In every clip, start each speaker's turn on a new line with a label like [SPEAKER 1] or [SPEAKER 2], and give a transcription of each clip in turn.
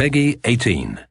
[SPEAKER 1] Pegi 18.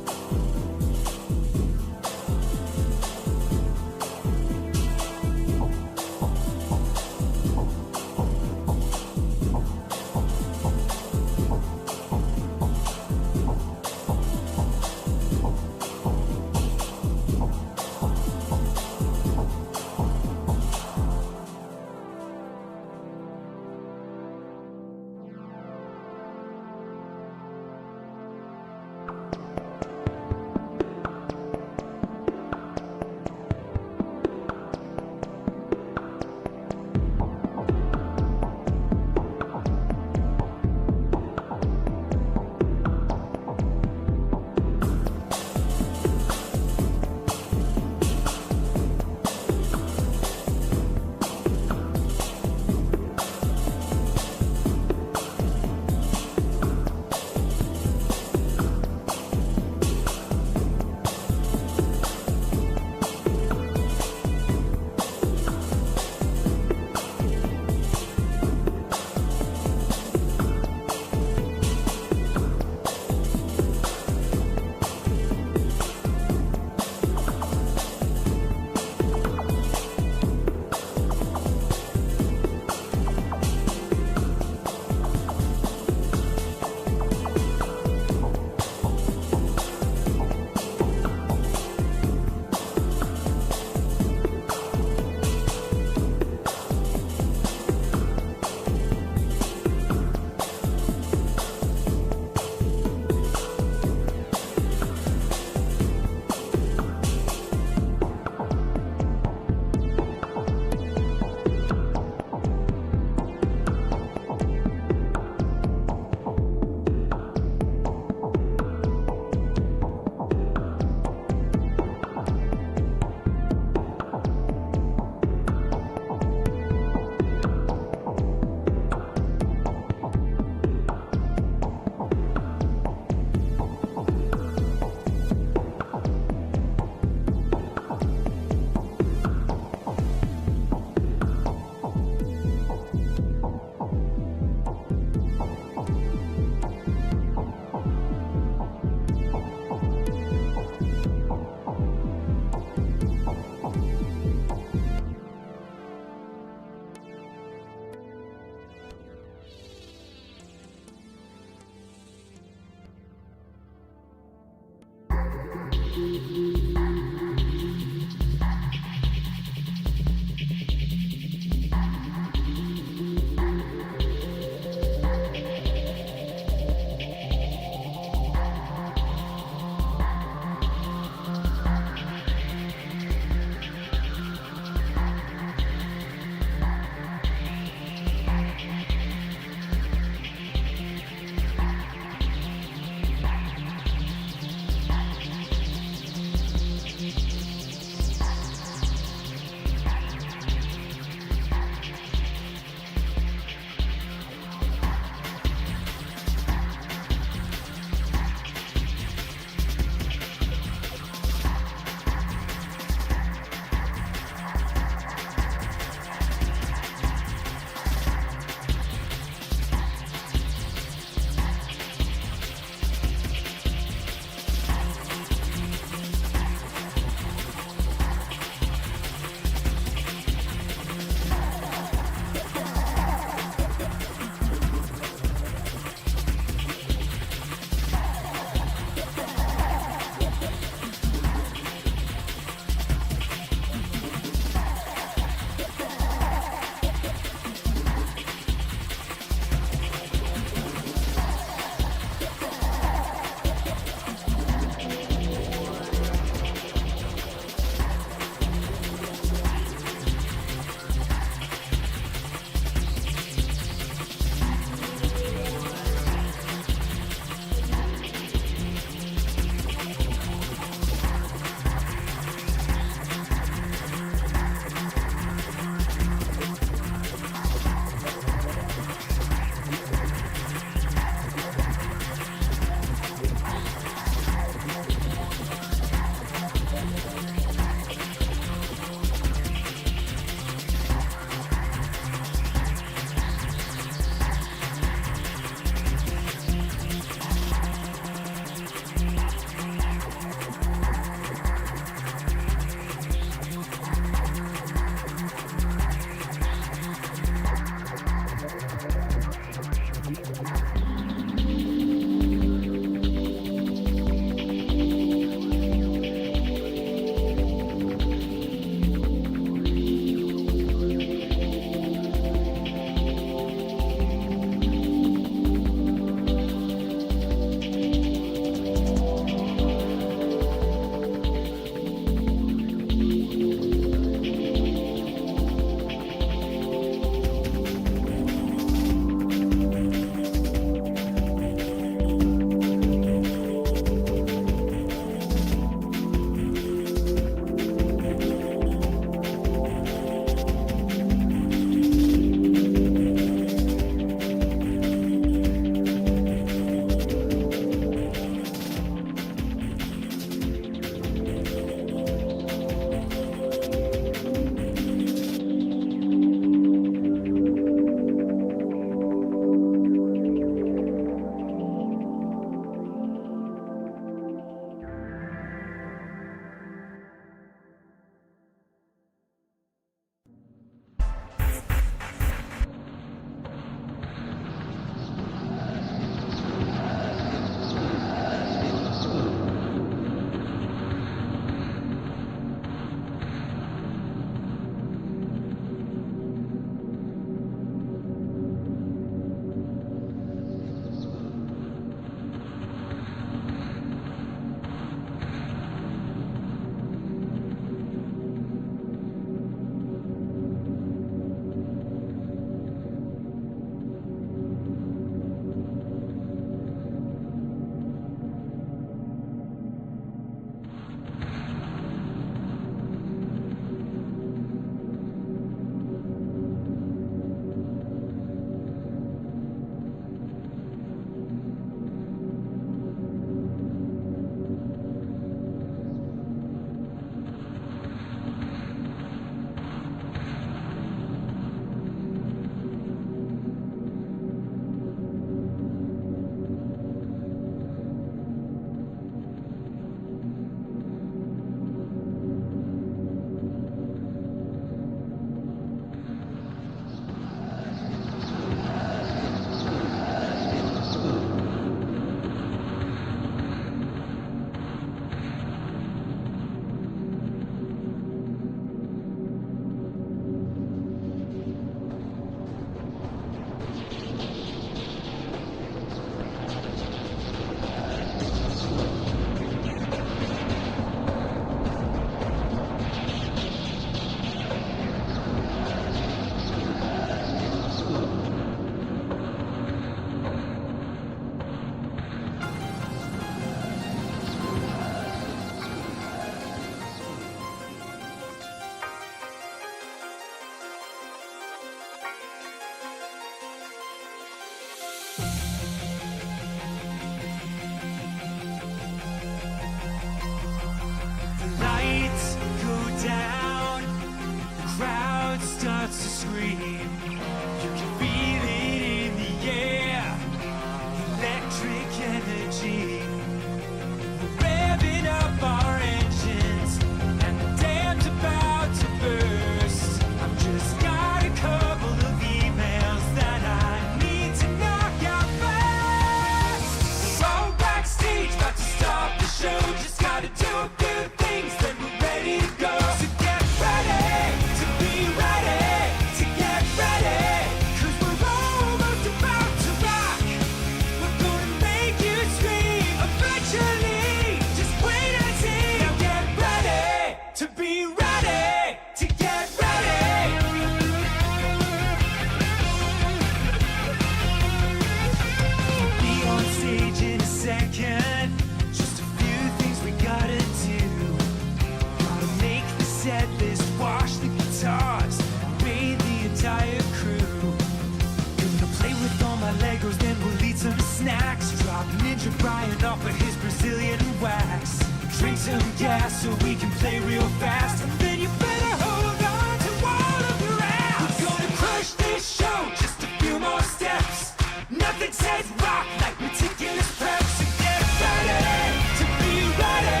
[SPEAKER 1] off of his Brazilian wax. Drink some gas so we can play real fast. And then you better hold on to all of your ass. We're gonna crush this show, just a few more steps. Nothing says rock like meticulous prep. So get ready to be ready,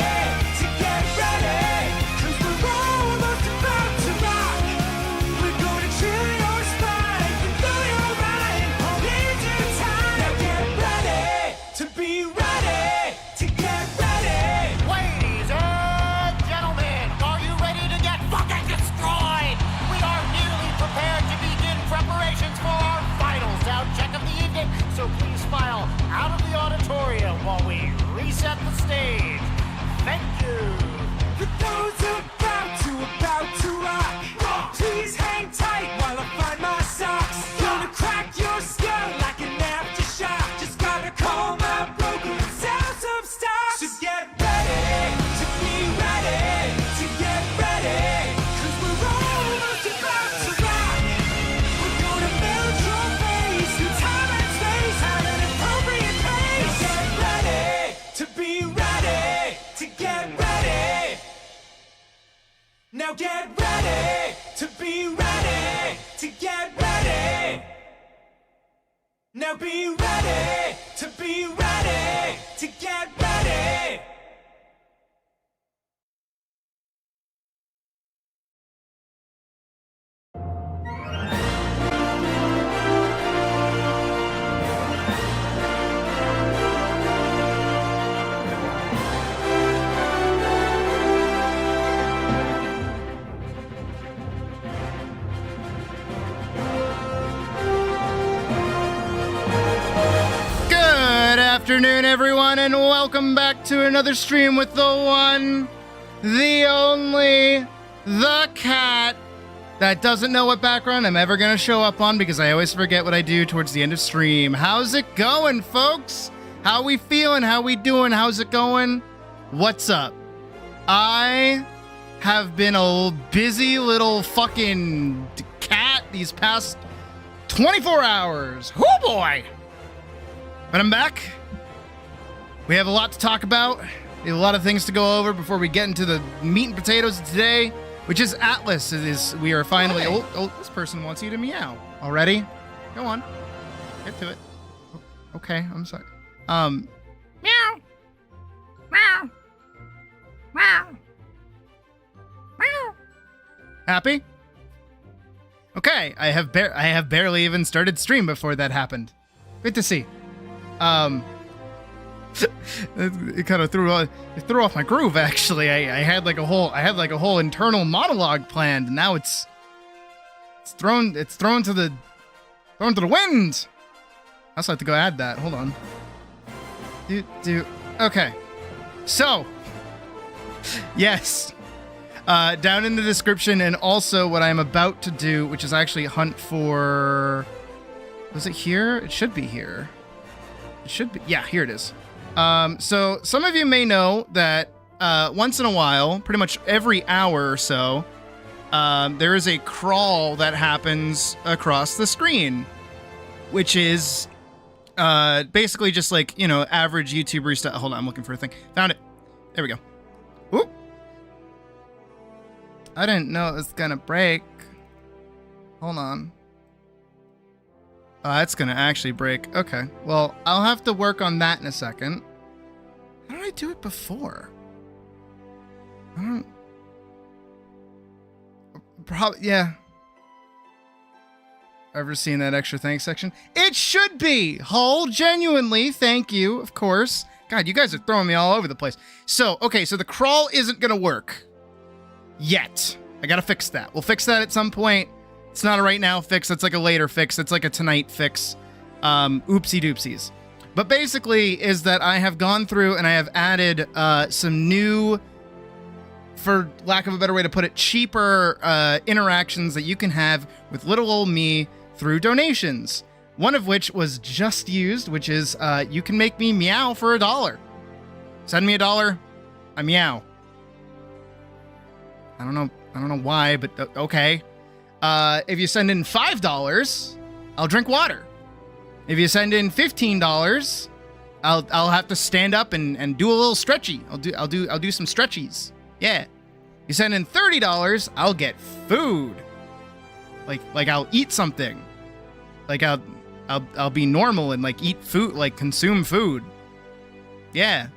[SPEAKER 1] to get ready. Cause we're almost about to rock. We're gonna chill your spine, you know you're right. All in due time. Now get ready to be ready, to get ready.
[SPEAKER 2] Ladies and gentlemen, are you ready to get fucking destroyed? We are nearly prepared to begin preparations for our final sound check of the evening, so please file out of the auditorium while we reset the stage. Thank you.
[SPEAKER 1] For those about to rock, please hang tight while I find my socks. Gonna crack your skull like an aftershock. Just gotta call my broker and sell some stock. So get ready to be ready, to get ready. Cause we're almost about to rock. We're gonna melt your face through time and space at an appropriate pace. Get ready to be ready, to get ready. Now get ready to be ready, to get ready. Now be ready to be ready, to get ready.
[SPEAKER 3] Good afternoon, everyone, and welcome back to another stream with the one, the only, the cat that doesn't know what background I'm ever going to show up on because I always forget what I do towards the end of stream. How's it going, folks? How we feeling? How we doing? How's it going? What's up? I have been a busy little fucking cat these past 24 hours. Oh boy! But I'm back. We have a lot to talk about. We have a lot of things to go over before we get into the meat and potatoes of today, which is Atlyss. We are finally... Oh, this person wants you to meow already. Go on. Get to it. Okay, I'm sorry. Meow. Meow. Meow. Meow. Happy? Okay, I have barely even started stream before that happened. Good to see. It kind of threw off my groove. Actually, I had like a whole internal monologue planned, and now it's thrown to the wind. I also have to go add that. Hold on. Okay. So, yes. Down in the description, and also what I'm about to do, which is actually hunt for. Was it here? It should be here. It should be. Yeah, here it is. So some of you may know that once in a while, pretty much every hour or so, there is a crawl that happens across the screen, which is basically just like, average YouTuber stuff. Hold on, I'm looking for a thing. Found it. There we go. Whoop. I didn't know it was gonna break. Hold on. It's gonna actually break. Okay, well, I'll have to work on that in a second. How did I do it before? I don't... Probably, yeah. Ever seen that extra thanks section? It should be! Hull, genuinely, thank you, of course. God, you guys are throwing me all over the place. So, okay, so the crawl isn't gonna work. Yet. I gotta fix that. We'll fix that at some point. It's not a right now fix. It's like a later fix. It's like a tonight fix. Oopsie doopsies. But basically is that I have gone through and I have added some new, for lack of a better way to put it, cheaper interactions that you can have with little old me through donations. One of which was just used, which is you can make me meow for $1. Send me $1, I meow. I don't know why, but okay. If you send in $5, I'll drink water. If you send in $15, I'll have to stand up and do a little stretchy. I'll do some stretchies. Yeah. You send in $30, I'll get food. Like I'll eat something. Like I'll be normal and like eat food, like consume food. Yeah.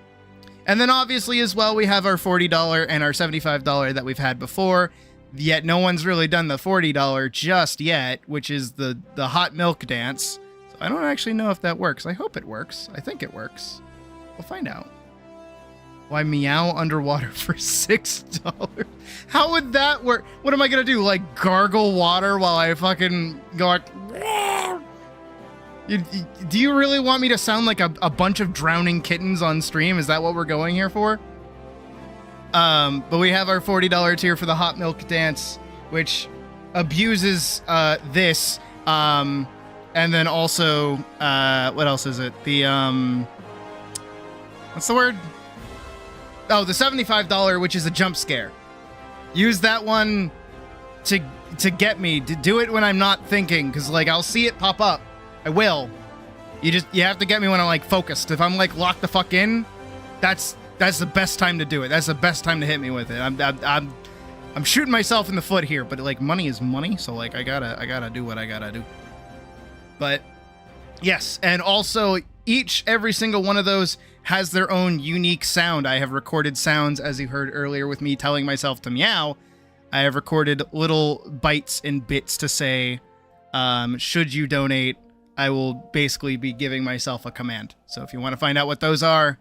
[SPEAKER 3] And then obviously as well, we have our $40 and our $75 that we've had before. Yet no one's really done the $40 just yet, which is the hot milk dance. So I don't actually know if that works. I hope it works. I think it works. We'll find out. Why meow underwater for $6? How would that work? What am I gonna do? Like gargle water while I fucking go like... Do you really want me to sound like a bunch of drowning kittens on stream? Is that what we're going here for? But we have our $40 tier for the hot milk dance, which abuses this. And then also, what else is it? The what's the word? Oh, the $75, which is a jump scare. Use that one to get me to do it when I'm not thinking, because like I'll see it pop up. I will. You have to get me when I'm like focused. If I'm like locked the fuck in, that's the best time to do it. That's the best time to hit me with it. I'm shooting myself in the foot here, but like money is money, so like I gotta do what I gotta do. But yes, and also every single one of those has their own unique sound. I have recorded sounds, as you heard earlier with me telling myself to meow. I have recorded little bites and bits to say, should you donate, I will basically be giving myself a command. So if you want to find out what those are,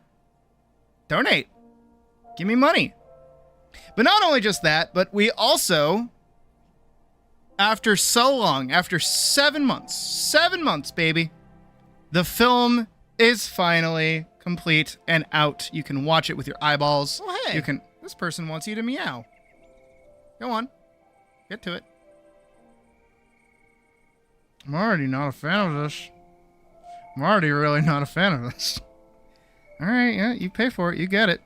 [SPEAKER 3] donate. Give me money. But not only just that, but we also, after so long, after 7 months, baby, the film is finally complete and out. You can watch it with your eyeballs.
[SPEAKER 2] Oh, hey.
[SPEAKER 3] This person wants you to meow. Go on. Get to it. I'm already not a fan of this. I'm already really not a fan of this. All right, yeah, you pay for it. You get it.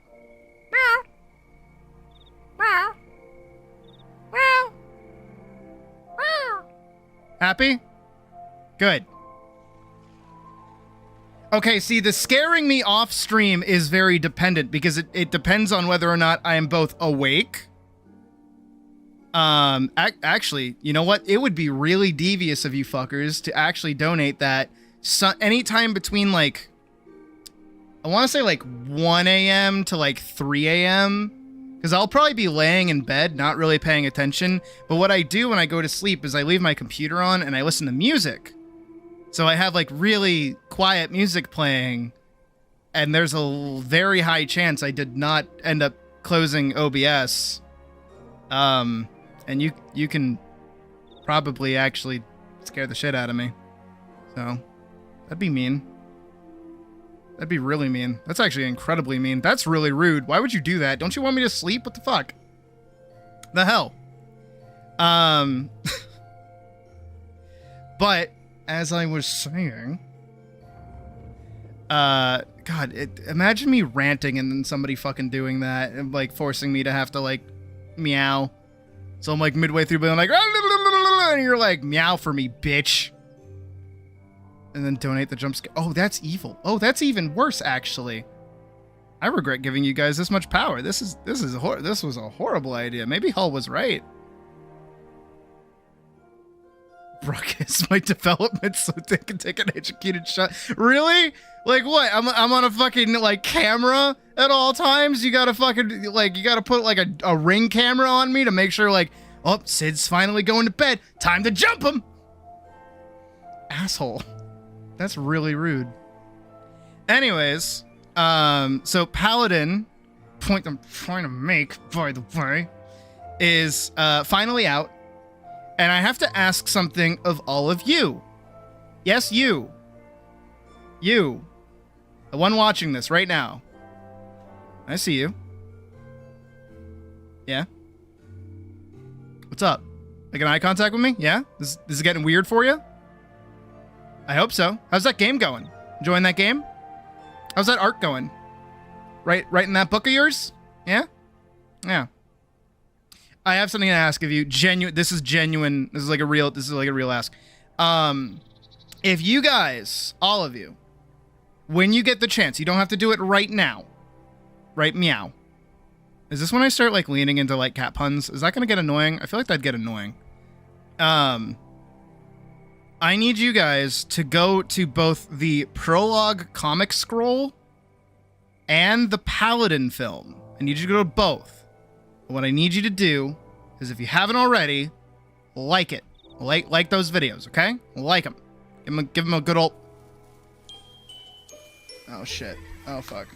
[SPEAKER 2] Meow. Meow. Meow. Meow.
[SPEAKER 3] Happy? Good. Okay, see, the scaring me off stream is very dependent because it depends on whether or not I am both awake. Actually, you know what? It would be really devious of you fuckers to actually donate that anytime between like, I want to say like 1 a.m. to like 3 a.m. Because I'll probably be laying in bed, not really paying attention. But what I do when I go to sleep is I leave my computer on and I listen to music. So I have like really quiet music playing. And there's a very high chance I did not end up closing OBS. And you can probably actually scare the shit out of me. So, that'd be mean. That'd be really mean. That's actually incredibly mean. That's really rude. Why would you do that? Don't you want me to sleep? What the fuck? The hell? But, as I was saying... God, imagine me ranting and then somebody fucking doing that and, like, forcing me to have to, like, meow. So I'm like midway through being like, and you're like, meow for me, bitch. And then donate the jump scare. Oh, that's evil. Oh, that's even worse, actually. I regret giving you guys this much power. This was a horrible idea. Maybe Hull was right. Ruckus, my development so they can take an educated shot. Really? Like what? I'm on a fucking like camera at all times. You gotta fucking like you gotta put like a ring camera on me to make sure like, oh, Sid's finally going to bed. Time to jump him. Asshole. That's really rude. Anyways, so Paladin, point I'm trying to make, by the way, is finally out. And I have to ask something of all of you. Yes, you. You. The one watching this right now. I see you. Yeah? What's up? Making eye contact with me? Yeah? This is getting weird for you? I hope so. How's that game going? Enjoying that game? How's that art going? Right in that book of yours? Yeah? Yeah. I have something to ask of you. This is genuine. This is like a real ask. If you guys, all of you, when you get the chance, you don't have to do it right now. Right, meow. Is this when I start like leaning into like cat puns? Is that gonna get annoying? I feel like that'd get annoying. I need you guys to go to both the prologue comic scroll and the Paladin film. I need you to go to both. What I need you to do is, if you haven't already, like it. Like those videos, okay? Like them. Give them a good old... Oh, shit. Oh, fuck.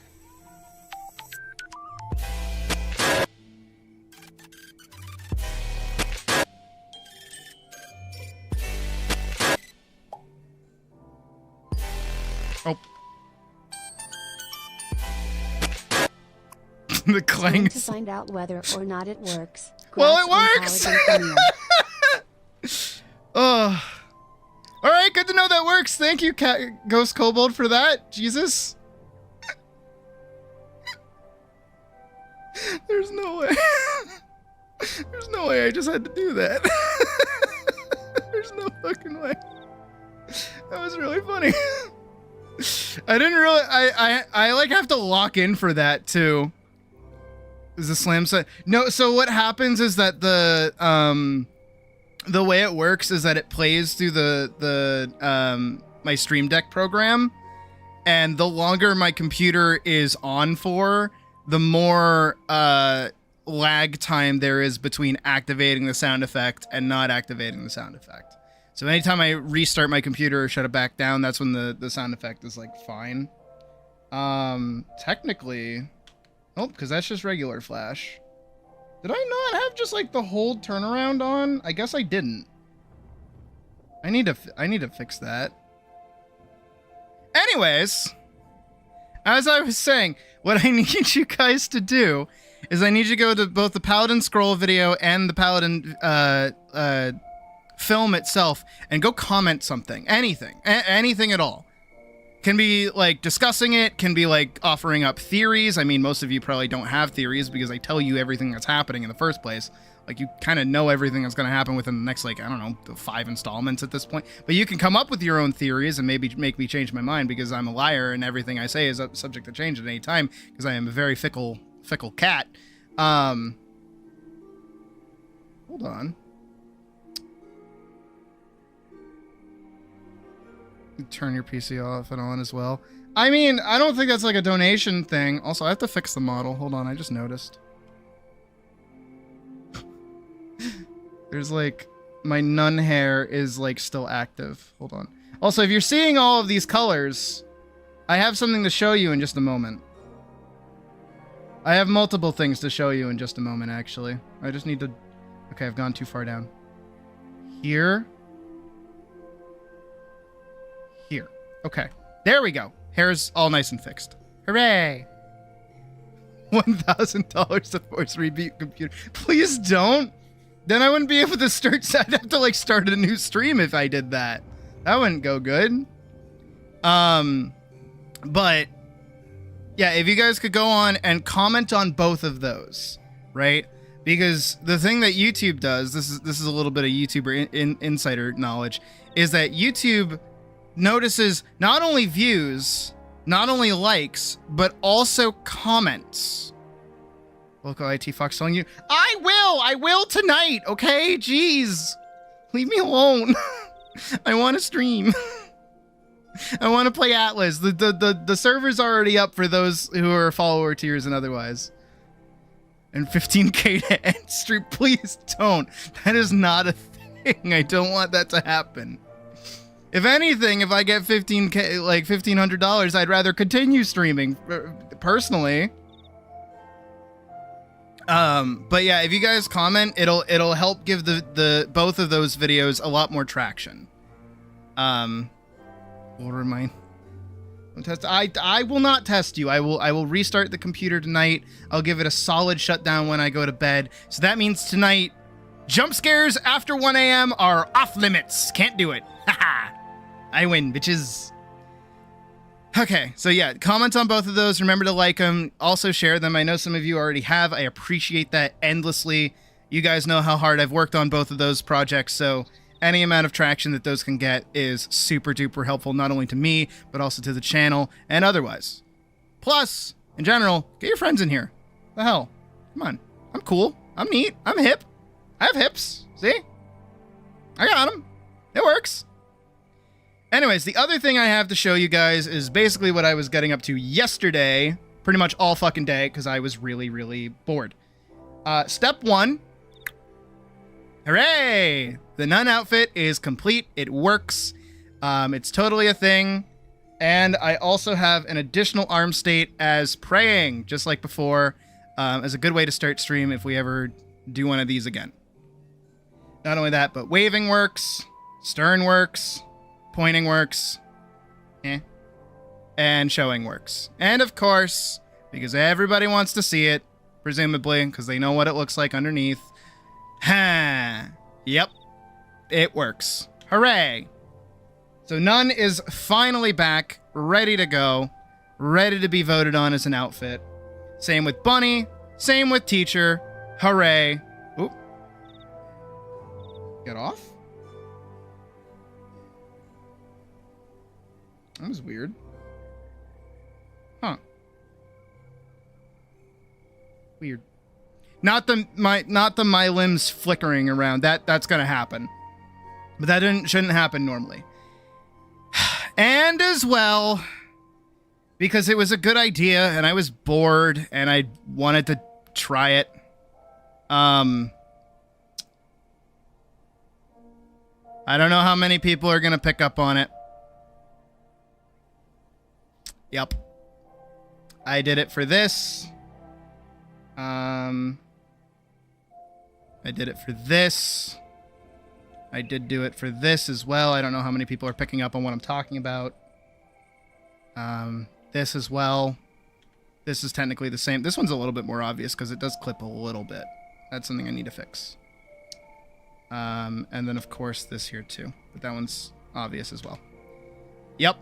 [SPEAKER 3] Oh. The clang.
[SPEAKER 4] To find out whether or not it works.
[SPEAKER 3] Well, it works! Oh. Alright, good to know that works. Thank you, Ghost Kobold, for that. Jesus. There's no way. There's no way I just had to do that. There's no fucking way. That was really funny. I didn't really... I like have to lock in for that, too. Is the slam set? No, so what happens is that the way it works is that it plays through my Stream Deck program, and the longer my computer is on for, the more lag time there is between activating the sound effect and not activating the sound effect. So anytime I restart my computer or shut it back down, that's when the sound effect is like fine. Technically, oh, because that's just regular Flash. Did I not have just like the hold turnaround on? I guess I didn't. I need to fix that. Anyways, as I was saying, what I need you guys to do is I need you to go to both the Paladin scroll video and the Paladin film itself and go comment something, anything at all. Can be like discussing it, can be like offering up theories. I mean, most of you probably don't have theories because I tell you everything that's happening in the first place. Like, you kind of know everything that's going to happen within the next, like, I don't know, 5 installments at this point. But you can come up with your own theories and maybe make me change my mind, because I'm a liar and everything I say is subject to change at any time, because I am a very fickle cat. Hold on. Turn your PC off and on as well. I mean, I don't think that's like a donation thing. Also, I have to fix the model. Hold on, I just noticed. There's like, my nun hair is like still active. Hold on. Also, if you're seeing all of these colors, I have something to show you in just a moment. I have multiple things to show you in just a moment, actually. I just need to... Okay, I've gone too far down. Here. Here. Okay. There we go. Hair's all nice and fixed. Hooray! $1,000 to force reboot computer. Please don't. Then I wouldn't be able to start. I'd have to like start a new stream if I did that. That wouldn't go good. But yeah, if you guys could go on and comment on both of those, right? Because the thing that YouTube does, this is a little bit of YouTuber insider knowledge, is that YouTube notices not only views, not only likes, but also comments. Local IT Fox telling you, I will tonight, okay? Jeez. Leave me alone. I want to stream. I want to play Atlas. The server's already up for those who are follower tiers and otherwise. And 15k to end stream. Please don't. That is not a thing. I don't want that to happen. If anything, if I get 15k, like $1,500, I'd rather continue streaming personally. But yeah, if you guys comment, it'll help give the both of those videos a lot more traction. Will remind. Test. I will not test you. I will restart the computer tonight. I'll give it a solid shutdown when I go to bed. So that means tonight, jump scares after 1 a.m. are off limits. Can't do it. Haha. I win, bitches. Okay, so yeah, comment on both of those. Remember to like them. Also share them. I know some of you already have. I appreciate that endlessly. You guys know how hard I've worked on both of those projects, so any amount of traction that those can get is super duper helpful, not only to me, but also to the channel and otherwise. Plus, in general, get your friends in here. The hell? Come on. I'm cool. I'm neat. I'm hip. I have hips. See? I got them. It works. Anyways, the other thing I have to show you guys is basically what I was getting up to yesterday, pretty much all fucking day, because I was really, really bored. Step 1. Hooray! The nun outfit is complete. It works. It's totally a thing. And I also have an additional arm state as praying, just like before, as a good way to start stream if we ever do one of these again. Not only that, but waving works, stern works, pointing works, and showing works. And of course, because everybody wants to see it, presumably, because they know what it looks like underneath. Yep, it works. Hooray! So Nun is finally back, ready to go, ready to be voted on as an outfit. Same with Bunny, same with Teacher. Hooray! Oop. Get off? That was weird. Huh. Weird. Not the my limbs flickering around. That's gonna happen. But that shouldn't happen normally. And as well, because it was a good idea and I was bored and I wanted to try it. I don't know how many people are gonna pick up on it. Yep. I did it for this. I did it for this. I did do it for this as well. I don't know how many people are picking up on what I'm talking about. This as well. This is technically the same. This one's a little bit more obvious because it does clip a little bit. That's something I need to fix. And then, of course, this here too. But that one's obvious as well. Yep.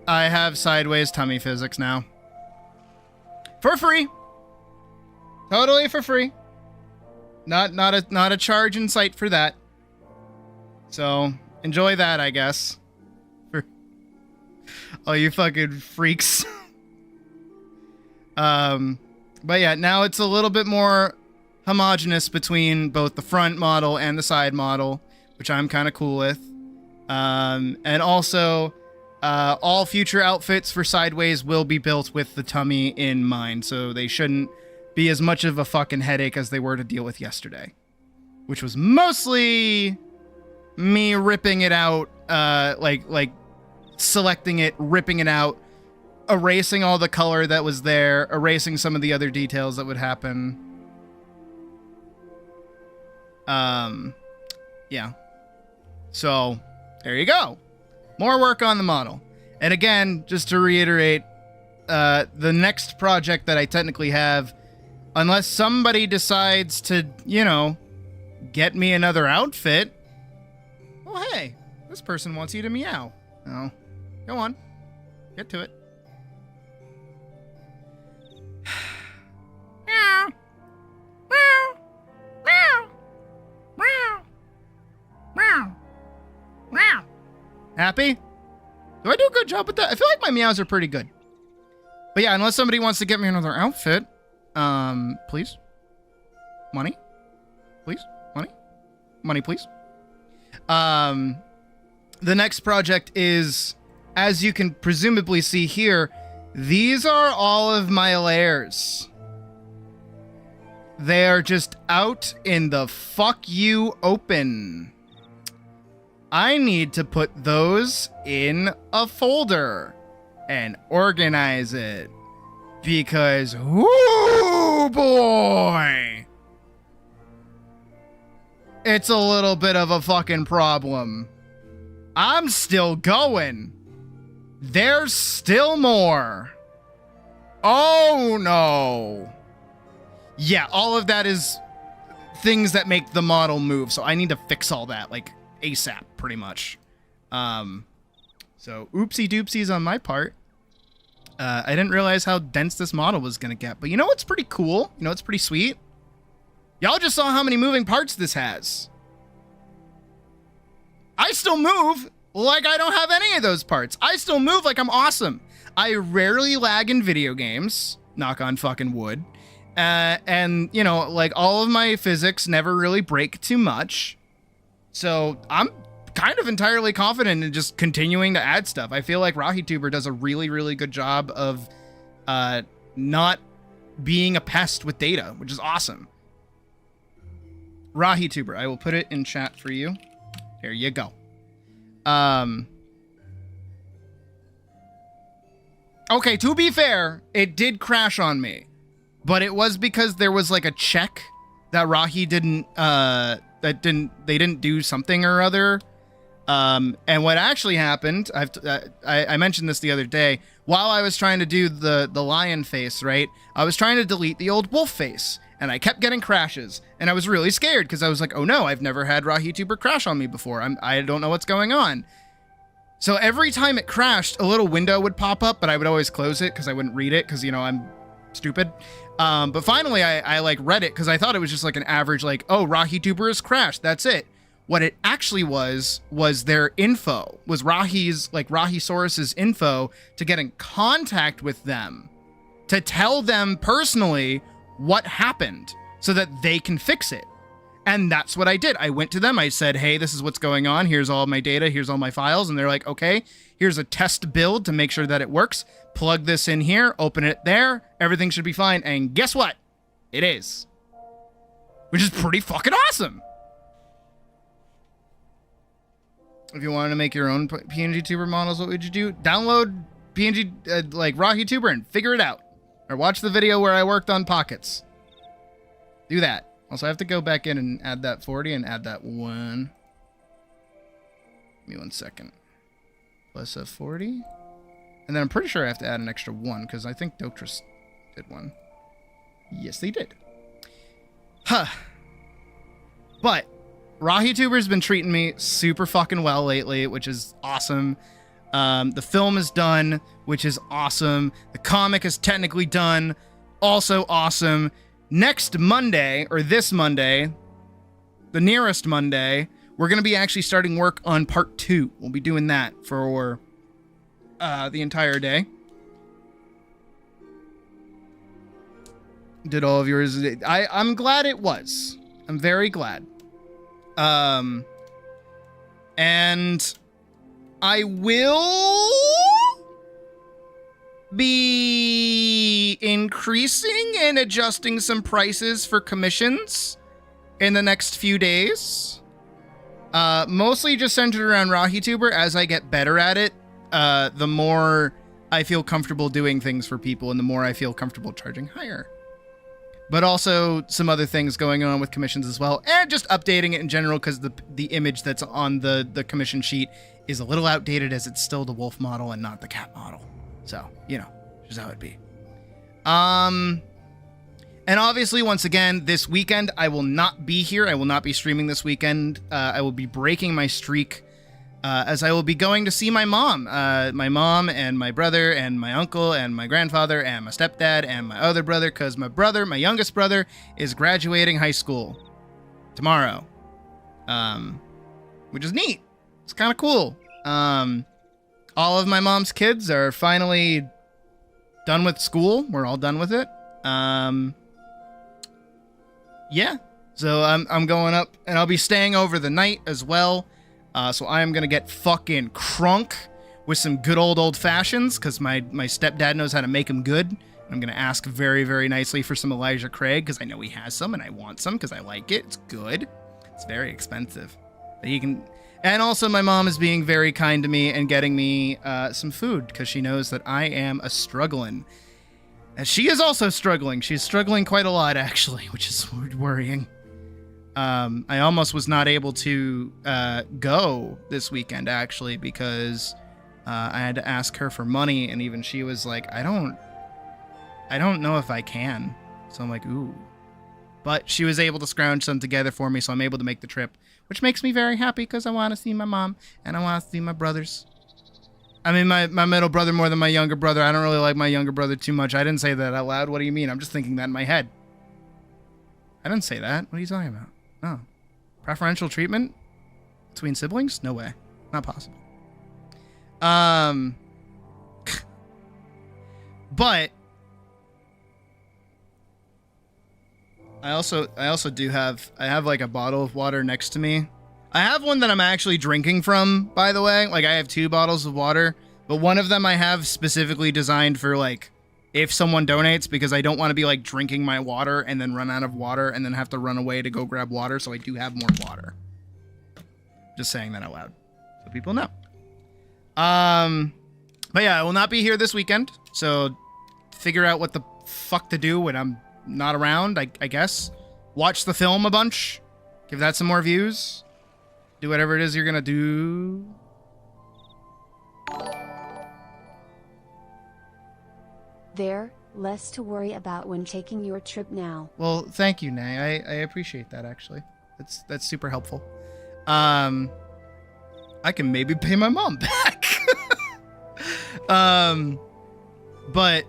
[SPEAKER 3] I have sideways tummy physics now. For free. Totally for free. Not a charge in sight for that. So, enjoy that, I guess. For all you fucking freaks. But yeah, now it's a little bit more homogenous between both the front model and the side model, which I'm kind of cool with. And also, all future outfits for Sideways will be built with the tummy in mind, so they shouldn't be as much of a fucking headache as they were to deal with yesterday. Which was mostly me ripping it out, like selecting it, ripping it out, erasing all the color that was there, erasing some of the other details that would happen. Yeah. So, there you go. More work on the model. And again, just to reiterate, the next project that I technically have, unless somebody decides to, get me another outfit. Oh, hey, this person wants you to meow. Oh, go on. Get to it. Meow. Meow. Meow. Meow. Meow. Meow. Happy? Do I do a good job with that? I feel like my meows are pretty good. But yeah, unless somebody wants to get me another outfit, please? Money? Please? Money? Money, please? The next project is, as you can presumably see here, these are all of my layers. They are just out in the fuck you open. I need to put those in a folder and organize it. Because, whoo boy, it's a little bit of a fucking problem. I'm still going. There's still more. Oh no. Yeah, all of that is things that make the model move. So I need to fix all that, like, ASAP, pretty much. So oopsie doopsies on my part. I didn't realize how dense this model was gonna get, but you know what's pretty cool? You know what's pretty sweet? Y'all just saw how many moving parts this has. I still move like I don't have any of those parts. I still move like I'm awesome. I rarely lag in video games, knock on fucking wood. And, you know, like all of my physics never really break too much. So I'm kind of entirely confident in just continuing to add stuff. I feel like RahiTuber does a really, really good job of not being a pest with data, which is awesome. RahiTuber, I will put it in chat for you. There you go. Okay, to be fair, it did crash on me, but it was because there was like a check that Rahi didn't, they didn't do something or other. And what actually happened, I mentioned this the other day, while I was trying to do the lion face, right? I was trying to delete the old wolf face, and I kept getting crashes, and I was really scared because I was like, oh no, I've never had RahiTuber crash on me before. I don't know what's going on. So every time it crashed, a little window would pop up, but I would always close it because I wouldn't read it because, you know, I'm stupid. But finally I like read it because I thought it was just like an average, like, oh, RahiTuber has crashed. That's it. What it actually was their info, was Rahisaurus's info to get in contact with them, to tell them personally what happened so that they can fix it. And that's what I did. I went to them. I said, hey, this is what's going on. Here's all my data. Here's all my files. And they're like, okay, here's a test build to make sure that it works. Plug this in here, open it there. Everything should be fine. And guess what? It is. Which is pretty fucking awesome. If you wanted to make your own PNG tuber models, what would you do? Download PNG, like RahiTuber, and figure it out. Or watch the video where I worked on pockets. Do that. Also, I have to go back in and add that 40 and add that 1. Give me 1 second. Plus a 40. And then I'm pretty sure I have to add an extra 1, because I think Doctress did 1. Yes, they did. Huh. But RahiTuber's been treating me super fucking well lately, which is awesome. The film is done, which is awesome. The comic is technically done, also awesome. Next Monday, or this Monday, the nearest Monday, we're going to be actually starting work on part 2. We'll be doing that for the entire day. Did all of yours? I'm glad it was. I'm very glad. And I will be increasing and adjusting some prices for commissions in the next few days. Mostly just centered around RahiTuber. As I get better at it, the more I feel comfortable doing things for people and the more I feel comfortable charging higher. But also some other things going on with commissions as well, and just updating it in general because the image that's on the commission sheet is a little outdated as it's still the wolf model and not the cat model. So, you know, just how it'd be. And obviously, once again, this weekend, I will not be here. I will not be streaming this weekend. I will be breaking my streak as I will be going to see my mom. My mom and my brother and my uncle and my grandfather and my stepdad and my other brother, because my youngest brother, is graduating high school tomorrow, which is neat. It's kind of cool. All of my mom's kids are finally done with school. We're all done with it. Yeah. So I'm going up, and I'll be staying over the night as well. So I am going to get fucking crunk with some good old fashions, because my stepdad knows how to make them good. I'm going to ask very, very nicely for some Elijah Craig, because I know he has some, and I want some, because I like it. It's good. It's very expensive. But he can... And also my mom is being very kind to me and getting me some food, because she knows that I am struggling. And she is also struggling. She's struggling quite a lot, actually, which is worrying. I almost was not able to go this weekend, actually, because I had to ask her for money, and even she was like, I don't know if I can. So I'm like, ooh. But she was able to scrounge some together for me, so I'm able to make the trip, which makes me very happy, because I want to see my mom, and I want to see my brothers. I mean, my middle brother more than my younger brother. I don't really like my younger brother too much. I didn't say that out loud. What do you mean? I'm just thinking that in my head. I didn't say that. What are you talking about? Oh. Preferential treatment? Between siblings? No way. Not possible. But I also do have like a bottle of water next to me. I have one that I'm actually drinking from, by the way. Like I have 2 bottles of water, but one of them I have specifically designed for like if someone donates, because I don't want to be like drinking my water and then run out of water and then have to run away to go grab water. So I do have more water. Just saying that out loud so people know. But yeah, I will not be here this weekend. So figure out what the fuck to do when I'm not around, I guess. Watch the film a bunch. Give that some more views. Do whatever it is you're gonna do.
[SPEAKER 4] There, less to worry about when taking your trip now.
[SPEAKER 3] Well, thank you, Nay. I appreciate that, actually. That's super helpful. I can maybe pay my mom back. But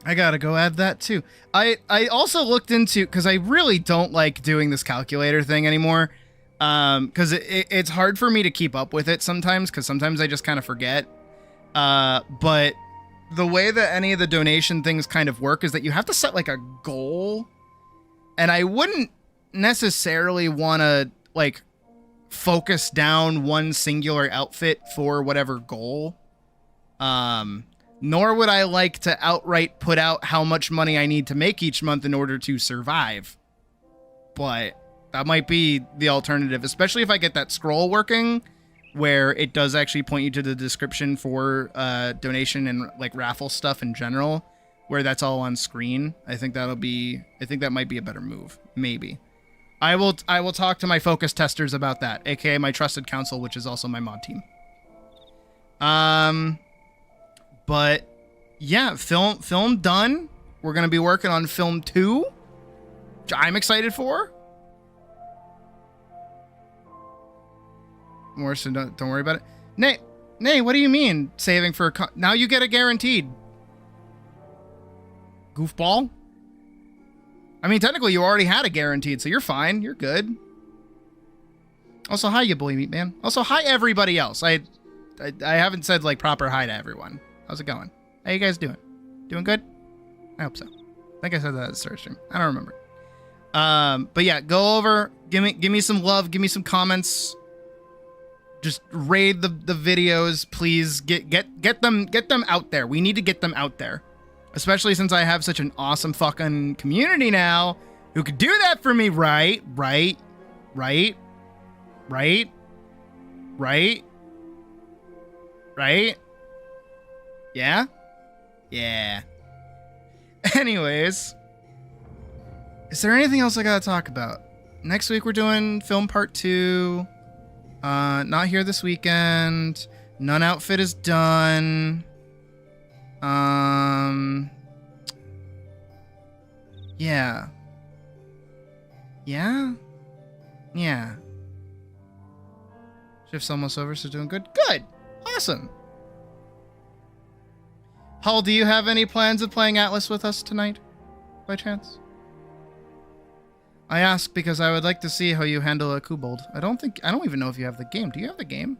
[SPEAKER 3] I gotta go add that too. I also looked into, because I really don't like doing this calculator thing anymore. Because it's hard for me to keep up with it sometimes, because sometimes I just kind of forget. But the way that any of the donation things kind of work is that you have to set like a goal. And I wouldn't necessarily want to like focus down one singular outfit for whatever goal. Nor would I like to outright put out how much money I need to make each month in order to survive. But that might be the alternative, especially if I get that scroll working, where it does actually point you to the description for donation and like raffle stuff in general, where that's all on screen. I think that might be a better move. Maybe. I will talk to my focus testers about that, aka my trusted counsel, which is also my mod team. But yeah, film done. We're gonna be working on film 2, which I'm excited for. More so don't worry about it. Nay, what do you mean saving for now you get a guaranteed? Goofball. I mean, technically you already had a guaranteed, so you're fine. You're good. Also, hi, you boy meat man. Also, hi, everybody else. I haven't said, like, proper hi to everyone. How's it going? How you guys doing? Doing good? I hope so. I think I said that at the start stream. I don't remember. But yeah, go over, give me some love, give me some comments. Just raid the videos, please. Get them out there. We need to get them out there. Especially since I have such an awesome fucking community now who could do that for me, right? Yeah? Yeah. Anyways. Is there anything else I gotta talk about? Next week we're doing film part 2. Not here this weekend. None outfit is done. Yeah. Yeah? Yeah. Shift's almost over, so doing good. Good! Awesome! Hull, do you have any plans of playing Atlyss with us tonight? By chance? I ask because I would like to see how you handle a kobold. I don't even know if you have the game. Do you have the game?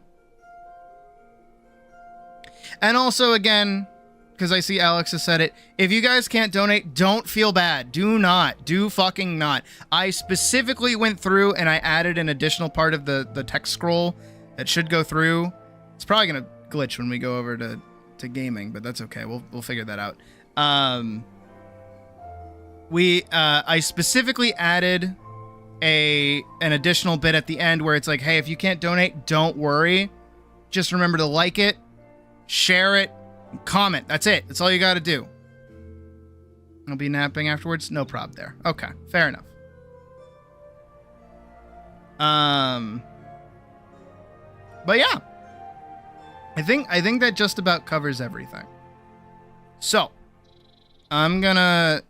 [SPEAKER 3] And also, again, because I see Alex has said it, if you guys can't donate, don't feel bad. Do not. Do fucking not. I specifically went through and I added an additional part of the text scroll that should go through. It's probably going to glitch when we go over to gaming, but that's okay. We'll figure that out. I specifically added an additional bit at the end where it's like, hey, if you can't donate, don't worry. Just remember to like it, share it, comment. That's it. That's all you got to do. I'll be napping afterwards. No prob there. Okay, fair enough. But yeah, I think that just about covers everything. So I'm gonna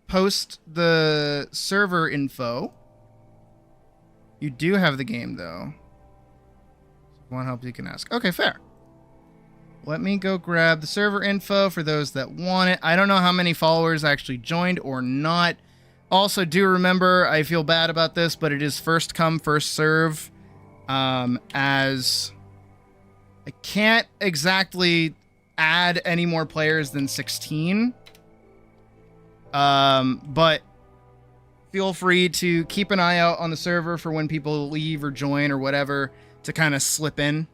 [SPEAKER 3] post the server info. You do have the game though. If you want help, you can ask. Okay, fair. Let me go grab the server info for those that want it. I don't know how many followers actually joined or not. Also, do remember, I feel bad about this, but it is first come, first serve. as I can't exactly add any more players than 16. But feel free to keep an eye out on the server for when people leave or join or whatever to kind of slip in.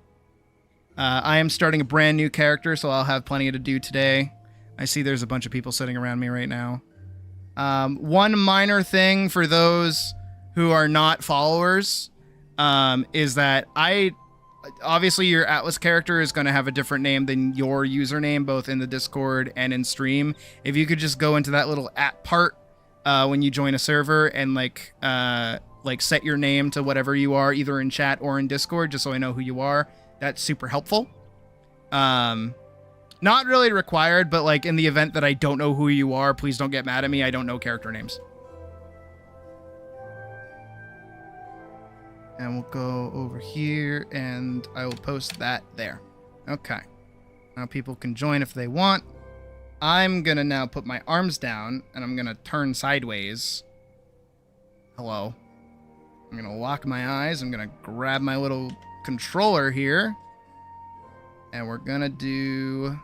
[SPEAKER 3] I am starting a brand new character, so I'll have plenty to do today. I see there's a bunch of people sitting around me right now. One minor thing for those who are not followers is that obviously your Atlyss character is going to have a different name than your username, both in the Discord and in stream. If you could just go into that little at part when you join a server and like set your name to whatever you are, either in chat or in Discord, just so I know who you are. That's super helpful. Not really required, but like in the event that I don't know who you are, please don't get mad at me. I don't know character names. And we'll go over here and I will post that there. Okay. Now people can join if they want. I'm gonna now put my arms down and I'm gonna turn sideways. Hello. I'm gonna lock my eyes. I'm gonna grab my little controller here. And we're gonna do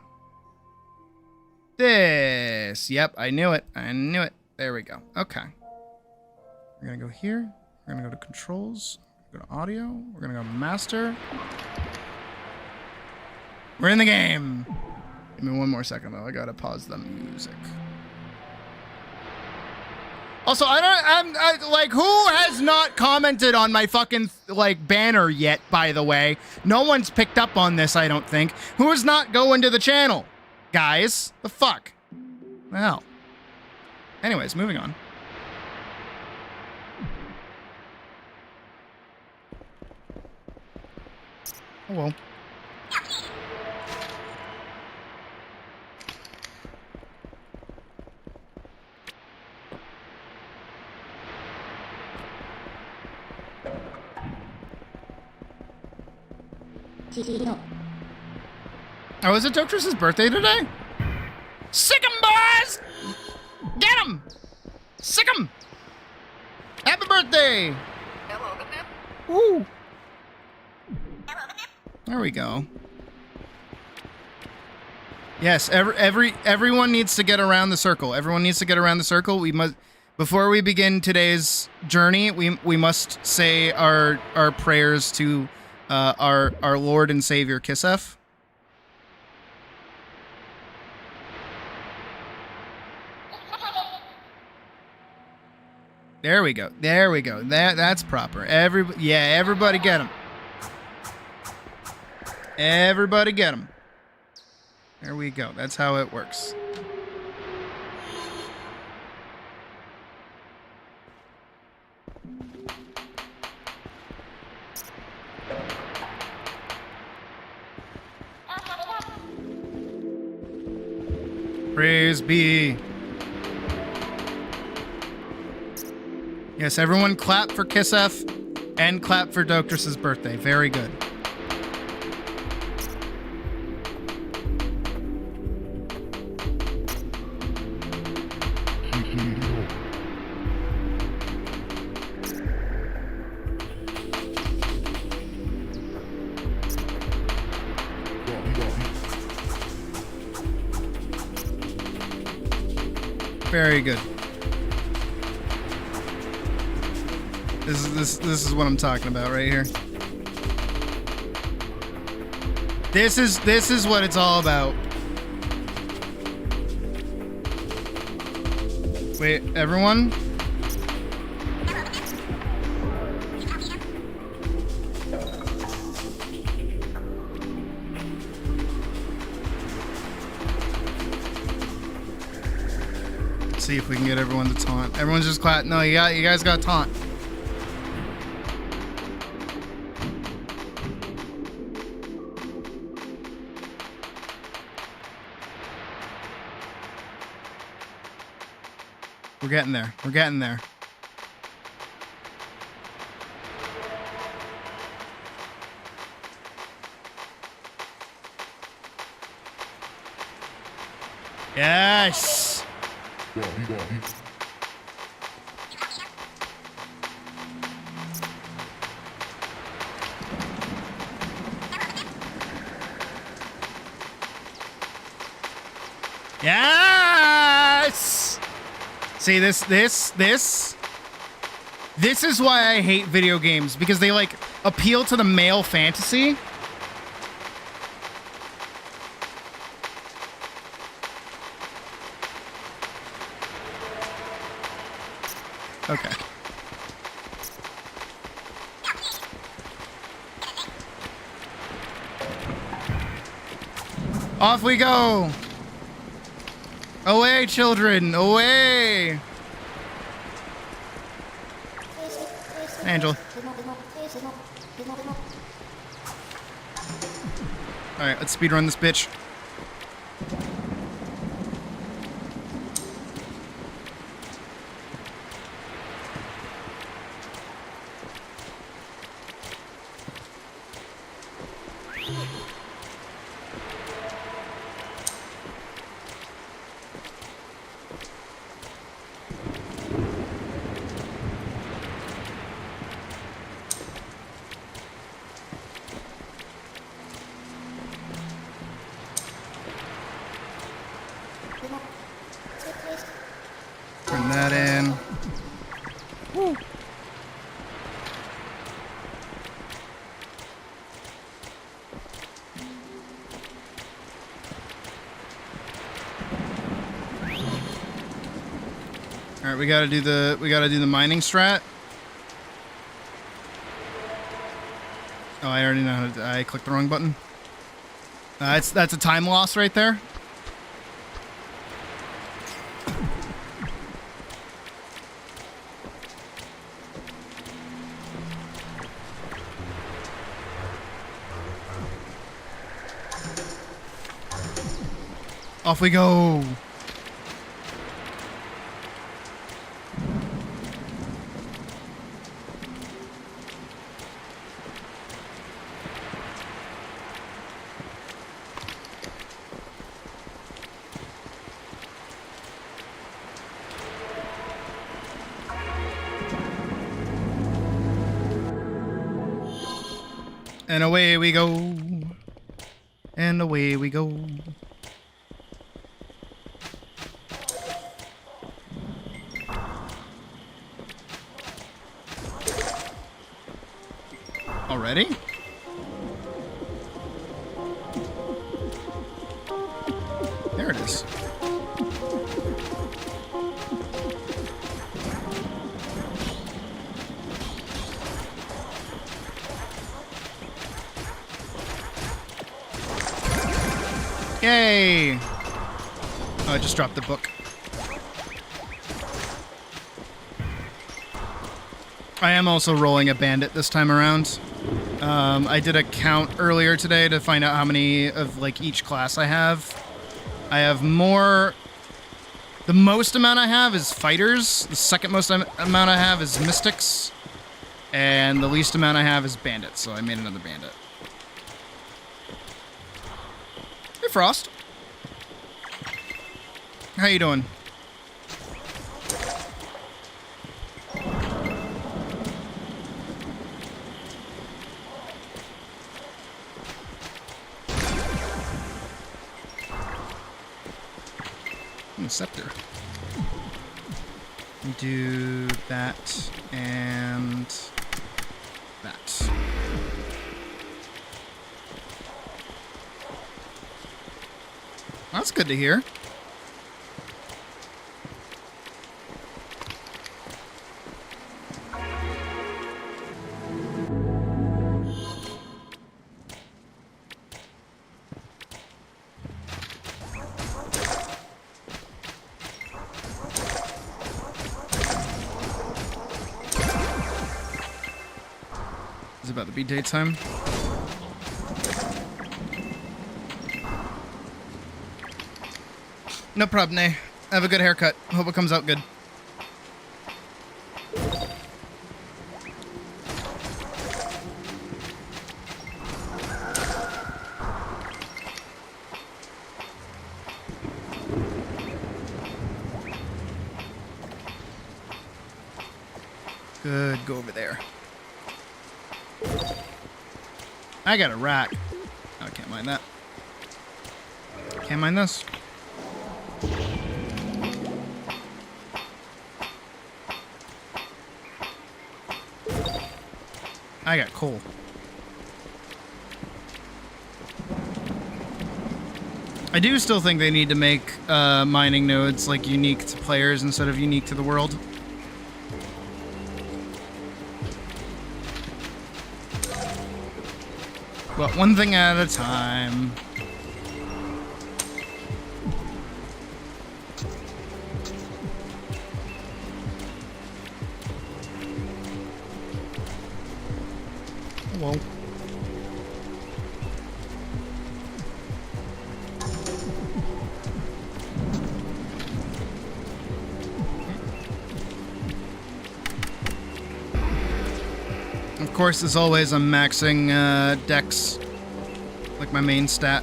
[SPEAKER 3] this. Yep, I knew it. I knew it. There we go. Okay. We're gonna go here. We're gonna go to controls. Go to audio. We're gonna go master. We're in the game. Give me one more second though. I gotta pause the music. Also, like, who has not commented on my fucking, like, banner yet, by the way? No one's picked up on this, I don't think. Who is not going to the channel? Guys, the fuck? The hell? Anyways, moving on. Oh, well. Oh, is it Doctress's birthday today? Sick 'em, boys! Get 'em! Sick 'em! Happy birthday! Woo! There we go. Yes, everyone needs to get around the circle. Everyone needs to get around the circle. We must, before we begin today's journey, we must say our prayers to our Lord and Savior Kisef. There we go. There we go. That's proper. Everybody get him. Everybody get him. There we go. That's how it works. Praise be. Yes, everyone clap for Kisef and clap for Doctress's birthday. Very good. Very good. This is what I'm talking about right here. This is what it's all about. Wait, everyone? Let's see if we can get everyone to taunt. Everyone's just clap. No, you guys got taunt. We're getting there. We're getting there. Yes. Yes! See, this is why I hate video games, because they, like, appeal to the male fantasy. Okay. Off we go! Away, children! Away! Angela. Alright, let's speedrun this bitch. Turn that in. Woo. All right, we gotta do the mining strat. Oh, I already know how to. I clicked the wrong button. That's a time loss right there. Off we go. And away we go. And away we go. Already? There it is. Yay! Oh, I just dropped the book. I am also rolling a bandit this time around. I did a count earlier today to find out how many of like each class I have. I have more. The most amount I have is fighters. The second most amount I have is mystics. And the least amount I have is bandits. So I made another bandit. Hey, Frost. How you doing? Scepter. Do that and that. That's good to hear. Is it about to be daytime? No problem, Nay. Have a good haircut. Hope it comes out good. Good, go over there. I got a rack. Oh, I can't mine that. Can't mine this. I got coal. I do still think they need to make mining nodes like unique to players instead of unique to the world. But one thing at a time. Whoa. Of course, as always, I'm maxing dex, like my main stat.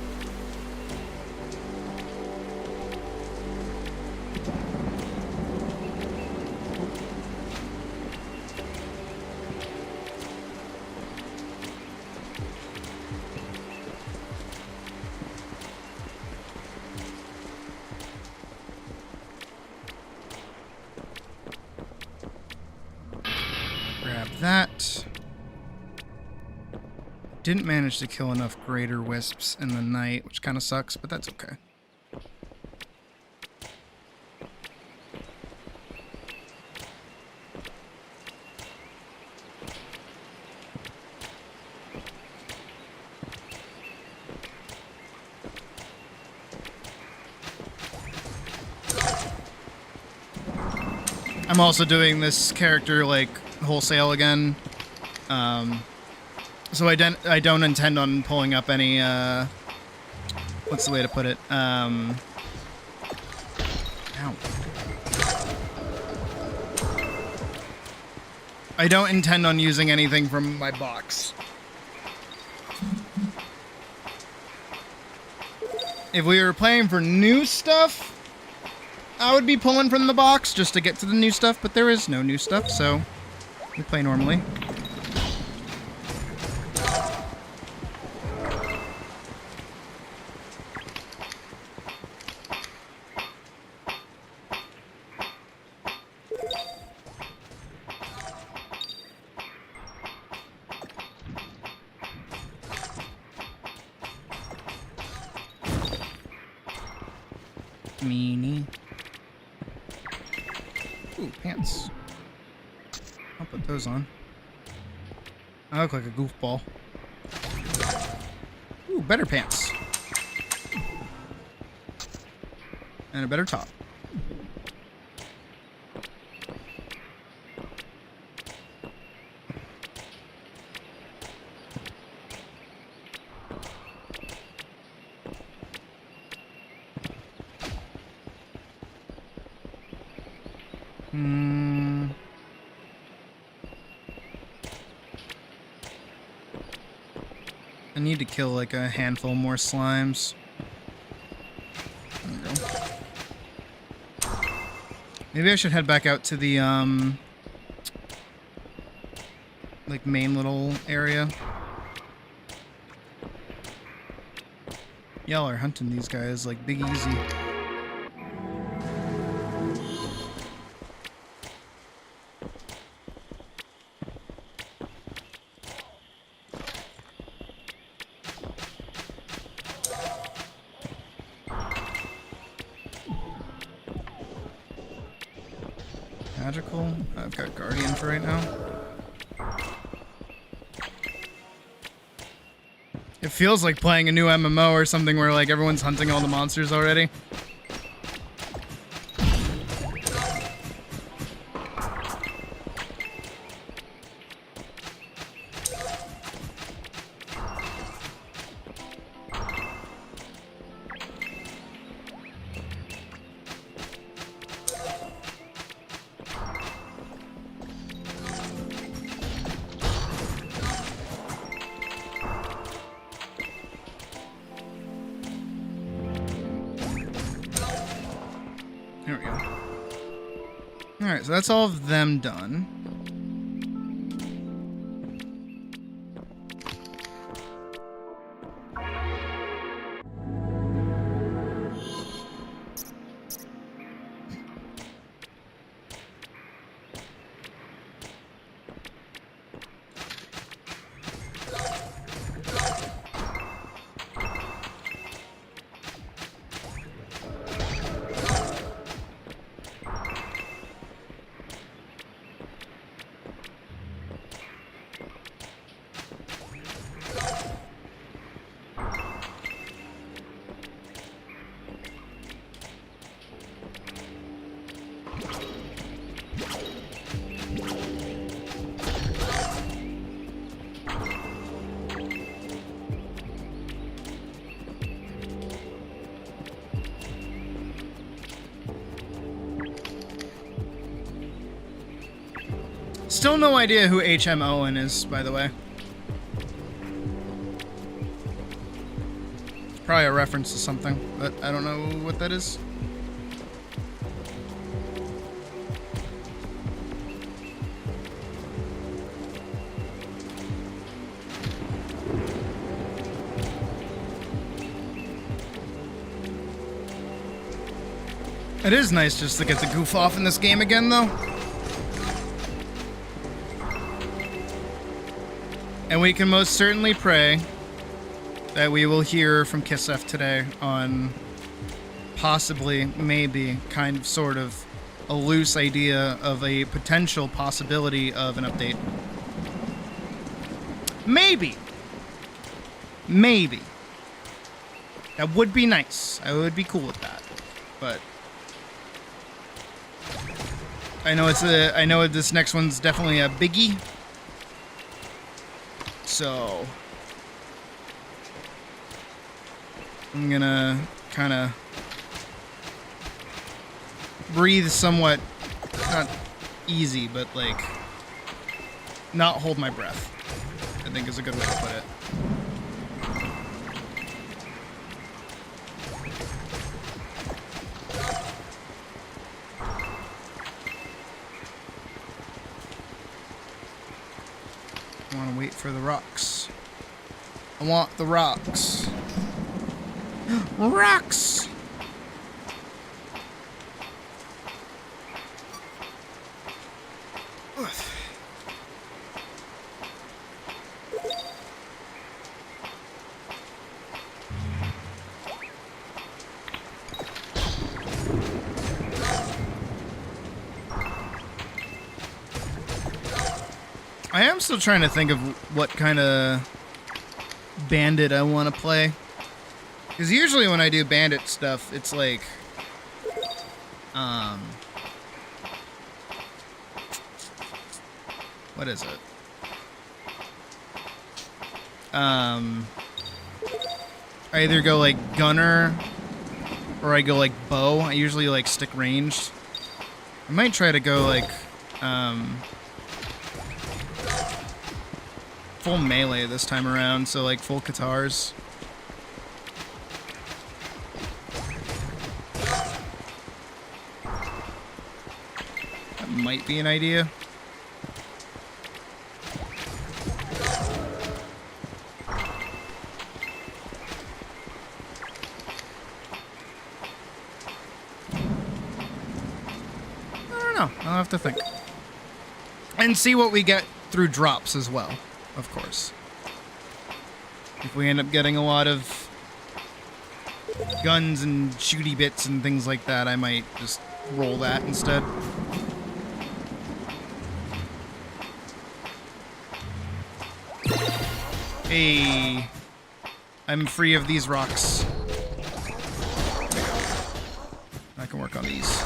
[SPEAKER 3] Grab that. Didn't manage to kill enough greater wisps in the night, which kind of sucks, but that's okay. I'm also doing this character like wholesale again. So I don't intend on pulling up any, what's the way to put it? Ow. I don't intend on using anything from my box. If we were playing for new stuff, I would be pulling from the box just to get to the new stuff, but there is no new stuff, so we play normally. Meanie. Ooh, pants. I'll put those on. I look like a goofball. Ooh, better pants. And a better top. I need to kill like a handful more slimes. There we go. Maybe I should head back out to the like main little area. Y'all are hunting these guys like Big Easy. Magical. I've got Guardian for right now. It feels like playing a new MMO or something where like everyone's hunting all the monsters already. There we go. Alright, so that's all of them done. Still no idea who H.M. Owen is, by the way. It's probably a reference to something, but I don't know what that is. It is nice just to get the goof off in this game again, though. And we can most certainly pray that we will hear from Kisef today on possibly, maybe, kind of, sort of, a loose idea of a potential possibility of an update. Maybe. Maybe. That would be nice. I would be cool with that. But I know this next one's definitely a biggie. So I'm gonna kind of breathe somewhat, not easy, but like not hold my breath, I think is a good way to put it. I want to wait for the rocks. I want the rocks. Rocks! I am still trying to think of what kind of bandit I want to play. Because usually when I do bandit stuff, it's like... what is it? I either go like gunner, or I go like bow. I usually like stick ranged. I might try to go like... full melee this time around, so like full katars. That might be an idea. I don't know. I'll have to think. And see what we get through drops as well. Of course. If we end up getting a lot of guns and shooty bits and things like that, I might just roll that instead. Hey, I'm free of these rocks. I can work on these.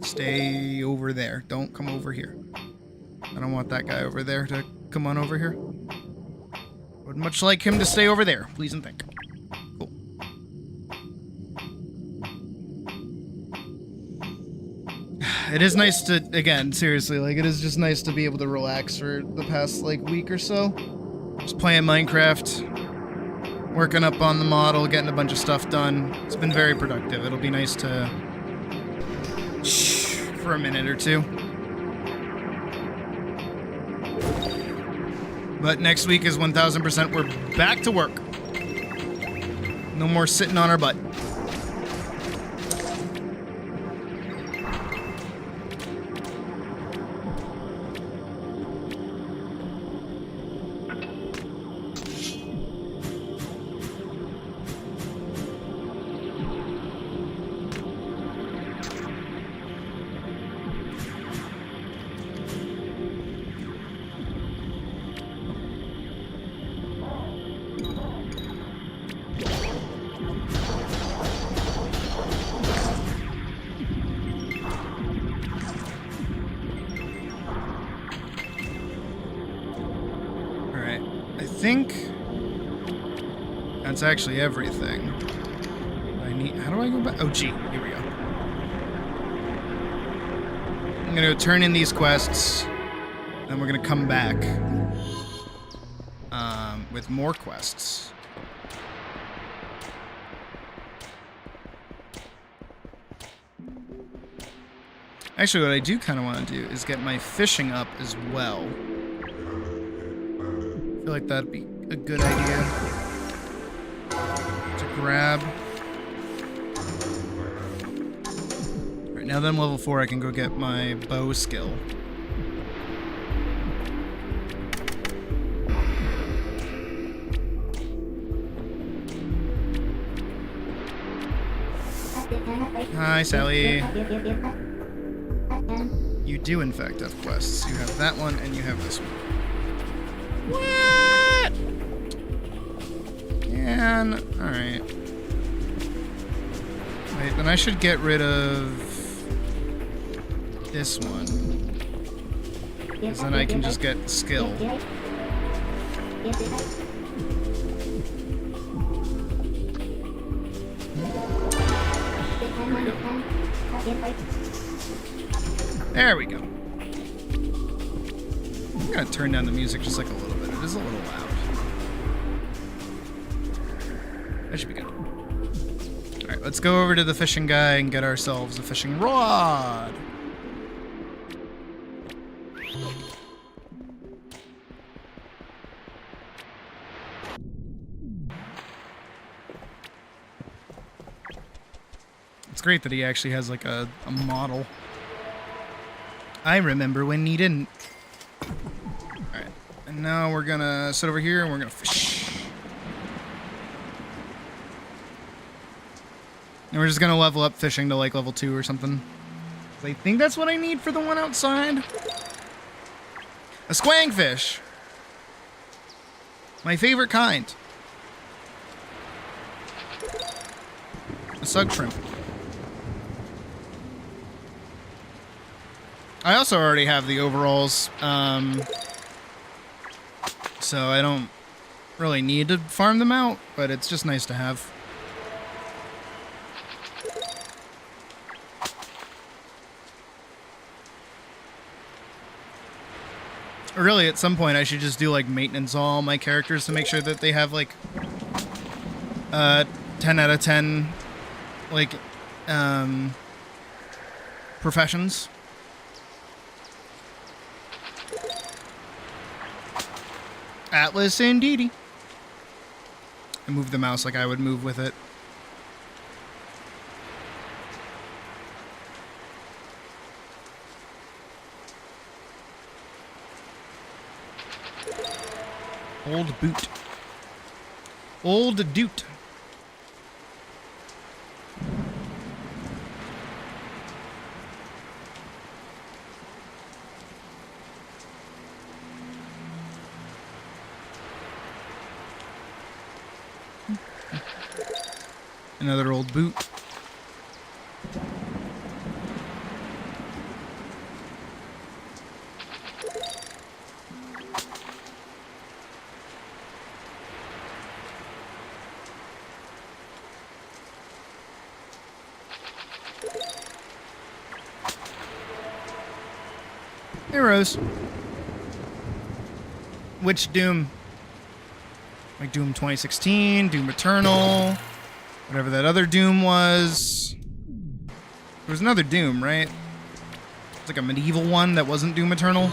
[SPEAKER 3] Stay over there. Don't come over here. I don't want that guy over there to come on over here. Would much like him to stay over there, please and thank you. Cool. It is nice to, again, seriously, like, it is just nice to be able to relax for the past, like, week or so. Just playing Minecraft, working up on the model, getting a bunch of stuff done. It's been very productive. It'll be nice to for a minute or two. But next week is 1000%. We're back to work. No more sitting on our butt. think that's actually everything. How do I go back? Oh, gee, here we go. I'm gonna go turn in these quests, then we're gonna come back with more quests. Actually, what I do kind of want to do is get my fishing up as well. I feel like that'd be a good idea to grab. Alright, now that I'm level 4, I can go get my bow skill. Hi, Sally. You do, in fact, have quests. You have that one, and you have this one. What? Man, alright. Wait, then I should get rid of this one. Because then I can just get skill. There we go. I'm gonna turn down the music just like a little bit. It is a little loud. That should be good. Alright, let's go over to the fishing guy and get ourselves a fishing rod. It's great that he actually has like a model. I remember when he didn't. Alright, and now we're gonna sit over here and we're gonna fish. And we're just gonna level up fishing to like level 2 or something. I think that's what I need for the one outside. A squangfish. My favorite kind. A sug shrimp. I also already have the overalls, so I don't really need to farm them out, but it's just nice to have. Really, at some point, I should just do, like, maintenance on all my characters to make sure that they have, like, 10 out of 10, like, professions. Atlyss indeedy. I move the mouse like I would move with it. Old boot. Old doot. Another old boot. Arrows. Which Doom? Like Doom 2016, Doom Eternal, whatever that other Doom was. There was another Doom, right? It's like a medieval one that wasn't Doom Eternal.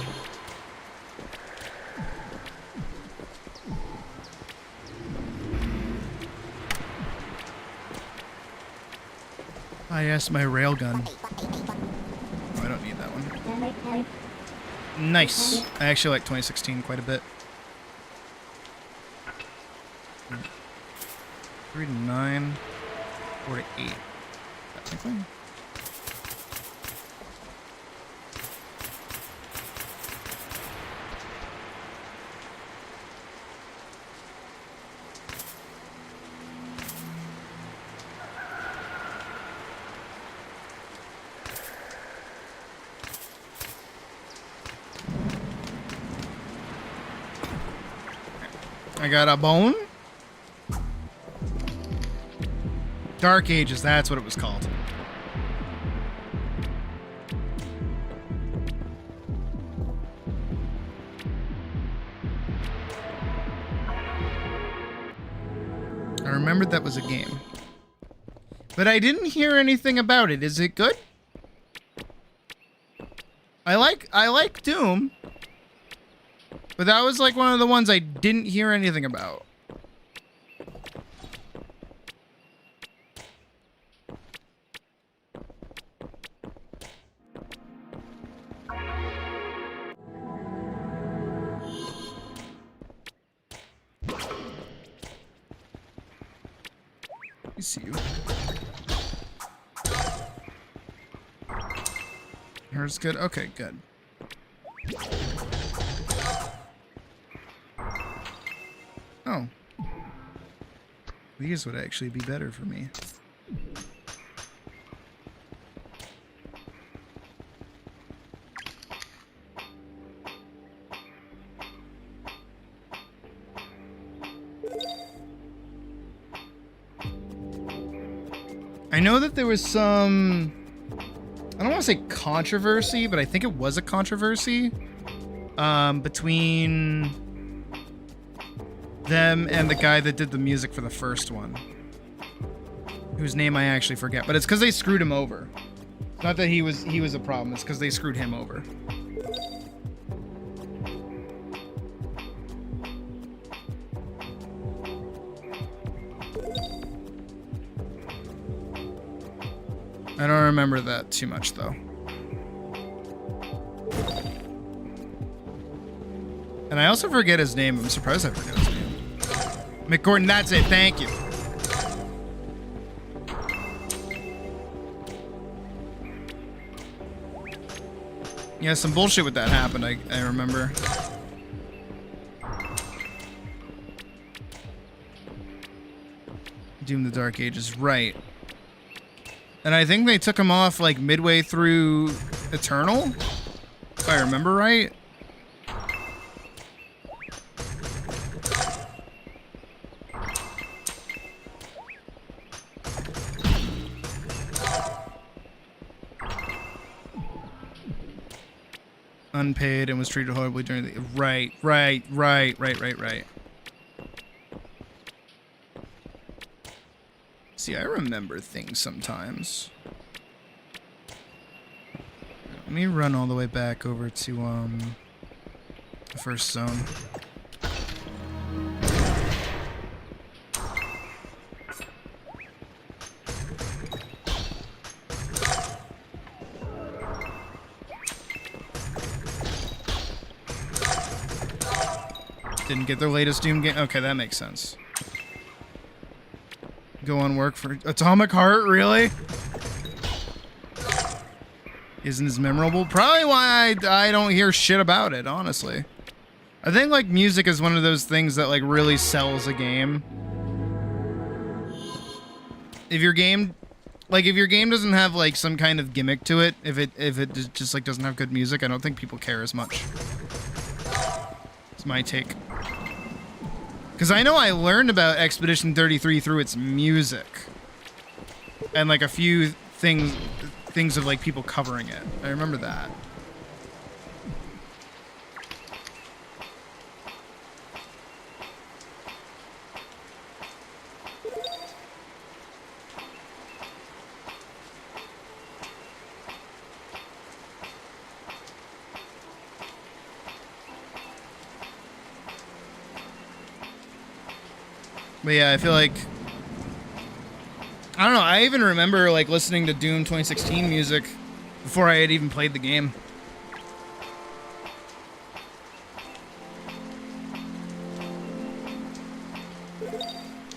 [SPEAKER 3] Ah, yes, my railgun. Oh, I don't need that one. Nice. I actually like 2016 quite a bit. 3 to 9, 4 to 8. Technically. I got a bone. Dark Ages, that's what it was called. I remembered that was a game. But I didn't hear anything about it. Is it good? I like Doom. But that was like one of the ones I didn't hear anything about. Let me see you. Hers good? Okay, good. Oh. These would actually be better for me. I know that there was some, I don't want to say controversy, but I think it was a controversy between them and the guy that did the music for the first one, whose name I actually forget, but it's because they screwed him over. It's not that he was a problem, it's because they screwed him over. I don't remember that too much, though. And I also forget his name. I'm surprised I forget his name. McGordon, that's it. Thank you. Yeah, some bullshit with that happened, I remember. Doom the Dark Ages, right. And I think they took him off like midway through Eternal, if I remember right. Unpaid and was treated horribly during the... Right. See, I remember things sometimes. Let me run all the way back over to, the first zone. Didn't get the latest Doom game. Okay, that makes sense. Go on work for Atomic Heart, really? Isn't as memorable? Probably why I don't hear shit about it, honestly. I think, like, music is one of those things that, like, really sells a game. If your game doesn't have, like, some kind of gimmick to it, if it just, like, doesn't have good music, I don't think people care as much. It's my take. Because I know I learned about Expedition 33 through its music. And, like, a few things of, like, people covering it. I remember that. But yeah, I feel like, I don't know, I even remember like listening to Doom 2016 music before I had even played the game.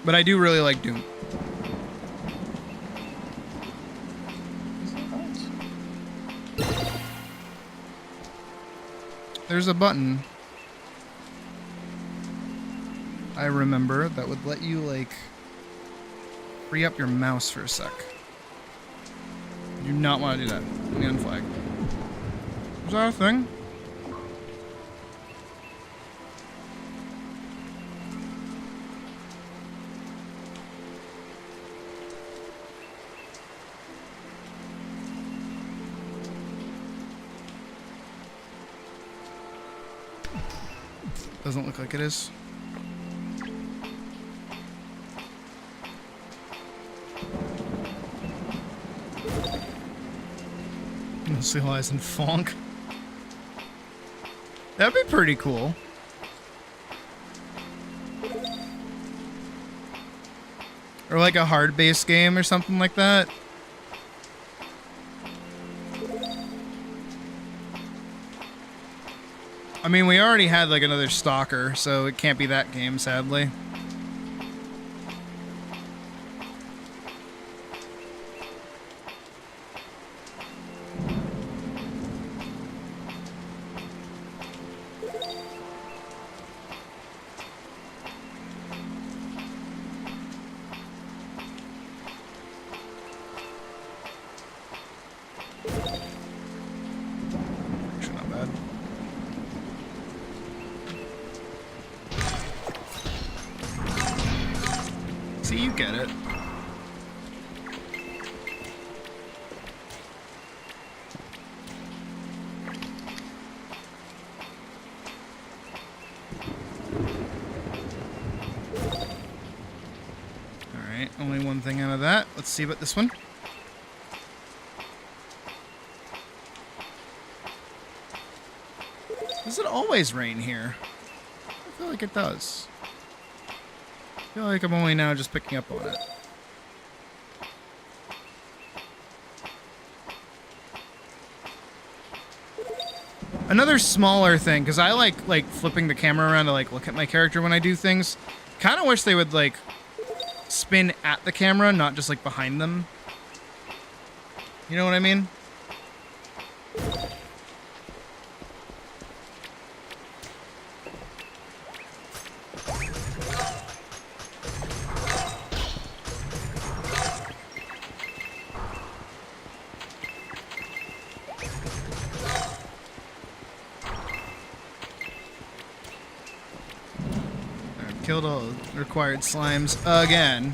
[SPEAKER 3] But I do really like Doom. There's a button I remember that would let you, like, free up your mouse for a sec. You do not want to do that. Let me unflag. Is that a thing? Is Doesn't look like it is. Mostly lies in funk. That'd be pretty cool. Or like a hard base game or something like that. I mean, we already had like another Stalker, so it can't be that game, sadly. Actually, not bad. See, you get it. Alright, only one thing out of that. Let's see about this one. Does it always rain here? I feel like it does. I feel like I'm only now just picking up on it. Another smaller thing, because I like flipping the camera around to like look at my character when I do things. Kind of wish they would like spin at the camera, not just like behind them. You know what I mean? Killed all required slimes again.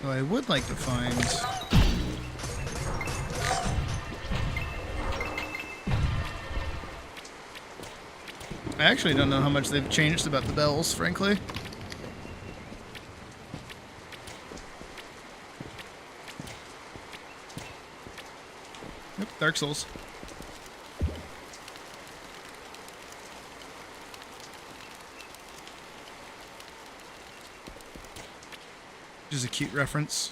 [SPEAKER 3] Though I would like to find... I actually don't know how much they've changed about the bells, frankly. Yep, Dark Souls. Which is a cute reference.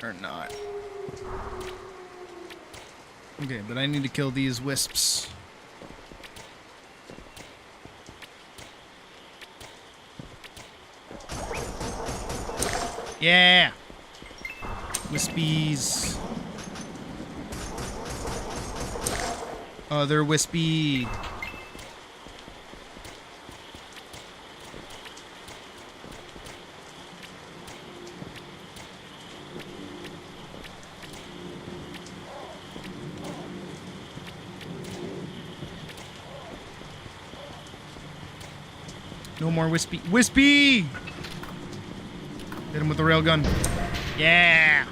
[SPEAKER 3] Or not. Okay, but I need to kill these wisps. Yeah! Wispies. Oh, they're wispy. No more wispy. Wispy! Hit him with the railgun. Yeah!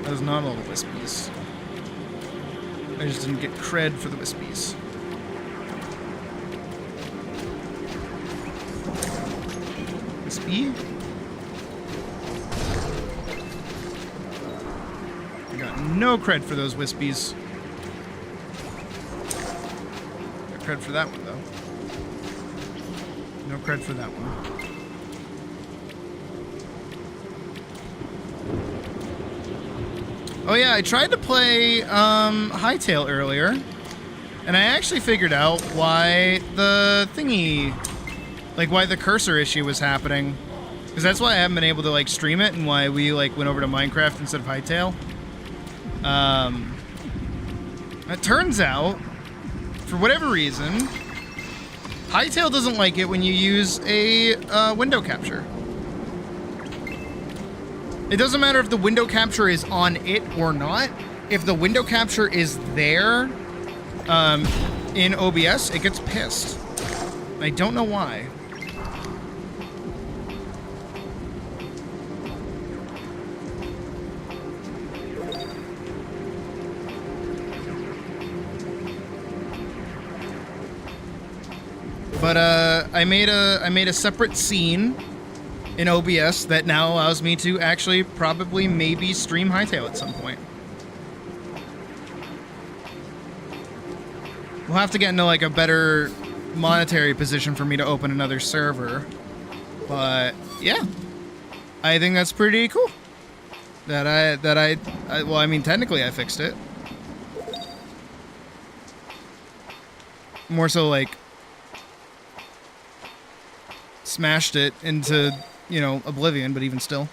[SPEAKER 3] That was not all the wispies. I just didn't get cred for the wispies. wispy. I got no cred for those wispies. Got cred for that one, though. No cred for that one. Oh yeah, I tried to play Hightail earlier, and I actually figured out why the thingy, like why the cursor issue was happening. Because that's why I haven't been able to like stream it, and why we like went over to Minecraft instead of Hightail. It turns out, for whatever reason, Hightail doesn't like it when you use a window capture. It doesn't matter if the window capture is on it or not. If the window capture is there in OBS, it gets pissed. I don't know why. But I made a separate scene in OBS that now allows me to actually probably maybe stream Hightail at some point. We'll have to get into like a better monetary position for me to open another server. But yeah, I think that's pretty cool. Well, I mean, technically I fixed it. More so like smashed it into, you know, oblivion, but even still.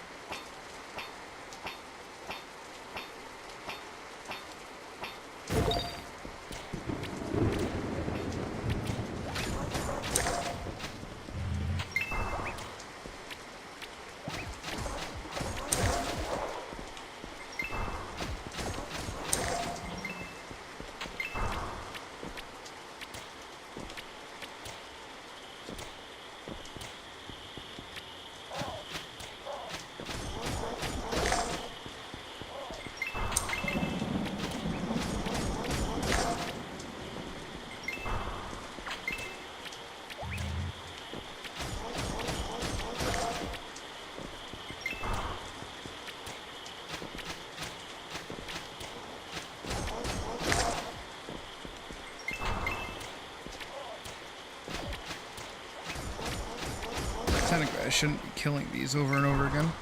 [SPEAKER 3] Technically, I shouldn't be killing these over and over again.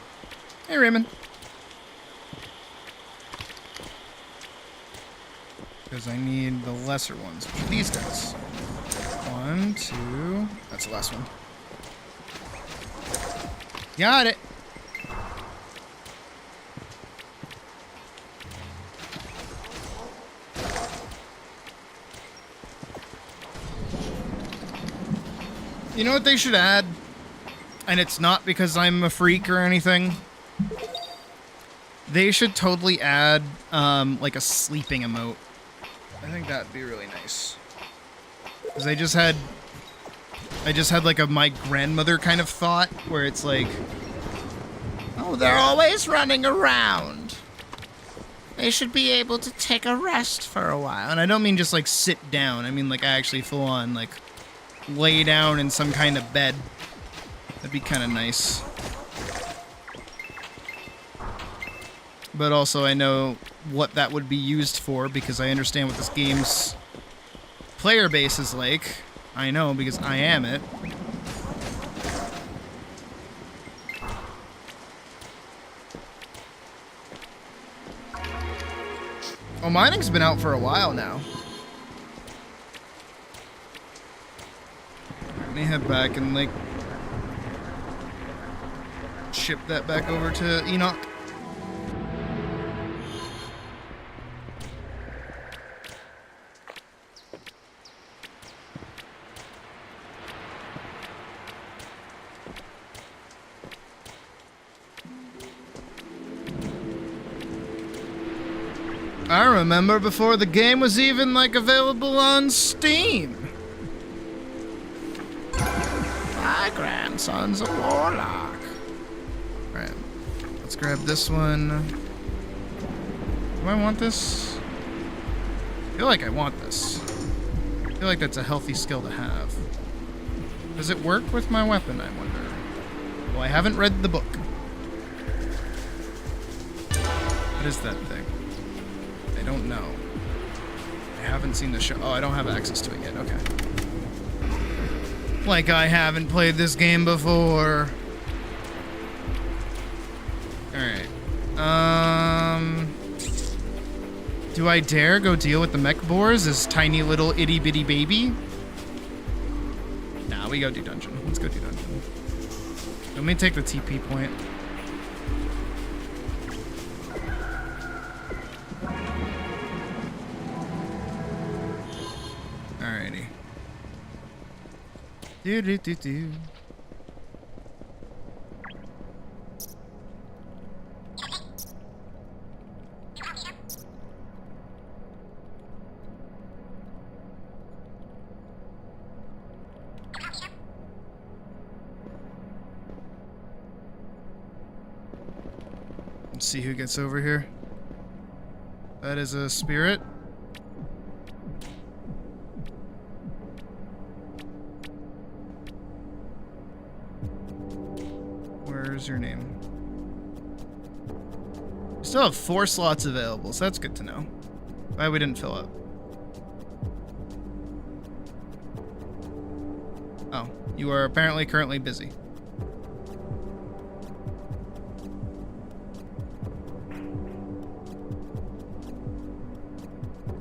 [SPEAKER 3] Hey, Raymond. Because I need the lesser ones, which are these guys. 1, 2... That's the last one. Got it! You know what they should add? And it's not because I'm a freak or anything. They should totally add, like a sleeping emote. I think that'd be really nice. Because I just had like a my grandmother kind of thought, where it's like, oh, they're always running around. They should be able to take a rest for a while. And I don't mean just like sit down. I mean like actually full on like lay down in some kind of bed. That'd be kind of nice. But also I know what that would be used for because I understand what this game's player base is like. I know because I am it. Oh, mining's been out for a while now. Let me head back and like ship that back over to Enoch. I remember before the game was even like available on Steam. My grandson's a warlock. Alright, let's grab this one. Do I want this? I feel like I want this. I feel like that's a healthy skill to have. Does it work with my weapon, I wonder? Well, I haven't read the book. What is that thing? I don't know. I haven't seen the show. Oh, I don't have access to it yet. Okay. Like I haven't played this game before. Alright. Do I dare go deal with the mech boars, this tiny little itty bitty baby? Nah, we go do dungeon. Let's go do dungeon. Let me take the TP point. Alrighty. Do. Let's see who gets over here. That is a spirit. Where's your name? We still have 4 slots available, so that's good to know. Why we didn't fill up. Oh, you are apparently currently busy.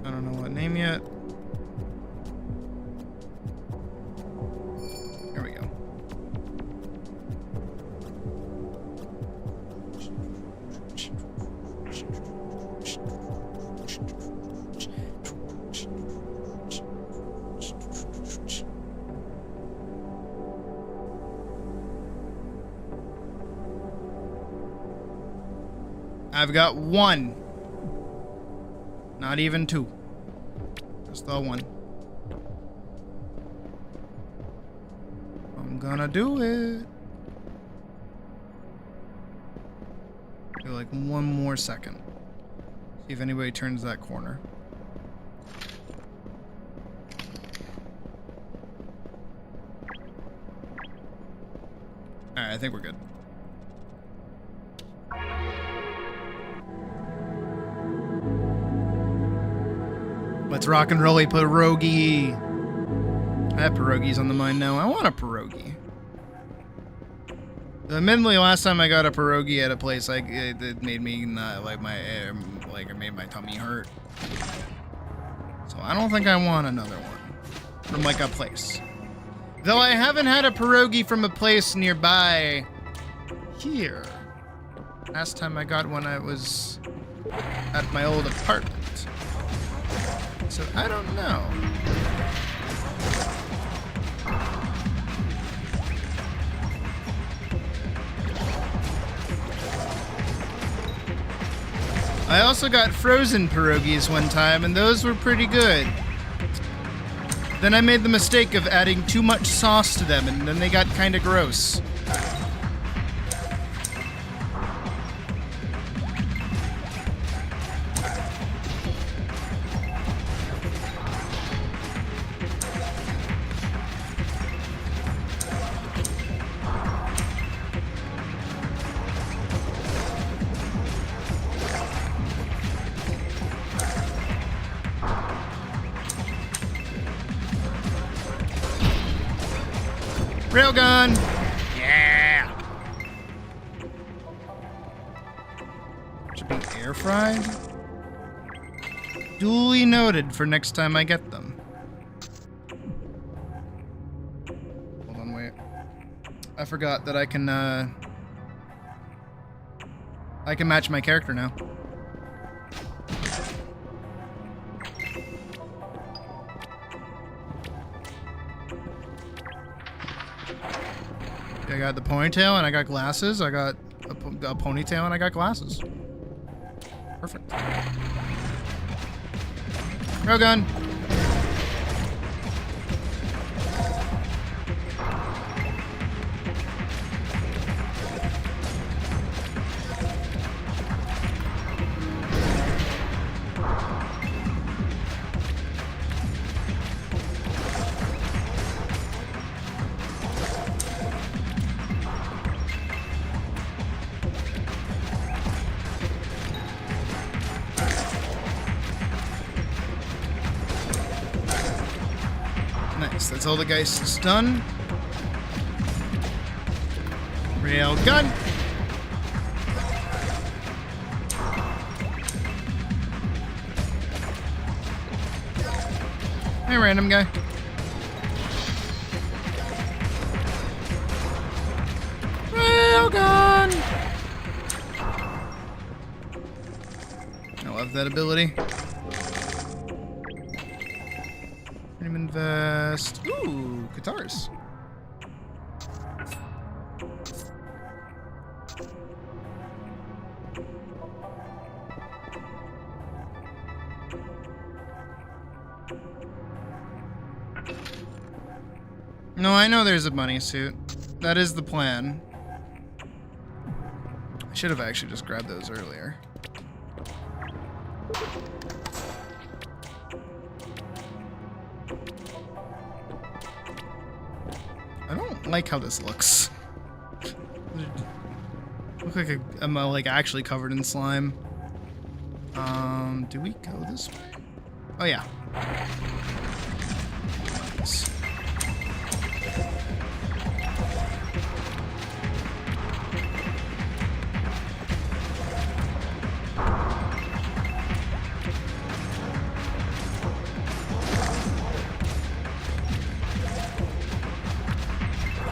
[SPEAKER 3] I don't know what name yet. There we go. I've got 1. Not even 2. Just the 1. I'm gonna do it. Do like 1 more second. See if anybody turns that corner. Alright, I think we're good. Let's rock and roll a pierogi. I have pierogies on the mind now. I want a pierogi. Admittedly, last time I got a pierogi at a place, it made me not like it made my tummy hurt. So I don't think I want another one from like a place. Though I haven't had a pierogi from a place nearby here. Last time I got one, I was at my old apartment. So I don't know. I also got frozen pierogies one time, and those were pretty good. Then I made the mistake of adding too much sauce to them, and then they got kind of gross. Railgun! Yeah! Should be air fried? Duly noted for next time I get them. Hold on, wait. I forgot that I can match my character now. I got the ponytail and I got glasses. I got a ponytail and I got glasses. Perfect. Railgun. Yes, that's all the Geist's done. Rail gun. Hey, random guy. Railgun! I love that ability. Freedom vest. Ooh, guitars. No, I know there's a bunny suit. That is the plan. I should have actually just grabbed those earlier. I don't like how this looks. Look like I'm like actually covered in slime. Do we go this way? Oh yeah.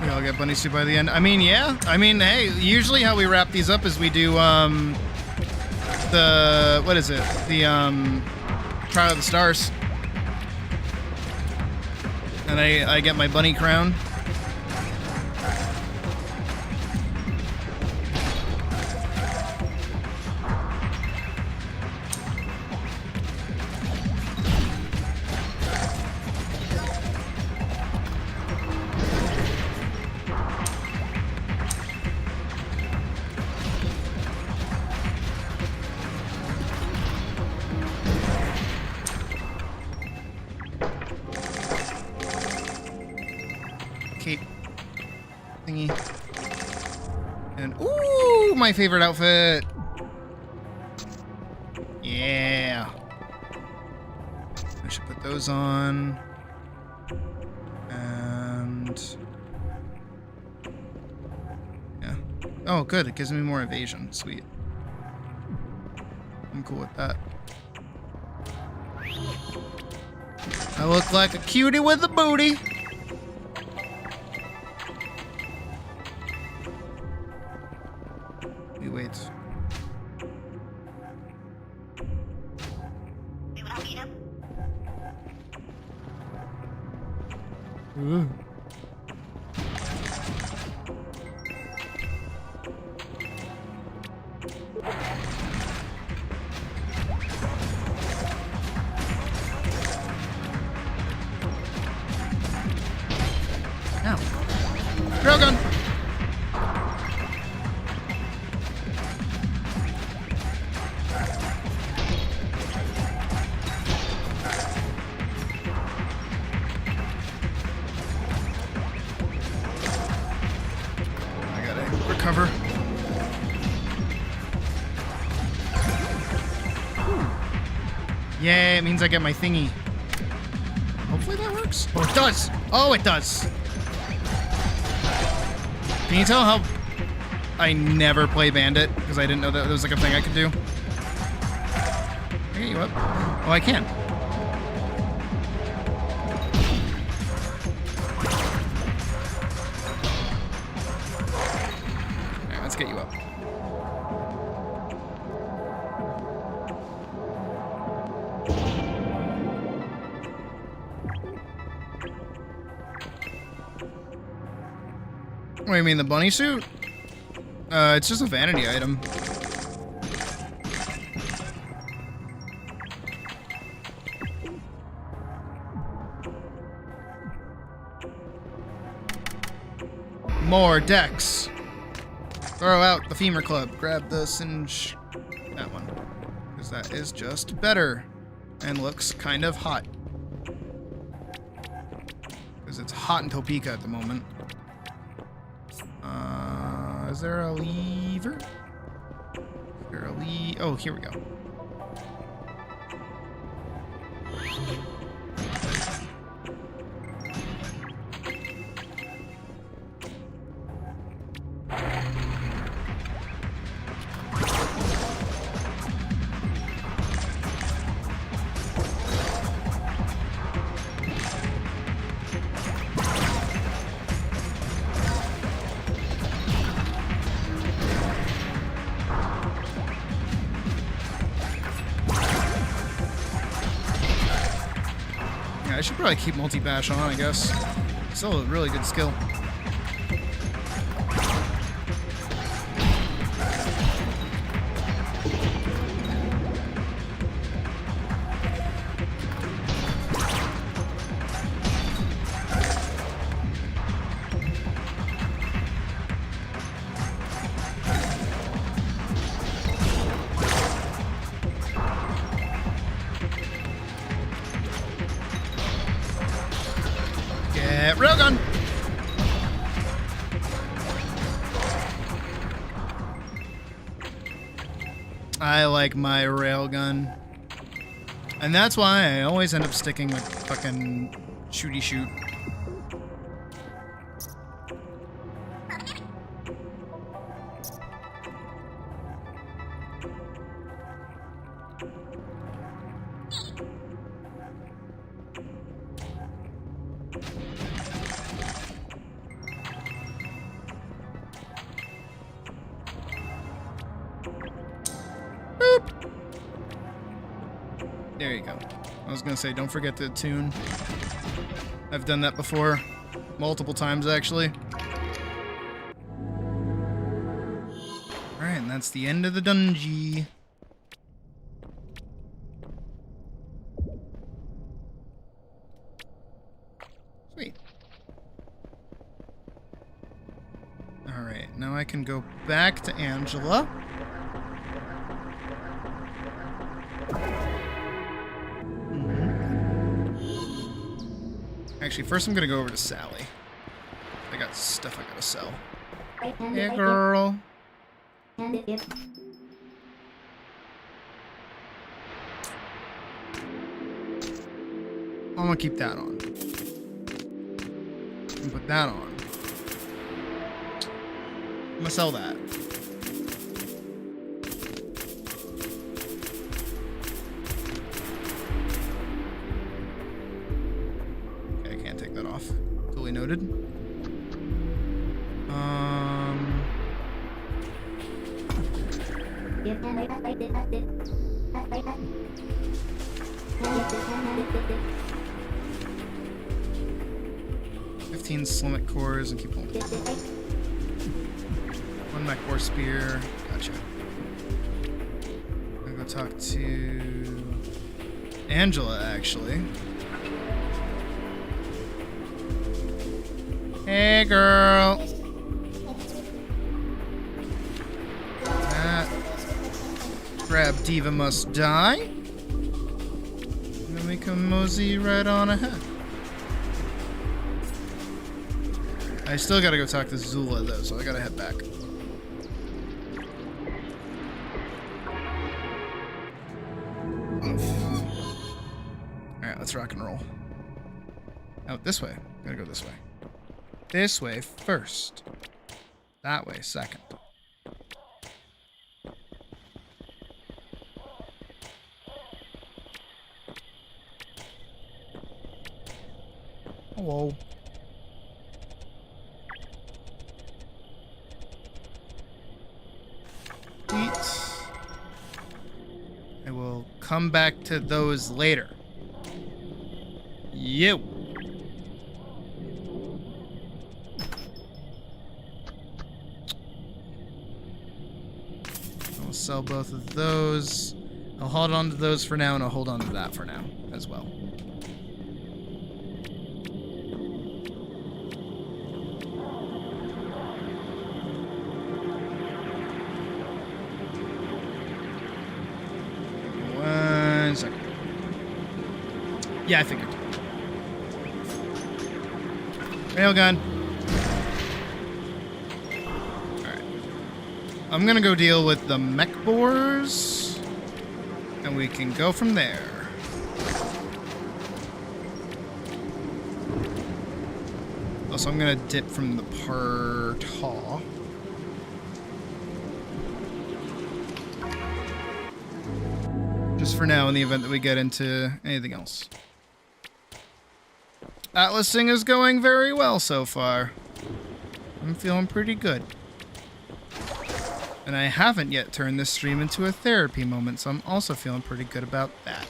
[SPEAKER 3] We all get bunny suit by the end. I mean, yeah. I mean, hey, usually how we wrap these up is we do the what is it? The Trial of the Stars. And I get my bunny crown. Cape thingy. And ooh, my favorite outfit. Yeah. I should put those on. And yeah. Oh, good. It gives me more evasion. Sweet. I'm cool with that. I look like a cutie with a booty. Wait. Ooh. Ow. Railgun. Cover. Yeah, it means I get my thingy. Hopefully that works. Oh, it does. Oh, it does. Can you tell how I never play Bandit because I didn't know that there was like a thing I could do? Can I get you up? Oh, I can. Get you up. What do you mean, the bunny suit? It's just a vanity item. More decks. Throw out the femur club. Grab the singe. That one. Because that is just better. And looks kind of hot. Because it's hot in Topeka at the moment. Is there a lever? Is there a oh, here we go. should probably keep multi-bash on, I guess. Still a really good skill. Get railgun! I like my railgun. And that's why I always end up sticking with fucking shooty shoot. There you go. I was gonna say, don't forget to tune. I've done that before. Multiple times, actually. Alright, and that's the end of the dungeon. Sweet. Alright, now I can go back to Angela. Actually, first I'm gonna go over to Sally. I got stuff I gotta sell. Hey, girl. I'm gonna keep that on. And put that on. I'm gonna sell that. Totally noted. 15 Slimmic cores and keep holding. 1 mech war spear. Gotcha. I'm gonna go talk to Angela, actually. Hey, girl. That grab diva must die. And then we can mosey right on ahead. I still gotta go talk to Zula, though, so I gotta head back. Alright, let's rock and roll. Out this way. Gotta go this way. This way first. That way second. Hello. Eat. I will come back to those later. You. I'll sell both of those. I'll hold on to those for now, and I'll hold on to that for now as well. One second. Yeah, I figured. Railgun. Alright. I'm gonna go deal with the mech boars, and we can go from there. Also, I'm gonna dip from the Partaw. Just for now, in the event that we get into anything else. Atlyssing is going very well so far. I'm feeling pretty good. And I haven't yet turned this stream into a therapy moment, so I'm also feeling pretty good about that.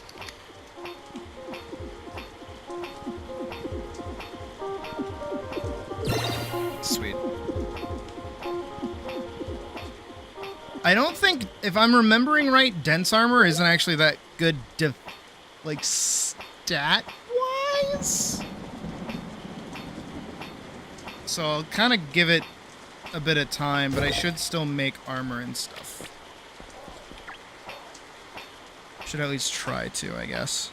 [SPEAKER 3] I don't think, if I'm remembering right, dense armor isn't actually that good, like, stat-wise. So I'll kind of give it a bit of time, but I should still make armor and stuff. Should at least try to, I guess.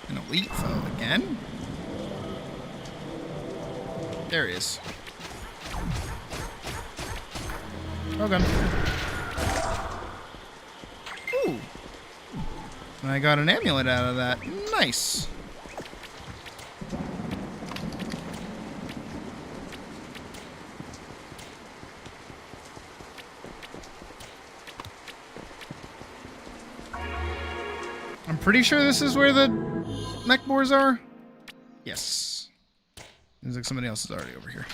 [SPEAKER 3] An elite foe again? There he is. Okay. Ooh. And I got an amulet out of that. Nice. I'm pretty sure this is where the mech boars are. Yes. Seems like somebody else is already over here.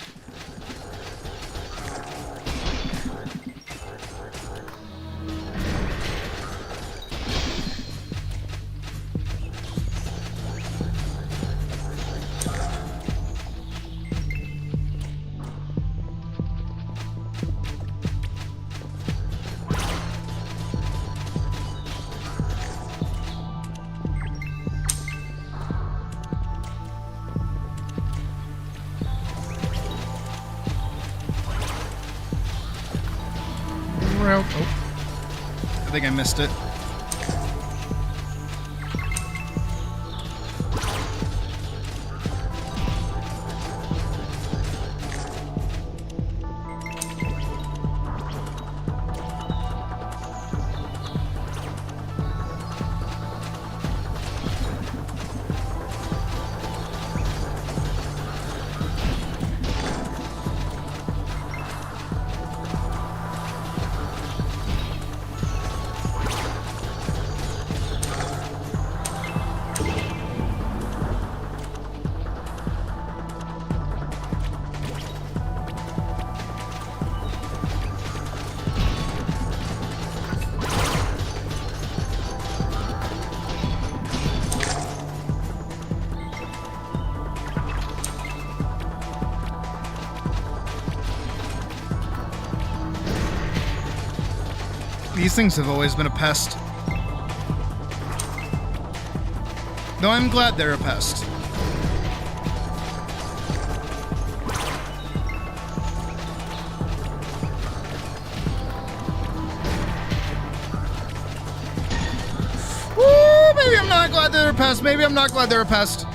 [SPEAKER 3] Oh, I think I missed it. These things have always been a pest. Though I'm glad they're a pest. Woo! Maybe I'm not glad they're a pest. Maybe I'm not glad they're a pest.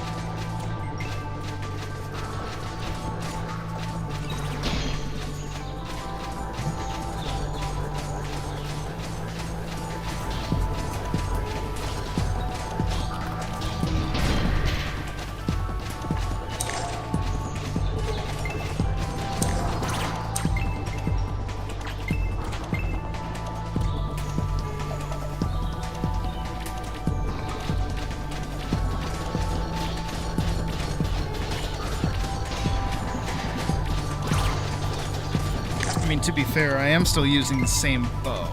[SPEAKER 3] I mean, to be fair, I am still using the same bow.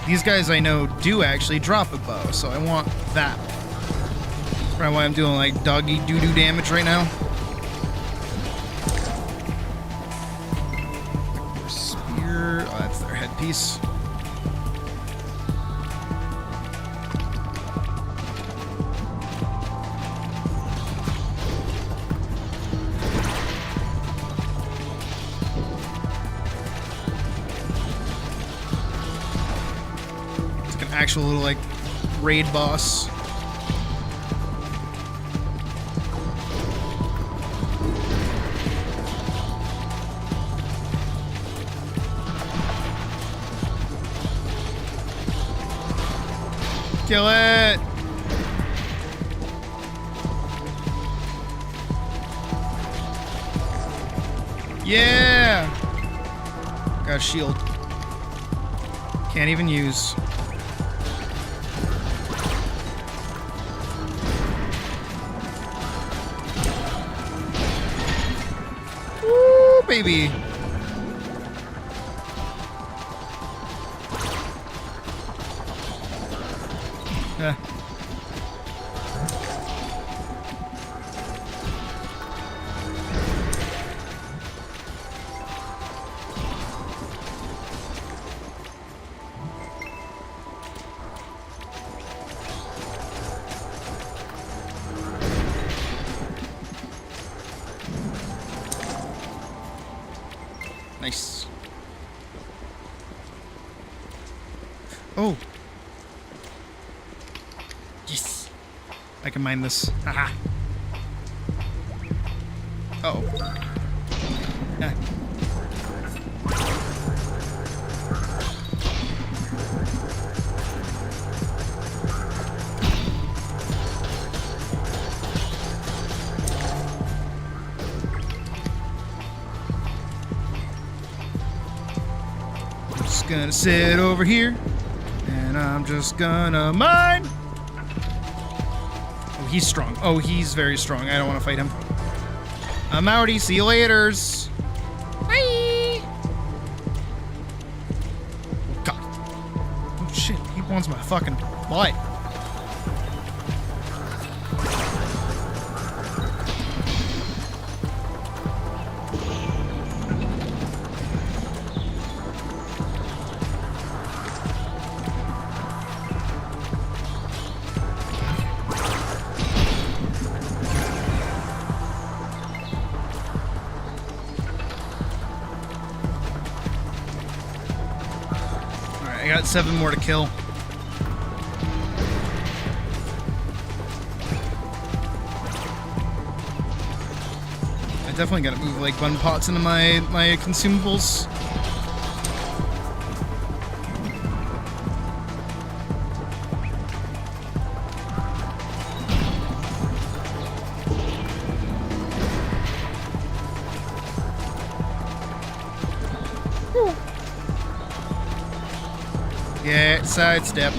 [SPEAKER 3] These guys I know do actually drop a bow, so I want that. That's probably why I'm doing like doggy doo-doo damage right now. Spear. Oh, that's their headpiece. Actual little like raid boss. Kill it. Yeah. Got a shield. Can't even use. baby. Nice. Oh. Yes. I can mine this. Haha. Uh-oh. Yeah. Just gonna sit over here, and I'm just gonna mine. Oh, he's strong. Oh, he's very strong. I don't want to fight him. I'm outie. See you laters. Bye. God. Oh shit. He wants my fucking butt. I got 7 more to kill. I definitely gotta move like bun pots into my consumables. Yeah, sidestepped.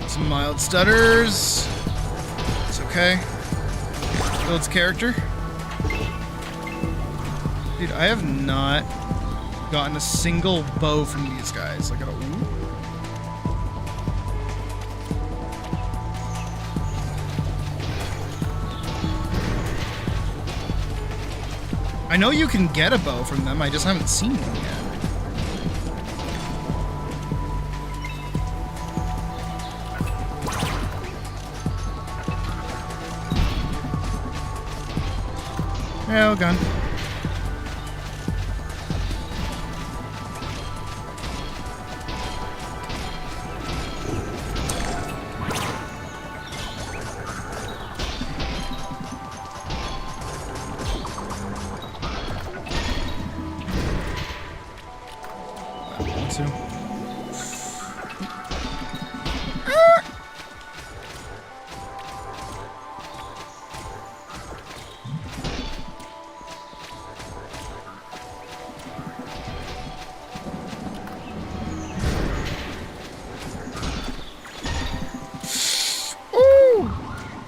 [SPEAKER 3] Some mild stutters. It's okay. Builds character. Dude, I have not gotten a single bow from these guys. Like, I know you can get a bow from them, I just haven't seen one yet. Well, gun.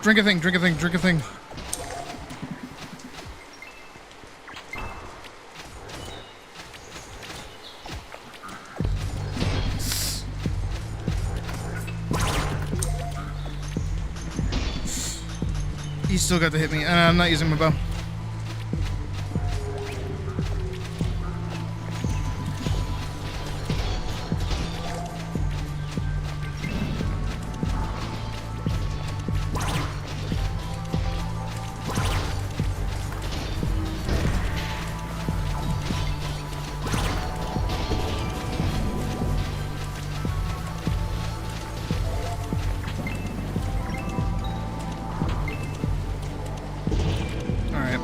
[SPEAKER 3] Drink a thing, drink a thing, drink a thing. still got to hit me. I'm not using my bow.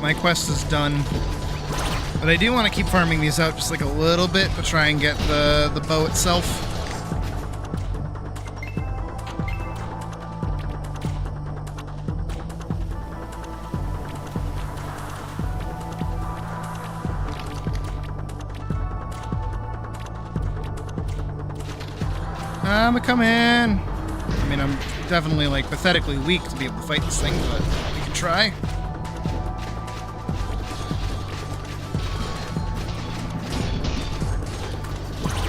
[SPEAKER 3] My quest is done, but I do want to keep farming these out just like a little bit to try and get the bow itself. I'm coming. I mean, I'm definitely like pathetically weak to be able to fight this thing, but we can try.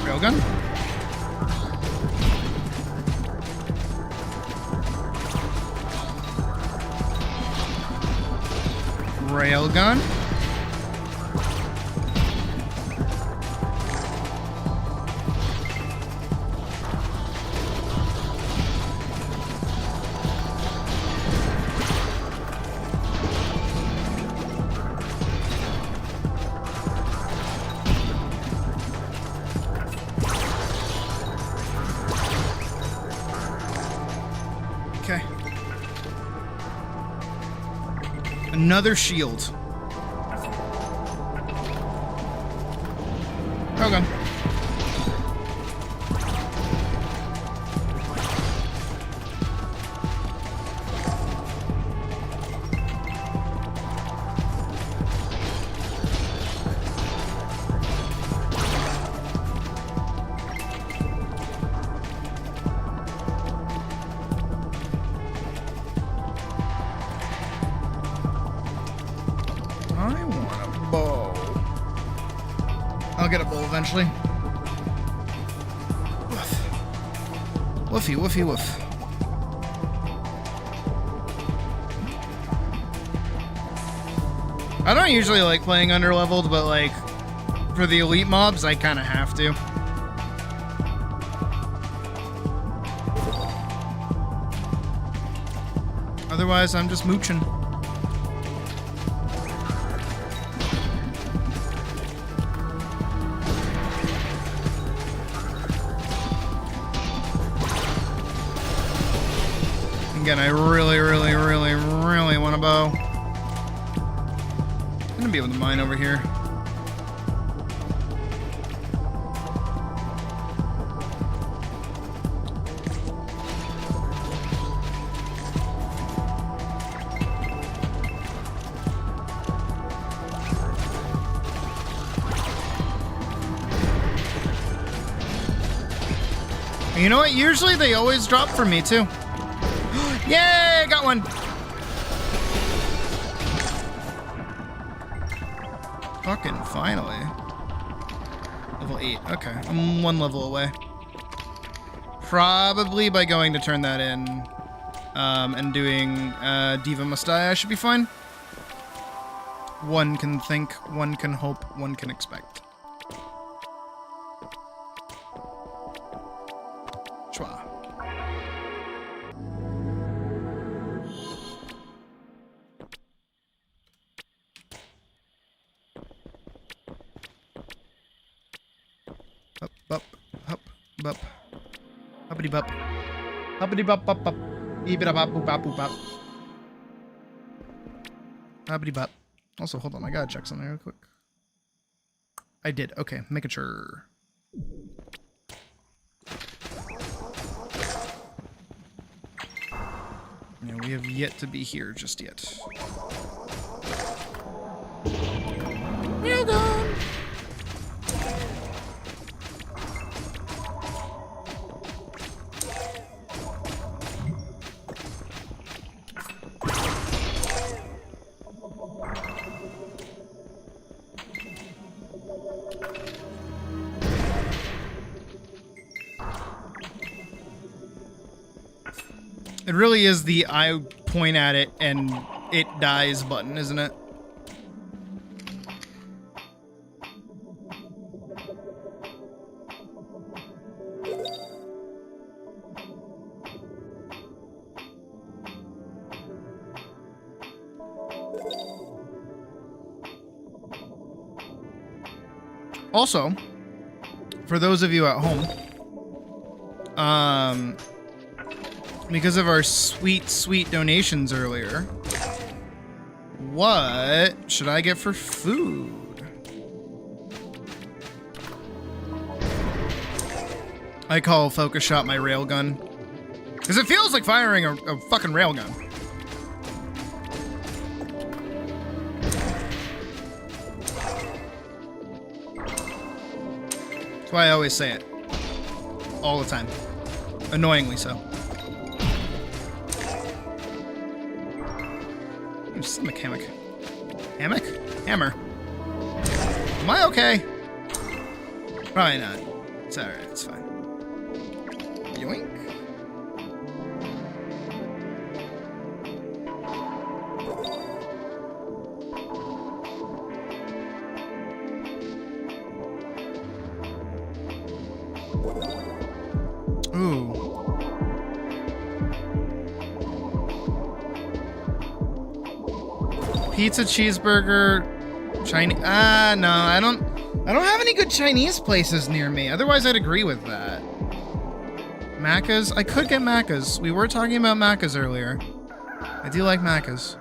[SPEAKER 3] Railgun. Railgun. Okay. Another shield. Railgun. I want a bow. I'll get a bow eventually. Woof. Woofy, woofy, woof. I don't usually like playing underleveled, but like for the elite mobs, I kind of have to. Otherwise, I'm just mooching. Again, I really want a bow. I'm gonna be able to mine over here. You know what? Usually they always drop for me too. Yay! Got one! Fucking finally. Level 8. Okay. I'm one level away. Probably by going to turn that in and doing Diva Must Die, I should be fine. One can think, one can hope, one can expect. Chua. Up, up, up, up. Uppity bup. Uppity bup, bup, bup. Beep-a-da bop, boop, bop, boop, bop. Uppity bup. Also, hold on, I gotta check something real quick. I did. Okay, making sure. Yeah, we have yet to be here just yet. Well done. It really is the I point at it and it dies button, isn't it? Also, for those of you at home, because of our sweet donations earlier, what should I get for food? I call Focus Shot my railgun, because it feels like firing a fucking railgun. That's why I always say it. All the time. Annoyingly so. Stomach hammock. Hammock? Hammer. Am I okay? Probably not. It's alright, it's fine. Yoink. Ooh. Pizza, cheeseburger, Chinese. No, I don't have any good Chinese places near me. Otherwise, I'd agree with that. Macca's? I could get Macca's. We were talking about Macca's earlier. I do like Macca's.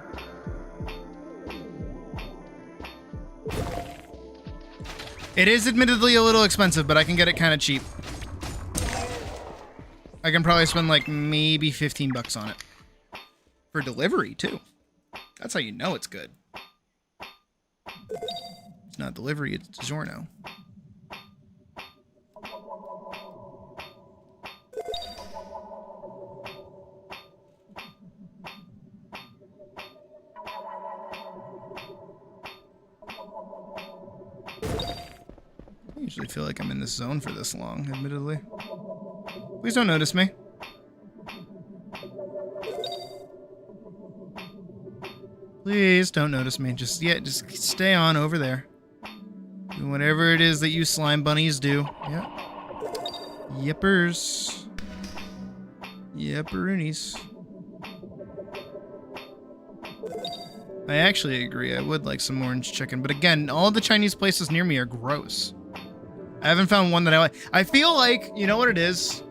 [SPEAKER 3] It is admittedly a little expensive, but I can get it kind of cheap. I can probably spend like maybe 15 bucks on it. For delivery, too. That's how you know it's good. It's not delivery, it's DiGiorno. I usually feel like I'm in this zone for this long, admittedly. Please don't notice me. Please don't notice me. Just stay on over there. Do whatever it is that you slime bunnies do. Yep. Yippers. Yipperoonies. I actually agree. I would like some orange chicken. But again, all the Chinese places near me are gross. I haven't found one that I like. I feel like, you know what it is?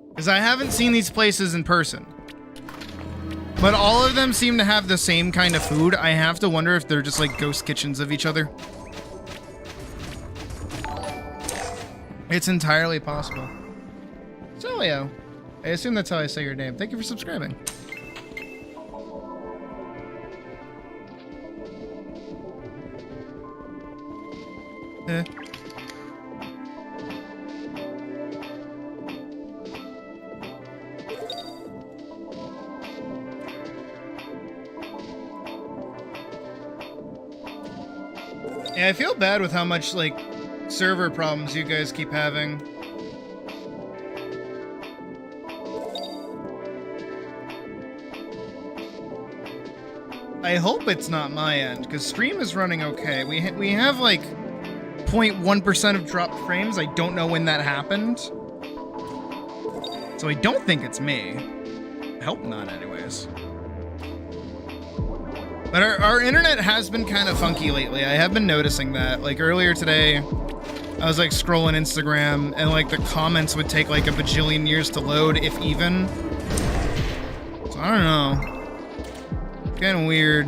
[SPEAKER 3] Because I haven't seen these places in person. But all of them seem to have the same kind of food. I have to wonder if they're just like ghost kitchens of each other. It's entirely possible. Solio. I assume that's how I say your name. Thank you for subscribing. Yeah, I feel bad with how much, like, server problems you guys keep having. I hope it's not my end, because stream is running okay. We have, like, 0.1% of dropped frames. I don't know when that happened. So I don't think it's me. I hope not, anyways. But our internet has been kind of funky lately. I have been noticing that. Like earlier today, I was like scrolling Instagram and like the comments would take like a bajillion years to load, if even. So I don't know. It's getting weird.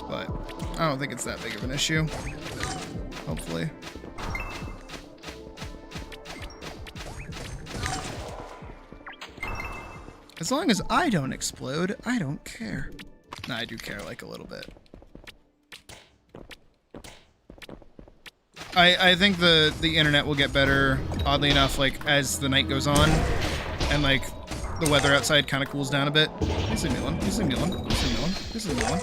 [SPEAKER 3] But I don't think it's that big of an issue. Hopefully. As long as I don't explode, I don't care. No, I do care, like, a little bit. I think the internet will get better, oddly enough, like, as the night goes on. And, like, the weather outside kind of cools down a bit. Here's a new one. Here's a new one. Here's a new one. Here's a new one.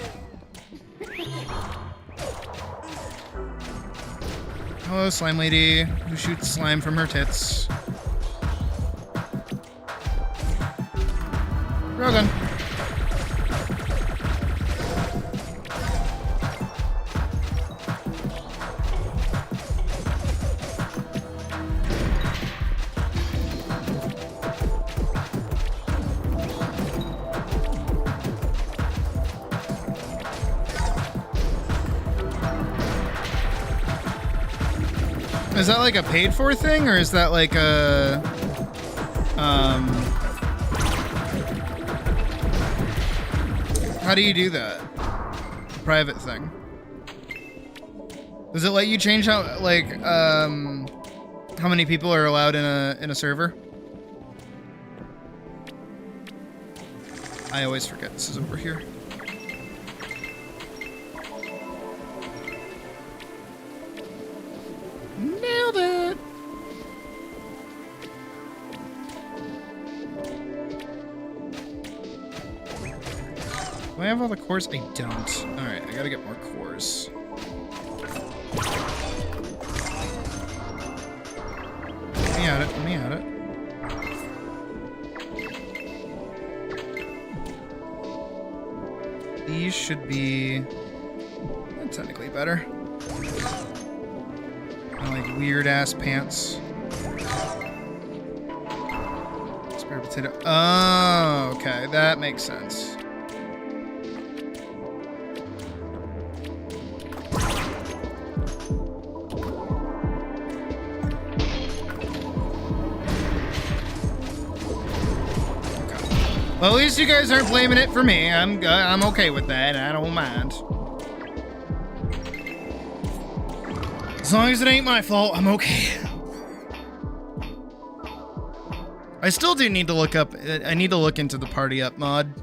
[SPEAKER 3] Hello, slime lady, who shoots slime from her tits. Railgun. Is that like a paid for thing, or is that like a how do you do that? Private thing. Does it let you change how how many people are allowed in a server? I always forget this is over here. Nailed it. Do I have all the cores? I don't. Alright, I gotta get more cores. Let me at it, let me at it. These should be technically better. Like weird ass pants. Spare potato. Oh, okay, that makes sense. Well, at least you guys aren't blaming it for me. I'm okay with that. I don't mind. As long as it ain't my fault, I'm okay. I still do need to look up. I need to look into the party up mod.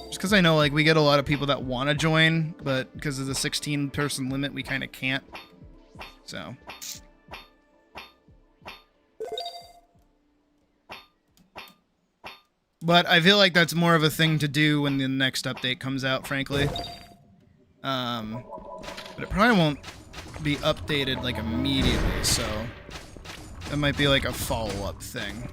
[SPEAKER 3] Just because I know, like, we get a lot of people that want to join, but because of the 16-person limit, we kind of can't. So. But I feel like that's more of a thing to do when the next update comes out, frankly. But it probably won't be updated, like, immediately, so... That might be, like, a follow-up thing.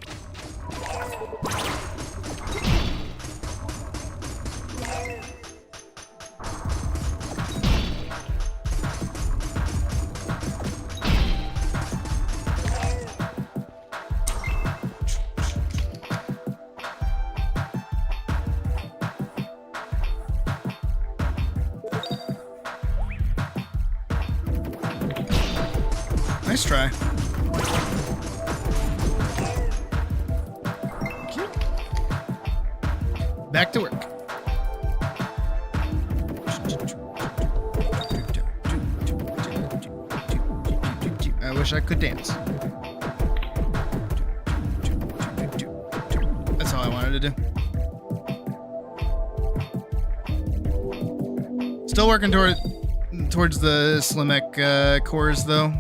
[SPEAKER 3] Nice try. Back to work. I wish I could dance. That's all I wanted to do. Still working towards the Slimek cores, though.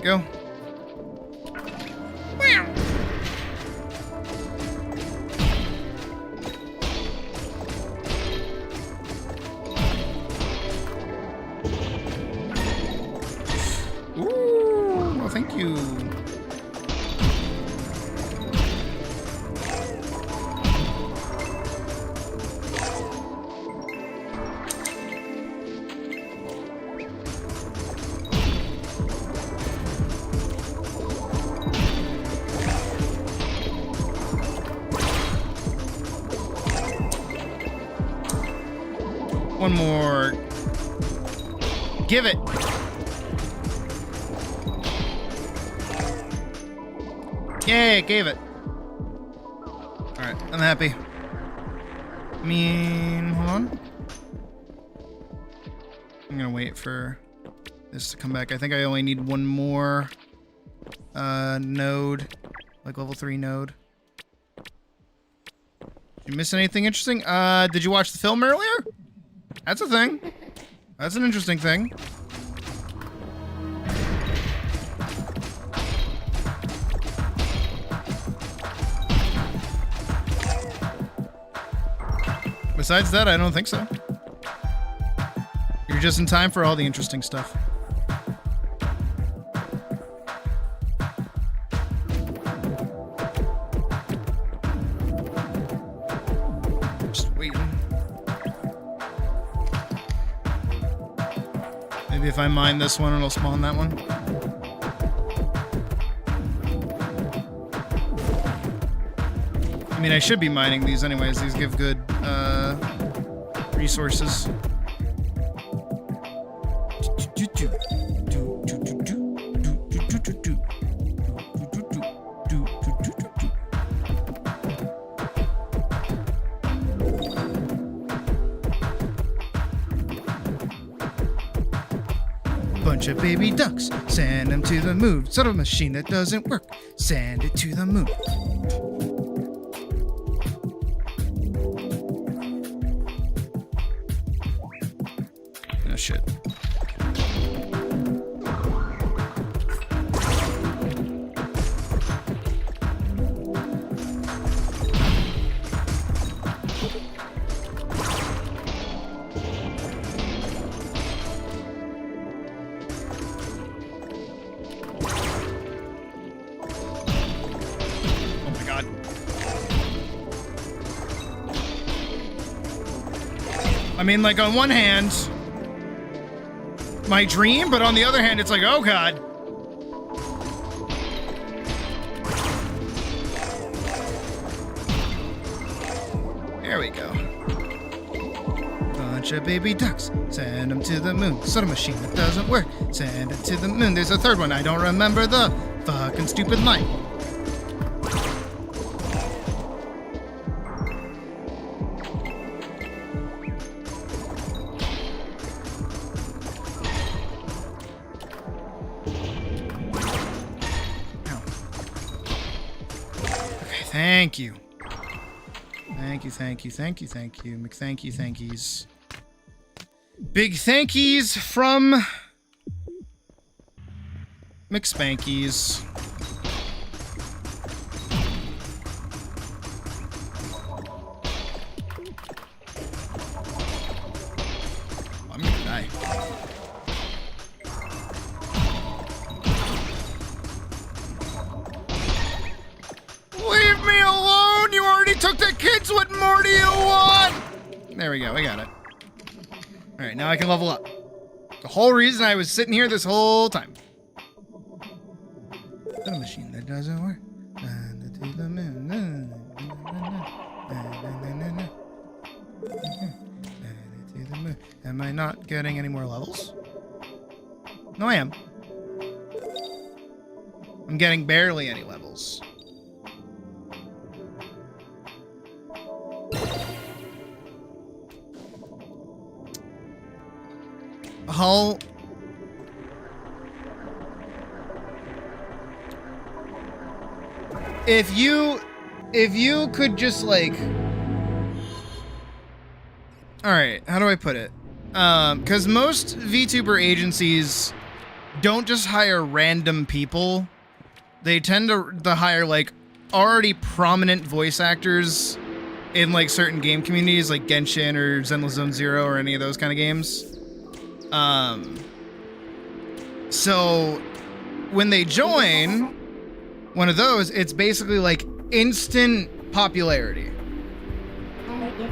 [SPEAKER 3] Go. Ooh, no thank you. One more. Give it. Yay, gave it. Alright, I'm happy. I mean, hold on. I'm gonna wait for this to come back. I think I only need one more node. Like level 3 node. Did you miss anything interesting? Did you watch the film earlier? That's a thing. That's an interesting thing. Besides that, I don't think so. You're just in time for all the interesting stuff. Just waiting. Maybe if I mine this one, it'll spawn that one. I mean, I should be mining these anyways. These give good resources. Bunch of baby ducks, send them to the moon. Sort of machine that doesn't work, send it to the moon. Oh shit. I mean, like, on one hand, my dream, but on the other hand, it's like, oh god. There we go. Bunch of baby ducks, send them to the moon. Sort of machine that doesn't work, send it to the moon. There's a third one, I don't remember the fucking stupid line. Thank you. Thank you, thank you, thank you, thank you. McThank you, thankies. Big thankies from McSpankies. I'm gonna die. Leave me alone! You already took the kids! What more do you want? There we go, we got it. Alright, now I can level up. The whole reason I was sitting here this whole time. The machine that doesn't work. Am I not getting any more levels? No, I am. I'm getting barely any levels. Hull. If you could just like, all right, how do I put it? Because most VTuber agencies don't just hire random people. They tend to hire like already prominent voice actors in like certain game communities, like Genshin or Zenless Zone Zero or any of those kind of games. So when they join one of those, it's basically like instant popularity.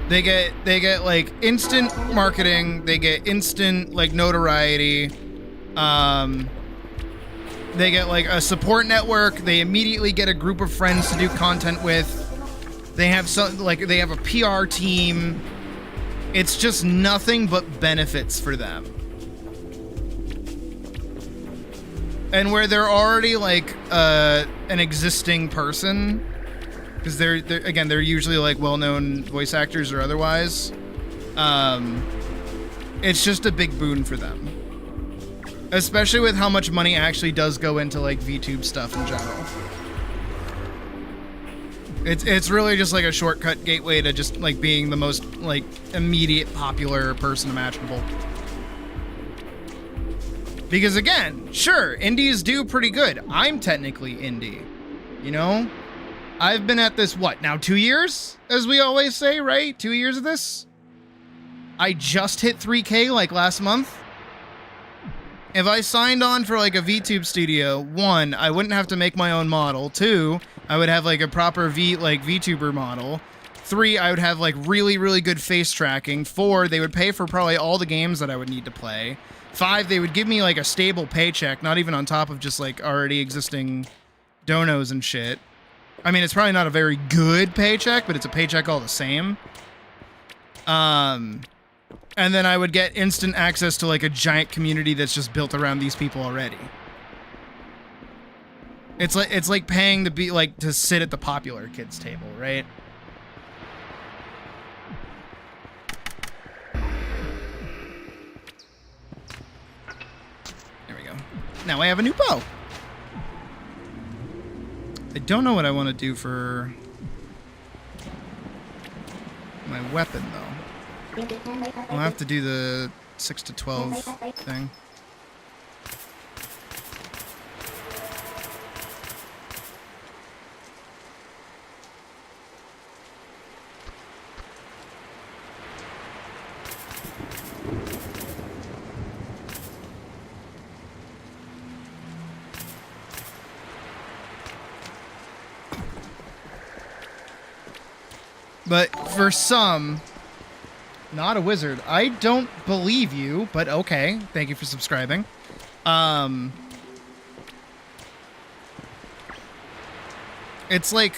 [SPEAKER 3] They get like instant marketing, they get instant like notoriety. They get like a support network, they immediately get a group of friends to do content with. They have they have a PR team. It's just nothing but benefits for them. And where they're already like an existing person, because they're usually like well-known voice actors or otherwise, it's just a big boon for them. Especially with how much money actually does go into like VTube stuff in general. It's really just like a shortcut gateway to just like being the most like immediate popular person imaginable. Because again, sure, indies do pretty good. I'm technically indie, you know? I've been at this, what, now 2 years? As we always say, right? 2 years of this? I just hit 3K like last month. If I signed on for like a VTube studio, 1, I wouldn't have to make my own model. 2, I would have like a proper VTuber model. 3, I would have like really, really good face tracking. 4, they would pay for probably all the games that I would need to play. 5, they would give me like a stable paycheck, not even on top of just like already existing donos and shit. I mean, it's probably not a very good paycheck, but it's a paycheck all the same. And then I would get instant access to like a giant community that's just built around these people already. It's like paying to sit at the popular kids table, right? There we go. Now I have a new bow. I don't know what I want to do for my weapon though. I'll have to do the 6 to 12 thing. But for some, not a wizard. I don't believe you, but okay. Thank you for subscribing. It's like,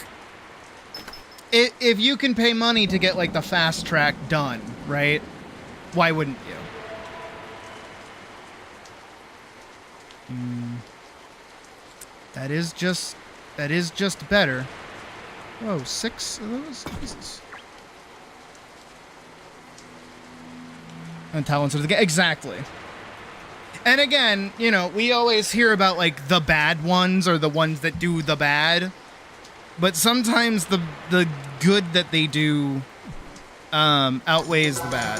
[SPEAKER 3] if you can pay money to get like the fast track done, right? Why wouldn't you? That is just better. Whoa, 6 of those? Jesus. And talents of the game. Exactly. And again, you know, we always hear about like the bad ones or the ones that do the bad. But sometimes the good that they do outweighs the bad.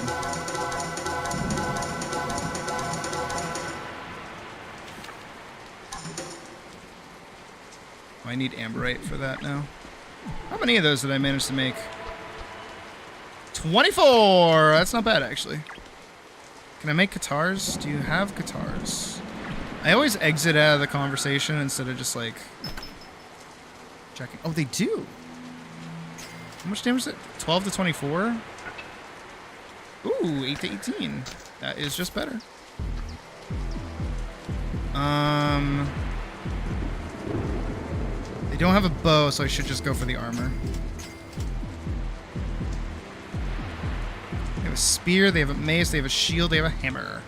[SPEAKER 3] I need amberite for that now. How many of those did I manage to make? 24! That's not bad, actually. Can I make guitars? Do you have guitars? I always exit out of the conversation instead of just, like, checking. Oh, they do! How much damage is it? 12 to 24? Ooh, 8 to 18. That is just better. They don't have a bow, so I should just go for the armor. They have a spear, they have a mace, they have a shield, they have a hammer.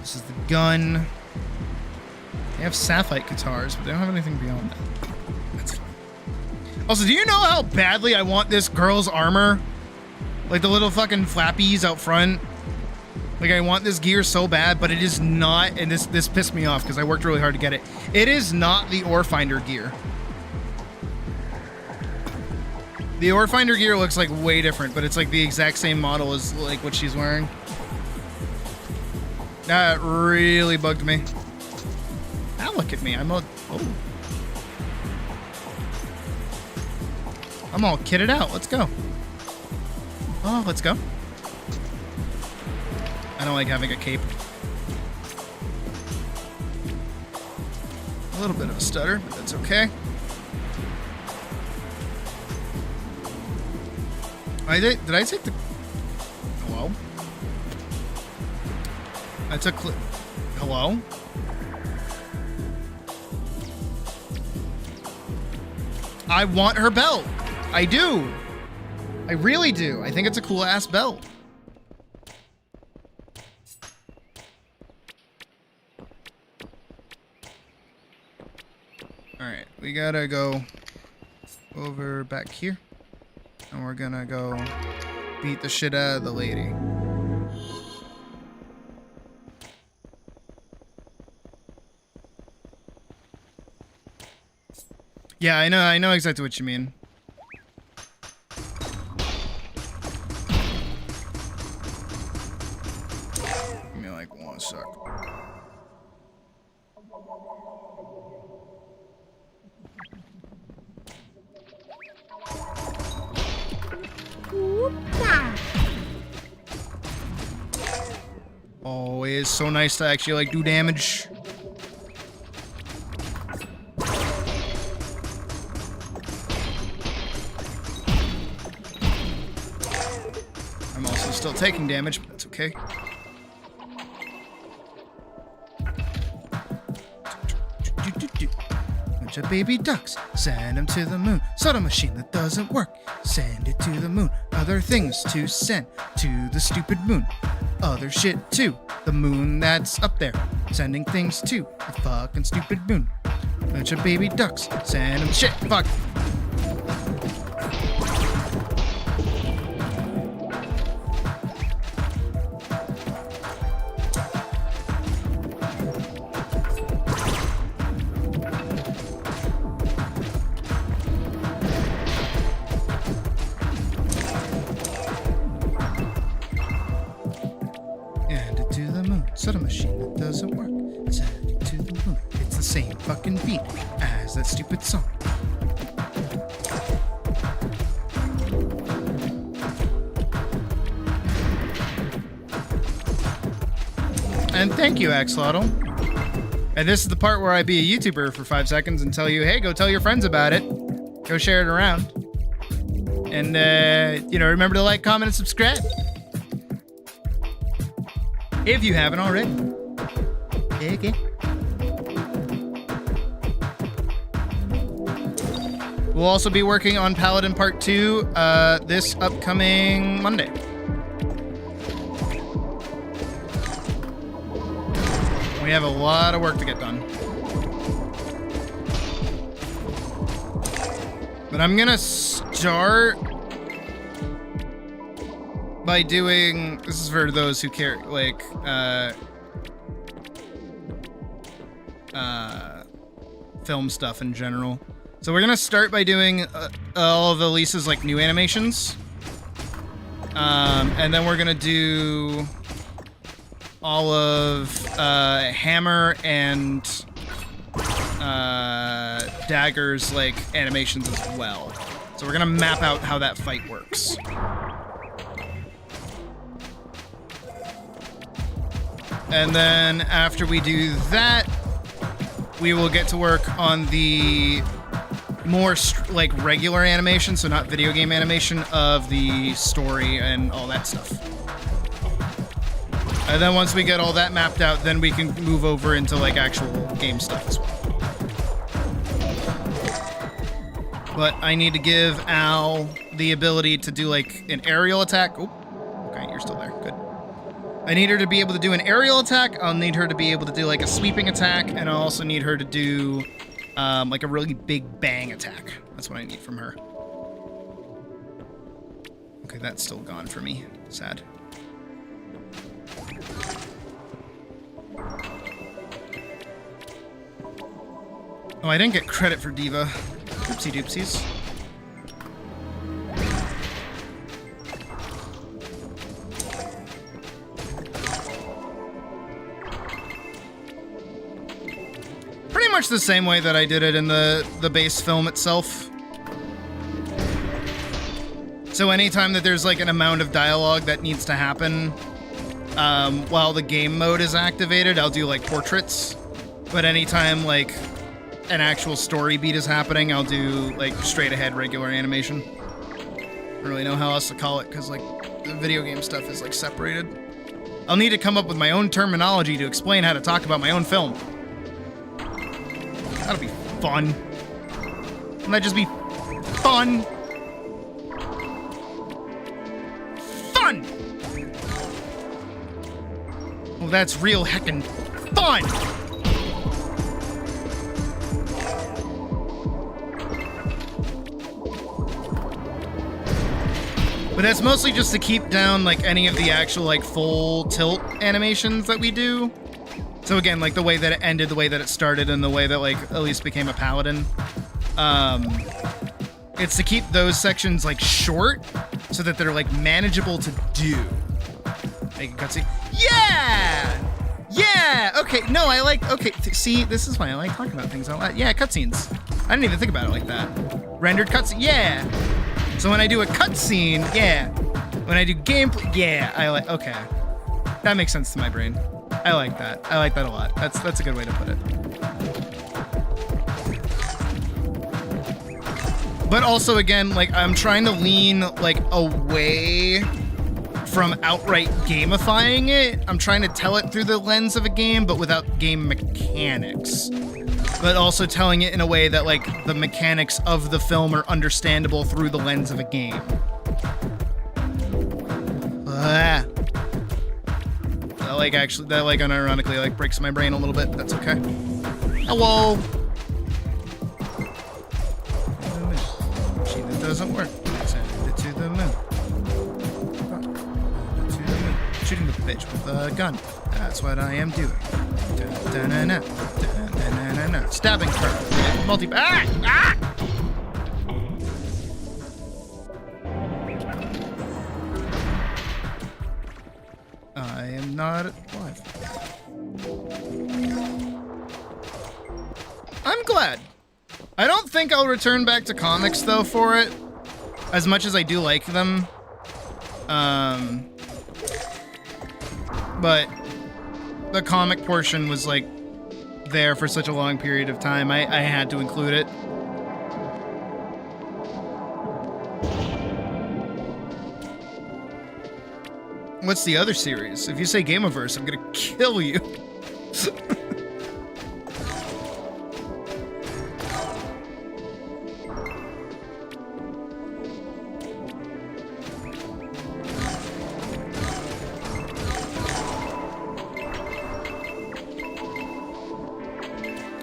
[SPEAKER 3] This is the gun. They have sapphire guitars, but they don't have anything beyond that. That's fine. Also, do you know how badly I want this girl's armor? Like the little fucking flappies out front. Like, I want this gear so bad, but it is not, and this pissed me off because I worked really hard to get it. It is not the ore finder gear. The ore finder gear looks like way different, but it's like the exact same model as like what she's wearing. That really bugged me. Now look at me, I'm all kitted out. Let's go. Oh, let's go. I don't like having a cape. A little bit of a stutter, but that's okay. Did I take the... Hello? I took... Hello? I want her belt. I do. I really do. I think it's a cool ass belt. Alright, we gotta go over back here. And we're gonna go beat the shit out of the lady. Yeah, I know exactly what you mean. Give me like 1 sec. is so nice to actually like do damage. I'm also still taking damage, but that's okay. Bunch of baby ducks, send them to the moon. Soda machine that doesn't work, send it to the moon. Other things to send to the stupid moon. Other shit too, the moon that's up there, sending things to the fucking stupid moon. Bunch of baby ducks, send them shit, fuck. Soda machine that doesn't work. Send it to the moon. It's the same fucking beat as that stupid song. And thank you, Axolotl. And this is the part where I be a YouTuber for 5 seconds and tell you, hey, go tell your friends about it. Go share it around. And, remember to like, comment, and subscribe. If you haven't already. Okay. We'll also be working on Paladin Part 2 this upcoming Monday. We have a lot of work to get done. But I'm gonna start by doing, this is for those who care, like, film stuff in general. So we're gonna start by doing all of Elise's, like, new animations. And then we're gonna do all of Hammer and Dagger's, like, animations as well. So we're gonna map out how that fight works. And then after we do that, we will get to work on the more like regular animation, so not video game animation, of the story and all that stuff. And then once we get all that mapped out, then we can move over into like actual game stuff as well. But I need to give Al the ability to do like an aerial attack. Oh, okay, you're still there. Good. I need her to be able to do an aerial attack. I'll need her to be able to do like a sweeping attack, and I'll also need her to do like a really big bang attack. That's what I need from her. Okay, that's still gone for me. Sad. Oh, I didn't get credit for Diva. Oopsie doopsies. Pretty much the same way that I did it in the base film itself. So anytime that there's like an amount of dialogue that needs to happen while the game mode is activated, I'll do like portraits. But anytime like an actual story beat is happening, I'll do like straight ahead regular animation. I don't really know how else to call it because like the video game stuff is like separated. I'll need to come up with my own terminology to explain how to talk about my own film. That'll be fun. Wouldn't that just be fun? Fun! Oh, that's real heckin' fun! But that's mostly just to keep down like any of the actual like full tilt animations that we do. So again, like the way that it ended, the way that it started, and the way that like Atlyss became a paladin. It's to keep those sections like short so that they're like manageable to do. Make a cutscene. Yeah! Yeah! Okay, no, I like, okay, see, this is why I like talking about things a lot. Yeah, cutscenes. I didn't even think about it like that. Rendered cutscene, yeah! So when I do a cutscene, yeah. When I do gameplay, yeah, I like, okay. That makes sense to my brain. I like that. I like that a lot. That's a good way to put it. But also, again, like, I'm trying to lean, like, away from outright gamifying it. I'm trying to tell it through the lens of a game, but without game mechanics. But also telling it in a way that, like, the mechanics of the film are understandable through the lens of a game. That, like, actually, that, like, unironically, like, breaks my brain a little bit. That's okay. Hello! She that doesn't work. Send it to the moon. Shooting the bitch with a gun. That's what I am doing. Da-na-na. Da-na-na-na. Stabbing her. Ah! I am not alive. I'm glad. I don't think I'll return back to comics, though, for it. As much as I do like them. But the comic portion was, like, there for such a long period of time. I had to include it. What's the other series? If you say Gameaverse, I'm gonna kill you.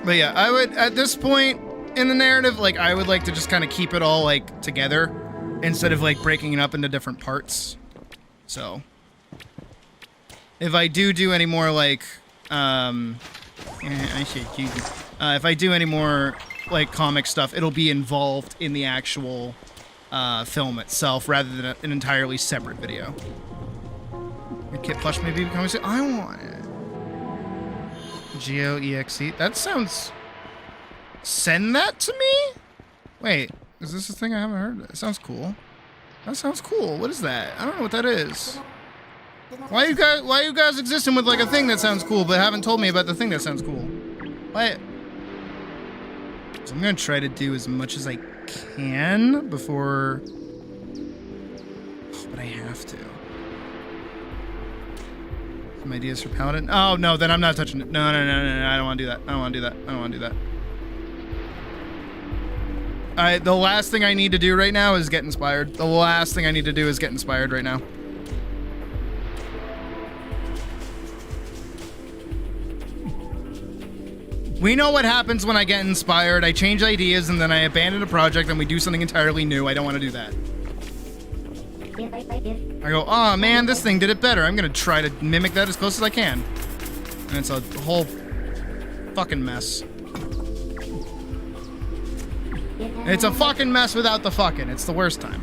[SPEAKER 3] But yeah, I would, at this point in the narrative, like, I would like to just kind of keep it all, like, together instead of, like, breaking it up into different parts. So, if I do any more, like, if I do any more, like, comic stuff, it'll be involved in the actual film itself rather than an entirely separate video. Your kit plush maybe becoming, I want it. G-O-E-X-E. That sounds... Send that to me? Wait, is this a thing I haven't heard? It sounds cool. That sounds cool. What is that? I don't know what that is. Why are you guys existing with, like, a thing that sounds cool but haven't told me about the thing that sounds cool? What? So I'm gonna try to do as much as I can before... Oh, but I have to. Some ideas for Paladin? Oh, no, then I'm not touching it. No, I don't want to do that. I don't want to do that. I don't want to do that. Alright, the last thing I need to do right now is get inspired. The last thing I need to do is get inspired right now. We know what happens when I get inspired. I change ideas and then I abandon a project and we do something entirely new. I don't want to do that. I go, oh man, this thing did it better. I'm gonna try to mimic that as close as I can. And it's a whole fucking mess. It's a fucking mess without the fucking. It's the worst time.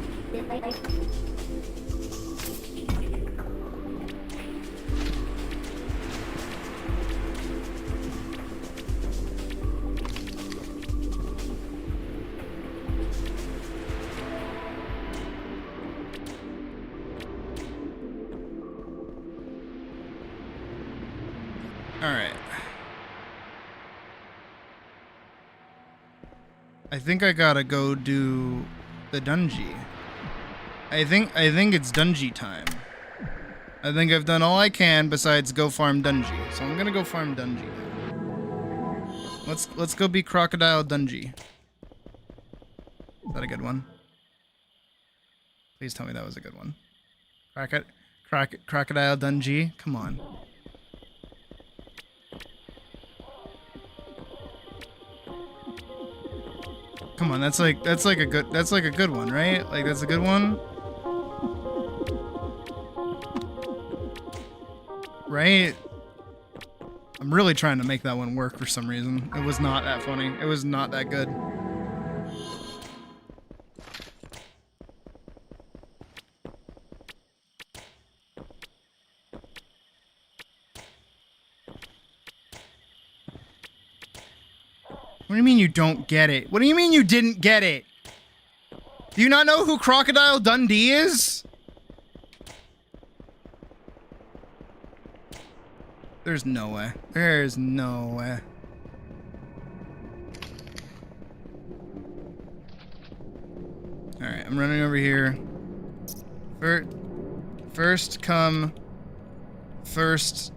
[SPEAKER 3] Alright. I think I gotta go do the dungeon. I think it's dungeon time. I think I've done all I can besides go farm dungeon. So I'm gonna go farm dungeon. Let's go be Crocodile Dungeon. Is that a good one? Please tell me that was a good one. Crocodile Dungeon. Come on. Come on, that's like a good one, right? Like that's a good one. Right? I'm really trying to make that one work for some reason. It was not that funny. It was not that good. What do you mean you don't get it? What do you mean you didn't get it? Do you not know who Crocodile Dundee is? There's no way. There's no way. Alright, I'm running over here. First come. First.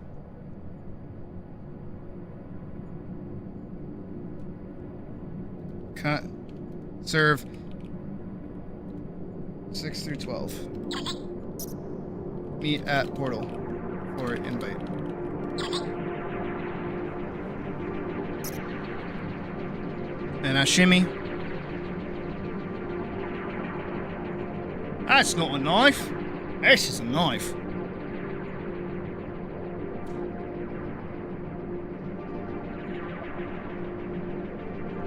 [SPEAKER 3] Cut. Serve. 6 through 12. Meet at portal. Or invite. And I shimmy. That's not a knife. This is a knife.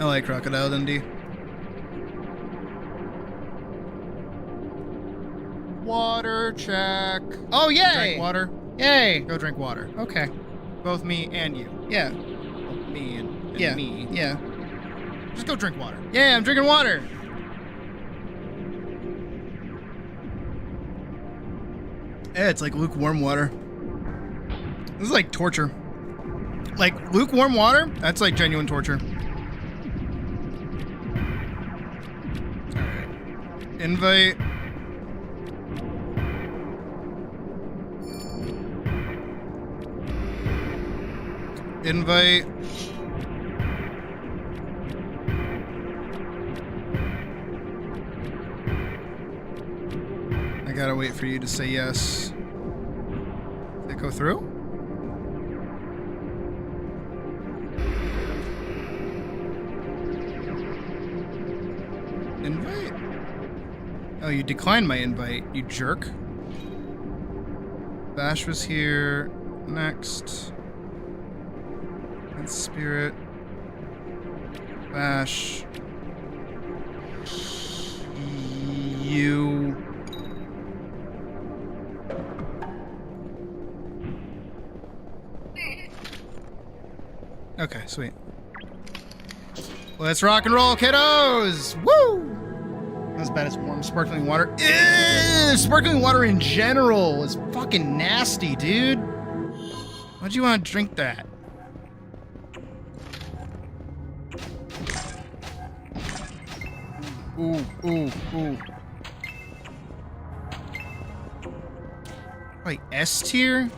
[SPEAKER 3] I like Crocodile Dundee. Water check. Oh, yay! Drink water. Yay! Go drink water. Okay. Both me and you. Yeah. Well, me and
[SPEAKER 5] Yeah.
[SPEAKER 3] me.
[SPEAKER 5] Yeah.
[SPEAKER 3] Just go drink water. Yeah, I'm drinking water. Yeah, it's like lukewarm water. This is like torture. Like, lukewarm water? That's like genuine torture. Alright. Invite. Invite. I gotta wait for you to say yes. Did it go through? Invite? Oh, you declined my invite, you jerk. Bash was here. Next. That's Spirit. Bash. You. Okay, sweet. Let's rock and roll, kiddos! Woo! Not as bad as warm sparkling water. Ew, sparkling water in general is fucking nasty, dude. Why'd you want to drink that? Ooh, ooh, ooh. Like S tier?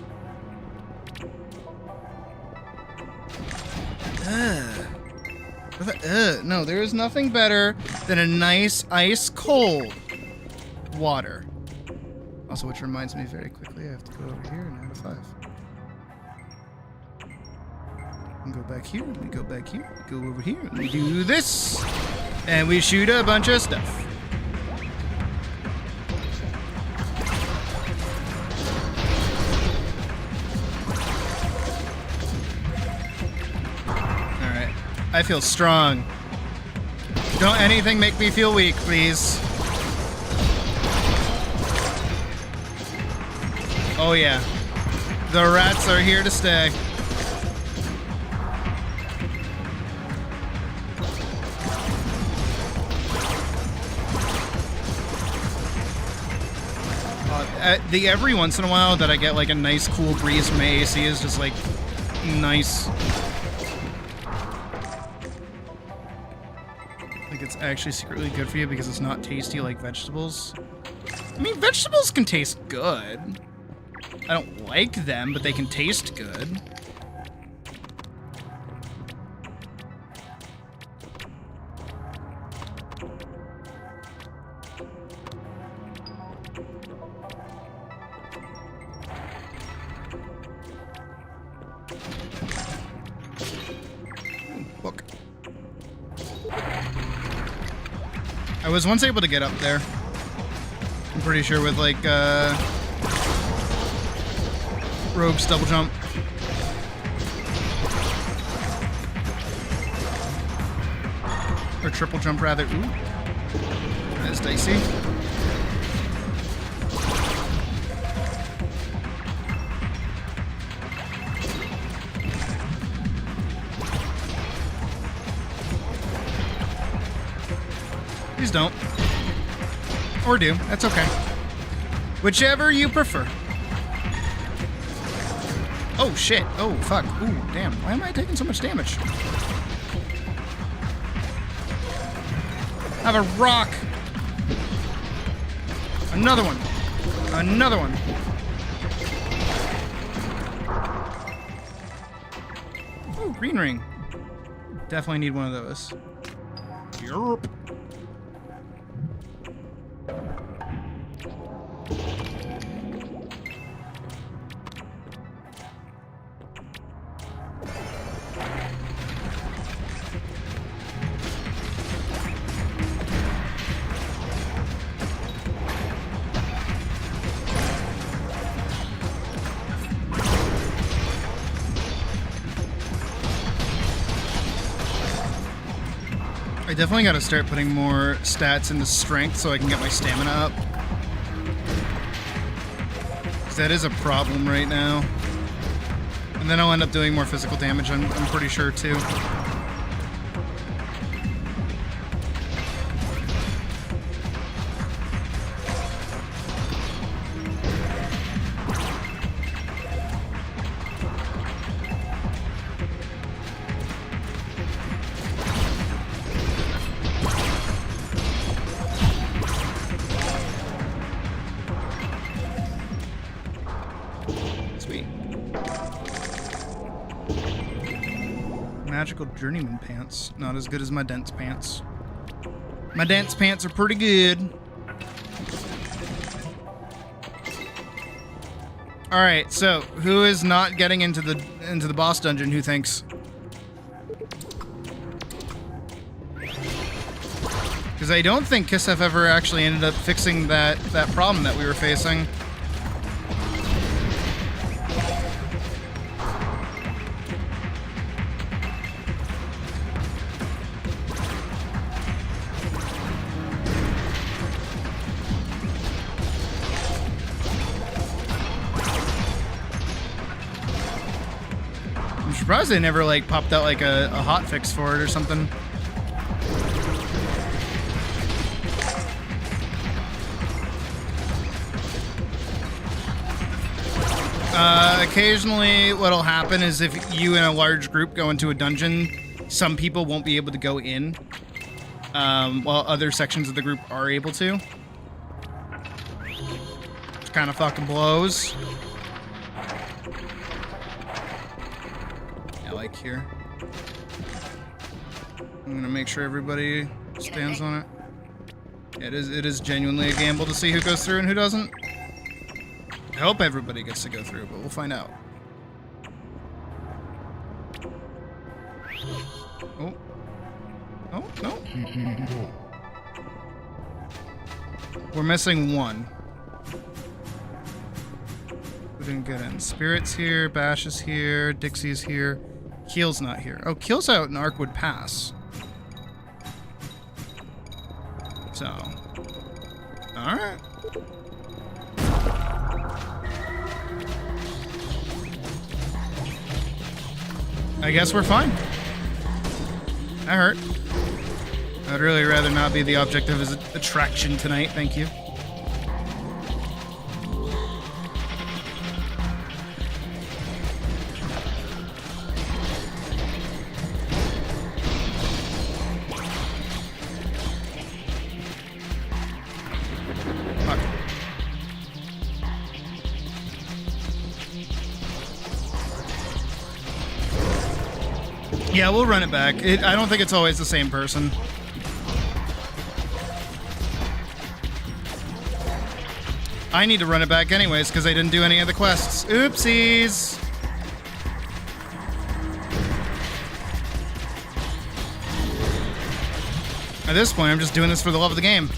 [SPEAKER 3] No, there is nothing better than a nice ice cold water. Also, which reminds me very quickly, I have to go over here and add a 5. And go back here, we go back here, we go over here, and we do this, and we shoot a bunch of stuff. Alright, I feel strong. Don't anything make me feel weak, please. Oh yeah, the rats are here to stay. The every once in a while that I get like a nice cool breeze from AC is just like nice. Like it's actually secretly good for you because it's not tasty like vegetables. I mean, vegetables can taste good. I don't like them, but they can taste good. Book. I was once able to get up there. I'm pretty sure with like Rogue's double jump. Or triple jump rather. Ooh. That's dicey. Please don't. Or do. That's okay. Whichever you prefer. Oh, shit. Oh, fuck. Ooh, damn. Why am I taking so much damage? I have a rock. Another one. Another one. Ooh, green ring. Definitely need one of those. Yerp. I definitely got to start putting more stats into strength so I can get my stamina up. Because that is a problem right now. And then I'll end up doing more physical damage, I'm pretty sure, too. Sweet. Magical journeyman pants. Not as good as my dense pants. My dense pants are pretty good. All right, so who is not getting into the boss dungeon? Who thinks? Because I don't think Kisef ever actually ended up fixing that problem that we were facing. I'm surprised they never like popped out like a hot fix for it or something. Occasionally what'll happen is if you and a large group go into a dungeon, some people won't be able to go in, while other sections of the group are able to. Which kind of fucking blows. I like here. I'm gonna make sure everybody stands on it. It is genuinely a gamble to see who goes through and who doesn't. I hope everybody gets to go through, but we'll find out. Oh. Oh, no. We're missing one. We didn't get in. Spirit's here, Bash is here, Dixie's here. Keel's not here. Oh, Keel's out in Arkwood Pass. So. Alright. I guess we're fine. That hurt. I'd really rather not be the object of his attraction tonight, thank you. Fuck. Yeah, we'll run it back. I don't think it's always the same person. I need to run it back anyways, because I didn't do any of the quests. Oopsies! At this point, I'm just doing this for the love of the game.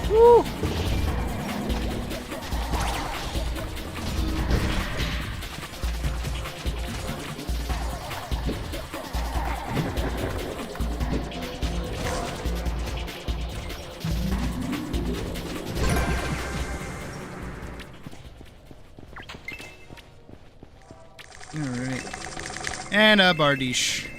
[SPEAKER 3] Woo. And a Bardiche.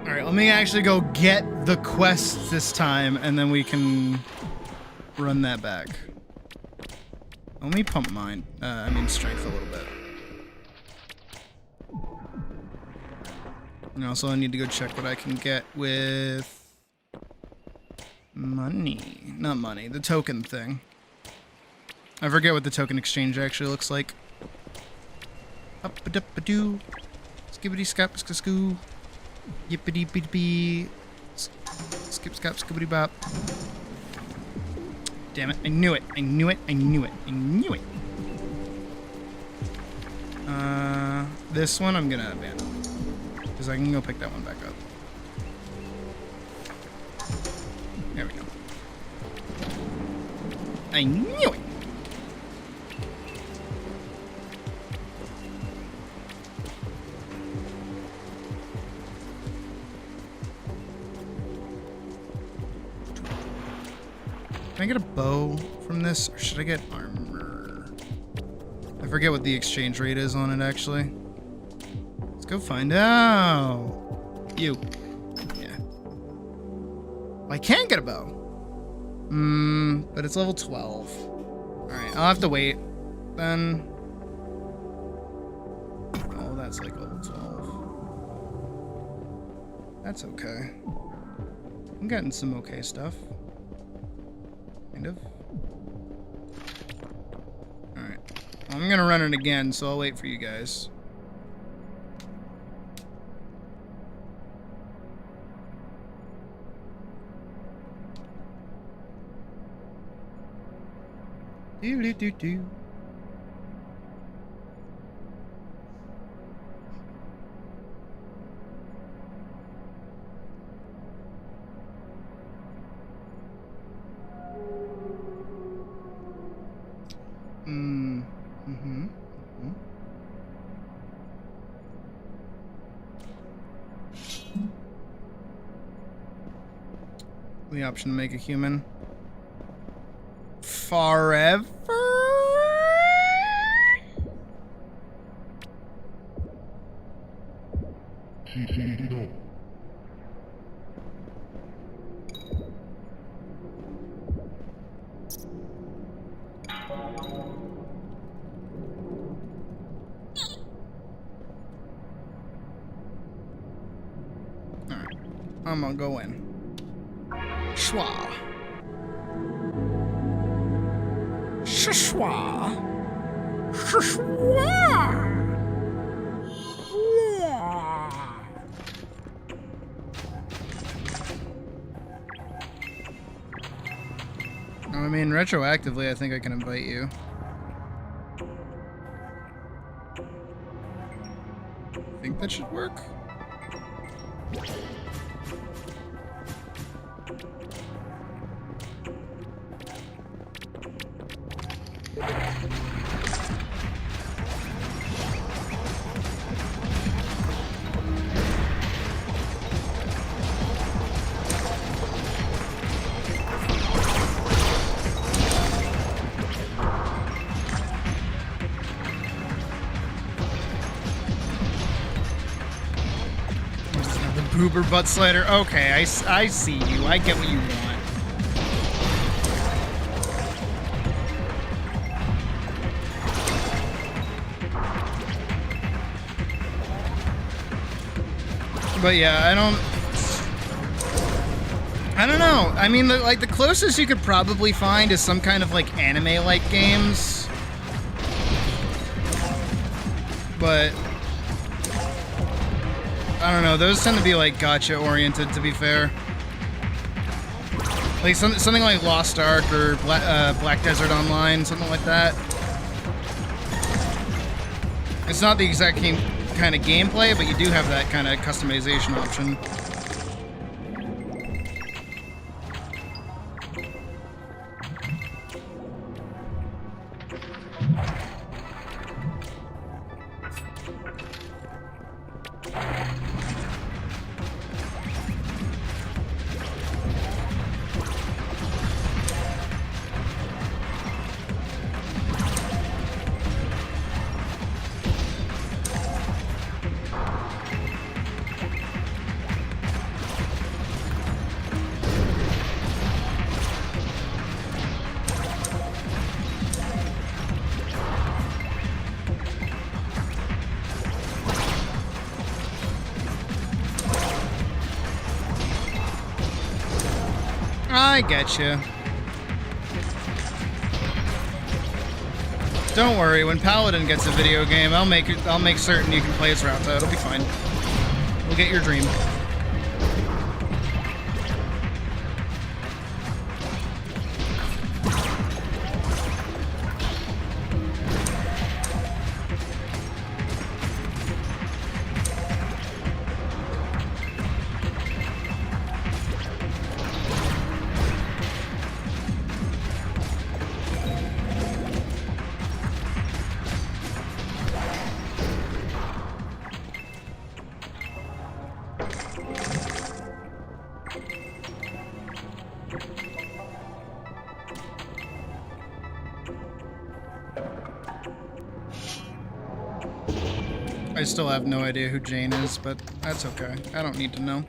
[SPEAKER 3] Alright, let me actually go get the quest this time, and then we can run that back. Let me pump mine. Strength a little bit. And also I need to go check what I can get with money. Not money, the token thing. I forget what the token exchange actually looks like. Up-a-dup-a-doo. Skibbity-scap-skoo. Yippity-bitty. Skip-scap-skibbity-bop. Damn it, I knew it. I knew it. I knew it. I knew it. This one I'm gonna abandon. Because I can go pick that one back up. There we go. I knew it! Can I get a bow from this, or should I get armor? I forget what the exchange rate is on it, actually. Let's go find out. You. Yeah. Well, I can get a bow. But it's level 12. Alright, I'll have to wait. Then... Oh, that's like level 12. That's okay. I'm getting some okay stuff. Kind of. Alright. Well, I'm gonna run it again, so I'll wait for you guys. Do-do-do-do. The option to make a human. Forever? Alright, I'm gonna go in. Schwa. Shishwa. Shishwa. I mean, retroactively, I think I can invite you. I think that should work. Goober butt slider. Okay, I see you. I get what you want. But yeah, I don't know. I mean, the closest you could probably find is some kind of like anime-like games. But I don't know, those tend to be like gacha oriented, to be fair. Like something like Lost Ark or Black Desert Online, something like that. It's not the exact kind of gameplay, but you do have that kind of customization option. I get you. Don't worry, when Paladin gets a video game, I'll make certain you can play as Rauta. It'll be fine. We'll get your dream. I still have no idea who Jane is, but that's okay. I don't need to know.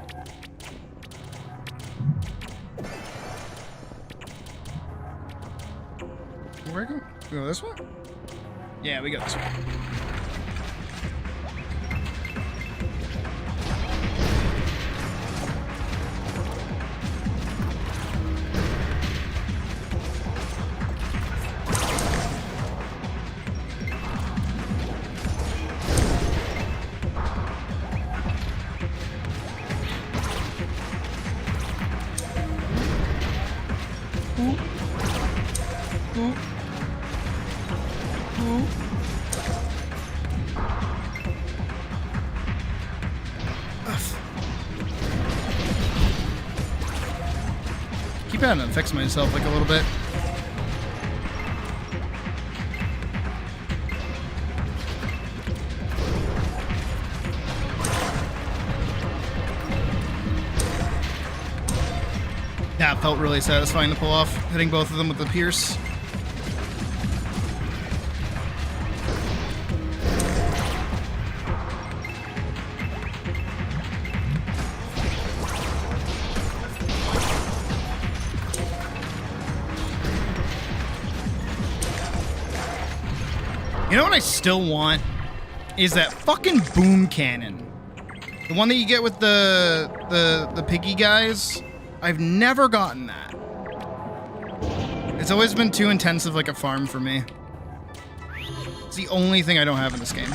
[SPEAKER 3] Where do I go? We go this way? Yeah, we go this way. Keep having to fix myself like a little bit. That felt really satisfying to pull off, hitting both of them with the pierce. You know what I still want? Is that fucking boom cannon. The one that you get with the Pegi guys. I've never gotten that. It's always been too intensive like a farm for me. It's the only thing I don't have in this game.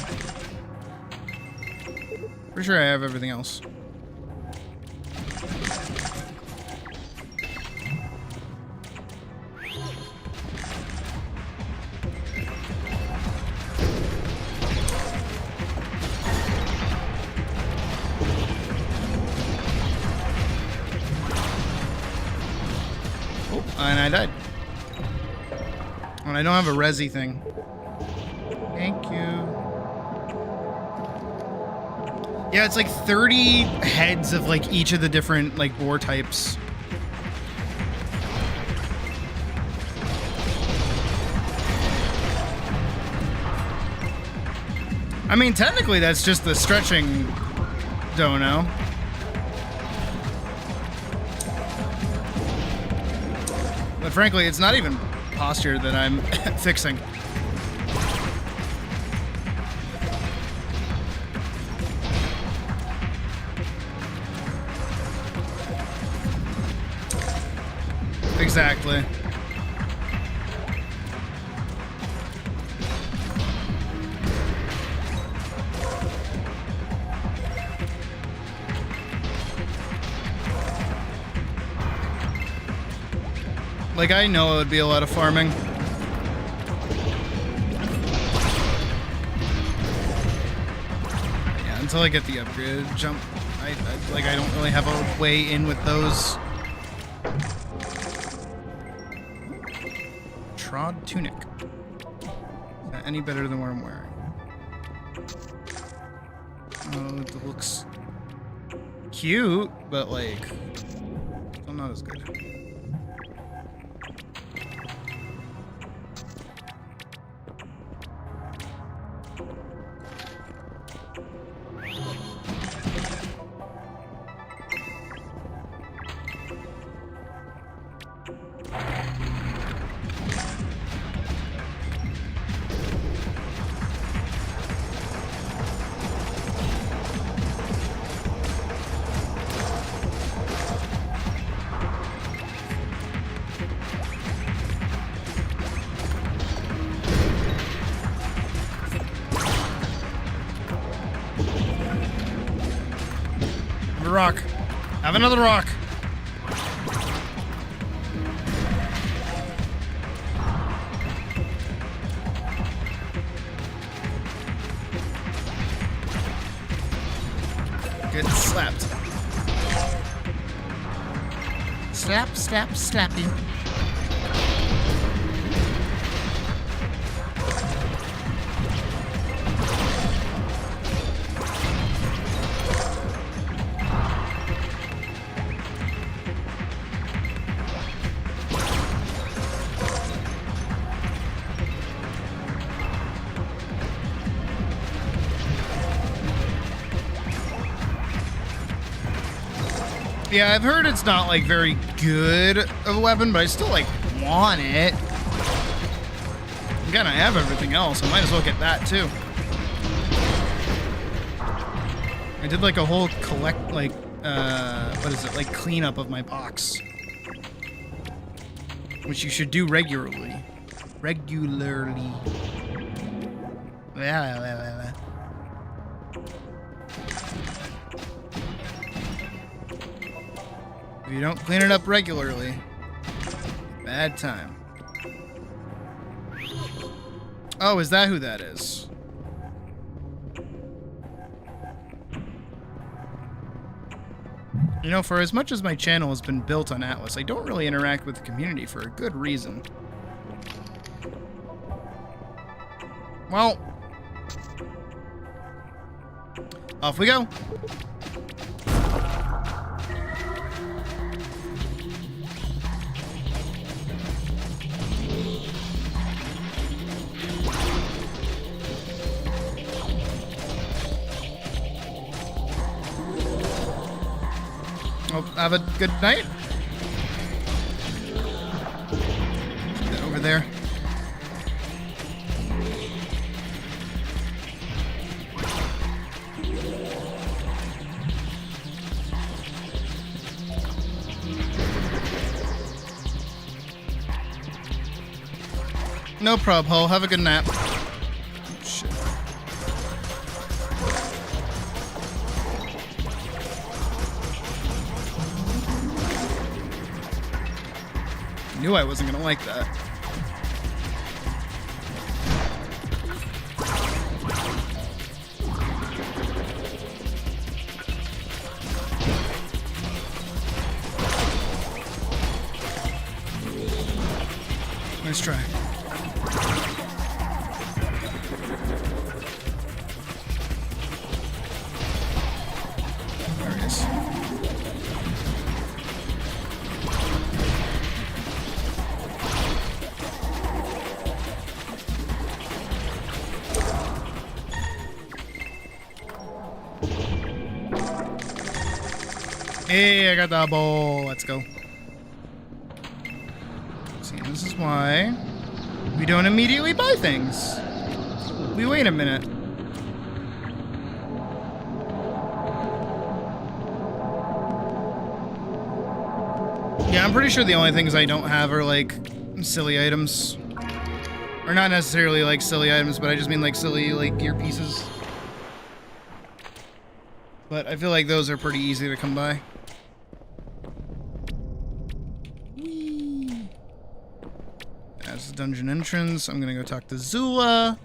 [SPEAKER 3] Pretty sure I have everything else. And I died. And I don't have a resi thing. Thank you. Yeah, it's like 30 heads of like each of the different like boar types. I mean, technically that's just the stretching dono. But frankly, it's not even posture that I'm fixing. Exactly. Like, I know it would be a lot of farming. Yeah, until I get the upgrade jump, I don't really have a way in with those. Trod tunic. Is that any better than what I'm wearing? Oh, it looks cute, but like, still not as good. Rock. Have another rock. Get slapped. Slap, slap, slappy. Yeah, I've heard it's not, like, very good of a weapon, but I still, like, want it. I'm gonna have everything else. I might as well get that, too. I did, like, a whole what is it? Like, cleanup of my box. Which you should do regularly. Regularly. If you don't clean it up regularly, bad time. Oh, is that who that is? You know, for as much as my channel has been built on Atlyss, I don't really interact with the community for a good reason. Well, off we go. Well, have a good night. Keep that over there. No prob, Ho. Have a good nap. Shit. Knew I wasn't gonna like that. Nice try. There it is. Hey, I got the bowl. Let's go. See, this is why we don't immediately buy things. We wait a minute. Yeah, I'm pretty sure the only things I don't have are, like, silly items. Or not necessarily, like, silly items, but I just mean, like, silly, like, earpieces. But I feel like those are pretty easy to come by. Whee! it's the dungeon entrance. I'm gonna go talk to Zula.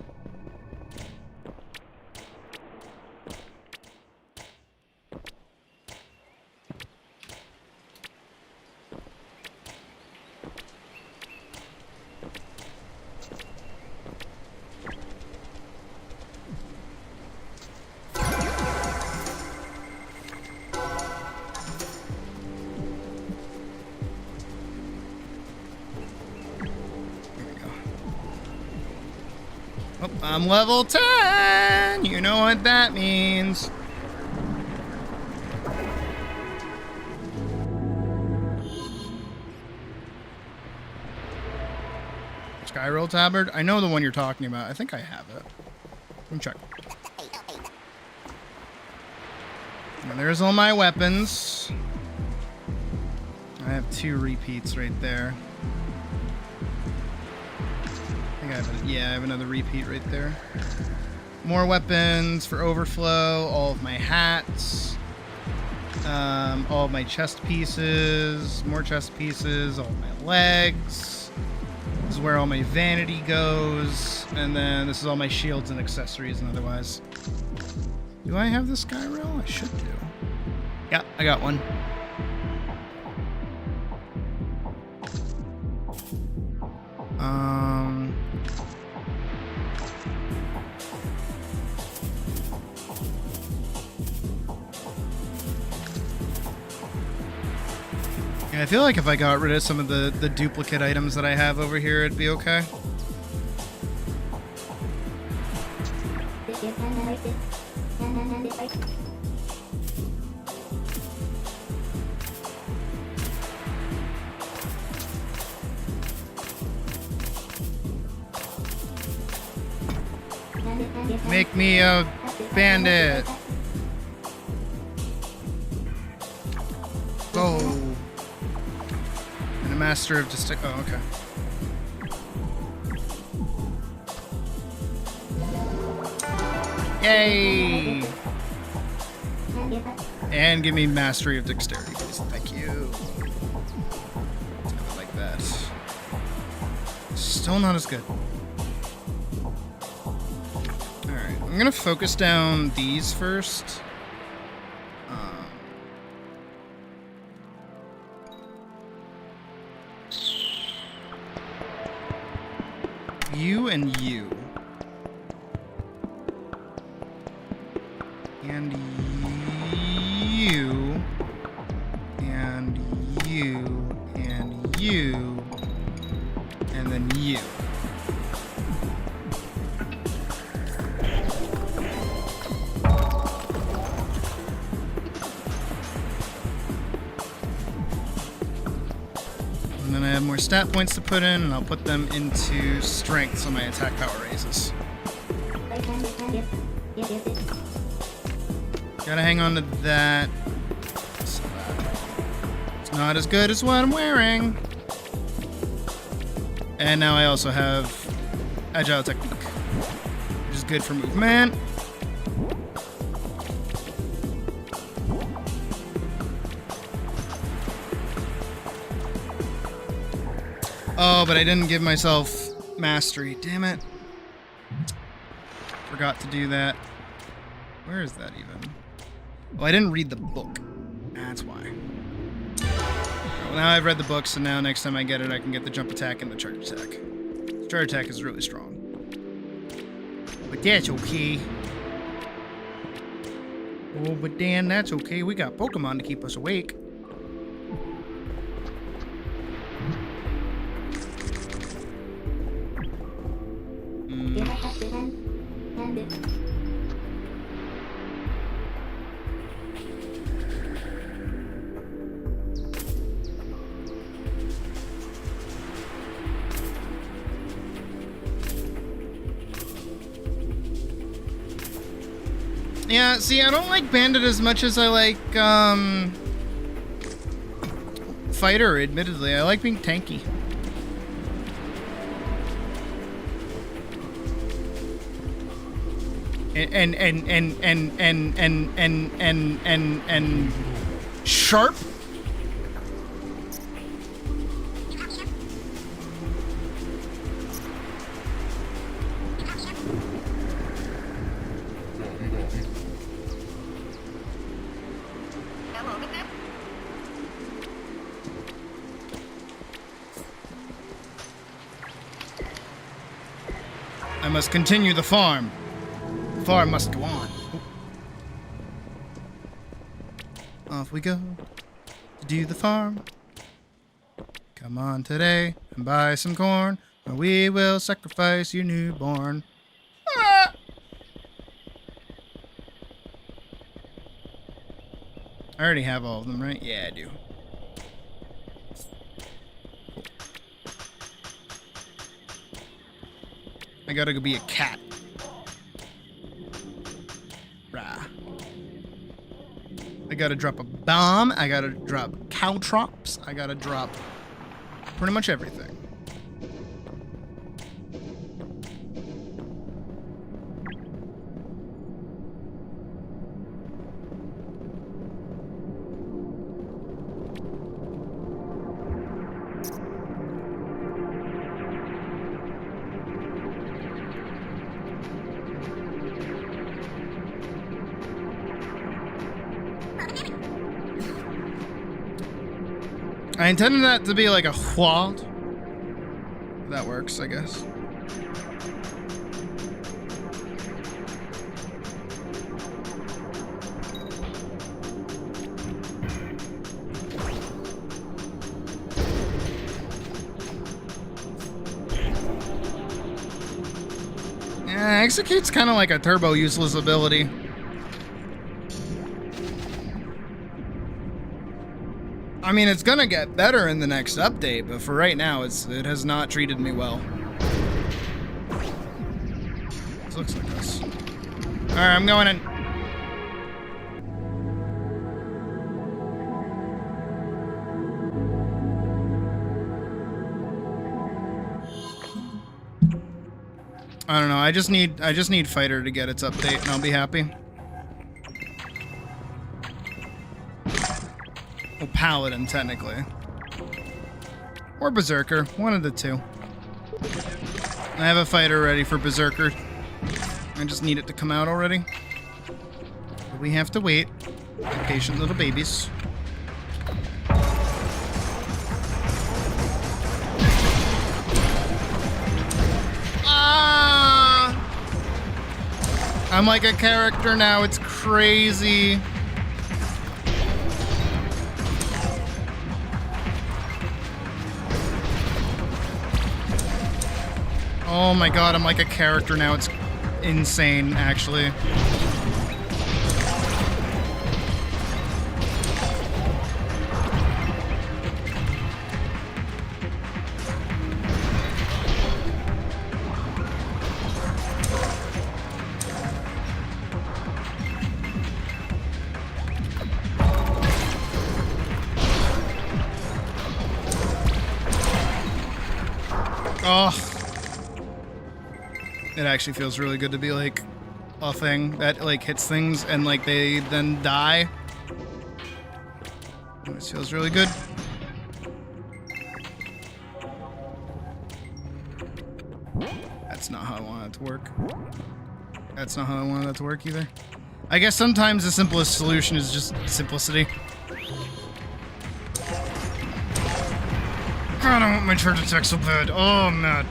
[SPEAKER 3] Oh, I'm level 10! You know what that means. Skyroll tabard? I know the one you're talking about. I think I have it. Let me check. And there's all my weapons. I have 2 repeats right there. I have another repeat right there. More weapons for overflow, all of my hats, all of my chest pieces, more chest pieces, all of my legs. This is where all my vanity goes, and then this is all my shields and accessories and otherwise. Do I have the Skyrail? I should do. Yeah, I got one. Yeah, I feel like if I got rid of some of the duplicate items that I have over here, it'd be okay. Make me a bandit. Go. And a master of just. Oh, okay. Yay! And give me mastery of dexterity, please. Thank you. Like that. Still not as good. Alright, I'm gonna focus down these first. You and you. And you. And you. And you. And then you. And then I have more stat points to put in, and I'll put them into strength so my attack power raises. Gotta hang on to that. It's not as good as what I'm wearing. And now I also have Agile Technique, which is good for movement. Oh, but I didn't give myself mastery. Damn it. Forgot to do that. Where is that even? Oh, I didn't read the book. That's why. Well, now I've read the book, so now next time I get it, I can get the jump attack and the charge attack. The charge attack is really strong. But that's okay. Oh, but Dan, that's okay. We got Pokemon to keep us awake. Yeah, see, I don't like Bandit as much as I like, Fighter, admittedly. I like being tanky. And sharp. I must continue the farm. The farm must go on. Off we go to do the farm. Come on today and buy some corn, or we will sacrifice your newborn. Ah! I already have all of them, right? Yeah, I do. I gotta go be a cat. Rah. I gotta drop a bomb. I gotta drop caltrops. I gotta drop pretty much everything. I intended that to be like a quad. That works, I guess. Yeah, execute's kind of like a turbo useless ability. I mean, it's gonna get better in the next update, but for right now, it has not treated me well. This looks like this. Alright, I'm going in. I don't know, I just need Fighter to get its update and I'll be happy. Well, Paladin, technically. Or Berserker. One of the two. I have a fighter ready for Berserker. I just need it to come out already. But we have to wait. Like patient little babies. Ah! I'm like a character now. It's crazy. Oh my god, I'm like a character now. It's insane, actually. Oh. It actually feels really good to be like a thing that like hits things and like they then die. This feels really good. That's not how I want it to work. That's not how I wanted that to work either. I guess sometimes the simplest solution is just simplicity. God, I want my charge attack so bad. Oh, man.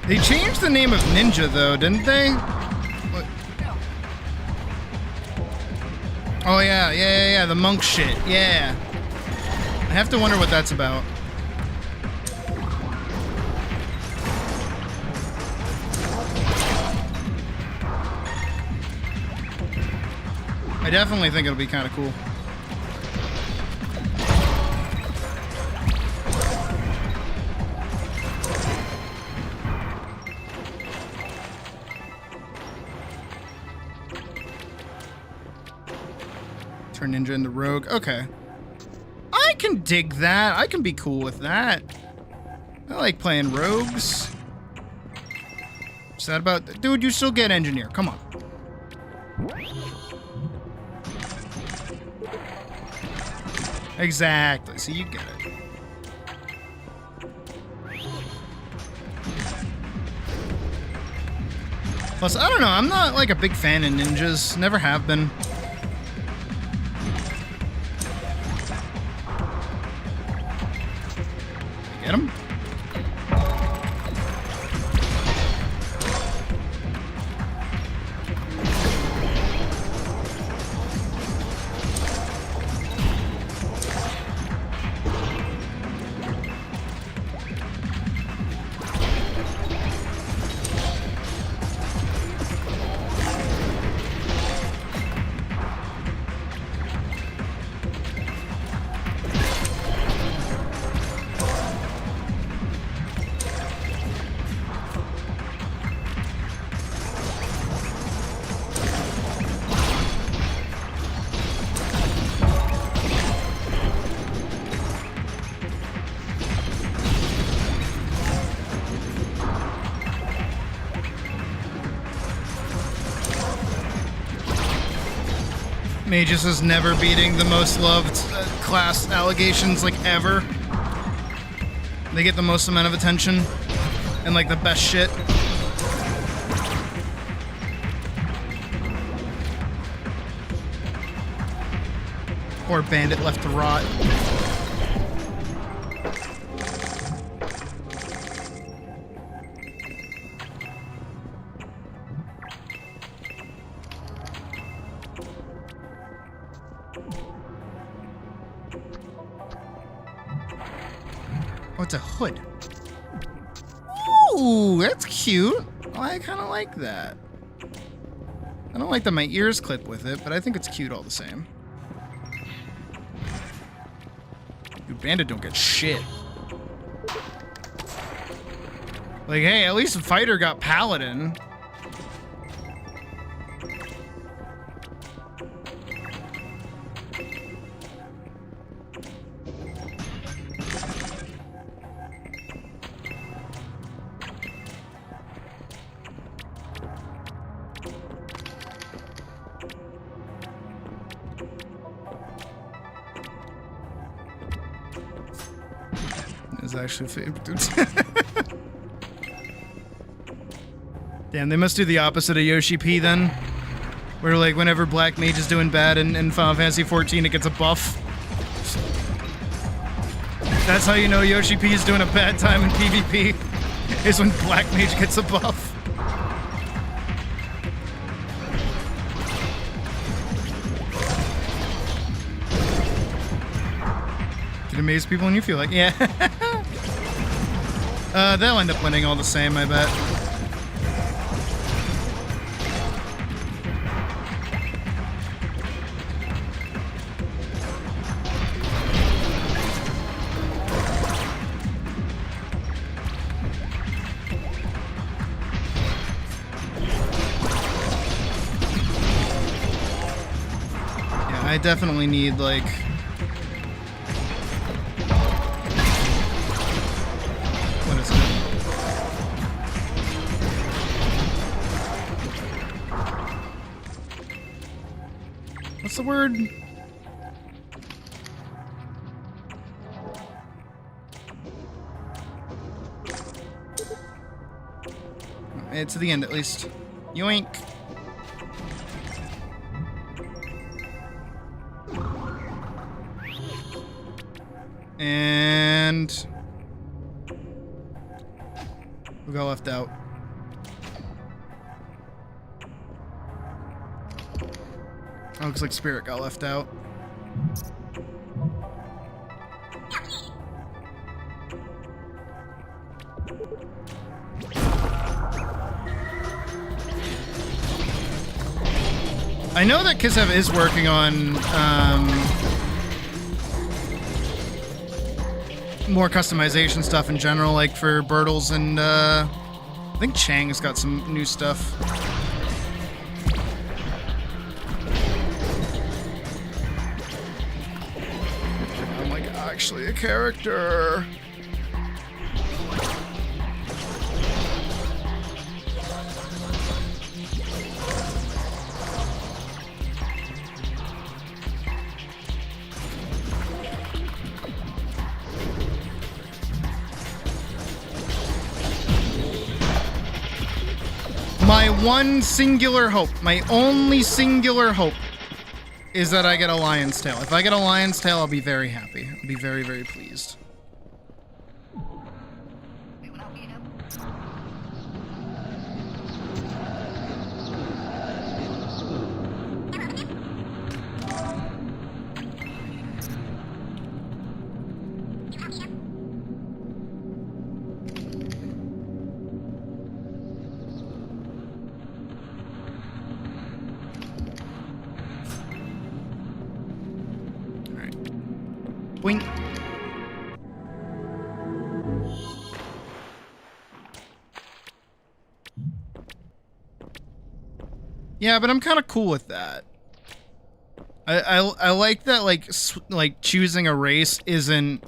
[SPEAKER 3] They changed the name of Ninja, though, didn't they? What? Oh, yeah, the monk shit, yeah. I have to wonder what that's about. I definitely think it'll be kind of cool. Turn ninja into rogue. Okay. I can dig that. I can be cool with that. I like playing rogues. Sad about... Dude, you still get engineer. Come on. Exactly. So you get it. Plus, I don't know. I'm not like a big fan of ninjas. Never have been. Get him? Magus is never beating the most loved class allegations, like, ever. They get the most amount of attention and, like, the best shit. Poor bandit left to rot. Oh, it's a hood. Ooh, that's cute. Oh, I kind of like that. I don't like that my ears clip with it, but I think it's cute all the same. Dude, bandit don't get shit. Like, hey, at least fighter got paladin. Actually favorite. Damn, they must do the opposite of Yoshi P then. Where, like, whenever Black Mage is doing bad in Final Fantasy XIV, it gets a buff. That's how you know Yoshi P is doing a bad time in PvP, is when Black Mage gets a buff. Can amaze people when you feel like, yeah. They'll end up winning all the same, I bet. Yeah, I definitely need, like... What's the word? It's to the end, at least. Yoink. And... who got left out? Oh, looks like Spirit got left out. I know that Kisev is working on more customization stuff in general, like for Birtles, and I think Chang's got some new stuff. Actually a character. one singular hope, my only singular hope, is that I get a lion's tail. If I get a lion's tail, I'll be very happy. I'll be very, very pleased. Boink. Yeah, but I'm kind of cool with that. I like that, like choosing a race isn't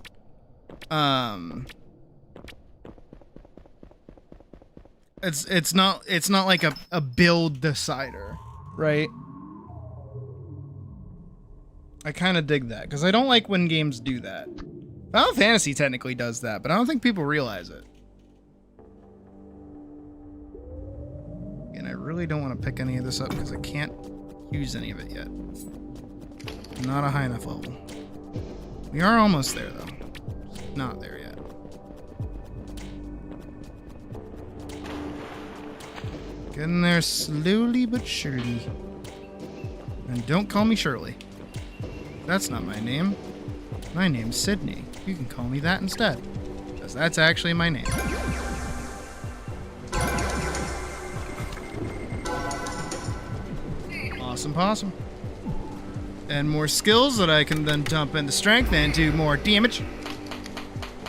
[SPEAKER 3] it's not like a build decider, right? I kind of dig that, because I don't like when games do that. Final Fantasy technically does that, but I don't think people realize it. And I really don't want to pick any of this up, because I can't use any of it yet. Not a high enough level. We are almost there, though. Just not there yet. Getting there slowly but surely. And don't call me Shirley. That's not my name. My name's Sydney. You can call me that instead, because that's actually my name. Awesome possum. And more skills that I can then dump into strength and do more damage.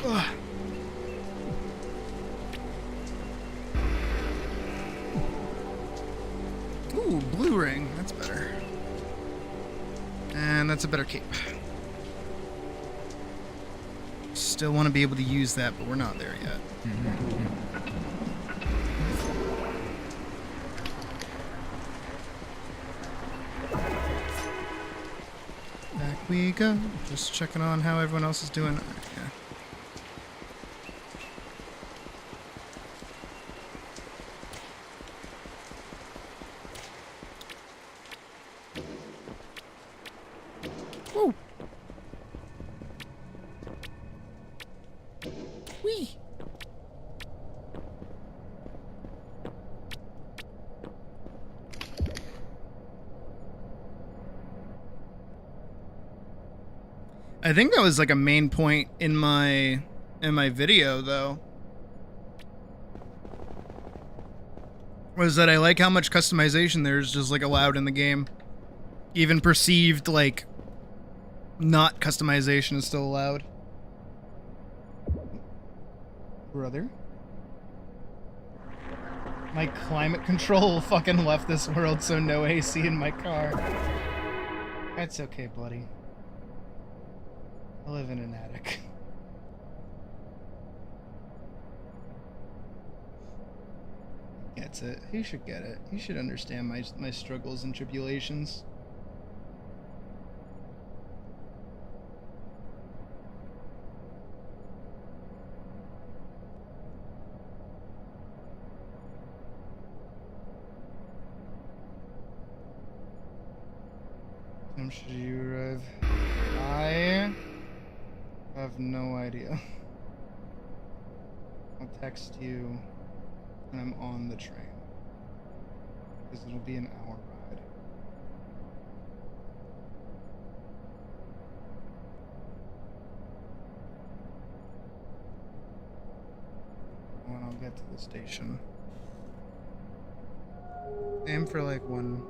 [SPEAKER 3] Ugh. Ooh, blue ring. That's better. And that's a better cape. Still want to be able to use that, but we're not there yet. Back we go. Just checking on how everyone else is doing. Yeah. Woo. Wee. I think that was like a main point in my video, though, was that I like how much customization there's just like allowed in the game. Even perceived like not customization is still allowed. Brother, my climate control fucking left this world, so no AC in my car. That's okay, buddy. I live in an attic. Gets it. He should get it. He should understand my struggles and tribulations. When should you arrive? I have no idea. I'll text you when I'm on the train, because it'll be an hour ride. When I'll get to the station. Aim for like one.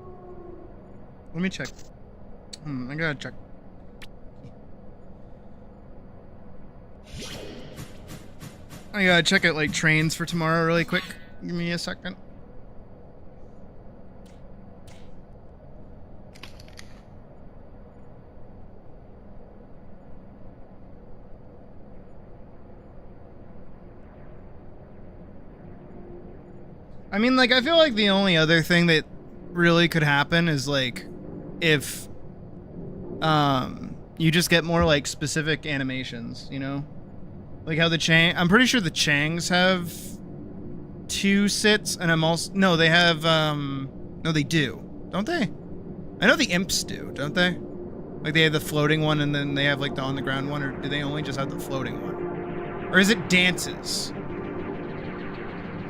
[SPEAKER 3] Let me check. I gotta check. I gotta check out like trains for tomorrow really quick. Give me a second. I mean, like, I feel like the only other thing that really could happen is like if you just get more like specific animations, you know? Like how the Chang, I'm pretty sure the Changs have 2 sits, and I'm also... No, they have, No, they do. Don't they? I know the imps do, don't they? Like, they have the floating one, and then they have, like, the on-the-ground one, or do they only just have the floating one? Or is it dances?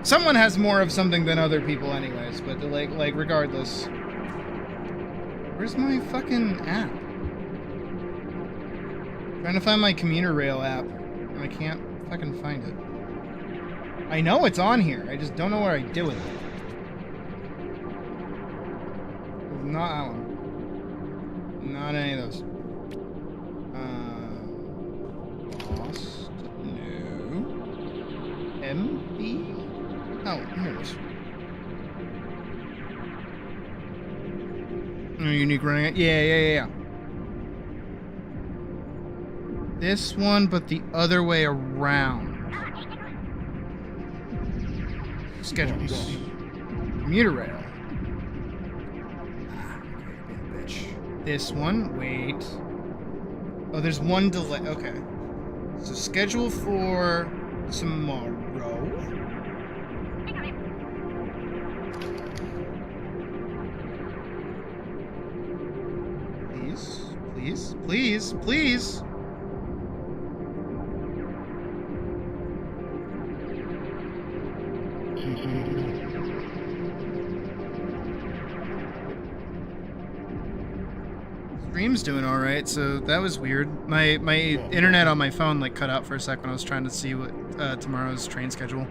[SPEAKER 3] Someone has more of something than other people anyways, but, like regardless. Where's my fucking app? Trying to find my commuter rail app, and I can't fucking find it. I know it's on here, I just don't know where I do with it. Not that one. Not any of those. Lost. No. MB? Oh, here it is. Oh, unique running. Yeah. This one, but the other way around. Schedules. Commuter rail. This one, wait. Oh, there's one delay. Okay. So schedule for tomorrow. Please. Stream's doing all right, so that was weird. My internet on my phone like cut out for a sec when I was trying to see what tomorrow's train schedule.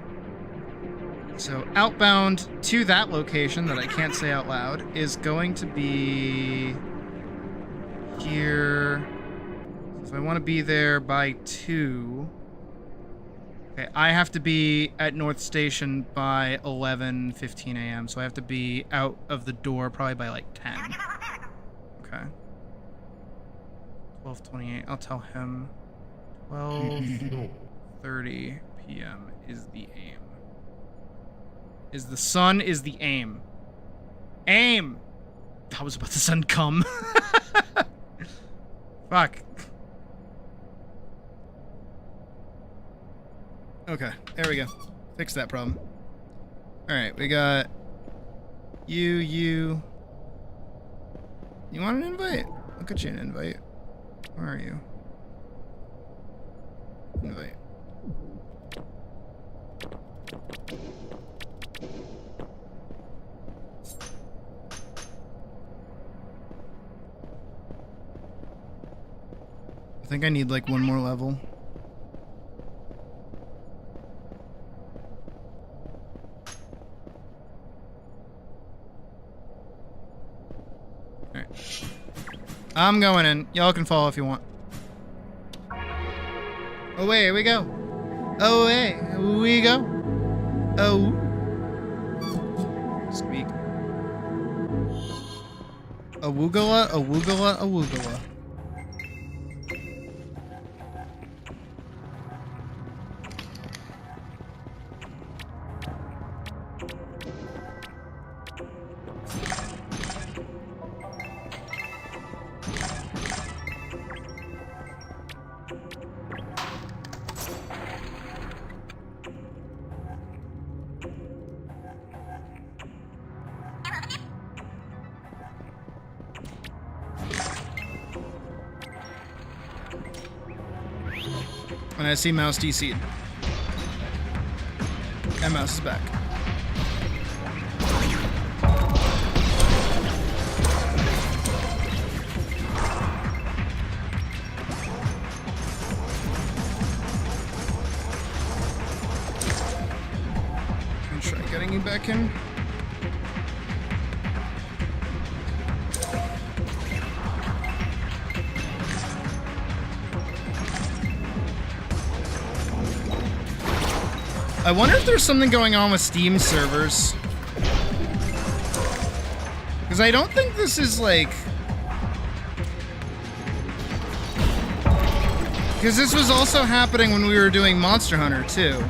[SPEAKER 3] So outbound to that location that I can't say out loud is going to be here. If I want to be there by 2, okay, I have to be at North Station by 11:15 a.m. So I have to be out of the door probably by like 10. Okay. 12:28. I'll tell him 12:30 p.m. is the aim. The sun is the aim. Aim! I was about to send come. Fuck. Okay, there we go. Fix that problem. Alright, we got you. You want an invite? I'll get you an invite. Where are you? Invite. I think I need like one more level. Alright. I'm going in. Y'all can follow if you want. Away, here we go. Away, we go. Oh. Squeak. A woogala, a woogala, a woogala. When I see mouse DC'd. And mouse is back. I'll try getting you back in. I wonder if there's something going on with Steam servers. Because I don't think this is like... Because this was also happening when we were doing Monster Hunter, too.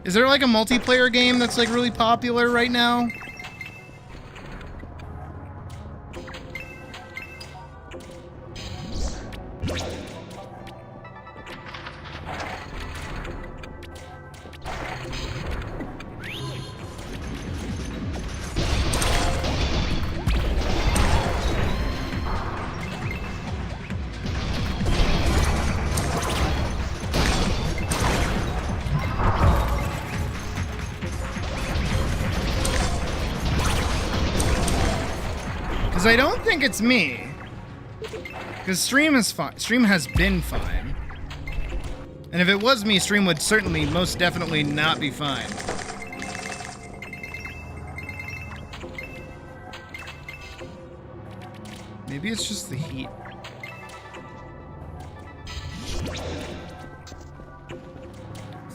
[SPEAKER 3] Is there like a multiplayer game that's like really popular right now? Because I don't think it's me. Because stream is fine. Stream has been fine. And if it was me, stream would certainly, most definitely not be fine. Maybe it's just the heat.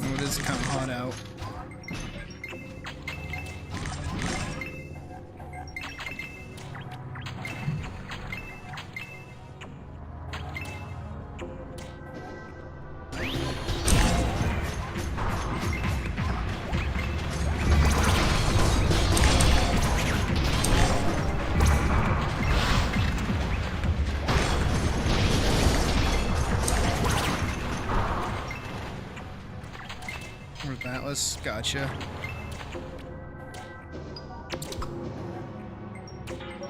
[SPEAKER 3] Oh, it is kind of hot out. Night Atlyss, gotcha.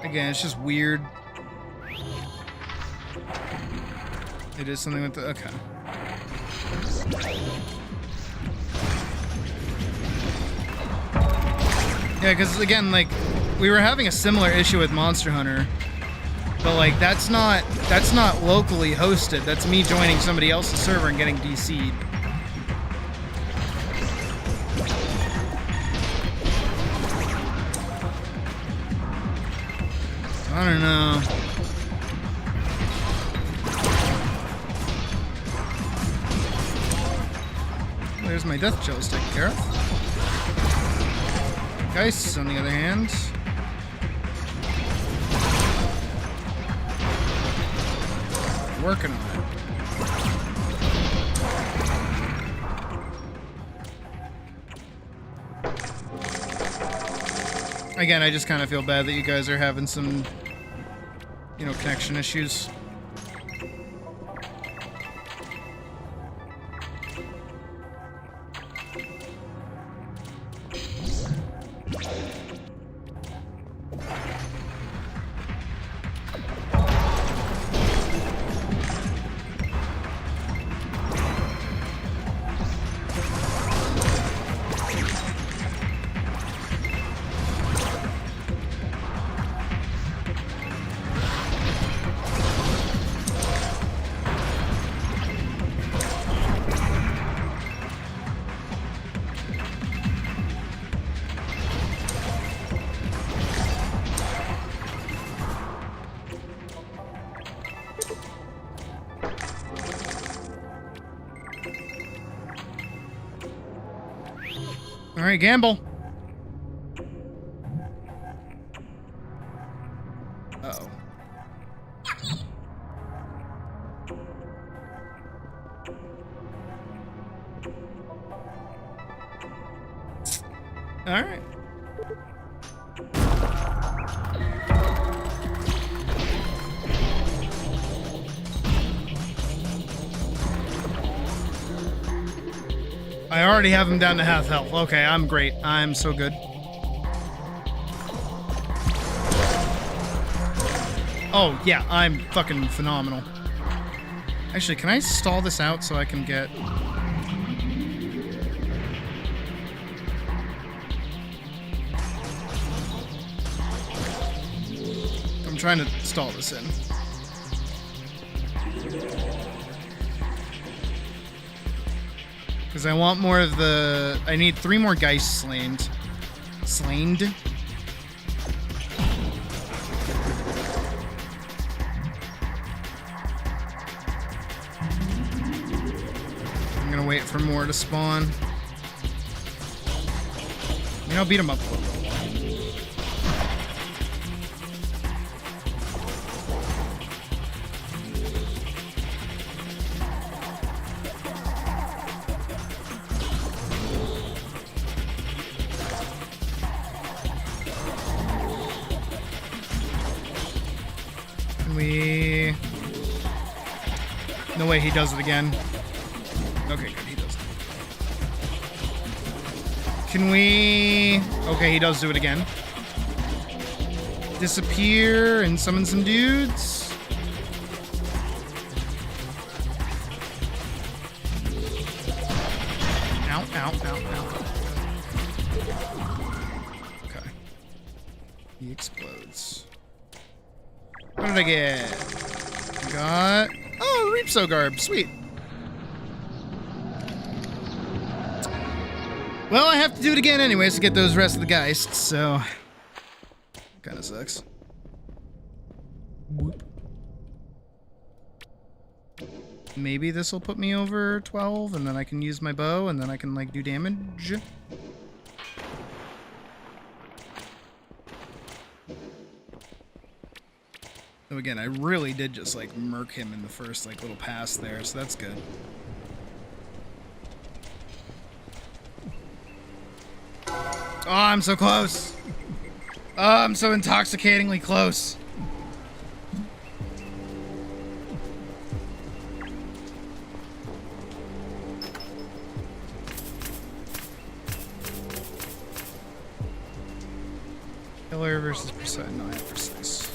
[SPEAKER 3] Again, it's just weird. It is something with the... okay. Yeah, because again, like, we were having a similar issue with Monster Hunter. But like, that's not locally hosted. That's me joining somebody else's server and getting DC'd. I don't know. There's my death chills taken care of. Geist, on the other hand. Working on it. Again, I just kind of feel bad that you guys are having some, you know, connection issues. All right, gamble. Uh-oh. All right. I already have him down to half health. Okay, I'm great. I'm so good. Oh, yeah, I'm fucking phenomenal. Actually, can I stall this out so I can get... I'm trying to stall this in. Because I want more of the... I need 3 more Geist slained. Slained? I'm gonna wait for more to spawn. I mean, I'll beat him up for a little while. No way he does it again. Okay, good, he does it. Can we... Okay, he does do it again. Disappear and summon some dudes. Ow, ow, ow, ow. Okay. He explodes. What did I get? Got... Oh, Reapso Garb. Sweet. Well, I have to do it again anyways to get those rest of the Geists, so... Kinda sucks. Whoop. Maybe this will put me over 12, and then I can use my bow, and then I can, like, do damage. So again, I really did just, like, murk him in the first, like, little pass there, so that's good. Oh, I'm so close! Oh, I'm so intoxicatingly close. Killer versus precise. No, I have precise.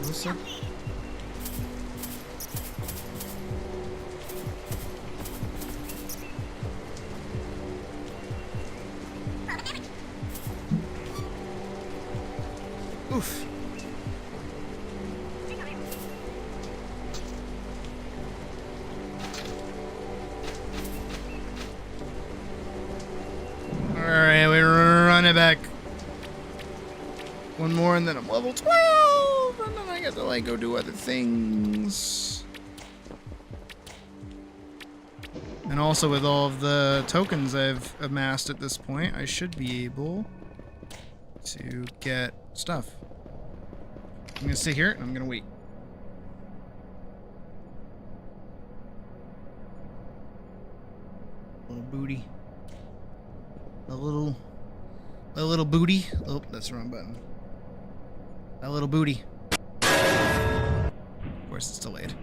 [SPEAKER 3] What's up? Oof. Alright, we run it back. One more and then I'm level 12! And then I get to, like, go do other things. And also with all of the tokens I've amassed at this point, I should be able to get stuff. I'm gonna sit here and I'm gonna wait. Little booty. A little booty. Oh, that's the wrong button. A little booty. Of course, it's delayed.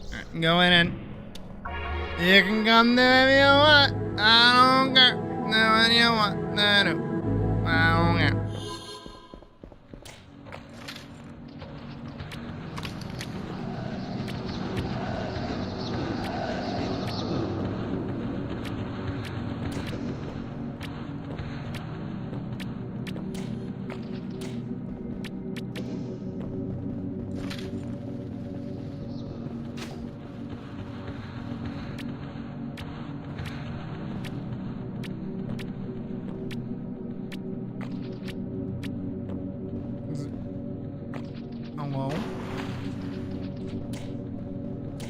[SPEAKER 3] Alright, I'm going in. You can come there if you want. I don't care. No, when you want. No. I don't care.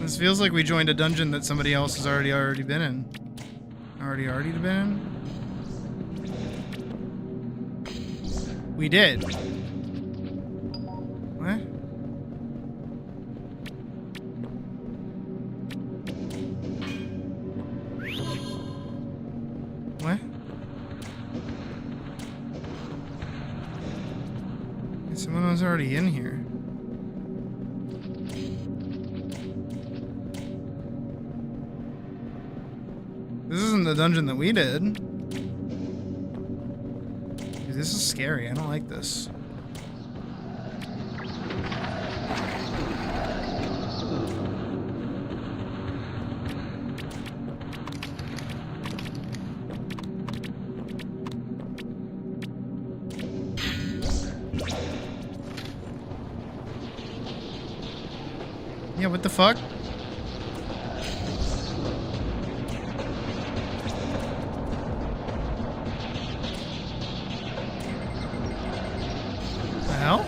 [SPEAKER 3] This feels like we joined a dungeon that somebody else has already been in. Already been in? We did. What? What? Someone was already in here. This isn't the dungeon that we did. Dude, this is scary. I don't like this. Yeah, what the fuck? The hell?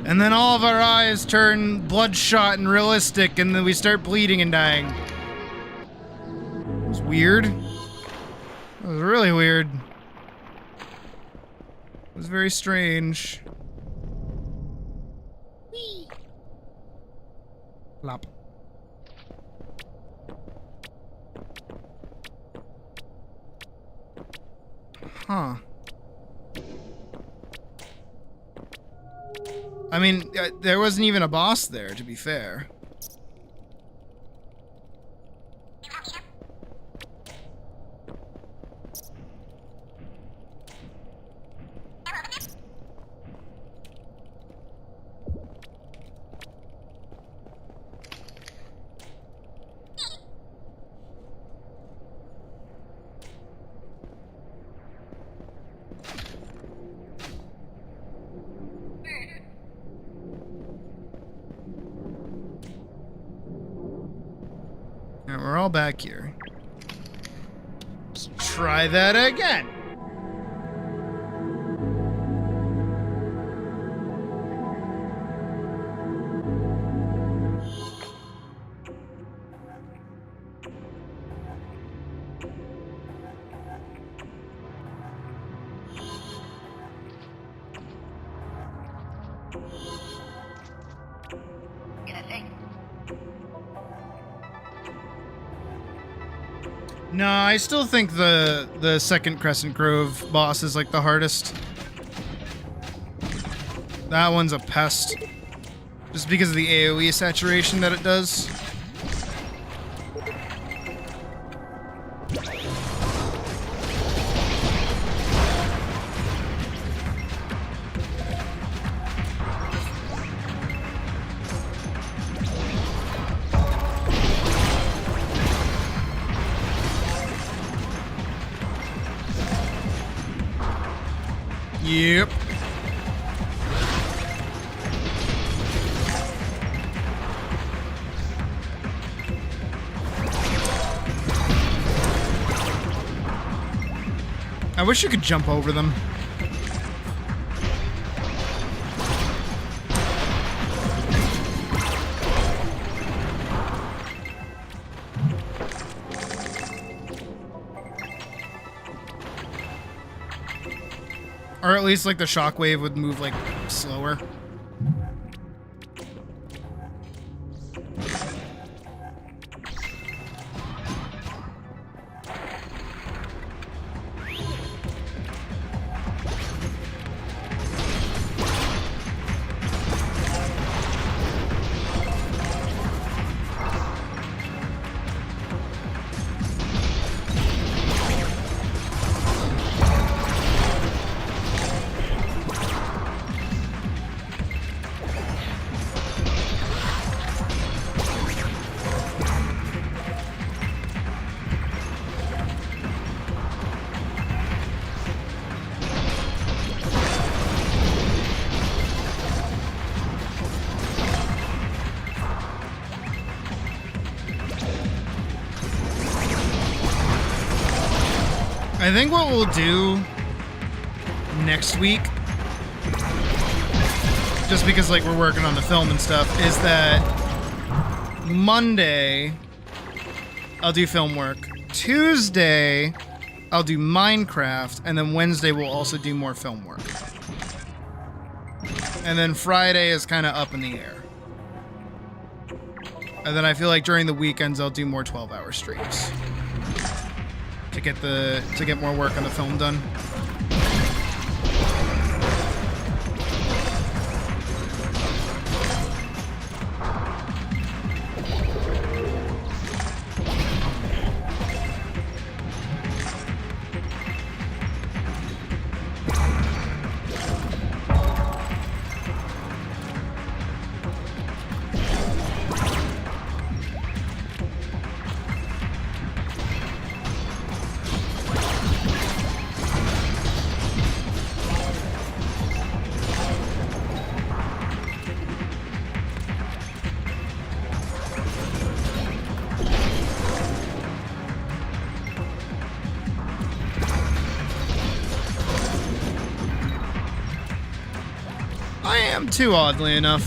[SPEAKER 3] And then all of our eyes turn bloodshot and realistic, and then we start bleeding and dying. It was weird. It was really weird. It was very strange. Whee! Flop. Huh. I mean, there wasn't even a boss there, to be fair. Alright, we're all back here. Let's try that again. No, I still think the second Crescent Grove boss is like the hardest. That one's a pest. Just because of the AoE saturation that it does. Yep. I wish you could jump over them. Or at least like the shockwave would move like slower. I think what we'll do next week, just because like we're working on the film and stuff, is that Monday I'll do film work, Tuesday I'll do Minecraft, and then Wednesday we'll also do more film work. And then Friday is kind of up in the air. And then I feel like during the weekends I'll do more 12-hour streams. To get more work on the film done. I am too, oddly enough.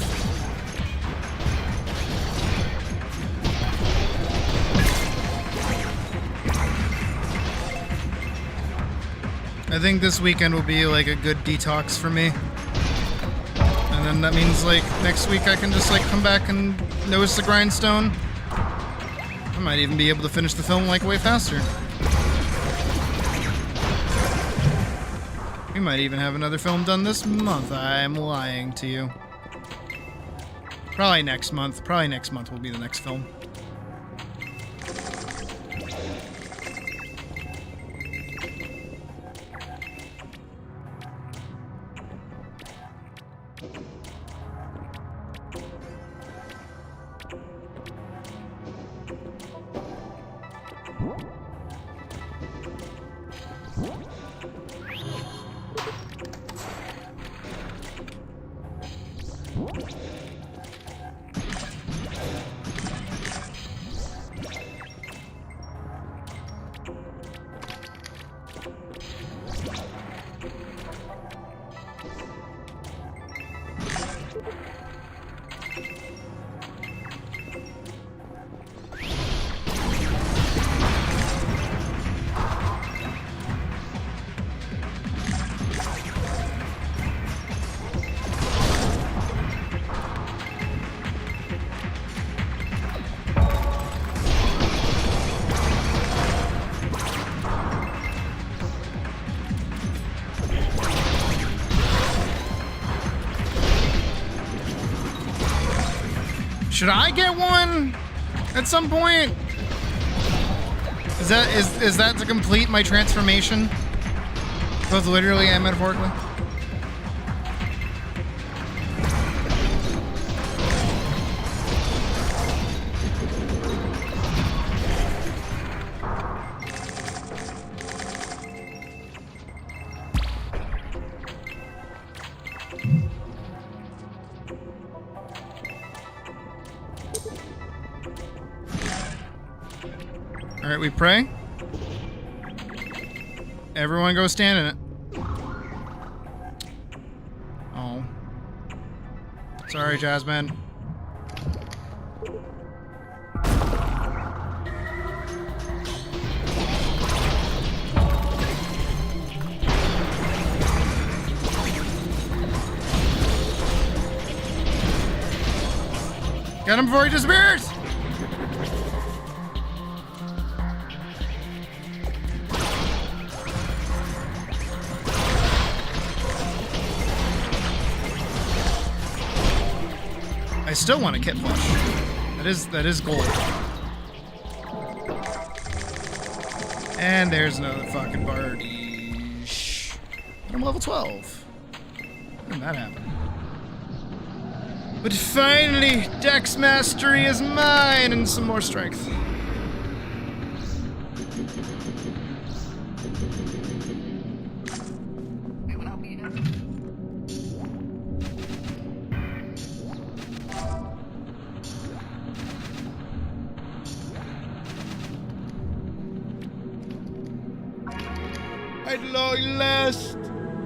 [SPEAKER 3] I think this weekend will be like a good detox for me. And then that means like next week I can just like come back and notice the grindstone. I might even be able to finish the film like way faster. We might even have another film done this month. I'm lying to you. Probably next month. Probably next month will be the next film. Should I get one at some point? Is that to complete my transformation? Both literally and metaphorically? All right, we pray. Everyone go stand in it. Oh. Sorry, Jasmine. Get him before he disappears! I still want a kit flush. That is gold. And there's another fucking party. I'm level 12. When did that happen? But finally, Dex Mastery is mine and some more strength. At long last,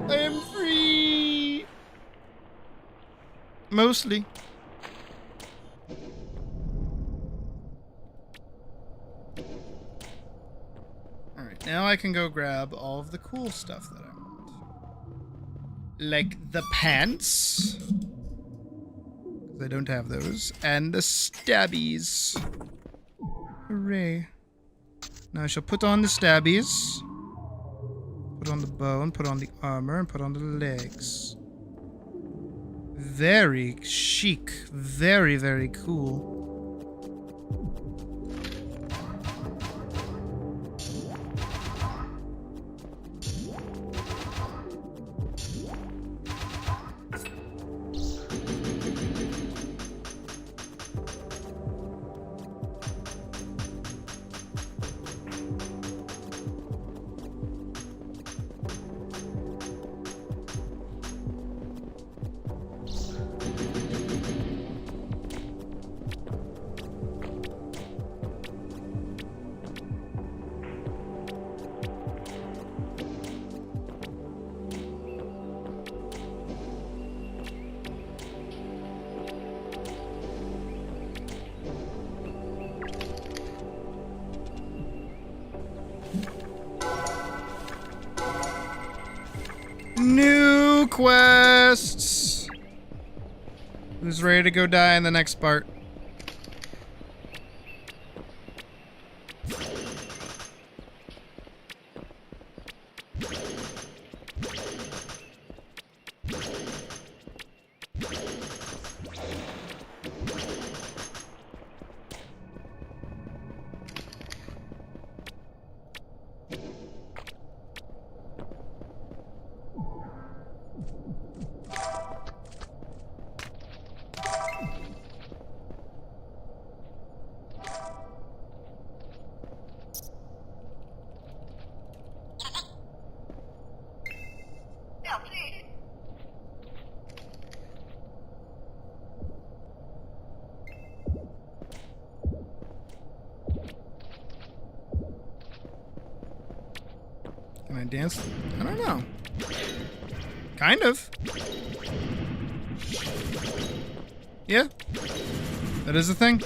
[SPEAKER 3] I am free. Mostly. Alright, now I can go grab all of the cool stuff that I want. Like the pants. Because I don't have those. And the stabbies. Hooray. Now I shall put on the stabbies. Put on the bow and put on the armor and put on the legs. Very chic. Very, very cool. New quests. Who's ready to go die in the next part? Can I dance? I don't know. Kind of. Yeah. That is a thing.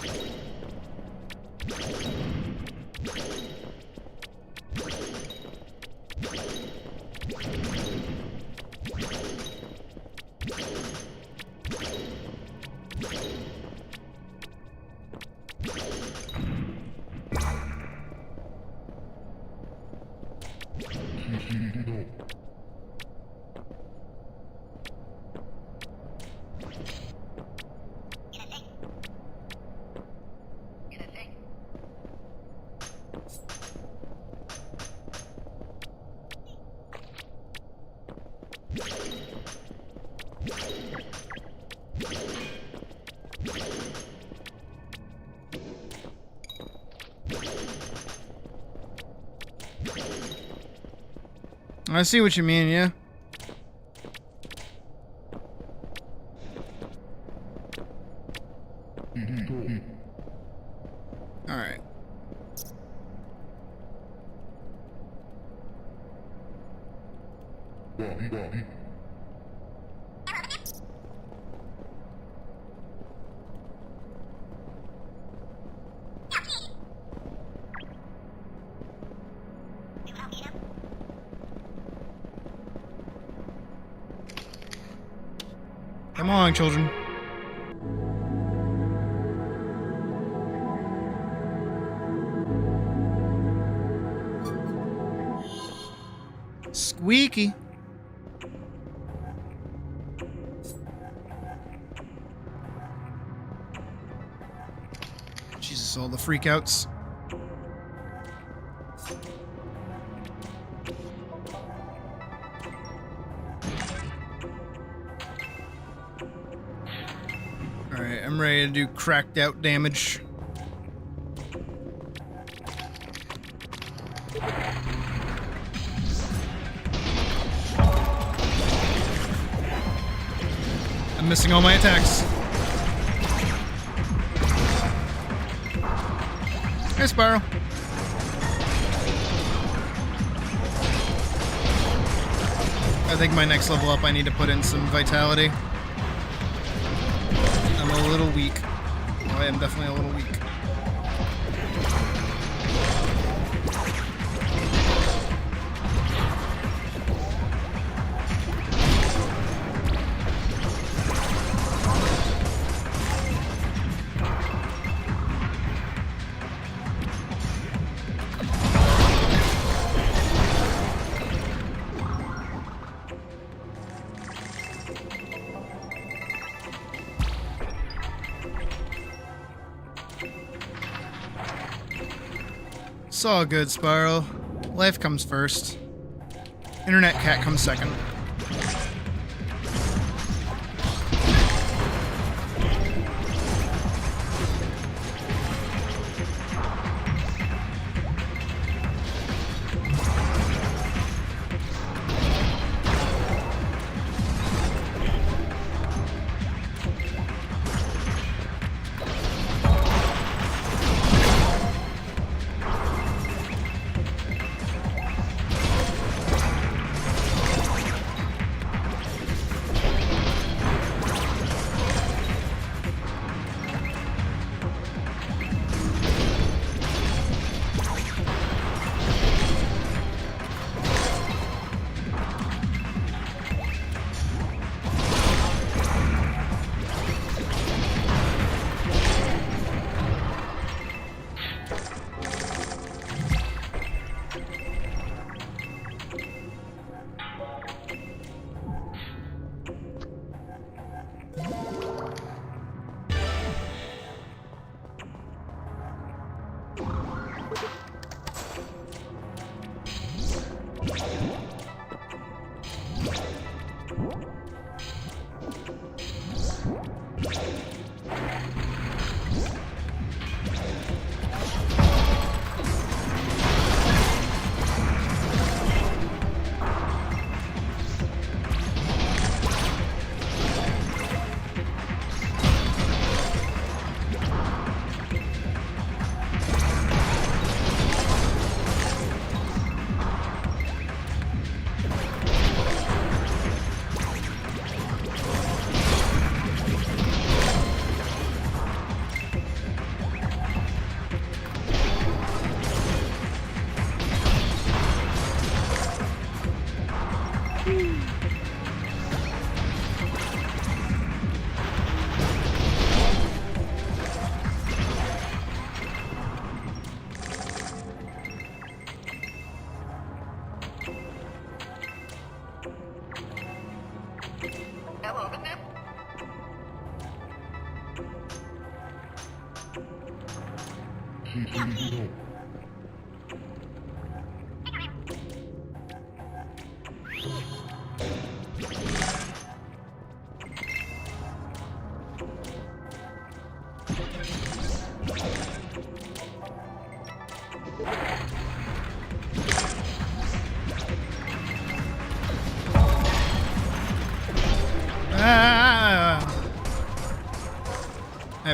[SPEAKER 3] I see what you mean, yeah. Alright. Come on, children. Squeaky. Jesus, all the freakouts. Alright, I'm ready to do cracked out damage. I'm missing all my attacks. Hey, Spyro. I think my next level up I need to put in some vitality. I'm a little weak. Oh, I am definitely a little weak. It's all good, Spyro. Life comes first. Internet cat comes second.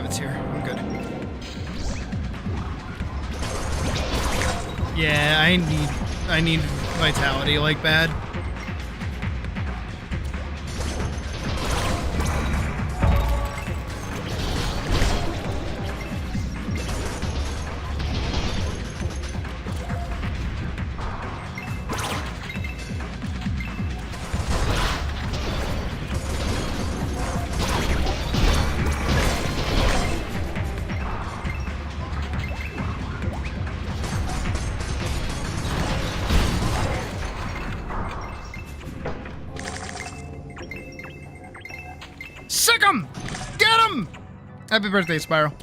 [SPEAKER 3] it's here. I'm good. Yeah, I need vitality like bad. Sick 'em! Get 'em! Happy birthday, Spiral.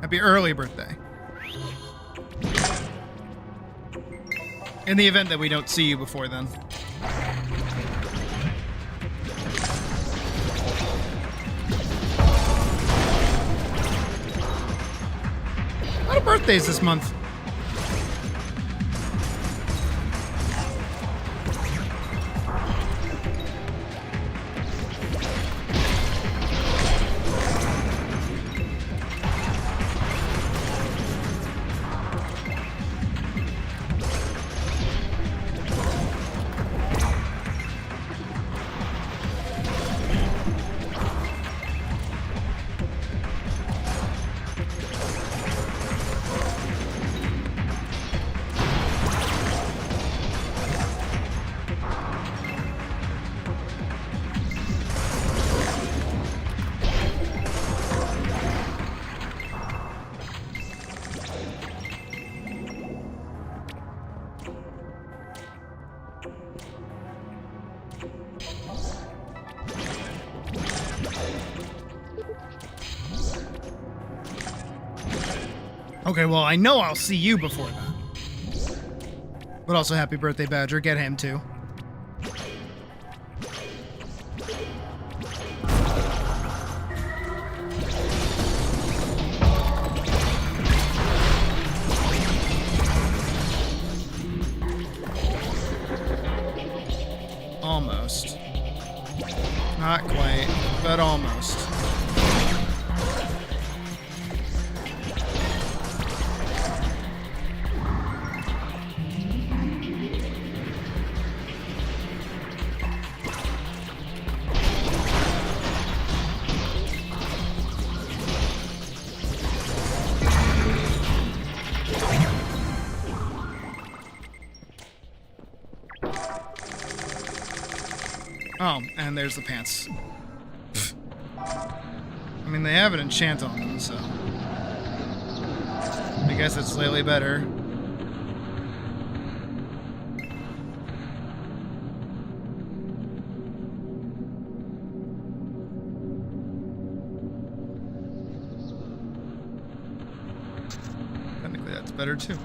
[SPEAKER 3] Happy early birthday. In the event that we don't see you before then. A lot of birthdays this month. Okay, well, I know I'll see you before that. But also, happy birthday, Badger. Get him, too. Almost. Not quite, but almost. Oh, and there's the pants. I mean, they have an enchant on them, so... I guess it's slightly better. Technically, that's better, too.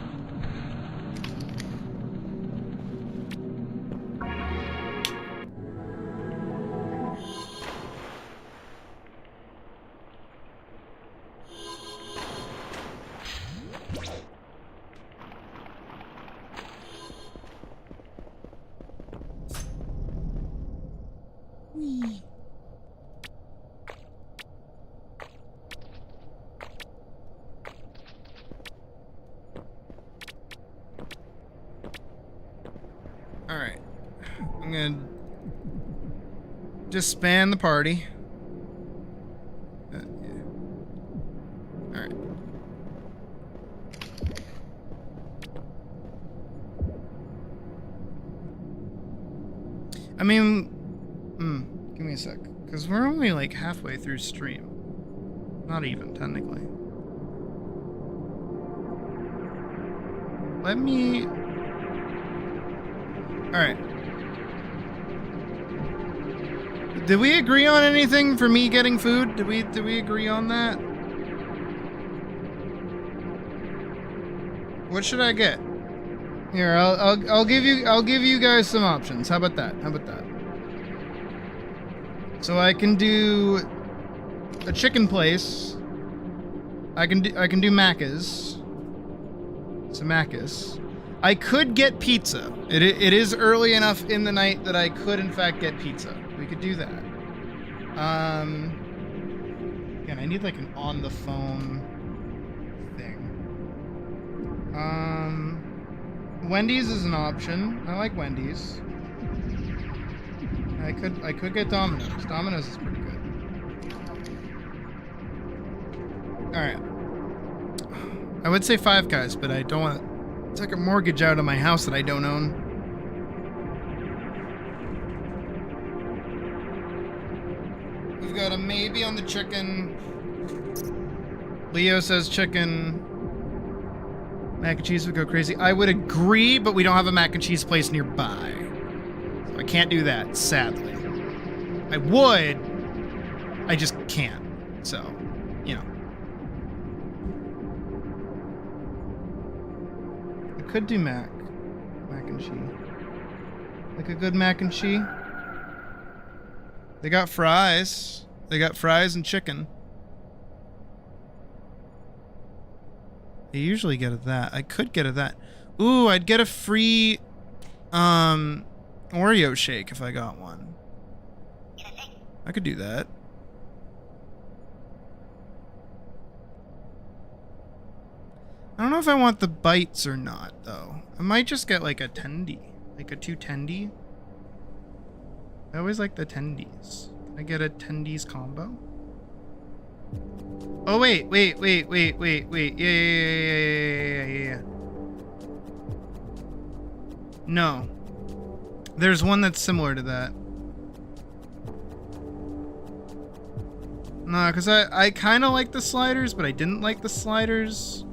[SPEAKER 3] Alright. I'm gonna disband the party. Yeah. Alright. I mean, give me a sec. Because we're only like halfway through stream. Not even, technically. Let me... Alright. Did we agree on anything for me getting food? Did we agree on that? What should I get? Here, I'll give you guys some options. How about that? How about that? So I can do a chicken place. I can do Macca's. So Macca's. I could get pizza. It is early enough in the night that I could in fact get pizza. We could do that. Again, I need like an on the phone thing. Wendy's is an option. I like Wendy's. I could get Domino's. Domino's is pretty good. Alright. I would say Five Guys, but I don't want to take a mortgage out of my house that I don't own. We've got a maybe on the chicken. Leo says chicken. Mac and cheese would go crazy. I would agree, but we don't have a mac and cheese place nearby. So I can't do that, sadly. I would. I just can't. So, you know. I could do mac and cheese. Like a good mac and cheese. They got fries. They got fries and chicken. I usually get at that. I could get at that. Ooh, I'd get a free Oreo shake if I got one. I could do that. I don't know if I want the bites or not, though. I might just get like a tendy. Like a 2 tendy. I always like the tendies. Can I get a tendies combo? Oh, wait. Yeah. No. There's one that's similar to that. No, because I kind of like the sliders, but I didn't like the sliders.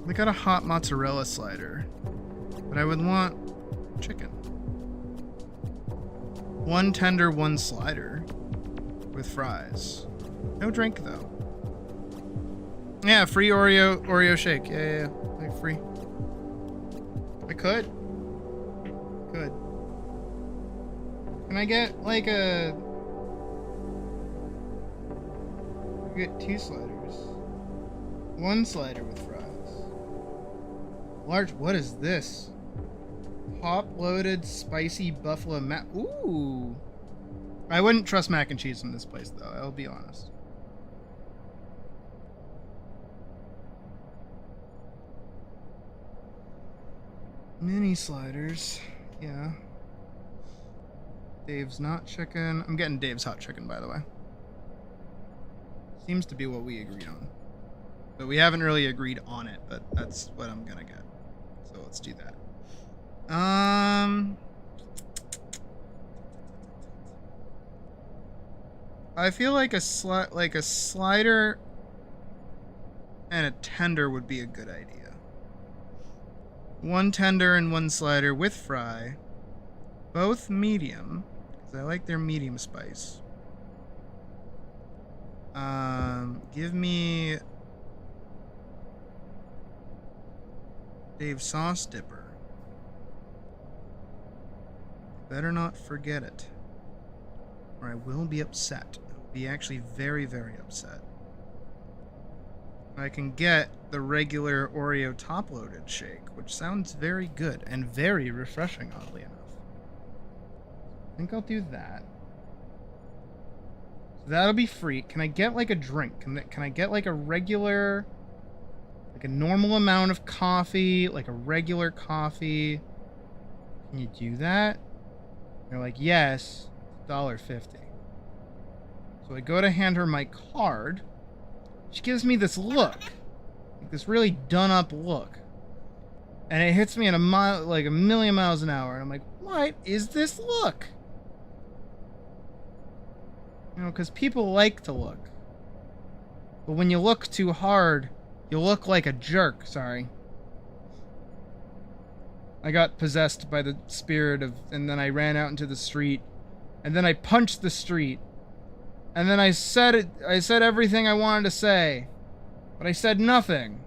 [SPEAKER 3] They got a hot mozzarella slider. But I would want chicken. 1 tender, 1 slider. With fries. No drink, though. Yeah, free Oreo shake. Yeah. Like free. I could. Can I get like a... I get 2 sliders. 1 slider with fries. Large... What is this? Hop-loaded spicy buffalo Ooh! I wouldn't trust mac and cheese from this place, though. I'll be honest. Mini sliders. Yeah. Dave's not chicken. I'm getting Dave's hot chicken, by the way. Seems to be what we agreed on. But we haven't really agreed on it, but that's what I'm gonna get. So let's do that. I feel like a slider and a tender would be a good idea. 1 tender and 1 slider with fry. Both medium, because I like their medium spice. Give me Dave's sauce dipper. Better not forget it, or I will be upset. Be actually very, very upset. I can get the regular Oreo top-loaded shake, which sounds very good and very refreshing, oddly enough. I think I'll do that. So that'll be free. Can I get like a drink? Can I get like a regular, like a normal amount of coffee, like a regular coffee? Can you do that? They're like, yes, $1.50. So I go to hand her my card. She gives me this look. Like this really done up look. And it hits me in like a million miles an hour. And I'm like, what is this look? You know, because people like to look. But when you look too hard, you look like a jerk. Sorry. I got possessed by the spirit of... And then I ran out into the street. And then I punched the street. And then I said everything I wanted to say. But I said nothing.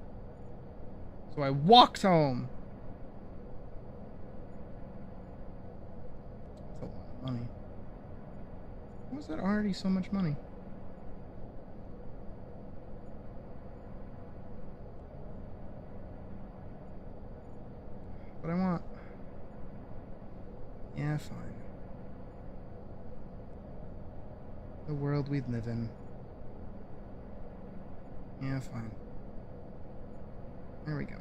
[SPEAKER 3] So I walked home. That's a lot of money. How was that already so much money? What I want? Yeah, fine. The world we live in. Yeah, fine. There we go.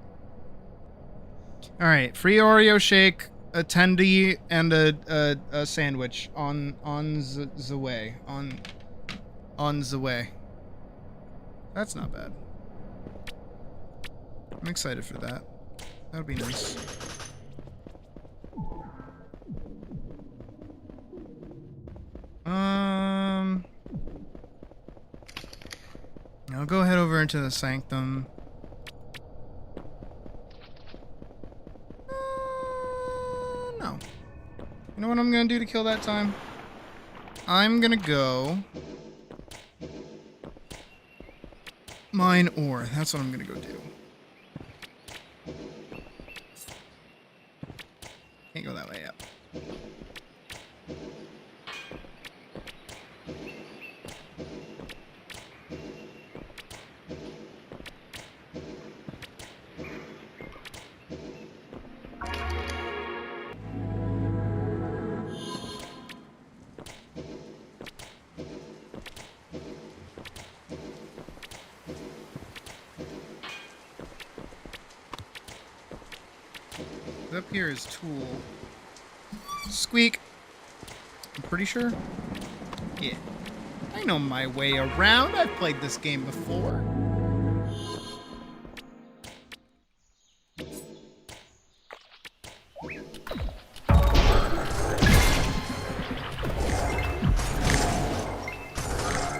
[SPEAKER 3] Alright, free Oreo shake, a tendy, and a sandwich on the way. On the way. That's not bad. I'm excited for that. That'll be nice. I'll go head over into the sanctum. No. You know what I'm gonna do to kill that time? I'm gonna go mine ore. That's what I'm gonna go do. Can't go that way yet. Up here is tool. Squeak. I'm pretty sure. Yeah. I know my way around. I've played this game before.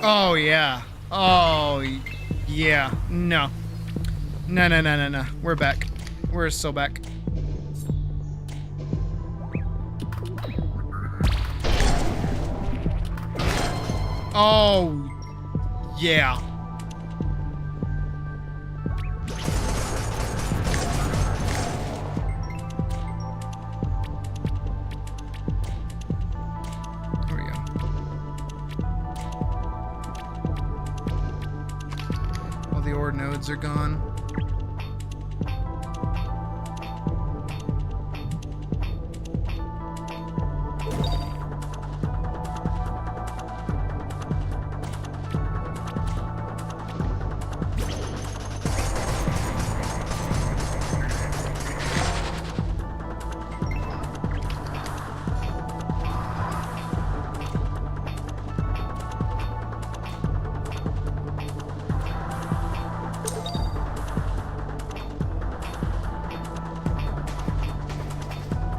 [SPEAKER 3] Oh, yeah. Oh, yeah. No. No. We're back. We're so back. Oh, yeah. There we go. All the ore nodes are gone.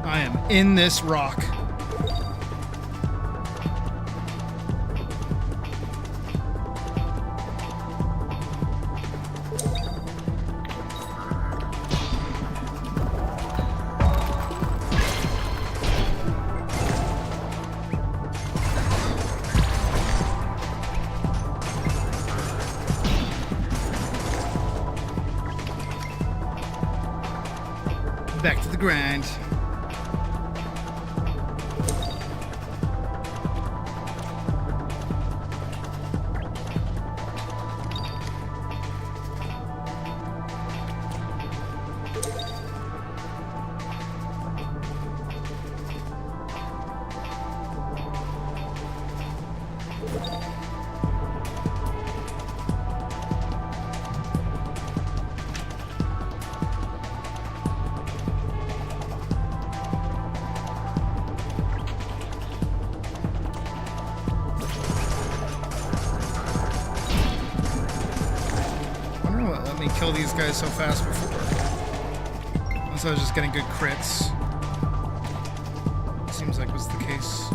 [SPEAKER 3] I am in this rock. Back to the grind. Kill these guys so fast before. Unless I was just getting good crits. Seems like was the case.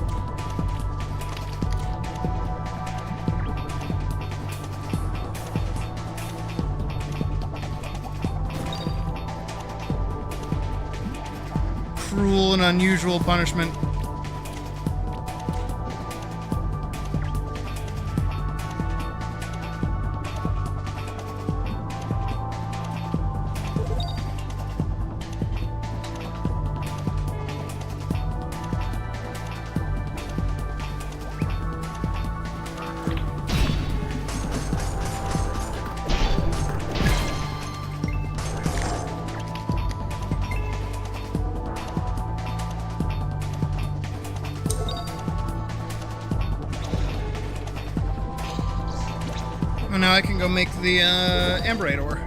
[SPEAKER 3] Cruel and unusual punishment. now I can go make the amberite ore.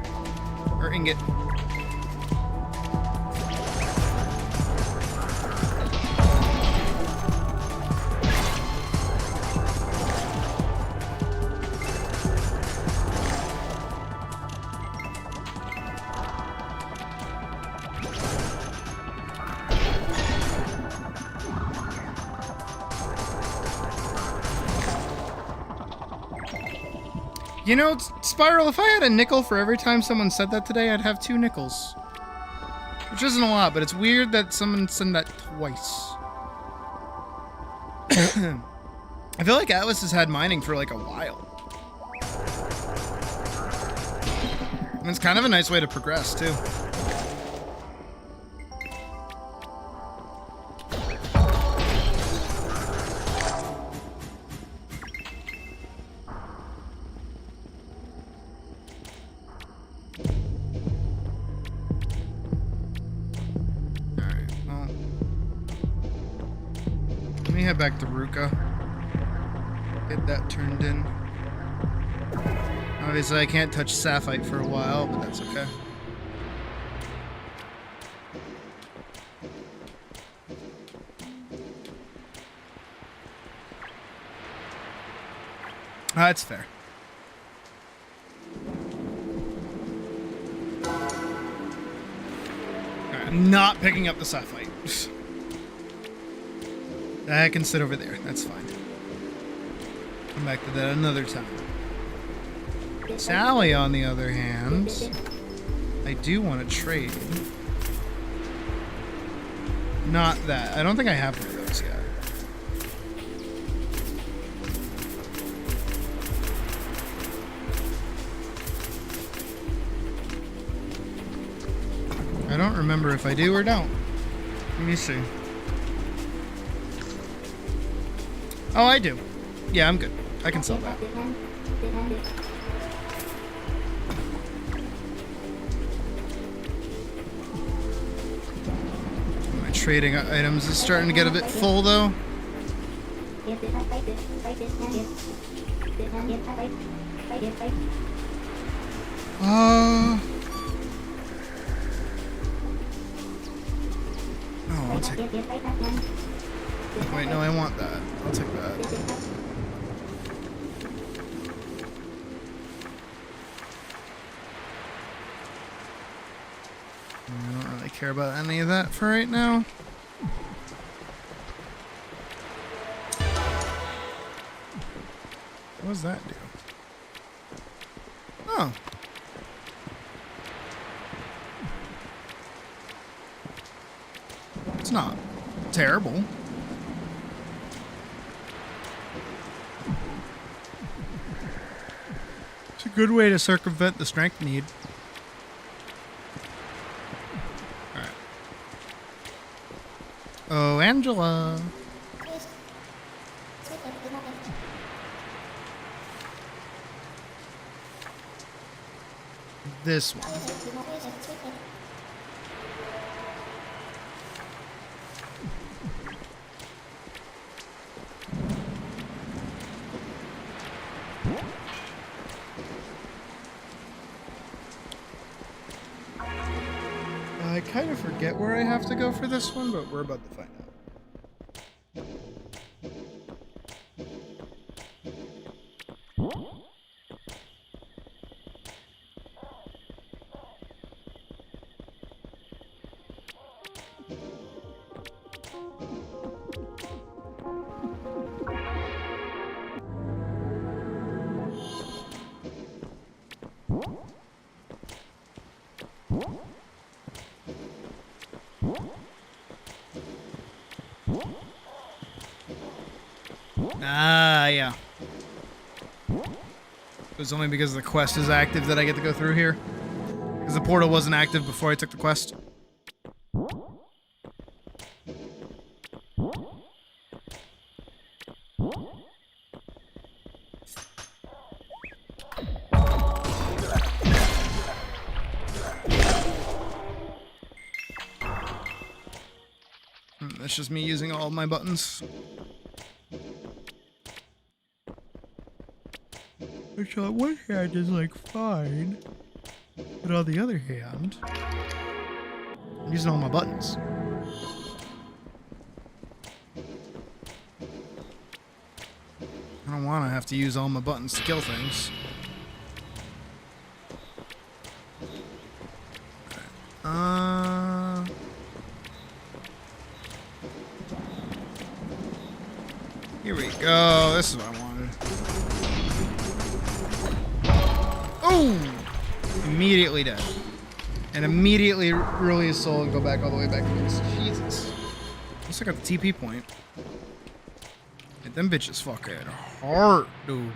[SPEAKER 3] Or ingot. You know, Spiral, if I had a nickel for every time someone said that today, I'd have 2 nickels. Which isn't a lot, but it's weird that someone said that twice. I feel like Atlyss has had mining for like a while. And it's kind of a nice way to progress, too. Head back to Ruka. Get that turned in. Obviously, I can't touch Sapphite for a while, but that's okay. That's fair. Alright, I'm not picking up the Sapphite. I can sit over there. That's fine. Come back to that another time. Sally, on the other hand, I do want to trade. Not that. I don't think I have one of those yet. I don't remember if I do or don't. Let me see. Oh, I do. Yeah, I'm good. I can sell that. My trading items is starting to get a bit full, though. Oh, I'll take it. Wait, no, I want that. I'll take that. I don't really care about any of that for right now. What does that do? Oh. It's not terrible. It's a good way to circumvent the strength need. Alright. Oh, Angela. This one. I kind of forget where I have to go for this one, but we're about to find out. Yeah. It was only because the quest is active that I get to go through here. Because the portal wasn't active before I took the quest. That's just me using all of my buttons. Which on one hand is like fine, but on the other hand, I'm using all my buttons. I don't want to have to use all my buttons to kill things. Here we go. This is what I wanted. Oh! Immediately dead. And immediately release soul and go back all the way back to this. Jesus. At least I got the TP point. Hey, them bitches fucking hard, dude.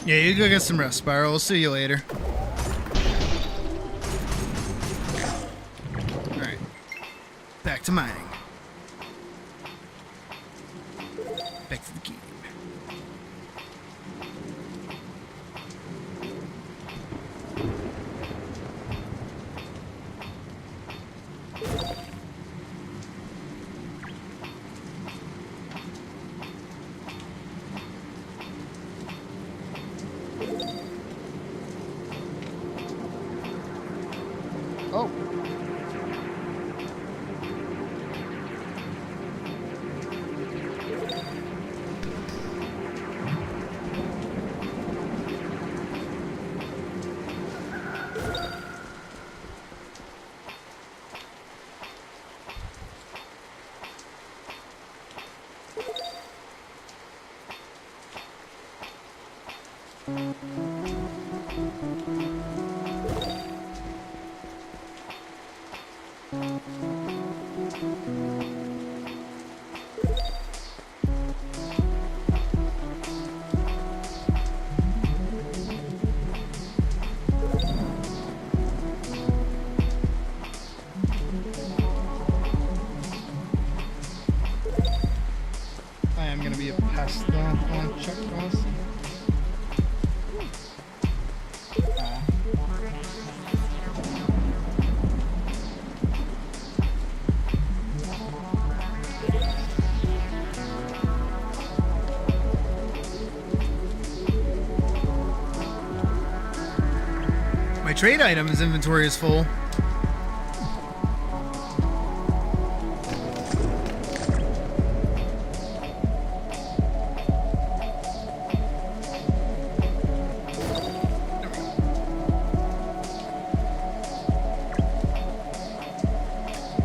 [SPEAKER 3] Yeah, you go get some rest, Spiral. We'll see you later. Alright. Back to mining. Back to the game. Oh. I am gonna be a pest on check cross. My trade items inventory is full.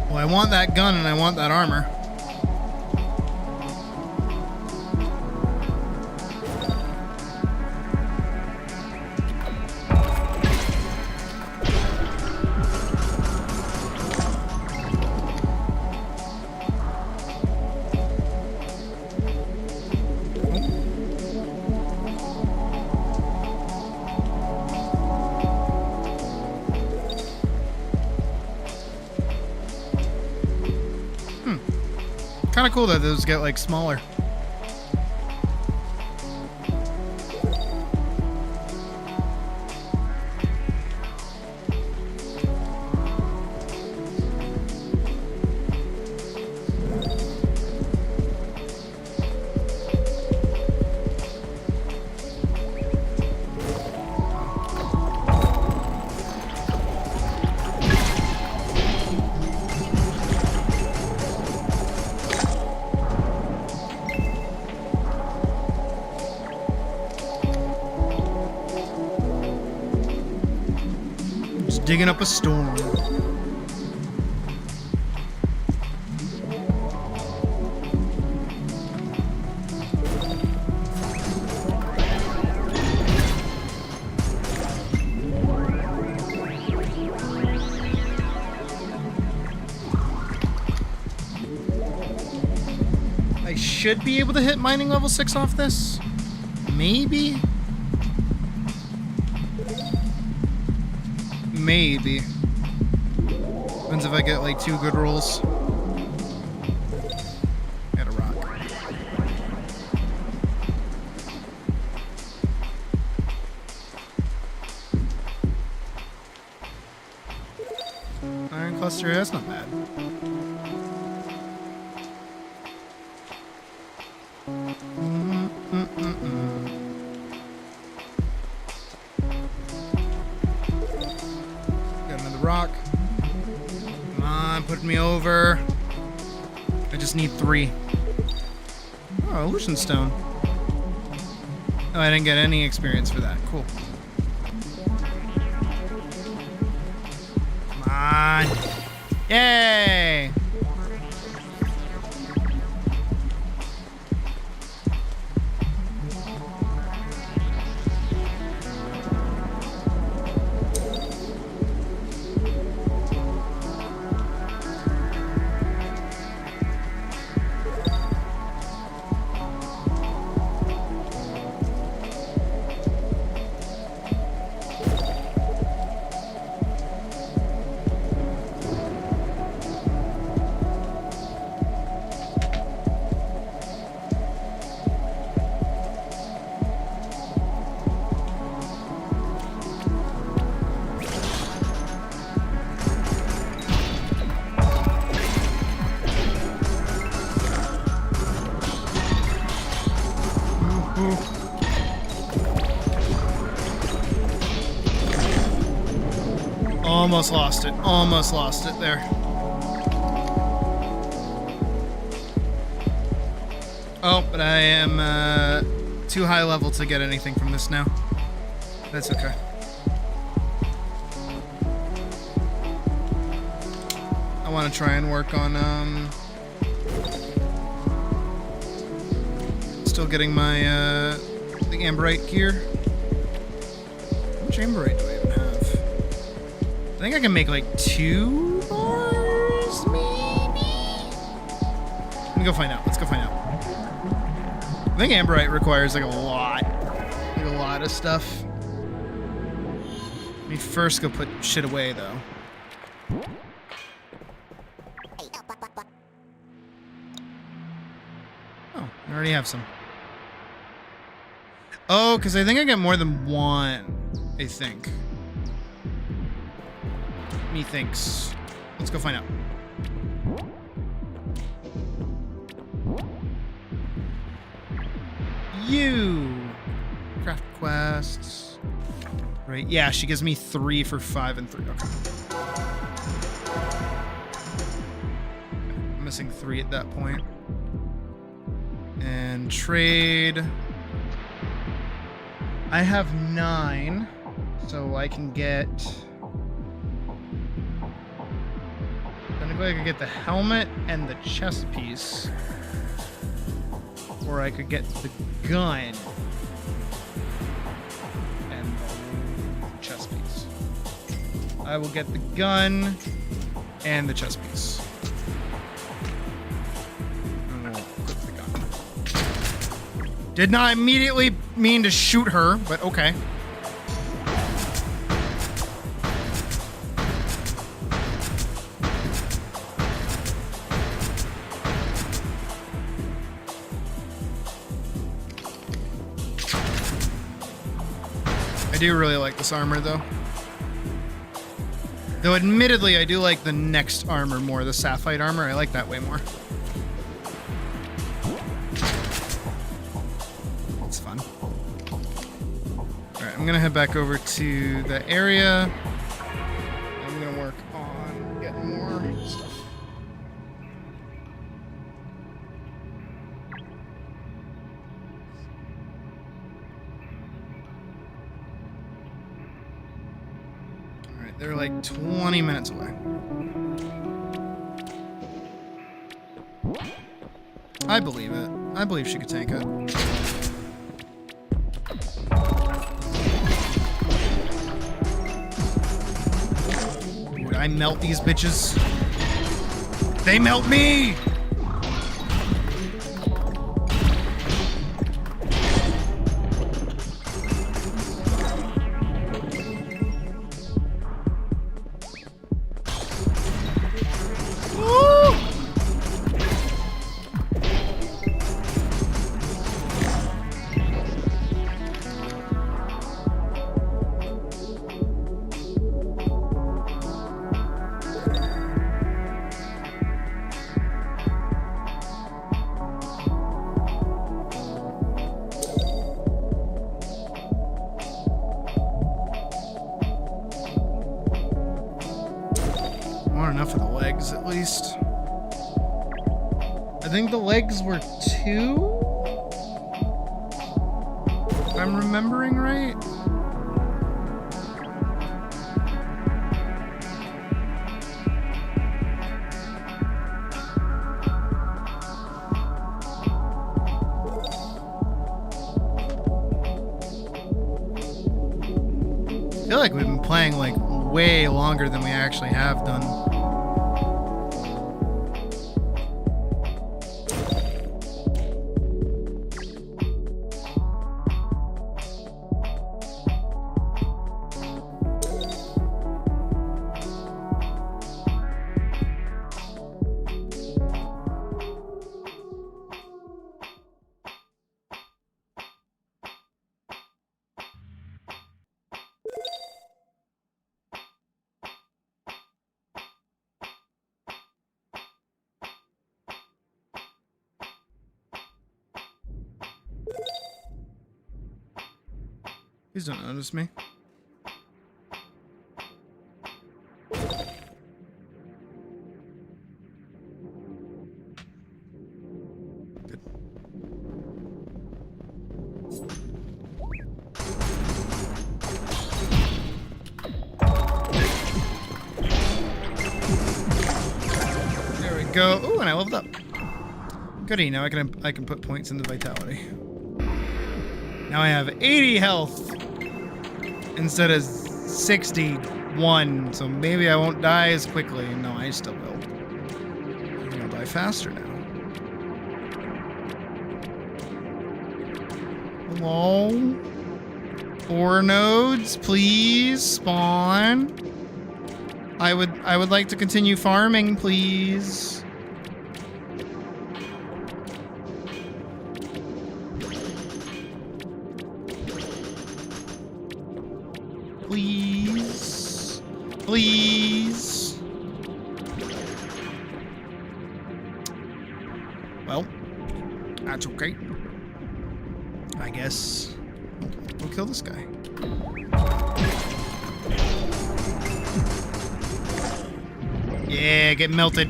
[SPEAKER 3] Well, I want that gun and I want that armor. Kind of cool that those get like smaller. Digging up a storm. I should be able to hit mining level 6 off this. Maybe? Maybe. Depends if I get like 2 good rolls. cluster. That's not bad. Got another rock. Come on, put me over. I just need 3. Oh, illusion stone. Oh, I didn't get any experience for that. Cool. Come on. Yay! Almost lost it. Almost lost it there. Oh, but I am too high level to get anything from this now. That's okay. I want to try and work on still getting my the amberite gear. How much amberite do I even have? I think I can make like 2 bars, maybe? Let me go find out. Let's go find out. I think amberite requires like a lot of stuff. Let me first go put shit away though. Oh, I already have some. Oh, because I think I get more than 1, I think. Methinks. Let's go find out. You craft quests. Right, yeah, she gives me 3 for 5 and 3. Okay. I'm missing 3 at that point. And trade. I have 9, so I can get. I could get the helmet and the chest piece, or I could get the gun and the chest piece. I will get the gun and the chest piece. And we'll equip the gun. Did not immediately mean to shoot her, but okay. I do really like this armor, though. Though, admittedly, I do like the next armor more, the sapphire armor. I like that way more. It's fun. Alright, I'm gonna head back over to the area. I'm gonna work on getting more stuff. They're like 20 minutes away. I believe it. I believe she could tank it. Would I melt these bitches? They melt me! enough of the legs, at least. I think the legs were 2? If I'm remembering right? I feel like we've been playing like way longer than we actually have done. Please don't notice me. Good. There we go. Ooh, and I leveled up. Goody, now I can put points into vitality. Now I have 80 health instead of 61, so maybe I won't die as quickly. No, I still will. I'm gonna die faster now. Hello? 4 nodes, please spawn. I would like to continue farming, please. Please. Please. Well, that's okay. I guess we'll kill this guy. Yeah, get melted.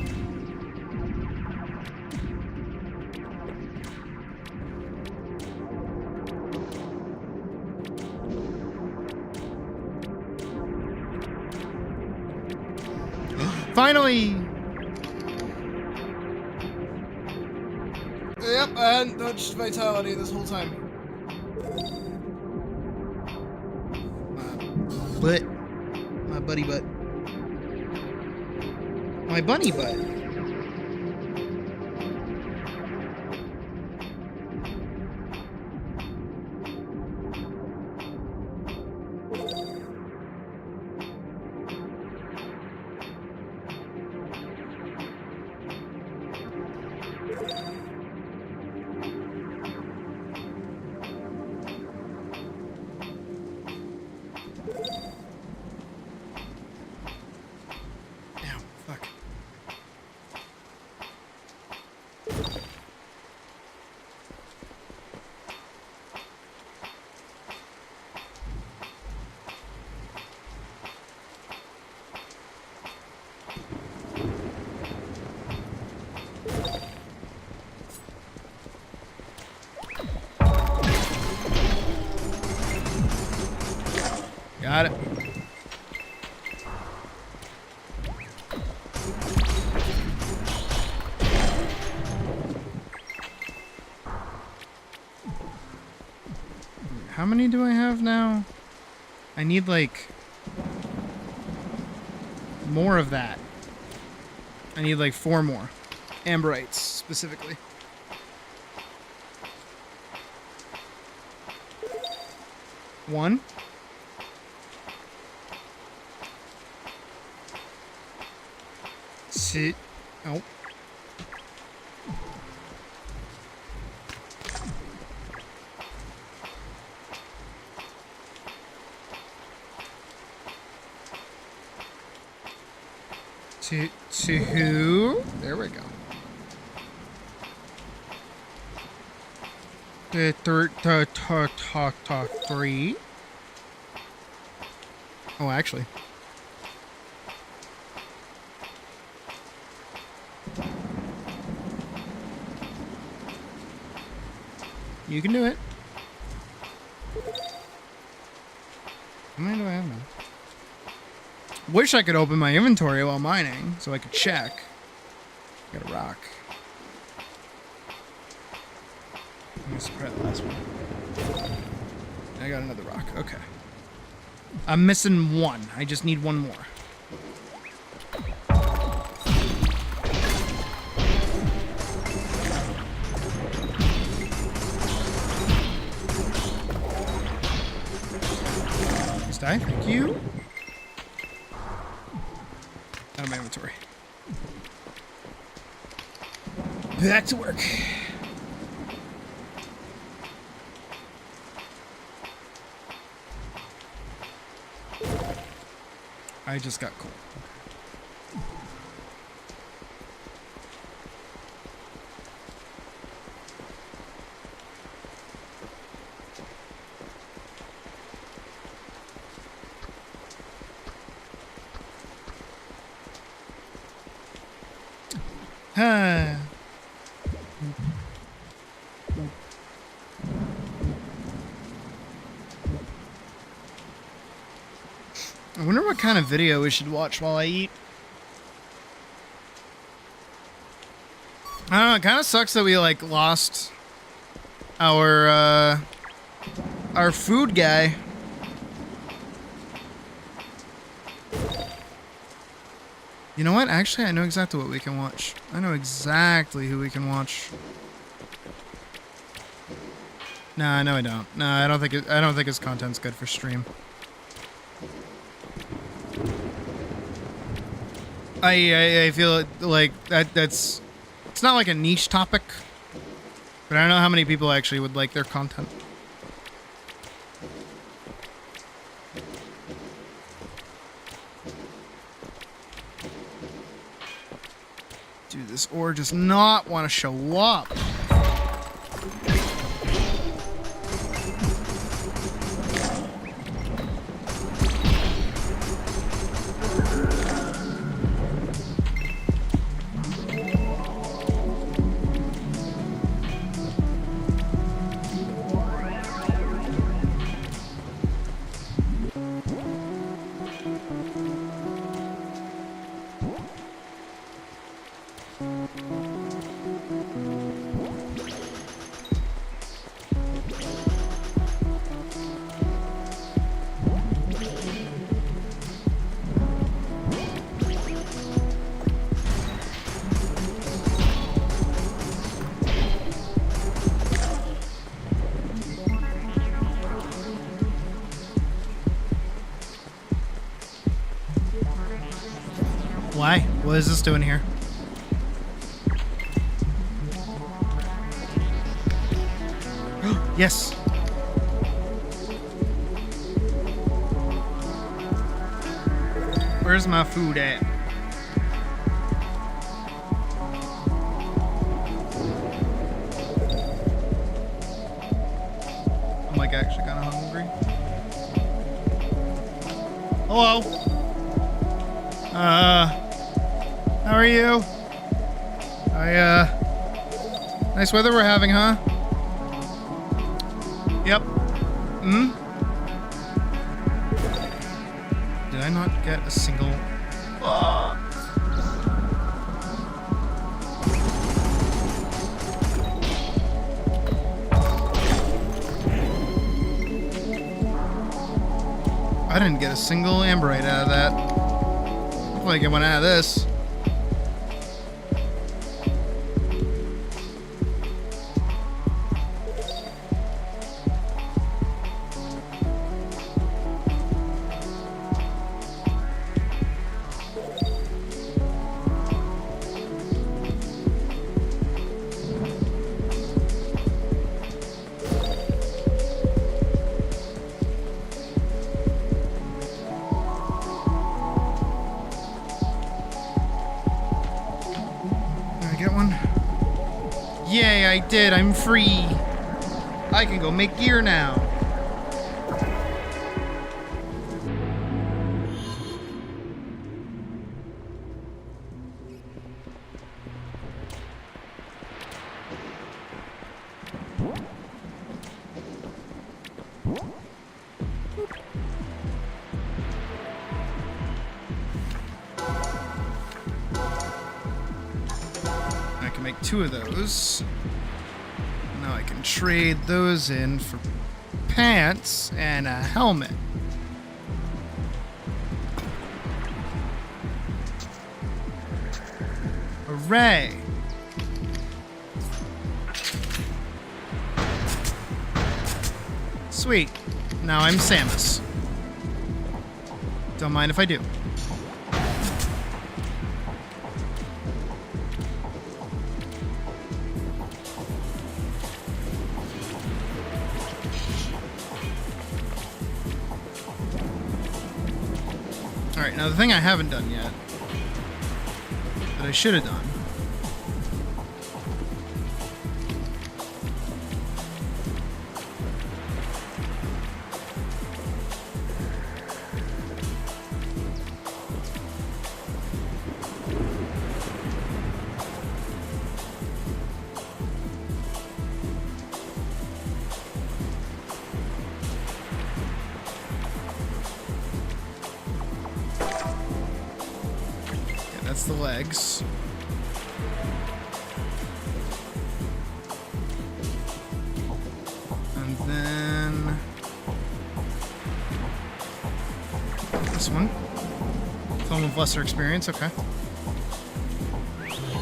[SPEAKER 3] Finally! Yep, I hadn't touched vitality this whole time. My butt. My buddy butt. My bunny butt. Got it. How many do I have now? I need like more of that. I need like 4 more. Amberites specifically. One. Two. Oh. Two. There we go. Three. Oh, actually. You can do it. How many do I have now? Wish I could open my inventory while mining so I could check. Got a rock. I'm gonna spread the last one. I got another rock. Okay. I'm missing one. I just need one more. Please die. Thank you. Out of my inventory. Back to work. I just got coal. Huh. I wonder what kind of video we should watch while I eat. I don't know, it kind of sucks that we, like, lost our food guy. You know what? Actually, I know exactly what we can watch. I know exactly who we can watch. Nah, no, I don't. Nah, I don't think his content's good for stream. I feel like that's it's not like a niche topic, but I don't know how many people actually would like their content. Dude, this ore does not want to show up. Why? What is this doing here? Yes. Where's my food at? I'm like actually kind of hungry. Hello. How are you? Nice weather we're having, huh? Yep. Did I not get a single... I didn't get a single amberite out of that. Hopefully I get one out of this. Yay, I did. I'm free. I can go make gear now. can make 2 of those. Now I can trade those in for pants and a helmet. Hooray! Sweet. Now I'm Samus. Don't mind if I do. Alright, now the thing I haven't done yet, that I should have done, that's the legs. And then this one. Film of lesser experience, okay. Right here.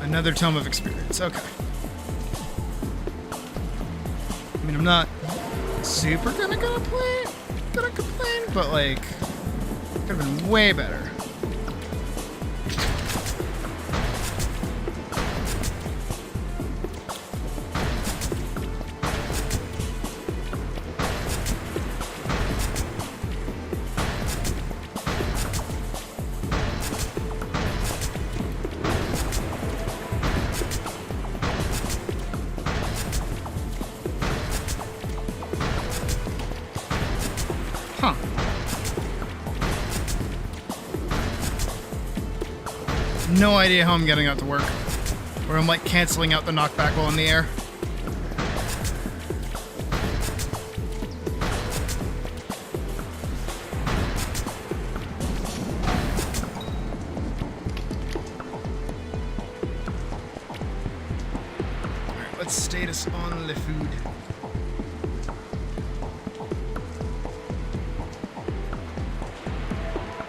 [SPEAKER 3] Another tome of experience. Okay. I mean, I'm not super gonna complain, but like, could have been way better. Huh. No idea how I'm getting out to work. Or I'm like canceling out the knockback while in the air. Alright, let's status on the food.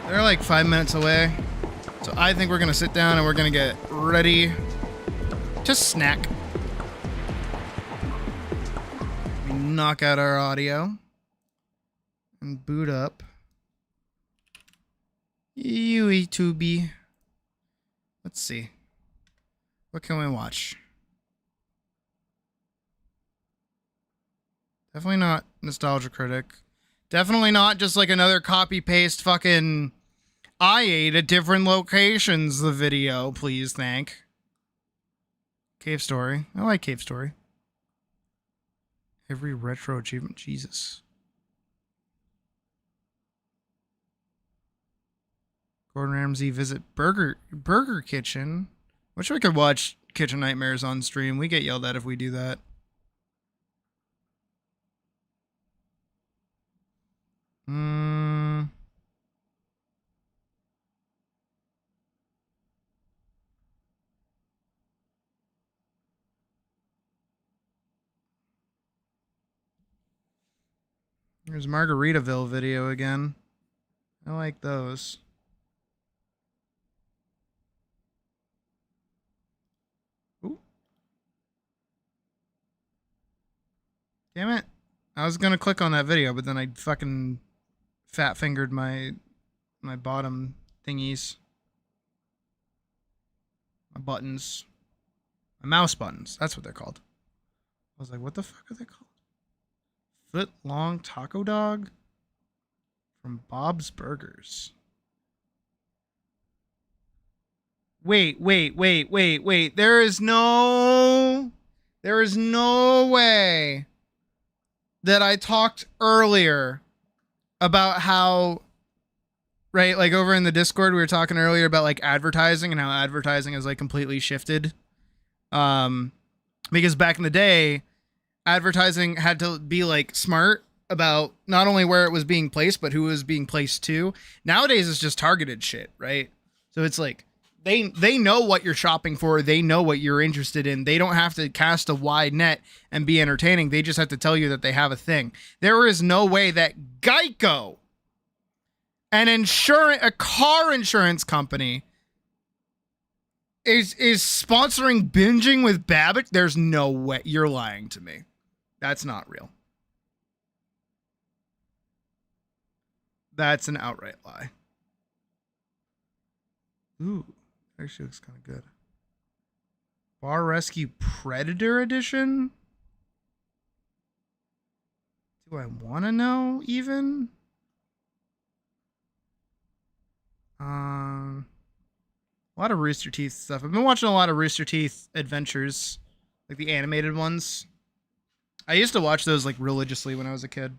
[SPEAKER 3] They're like 5 minutes away. So I think we're gonna sit down and we're gonna get ready to snack. We knock out our audio and boot up YouTube. Let's see. What can we watch? Definitely not Nostalgia Critic. Definitely not just like another copy-paste fucking I ate at different locations the video, please, thank. Cave Story. I like Cave Story. Every retro achievement. Jesus. Gordon Ramsay visit Burger Kitchen. Wish we could watch Kitchen Nightmares on stream. We get yelled at if we do that. There's Margaritaville video again. I like those. Ooh. Damn it. I was gonna click on that video, but then I fucking fat fingered my bottom thingies. My buttons. My mouse buttons. That's what they're called. I was like, what the fuck are they called? Foot long taco dog from Bob's Burgers. Wait. There is no way that I talked earlier about how, right, like over in the Discord, we were talking earlier about like advertising and how advertising has like completely shifted. Because back in the day, advertising had to be like smart about not only where it was being placed, but who it was being placed to. Nowadays, it's just targeted shit, right? So it's like they know what you're shopping for. They know what you're interested in. They don't have to cast a wide net and be entertaining. They just have to tell you that they have a thing. There is no way that Geico, a car insurance company, is sponsoring binging with Babbitt. There's no way. You're lying to me. That's not real. That's an outright lie. Ooh, actually looks kind of good. Bar Rescue Predator Edition? Do I want to know even? A lot of Rooster Teeth stuff. I've been watching a lot of Rooster Teeth adventures, like the animated ones. I used to watch those like religiously when I was a kid.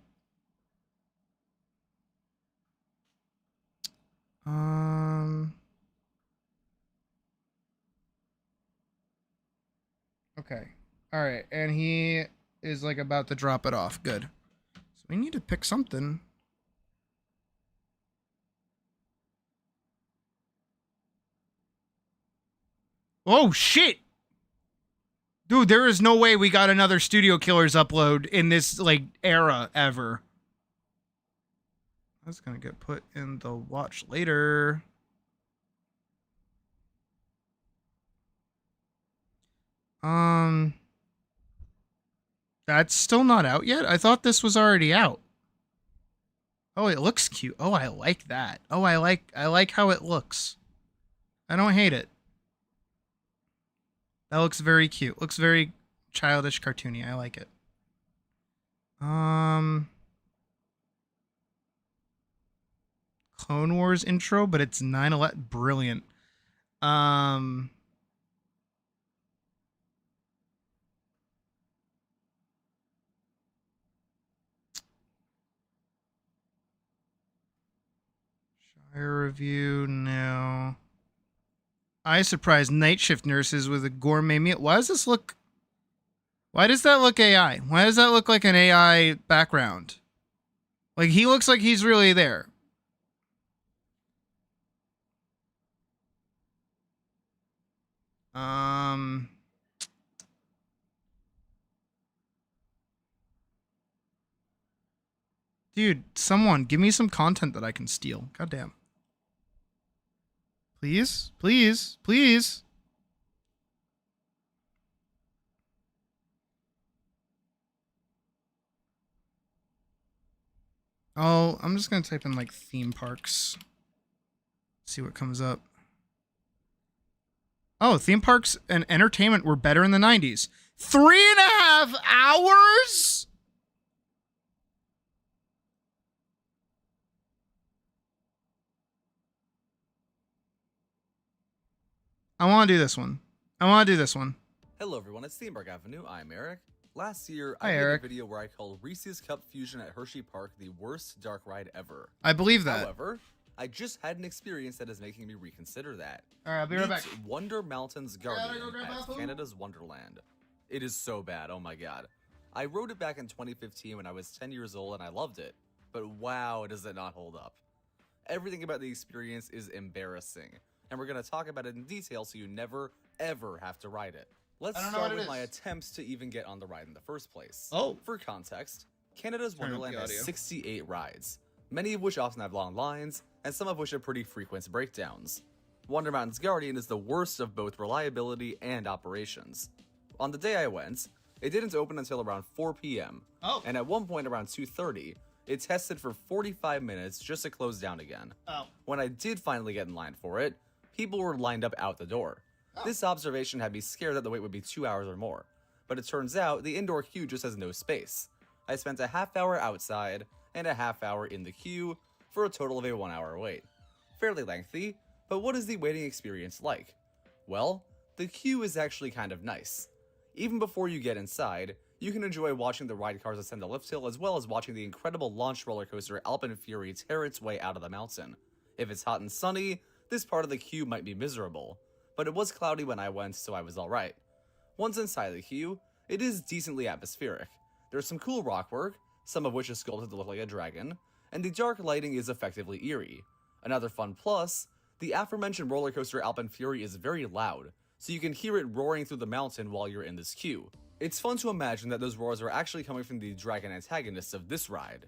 [SPEAKER 3] Okay. All right. And he is like about to drop it off. Good. So we need to pick something. Oh, shit. Dude, there is no way we got another Studio Killers upload in this like era ever. That's going to get put in the watch later. That's still not out yet? I thought this was already out. Oh, it looks cute. Oh, I like that. Oh, I like how it looks. I don't hate it. That looks very cute. Looks very childish, cartoony. I like it. Clone Wars intro, but it's 9/11. Brilliant. Shire review, no. I surprised night shift nurses with a gourmet meal. Why does this look... Why does that look AI? Why does that look like an AI background? Like, he looks like he's really there. Dude, someone, give me some content that I can steal. Goddamn. Please? Please? Please? Oh, I'm just gonna type in, like, theme parks. See what comes up. Oh, theme parks and entertainment were better in the 90s. 3.5 hours? I want to do this one.
[SPEAKER 5] Hello everyone, it's Theme Park Avenue. I'm Eric. Last year,
[SPEAKER 3] Hi,
[SPEAKER 5] I made
[SPEAKER 3] Eric.
[SPEAKER 5] a video where I called Reese's Cup Fusion at Hershey Park the worst dark ride ever.
[SPEAKER 3] I believe that.
[SPEAKER 5] However, I just had an experience that is making me reconsider that.
[SPEAKER 3] All right, I'll be right back.
[SPEAKER 5] Meet Wonder Mountain's Guardian
[SPEAKER 3] go grab my
[SPEAKER 5] at
[SPEAKER 3] food.
[SPEAKER 5] Canada's Wonderland. It is so bad, oh my god. I rode it back in 2015 when I was 10 years old and I loved it. But wow, does it not hold up. Everything about the experience is embarrassing. And we're going to talk about it in detail so you never, ever have to ride it. Let's start with my attempts to even get on the ride in the first place.
[SPEAKER 3] Oh.
[SPEAKER 5] For context, Canada's
[SPEAKER 3] Turn up
[SPEAKER 5] Wonderland
[SPEAKER 3] the
[SPEAKER 5] has
[SPEAKER 3] audio.
[SPEAKER 5] 68 rides, many of which often have long lines, and some of which have pretty frequent breakdowns. Wonder Mountain's Guardian is the worst of both reliability and operations. On the day I went, it didn't open until around 4 p.m.
[SPEAKER 3] Oh.
[SPEAKER 5] And at one point around 2:30, it tested for 45 minutes just to close down again.
[SPEAKER 3] Oh.
[SPEAKER 5] When I did finally get in line for it, people were lined up out the door. This observation had me scared that the wait would be 2 hours or more, but it turns out the indoor queue just has no space. I spent a half hour outside and a half hour in the queue for a total of a 1 hour wait. Fairly lengthy, but what is the waiting experience like? Well, the queue is actually kind of nice. Even before you get inside, you can enjoy watching the ride cars ascend the lift hill as well as watching the incredible launch roller coaster Alpine Fury tear its way out of the mountain. If it's hot and sunny, this part of the queue might be miserable, but it was cloudy when I went, so I was alright. Once inside the queue, it is decently atmospheric. There's some cool rock work, some of which is sculpted to look like a dragon, and the dark lighting is effectively eerie. Another fun plus, the aforementioned roller coaster Alpine Fury is very loud, so you can hear it roaring through the mountain while you're in this queue. It's fun to imagine that those roars are actually coming from the dragon antagonists of this ride.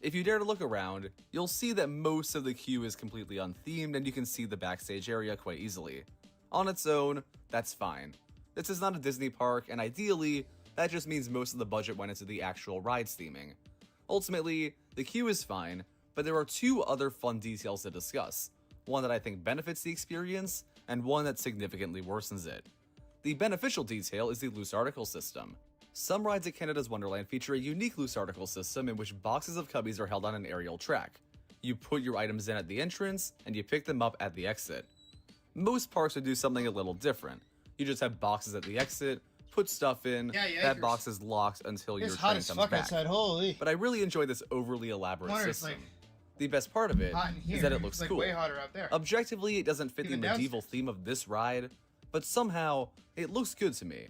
[SPEAKER 5] If you dare to look around, you'll see that most of the queue is completely unthemed and you can see the backstage area quite easily. On its own, that's fine. This is not a Disney park, and ideally, that just means most of the budget went into the actual ride's theming. Ultimately, the queue is fine, but there are two other fun details to discuss. One that I think benefits the experience, and one that significantly worsens it. The beneficial detail is the loose article system. Some rides at Canada's Wonderland feature a unique loose article system in which boxes of cubbies are held on an aerial track. You put your items in at the entrance, and you pick them up at the exit. Most parks would do something a little different. You just have boxes at the exit, put stuff in, that box is locked until your train comes back.
[SPEAKER 3] Outside, holy.
[SPEAKER 5] But I really enjoy this overly elaborate system.
[SPEAKER 3] Like,
[SPEAKER 5] the best part of it is that it looks cool.
[SPEAKER 3] Way hotter out there.
[SPEAKER 5] Objectively, it doesn't fit the medieval theme of this ride, but somehow, it looks good to me.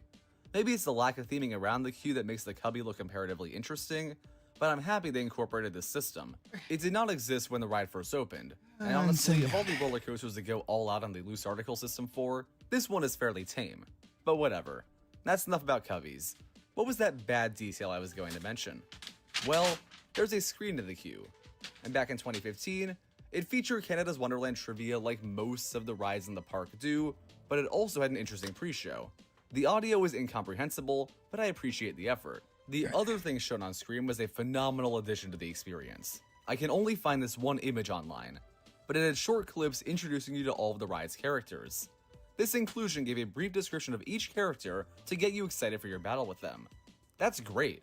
[SPEAKER 5] Maybe it's the lack of theming around the queue that makes the cubby look comparatively interesting, but I'm happy they incorporated this system. It did not exist when the ride first opened, and honestly, of all the roller coasters to go all out on the loose article system for, this one is fairly tame. But whatever. That's enough about cubbies. What was that bad detail I was going to mention? Well, there's a screen in the queue, and back in 2015, it featured Canada's Wonderland trivia like most of the rides in the park do, but it also had an interesting pre-show. The audio is incomprehensible, but I appreciate the effort. The other thing shown on screen was a phenomenal addition to the experience. I can only find this one image online, but it had short clips introducing you to all of the ride's characters. This inclusion gave a brief description of each character to get you excited for your battle with them. That's great.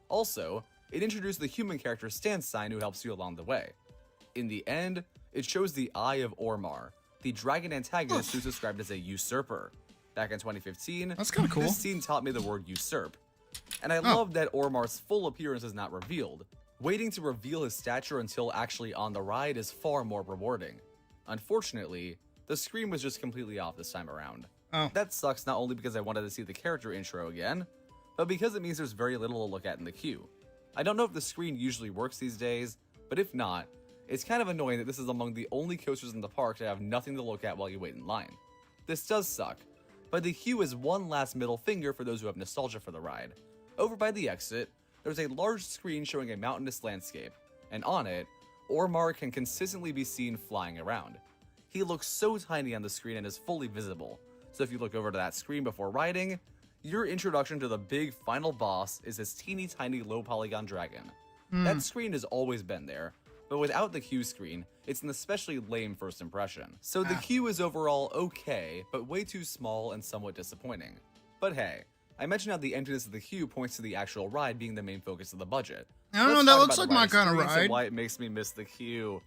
[SPEAKER 5] Also, it introduced the human character stand sign who helps you along the way. In the end, it shows the Eye of Ormar, the dragon antagonist who's described as a usurper. Back in 2015,
[SPEAKER 3] that's kind of cool.
[SPEAKER 5] This scene taught me the word usurp. And I love that Ormar's full appearance is not revealed. Waiting to reveal his stature until actually on the ride is far more rewarding. Unfortunately, the screen was just completely off this time around. That sucks not only because I wanted to see the character intro again, but because it means there's very little to look at in the queue. I don't know if the screen usually works these days, but if not, it's kind of annoying that this is among the only coasters in the park that have nothing to look at while you wait in line. This does suck, but the queue is one last middle finger for those who have nostalgia for the ride. Over by the exit, there's a large screen showing a mountainous landscape, and on it, Ormar can consistently be seen flying around. He looks so tiny on the screen and is fully visible, so if you look over to that screen before riding, your introduction to the big final boss is this teeny tiny low polygon dragon. That screen has always been there, but without the queue screen, it's an especially lame first impression. So the queue is overall okay, but way too small and somewhat disappointing. But hey, I mentioned how the entrance of the queue points to the actual ride being the main focus of the budget.
[SPEAKER 3] I don't know, that looks like my kind of ride.
[SPEAKER 5] And why it makes me miss the queue.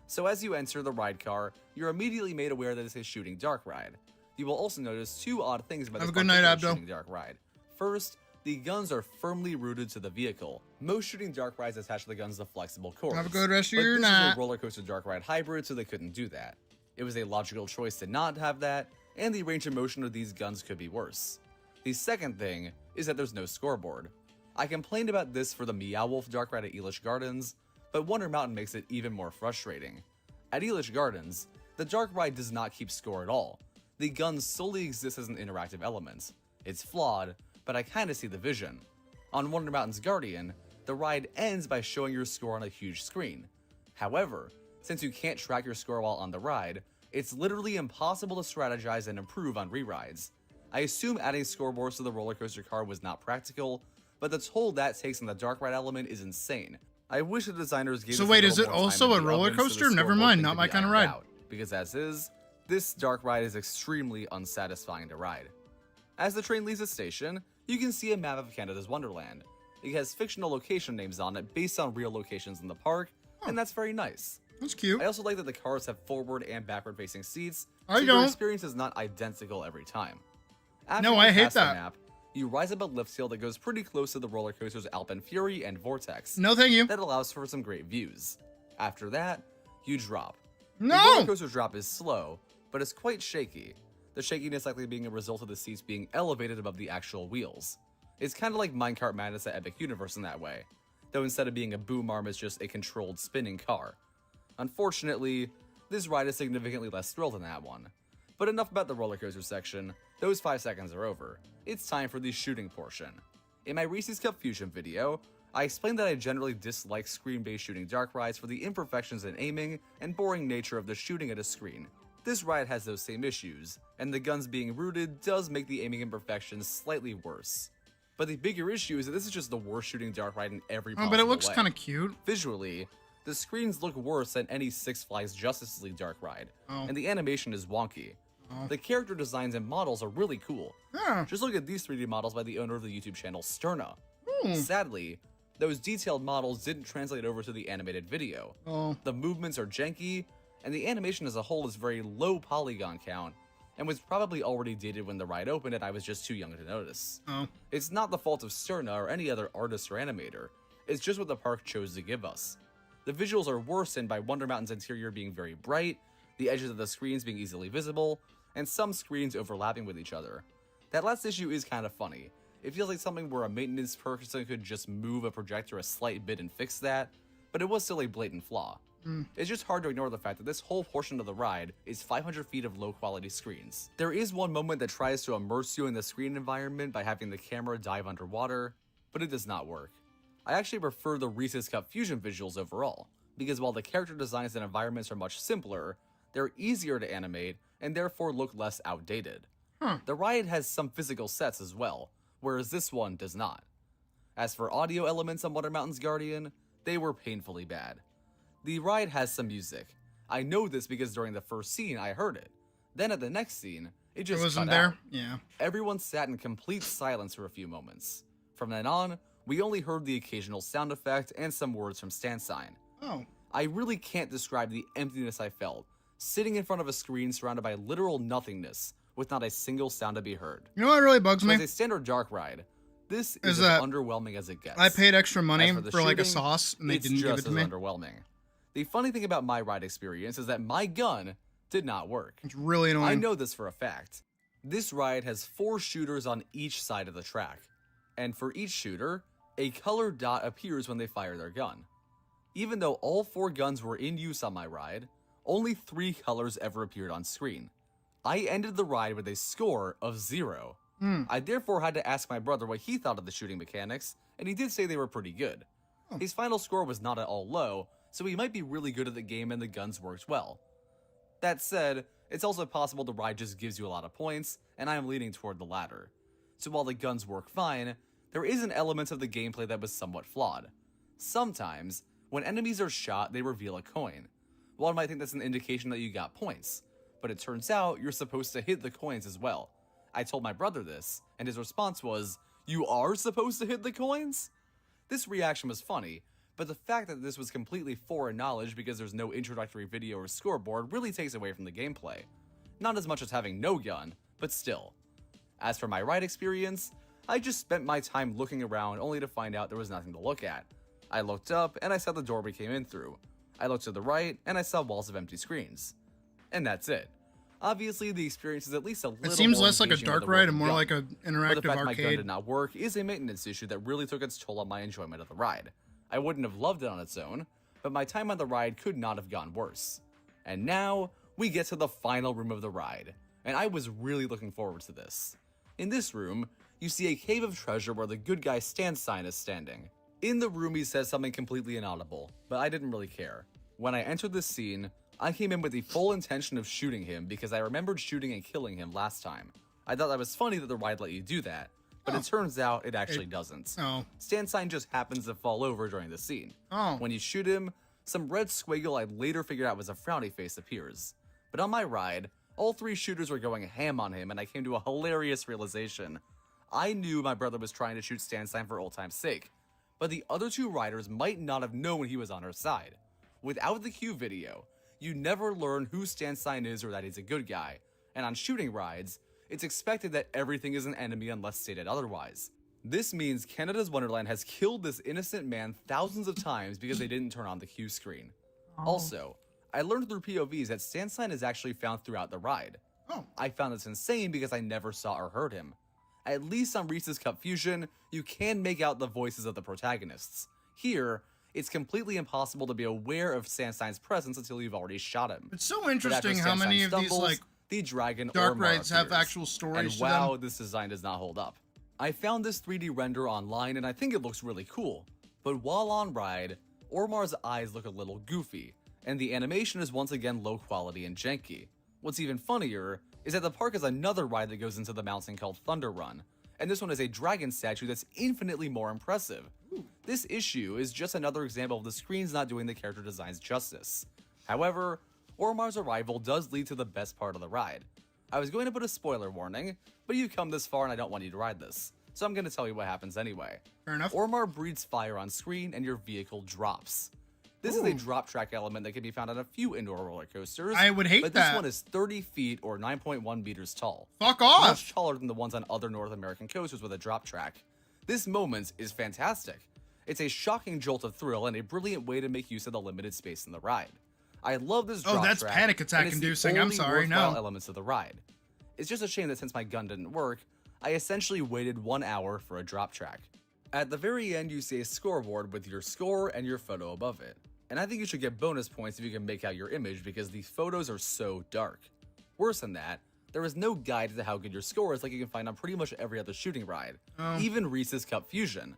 [SPEAKER 5] So as you enter the ride car, you're immediately made aware that it's a shooting dark ride. You will also notice two odd things about this shooting dark ride. First, the guns are firmly rooted to the vehicle. Most shooting dark rides attach the guns to flexible cords.
[SPEAKER 3] Have a good rest of your
[SPEAKER 5] night.
[SPEAKER 3] night.
[SPEAKER 5] This is a roller coaster dark ride hybrid, so they couldn't do that. It was a logical choice to not have that, and the range of motion of these guns could be worse. The second thing is that there's no scoreboard. I complained about this for the Meow Wolf dark ride at Elish Gardens, but Wonder Mountain makes it even more frustrating. At Elish Gardens, the dark ride does not keep score at all. The guns solely exist as an interactive element. It's flawed, but I kinda see the vision. On Wonder Mountain's Guardian, the ride ends by showing your score on a huge screen. However, since you can't track your score while on the ride, it's literally impossible to strategize and improve on re-rides. I assume adding scoreboards to the roller coaster car was not practical, but the toll that takes on the dark ride element is insane. I wish the designers gave
[SPEAKER 3] So
[SPEAKER 5] us
[SPEAKER 3] wait,
[SPEAKER 5] a
[SPEAKER 3] is
[SPEAKER 5] little
[SPEAKER 3] it
[SPEAKER 5] more
[SPEAKER 3] also
[SPEAKER 5] time
[SPEAKER 3] a
[SPEAKER 5] in the
[SPEAKER 3] roller
[SPEAKER 5] oven so the
[SPEAKER 3] coaster? Never
[SPEAKER 5] scoreboard
[SPEAKER 3] mind,
[SPEAKER 5] thing
[SPEAKER 3] not
[SPEAKER 5] could
[SPEAKER 3] my
[SPEAKER 5] be
[SPEAKER 3] kind of
[SPEAKER 5] ironed
[SPEAKER 3] ride.
[SPEAKER 5] out, because as is, this dark ride is extremely unsatisfying to ride. As the train leaves the station, you can see a map of Canada's Wonderland. It has fictional location names on it based on real locations in the park, and that's very nice.
[SPEAKER 3] That's cute.
[SPEAKER 5] I also like that the cars have forward and backward facing seats,
[SPEAKER 3] I
[SPEAKER 5] so your
[SPEAKER 3] don't.
[SPEAKER 5] experience is not identical every time. After
[SPEAKER 3] No,
[SPEAKER 5] you
[SPEAKER 3] I hate
[SPEAKER 5] pass the
[SPEAKER 3] that.
[SPEAKER 5] map, you rise up a lift hill that goes pretty close to the roller coasters Alpine Fury and Vortex.
[SPEAKER 3] No, thank you.
[SPEAKER 5] That allows for some great views. After that, you drop. The
[SPEAKER 3] No!
[SPEAKER 5] roller coaster drop is slow, but it's quite shaky. The shakiness likely being a result of the seats being elevated above the actual wheels. It's kind of like Minecart Madness at Epic Universe in that way, though instead of being a boom arm, it's just a controlled spinning car. Unfortunately, this ride is significantly less thrill than that one. But enough about the roller coaster section. Those 5 seconds are over. It's time for the shooting portion. In my Reese's Cup Fusion video, I explained that I generally dislike screen-based shooting dark rides for the imperfections in aiming and boring nature of the shooting at a screen. This ride has those same issues, and the guns being rooted does make the aiming imperfections slightly worse. But the bigger issue is that this is just the worst shooting dark ride in every possible
[SPEAKER 3] Oh, but it looks
[SPEAKER 5] way.
[SPEAKER 3] kind of cute.
[SPEAKER 5] Visually, the screens look worse than any Six Flags Justice League dark ride,
[SPEAKER 3] Oh.
[SPEAKER 5] and the animation is wonky.
[SPEAKER 3] Oh.
[SPEAKER 5] The character designs and models are really cool.
[SPEAKER 3] Yeah.
[SPEAKER 5] Just look at these 3D models by the owner of the YouTube channel Sterna.
[SPEAKER 3] Hmm.
[SPEAKER 5] Sadly, those detailed models didn't translate over to the animated video.
[SPEAKER 3] Oh.
[SPEAKER 5] The movements are janky, and the animation as a whole is very low polygon count, and was probably already dated when the ride opened and I was just too young to notice.
[SPEAKER 3] Oh.
[SPEAKER 5] It's not the fault of Sterna or any other artist or animator, it's just what the park chose to give us. The visuals are worsened by Wonder Mountain's interior being very bright, the edges of the screens being easily visible, and some screens overlapping with each other. That last issue is kind of funny. It feels like something where a maintenance person could just move a projector a slight bit and fix that, but it was still a blatant flaw. It's just hard to ignore the fact that this whole portion of the ride is 500 feet of low quality screens. There is one moment that tries to immerse you in the screen environment by having the camera dive underwater, but it does not work. I actually prefer the Reese's Cup Fusion visuals overall, because while the character designs and environments are much simpler, they're easier to animate and therefore look less outdated. The ride has some physical sets as well, whereas this one does not. As for audio elements on Wonder Mountain's Guardian, they were painfully bad. The ride has some music. I know this because during the first scene I heard it. Then at the next scene, it
[SPEAKER 3] It
[SPEAKER 5] just
[SPEAKER 3] wasn't
[SPEAKER 5] cut
[SPEAKER 3] there?
[SPEAKER 5] out.
[SPEAKER 3] Yeah.
[SPEAKER 5] Everyone sat in complete silence for a few moments. From then on, we only heard the occasional sound effect and some words from Stansign.
[SPEAKER 3] Oh.
[SPEAKER 5] I really can't describe the emptiness I felt, sitting in front of a screen surrounded by literal nothingness, with not a single sound to be heard.
[SPEAKER 3] You know what really bugs
[SPEAKER 5] So
[SPEAKER 3] me?
[SPEAKER 5] as a standard dark ride, this
[SPEAKER 3] Is
[SPEAKER 5] is
[SPEAKER 3] that
[SPEAKER 5] as underwhelming as it gets.
[SPEAKER 3] I paid extra money
[SPEAKER 5] As for the
[SPEAKER 3] for like a
[SPEAKER 5] shooting,
[SPEAKER 3] sauce, and they
[SPEAKER 5] it's
[SPEAKER 3] didn't give it
[SPEAKER 5] just
[SPEAKER 3] to
[SPEAKER 5] as
[SPEAKER 3] me.
[SPEAKER 5] underwhelming. The funny thing about my ride experience is that my gun did not work.
[SPEAKER 3] It's really annoying.
[SPEAKER 5] I know this for a fact. This ride has 4 shooters on each side of the track, and for each shooter, a colored dot appears when they fire their gun. Even though all 4 guns were in use on my ride, only 3 colors ever appeared on screen. I ended the ride with a score of 0. I therefore had to ask my brother what he thought of the shooting mechanics, and he did say they were pretty good. His final score was not at all low, so he might be really good at the game and the guns worked well. That said, it's also possible the ride just gives you a lot of points, and I am leaning toward the latter. So while the guns work fine, there is an element of the gameplay that was somewhat flawed. Sometimes, when enemies are shot, they reveal a coin. One might think that's an indication that you got points, but it turns out you're supposed to hit the coins as well. I told my brother this, and his response was, "You are supposed to hit the coins?" This reaction was funny, but the fact that this was completely foreign knowledge because there's no introductory video or scoreboard really takes away from the gameplay. Not as much as having no gun, but still. As for my ride experience, I just spent my time looking around only to find out there was nothing to look at. I looked up and I saw the door we came in through. I looked to the right and I saw walls of empty screens. And that's it. Obviously, the experience is at least a little
[SPEAKER 3] It seems
[SPEAKER 5] more
[SPEAKER 3] less like a
[SPEAKER 5] engaging with
[SPEAKER 3] dark
[SPEAKER 5] the
[SPEAKER 3] ride
[SPEAKER 5] word
[SPEAKER 3] and more
[SPEAKER 5] gun.
[SPEAKER 3] like an
[SPEAKER 5] But the
[SPEAKER 3] interactive
[SPEAKER 5] fact my gun
[SPEAKER 3] arcade.
[SPEAKER 5] did not work is a maintenance issue that really took its toll on my enjoyment of the ride. I wouldn't have loved it on its own, but my time on the ride could not have gone worse. And now, we get to the final room of the ride, and I was really looking forward to this. In this room, you see a cave of treasure where the good guy Stansign is standing. In the room he says something completely inaudible, but I didn't really care. When I entered this scene, I came in with the full intention of shooting him because I remembered shooting and killing him last time. I thought that was funny that the ride let you do that, but it turns out it actually doesn't.
[SPEAKER 3] Oh.
[SPEAKER 5] Stansign just happens to fall over during the scene.
[SPEAKER 3] Oh.
[SPEAKER 5] When you shoot him, some red squiggle I later figured out was a frowny face appears. But on my ride, all 3 shooters were going ham on him and I came to a hilarious realization. I knew my brother was trying to shoot Stansign for old time's sake, but the other 2 riders might not have known he was on our side. Without the Q video, you never learn who Stan Sign is or that he's a good guy, and on shooting rides, it's expected that everything is an enemy unless stated otherwise. This means Canada's Wonderland has killed this innocent man thousands of times because they didn't turn on the Q screen. Also, I learned through POVs that Stan Sign is actually found throughout the ride. I found this insane because I never saw or heard him. At least on Reese's Cup Fusion, you can make out the voices of the protagonists. Here, it's completely impossible to be aware of Stan Sign's presence until you've already shot him.
[SPEAKER 3] It's so interesting how many of these like
[SPEAKER 5] the dragon
[SPEAKER 3] dark
[SPEAKER 5] Ormar
[SPEAKER 3] rides have
[SPEAKER 5] appears.
[SPEAKER 3] actual stories
[SPEAKER 5] And
[SPEAKER 3] to
[SPEAKER 5] wow,
[SPEAKER 3] them.
[SPEAKER 5] this design does not hold up. I found this 3D render online and I think it looks really cool. But while on ride, Ormar's eyes look a little goofy, and the animation is once again low quality and janky. What's even funnier is that the park has another ride that goes into the mountain called Thunder Run, and this one is a dragon statue that's infinitely more impressive. This issue is just another example of the screens not doing the character designs justice. However, Ormar's arrival does lead to the best part of the ride. I was going to put a spoiler warning, but you've come this far and I don't want you to ride this, so I'm going to tell you what happens anyway.
[SPEAKER 3] Fair enough.
[SPEAKER 5] Ormar breathes fire on screen and your vehicle drops. This is a drop track element that can be found on a few indoor roller coasters.
[SPEAKER 3] I would hate
[SPEAKER 5] but
[SPEAKER 3] that.
[SPEAKER 5] this one is 30 feet or 9.1 meters tall.
[SPEAKER 3] Fuck off!
[SPEAKER 5] Much taller than the ones on other North American coasters with a drop track. This moment is fantastic. It's a shocking jolt of thrill and a brilliant way to make use of the limited space in the ride. I love this drop
[SPEAKER 3] that's
[SPEAKER 5] track,
[SPEAKER 3] panic attack
[SPEAKER 5] and it's the
[SPEAKER 3] inducing. I'm
[SPEAKER 5] only
[SPEAKER 3] sorry,
[SPEAKER 5] worthwhile
[SPEAKER 3] no.
[SPEAKER 5] elements of the ride. It's just a shame that since my gun didn't work, I essentially waited 1 hour for a drop track. At the very end, you see a scoreboard with your score and your photo above it. And I think you should get bonus points if you can make out your image because these photos are so dark. Worse than that, there is no guide to how good your score is like you can find on pretty much every other shooting ride, even Reese's Cup Fusion.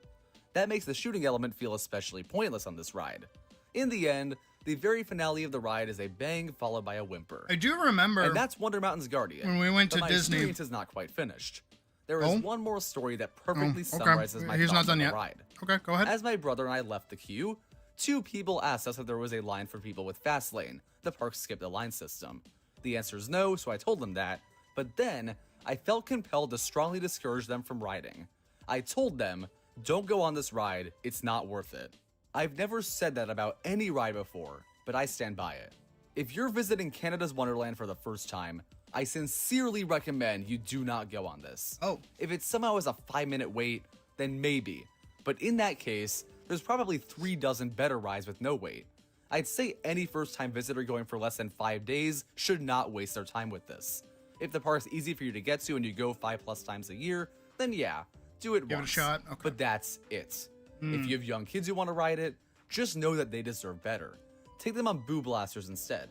[SPEAKER 5] That makes the shooting element feel especially pointless on this ride. In the end, the very finale of the ride is a bang followed by a whimper.
[SPEAKER 3] I do remember
[SPEAKER 5] And that's Wonder Mountain's Guardian.
[SPEAKER 3] when we went to
[SPEAKER 5] but my
[SPEAKER 3] Disney.
[SPEAKER 5] experience is not quite finished. There is one more story that perfectly
[SPEAKER 3] okay.
[SPEAKER 5] summarizes my
[SPEAKER 3] He's
[SPEAKER 5] thoughts
[SPEAKER 3] not done
[SPEAKER 5] on the
[SPEAKER 3] yet.
[SPEAKER 5] ride.
[SPEAKER 3] Okay, go ahead.
[SPEAKER 5] As my brother and I left the queue, 2 people asked us if there was a line for people with fast lane. The park skipped the line system. The answer is no, so I told them that. But then, I felt compelled to strongly discourage them from riding. I told them, don't go on this ride, it's not worth it. I've never said that about any ride before, but I stand by it. If you're visiting Canada's Wonderland for the first time, I sincerely recommend you do not go on this.
[SPEAKER 3] Oh.
[SPEAKER 5] If it somehow is a 5-minute wait, then maybe. But in that case, there's probably 3 dozen better rides with no wait. I'd say any first-time visitor going for less than 5 days should not waste their time with this. If the park's easy for you to get to and you go 5+ times a year, then yeah, do it
[SPEAKER 3] Give it a
[SPEAKER 5] once.
[SPEAKER 3] shot, okay.
[SPEAKER 5] But that's it. If you have young kids who want to ride it, just know that they deserve better. Take them on Boo Blasters instead.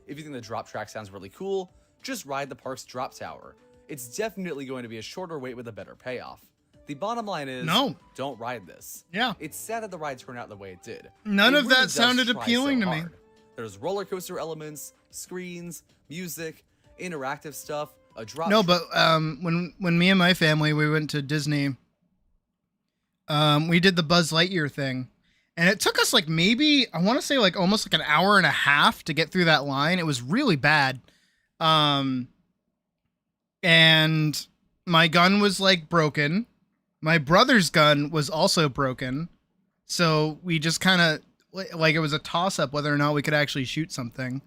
[SPEAKER 5] If you think the drop track sounds really cool, just ride the park's drop tower. It's definitely going to be a shorter wait with a better payoff. The bottom line is,
[SPEAKER 3] No.
[SPEAKER 5] don't ride this.
[SPEAKER 3] Yeah.
[SPEAKER 5] It's sad that the ride turned out the way it did.
[SPEAKER 3] None
[SPEAKER 5] It
[SPEAKER 3] of
[SPEAKER 5] really
[SPEAKER 3] that
[SPEAKER 5] does
[SPEAKER 3] sounded
[SPEAKER 5] try
[SPEAKER 3] appealing
[SPEAKER 5] so
[SPEAKER 3] to me.
[SPEAKER 5] hard. There's roller coaster elements, screens, music, interactive stuff, a drop.
[SPEAKER 3] No, but when me and my family we went to Disney, we did the Buzz Lightyear thing, and it took us like maybe I want to say like almost like an hour and a half to get through that line. It was really bad, and my gun was like broken. My brother's gun was also broken, so we just kind of like it was a toss up whether or not we could actually shoot something.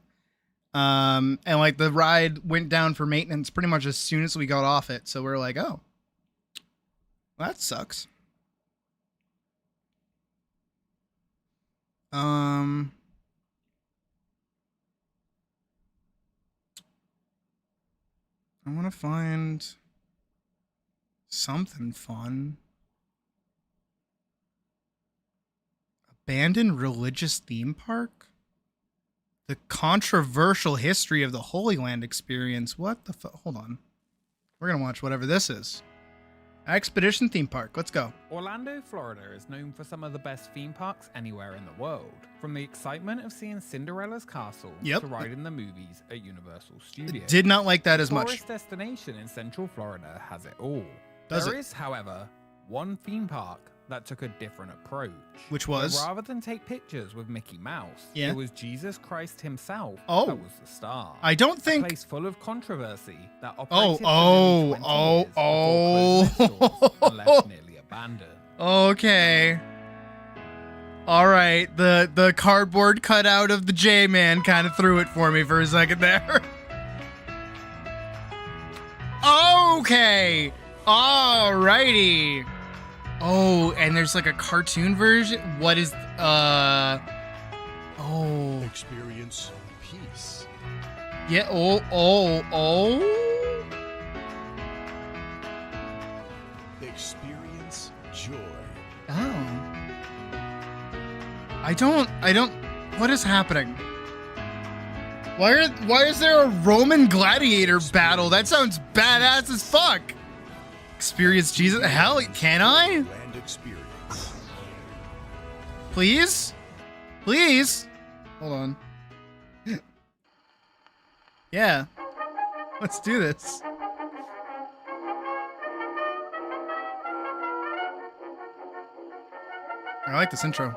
[SPEAKER 3] And like the ride went down for maintenance pretty much as soon as we got off it. So we're like, oh, that sucks. I want to find something fun. Abandoned religious theme park? The controversial history of the Holy Land experience. What the fuck? Hold on. We're going to watch whatever this is. Expedition theme park. Let's go.
[SPEAKER 6] Orlando, Florida is known for some of the best theme parks anywhere in the world. From the excitement of seeing Cinderella's castle
[SPEAKER 3] Yep.
[SPEAKER 6] to riding the movies at Universal Studios.
[SPEAKER 3] Did not like that as much.
[SPEAKER 6] Tourist destination in Central Florida has it all.
[SPEAKER 3] Does
[SPEAKER 6] There
[SPEAKER 3] it?
[SPEAKER 6] is, however, one theme park that took a different approach.
[SPEAKER 3] Which
[SPEAKER 6] Where
[SPEAKER 3] was?
[SPEAKER 6] rather than take pictures with Mickey Mouse,
[SPEAKER 3] Yeah.
[SPEAKER 6] it was Jesus Christ himself
[SPEAKER 3] Oh.
[SPEAKER 6] that was the star.
[SPEAKER 3] I don't
[SPEAKER 6] A
[SPEAKER 3] think.
[SPEAKER 6] place full of controversy that
[SPEAKER 3] Oh,
[SPEAKER 6] operated for
[SPEAKER 3] oh,
[SPEAKER 6] nearly 20
[SPEAKER 3] oh,
[SPEAKER 6] years before closing its doors and left nearly abandoned.
[SPEAKER 3] Okay. All right, the cardboard cutout of the J-Man kind of threw it for me for a second there. Okay. Alrighty. Oh, and there's like a cartoon version. What is oh.
[SPEAKER 7] Experience peace.
[SPEAKER 3] Yeah, oh.
[SPEAKER 7] Experience joy.
[SPEAKER 3] Oh. I don't what is happening? Why is there a Roman gladiator battle? That sounds badass as fuck. Experience Jesus. Hell, can I?
[SPEAKER 7] Land experience.
[SPEAKER 3] Please? Please? Hold on. Yeah. Let's do this. I like this intro.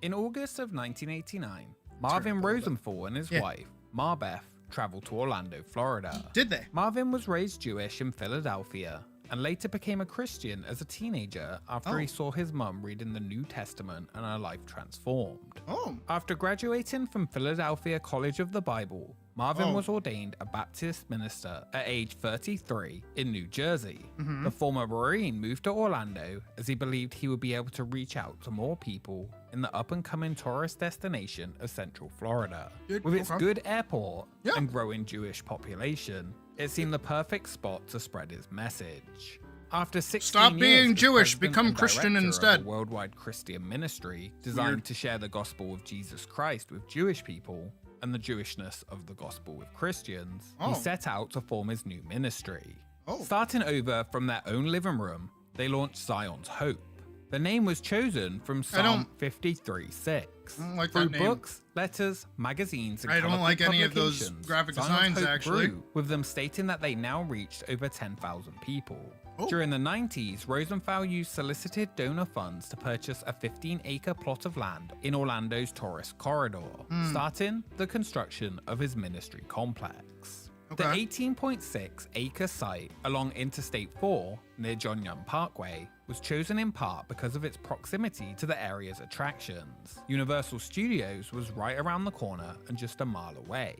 [SPEAKER 6] In August of 1989, Marvin Rosenthal and his wife, Marbeth, traveled to Orlando, Florida.
[SPEAKER 3] Did they?
[SPEAKER 6] Marvin was raised Jewish in Philadelphia and later became a Christian as a teenager after he saw his mum reading the New Testament and her life transformed. After graduating from Philadelphia College of the Bible, Marvin was ordained a Baptist minister at age 33 in New Jersey. The former Marine moved to Orlando as he believed he would be able to reach out to more people in the up-and-coming tourist destination of Central Florida. With its good airport and growing Jewish population, it seemed the perfect spot to spread his message. After 16
[SPEAKER 3] Stop being
[SPEAKER 6] years as
[SPEAKER 3] Jewish,
[SPEAKER 6] president
[SPEAKER 3] become
[SPEAKER 6] and
[SPEAKER 3] Christian
[SPEAKER 6] director of
[SPEAKER 3] instead.
[SPEAKER 6] a worldwide Christian ministry designed to share the gospel of Jesus Christ with Jewish people and the Jewishness of the gospel with Christians, he set out to form his new ministry. Starting over from their own living room, they launched Zion's Hope. The name was chosen from Psalm 53:6.
[SPEAKER 3] I don't like
[SPEAKER 6] Through
[SPEAKER 3] that name.
[SPEAKER 6] books, letters, magazines, and
[SPEAKER 3] I don't
[SPEAKER 6] colorful
[SPEAKER 3] like any of those
[SPEAKER 6] publications,
[SPEAKER 3] graphic
[SPEAKER 6] Zion's
[SPEAKER 3] designs,
[SPEAKER 6] Hope
[SPEAKER 3] actually.
[SPEAKER 6] grew, with them stating that they now reached over 10,000 people. During the 90s, Rosenthal used solicited donor funds to purchase a 15-acre plot of land in Orlando's tourist corridor, starting the construction of his ministry complex. The 18.6-acre site along Interstate 4 near John Young Parkway was chosen in part because of its proximity to the area's attractions. Universal Studios was right around the corner and just a mile away.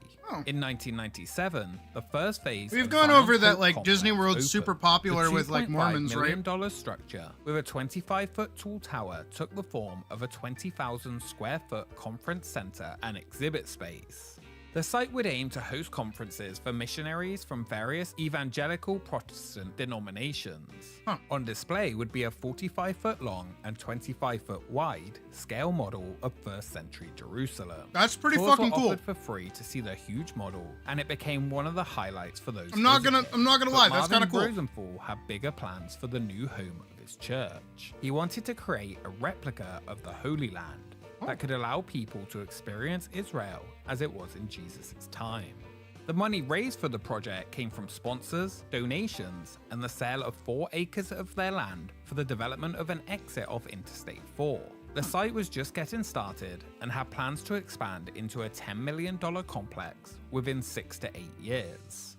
[SPEAKER 6] In 1997, the first phase
[SPEAKER 3] We've
[SPEAKER 6] of
[SPEAKER 3] gone
[SPEAKER 6] Zion's
[SPEAKER 3] over that,
[SPEAKER 6] Hope
[SPEAKER 3] like,
[SPEAKER 6] complex
[SPEAKER 3] Disney World's
[SPEAKER 6] opened.
[SPEAKER 3] super popular
[SPEAKER 6] The
[SPEAKER 3] with, like, Mormons, right?
[SPEAKER 6] $2.5 million structure with a 25-foot tall tower took the form of a 20,000 square foot conference center and exhibit space. The site would aim to host conferences for missionaries from various evangelical Protestant denominations. On display would be a 45-foot long and 25-foot wide scale model of 1st century Jerusalem.
[SPEAKER 3] That's pretty
[SPEAKER 6] Tours
[SPEAKER 3] fucking
[SPEAKER 6] were
[SPEAKER 3] cool.
[SPEAKER 6] offered for free to see the huge model, and it became one of the highlights for those.
[SPEAKER 3] I'm not gonna lie, that's
[SPEAKER 6] Marvin
[SPEAKER 3] kind of cool.
[SPEAKER 6] Rosenthal had bigger plans for the new home of his church. He wanted to create a replica of the Holy Land that could allow people to experience Israel as it was in Jesus' time. The money raised for the project came from sponsors, donations, and the sale of 4 acres of their land for the development of an exit off Interstate 4. The site was just getting started and had plans to expand into a $10 million complex within 6 to 8 years.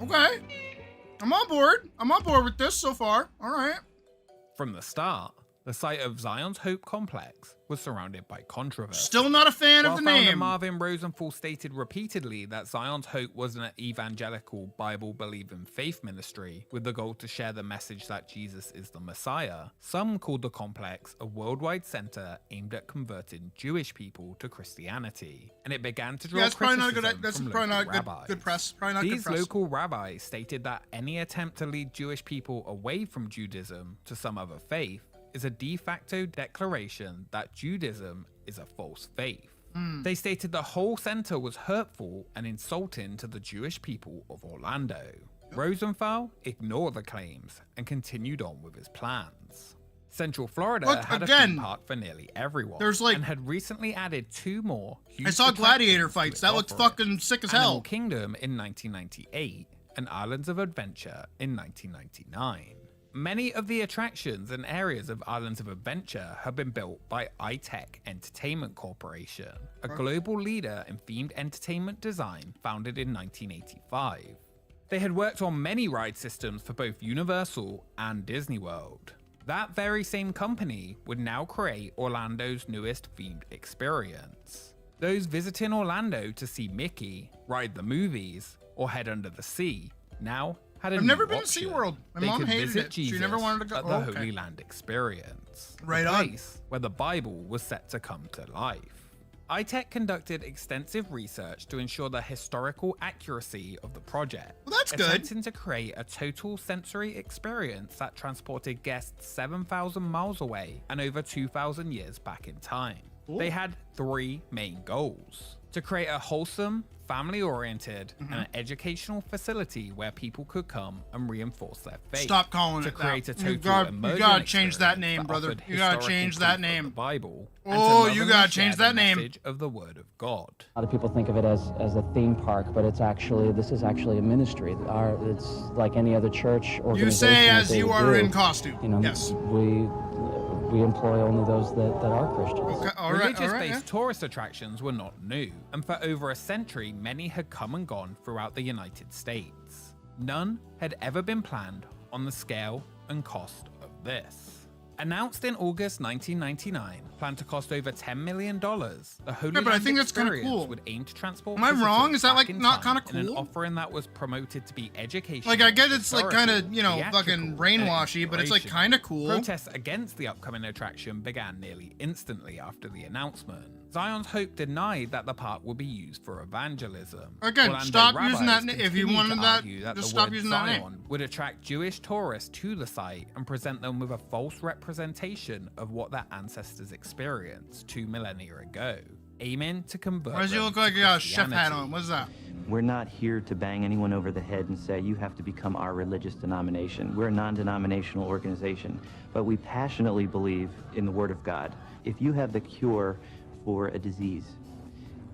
[SPEAKER 3] Okay. I'm on board. I'm on board with this so far. All right.
[SPEAKER 6] From the start, the site of Zion's Hope Complex was surrounded by controversy.
[SPEAKER 3] Still not a fan of
[SPEAKER 6] While
[SPEAKER 3] the
[SPEAKER 6] founder
[SPEAKER 3] name.
[SPEAKER 6] Marvin Rosenthal stated repeatedly that Zion's Hope was an evangelical, Bible-believing faith ministry with the goal to share the message that Jesus is the Messiah, some called the complex a worldwide center aimed at converting Jewish people to Christianity, and it began to draw
[SPEAKER 3] Yeah, it's probably not a
[SPEAKER 6] criticism
[SPEAKER 3] good. That's
[SPEAKER 6] from
[SPEAKER 3] probably not
[SPEAKER 6] local
[SPEAKER 3] good.
[SPEAKER 6] rabbis.
[SPEAKER 3] Good press. Probably not good
[SPEAKER 6] These
[SPEAKER 3] press.
[SPEAKER 6] local rabbis stated that any attempt to lead Jewish people away from Judaism to some other faith is a de facto declaration that Judaism is a false faith. They stated the whole center was hurtful and insulting to the Jewish people of Orlando. Rosenthal ignored the claims and continued on with his plans. Central Florida
[SPEAKER 3] Look,
[SPEAKER 6] had
[SPEAKER 3] again,
[SPEAKER 6] a theme park for nearly everyone,
[SPEAKER 3] there's, like-
[SPEAKER 6] and had recently added 2 more huge
[SPEAKER 3] I saw gladiator
[SPEAKER 6] attractions to
[SPEAKER 3] fights.
[SPEAKER 6] its
[SPEAKER 3] That looked
[SPEAKER 6] offering.
[SPEAKER 3] fucking sick as
[SPEAKER 6] Animal
[SPEAKER 3] hell.
[SPEAKER 6] Kingdom in 1998 and Islands of Adventure in 1999. Many of the attractions and areas of Islands of Adventure have been built by iTech Entertainment Corporation, a global leader in themed entertainment design founded in 1985. They had worked on many ride systems for both Universal and Disney World. That very same company would now create Orlando's newest themed experience. Those visiting Orlando to see Mickey, ride the movies, or head under the sea now had a
[SPEAKER 3] I've
[SPEAKER 6] new
[SPEAKER 3] never been to
[SPEAKER 6] option.
[SPEAKER 3] SeaWorld. My
[SPEAKER 6] They
[SPEAKER 3] mom
[SPEAKER 6] could
[SPEAKER 3] hated
[SPEAKER 6] visit
[SPEAKER 3] it. She
[SPEAKER 6] Jesus
[SPEAKER 3] never wanted to go.
[SPEAKER 6] at the Holy Land experience,
[SPEAKER 3] Right
[SPEAKER 6] the
[SPEAKER 3] on.
[SPEAKER 6] place where the Bible was set to come to life. iTech conducted extensive research to ensure the historical accuracy of the project.
[SPEAKER 3] Well, that's good.
[SPEAKER 6] Attempting to create a total sensory experience that transported guests 7,000 miles away and over 2,000 years back in time. They had 3 main goals: to create a wholesome, family-oriented, and educational facility where people could come and reinforce their faith.
[SPEAKER 3] Stop calling
[SPEAKER 6] to
[SPEAKER 3] it
[SPEAKER 6] create
[SPEAKER 3] that.
[SPEAKER 6] a total
[SPEAKER 3] You gotta change that
[SPEAKER 6] experience
[SPEAKER 3] name, brother.
[SPEAKER 6] offered
[SPEAKER 3] You gotta
[SPEAKER 6] historical
[SPEAKER 3] change that
[SPEAKER 6] proof of
[SPEAKER 3] name.
[SPEAKER 6] the Bible.
[SPEAKER 3] Oh,
[SPEAKER 6] and to love
[SPEAKER 3] you
[SPEAKER 6] and
[SPEAKER 3] gotta
[SPEAKER 6] share
[SPEAKER 3] change
[SPEAKER 6] the
[SPEAKER 3] that name.
[SPEAKER 6] message of the Word of God.
[SPEAKER 8] A lot of people think of it as a theme park, but this is actually a ministry. It's like any other church organization.
[SPEAKER 3] You say
[SPEAKER 8] that
[SPEAKER 3] as
[SPEAKER 8] they
[SPEAKER 3] you are
[SPEAKER 8] do.
[SPEAKER 3] in costume.
[SPEAKER 8] You know,
[SPEAKER 3] Yes.
[SPEAKER 8] we employ only those that are Christians.
[SPEAKER 3] Okay, all right,
[SPEAKER 6] Religious-based
[SPEAKER 3] yeah.
[SPEAKER 6] tourist attractions were not new, and for over a century, many had come and gone throughout the United States. None had ever been planned on the scale and cost of this. Announced in August 1999, planned to cost over $10 million, the Holy
[SPEAKER 3] Yeah, but I
[SPEAKER 6] Land
[SPEAKER 3] think that's kinda
[SPEAKER 6] experience
[SPEAKER 3] cool.
[SPEAKER 6] would aim to transport
[SPEAKER 3] Am I
[SPEAKER 6] visitors
[SPEAKER 3] wrong? Is that,
[SPEAKER 6] back
[SPEAKER 3] like,
[SPEAKER 6] in
[SPEAKER 3] not
[SPEAKER 6] time
[SPEAKER 3] kinda
[SPEAKER 6] in an
[SPEAKER 3] cool?
[SPEAKER 6] offering that was promoted to be educational.
[SPEAKER 3] Like, I get it's like kind of,
[SPEAKER 6] historical,
[SPEAKER 3] you know, fucking
[SPEAKER 6] theatrical,
[SPEAKER 3] brainwashy,
[SPEAKER 6] and
[SPEAKER 3] but it's like kind of cool.
[SPEAKER 6] Protests against the upcoming attraction began nearly instantly after the announcement. Zion's Hope denied that the park would be used for evangelism.
[SPEAKER 3] Again,
[SPEAKER 6] Orlando
[SPEAKER 3] stop
[SPEAKER 6] rabbis
[SPEAKER 3] using that if you
[SPEAKER 6] continued
[SPEAKER 3] wanted
[SPEAKER 6] to
[SPEAKER 3] that,
[SPEAKER 6] argue that
[SPEAKER 3] just
[SPEAKER 6] the
[SPEAKER 3] stop
[SPEAKER 6] word
[SPEAKER 3] using that name.
[SPEAKER 6] Zion would attract Jewish tourists to the site and present them with a false representation of what their ancestors experienced 2 millennia ago, aiming to convert
[SPEAKER 3] Why does he
[SPEAKER 6] them
[SPEAKER 3] look
[SPEAKER 6] to
[SPEAKER 3] like he got a chef hat
[SPEAKER 6] Christianity.
[SPEAKER 3] on? What's that?
[SPEAKER 9] We're not here to bang anyone over the head and say, you have to become our religious denomination. We're a non-denominational organization, but we passionately believe in the Word of God. If you have the cure for a disease,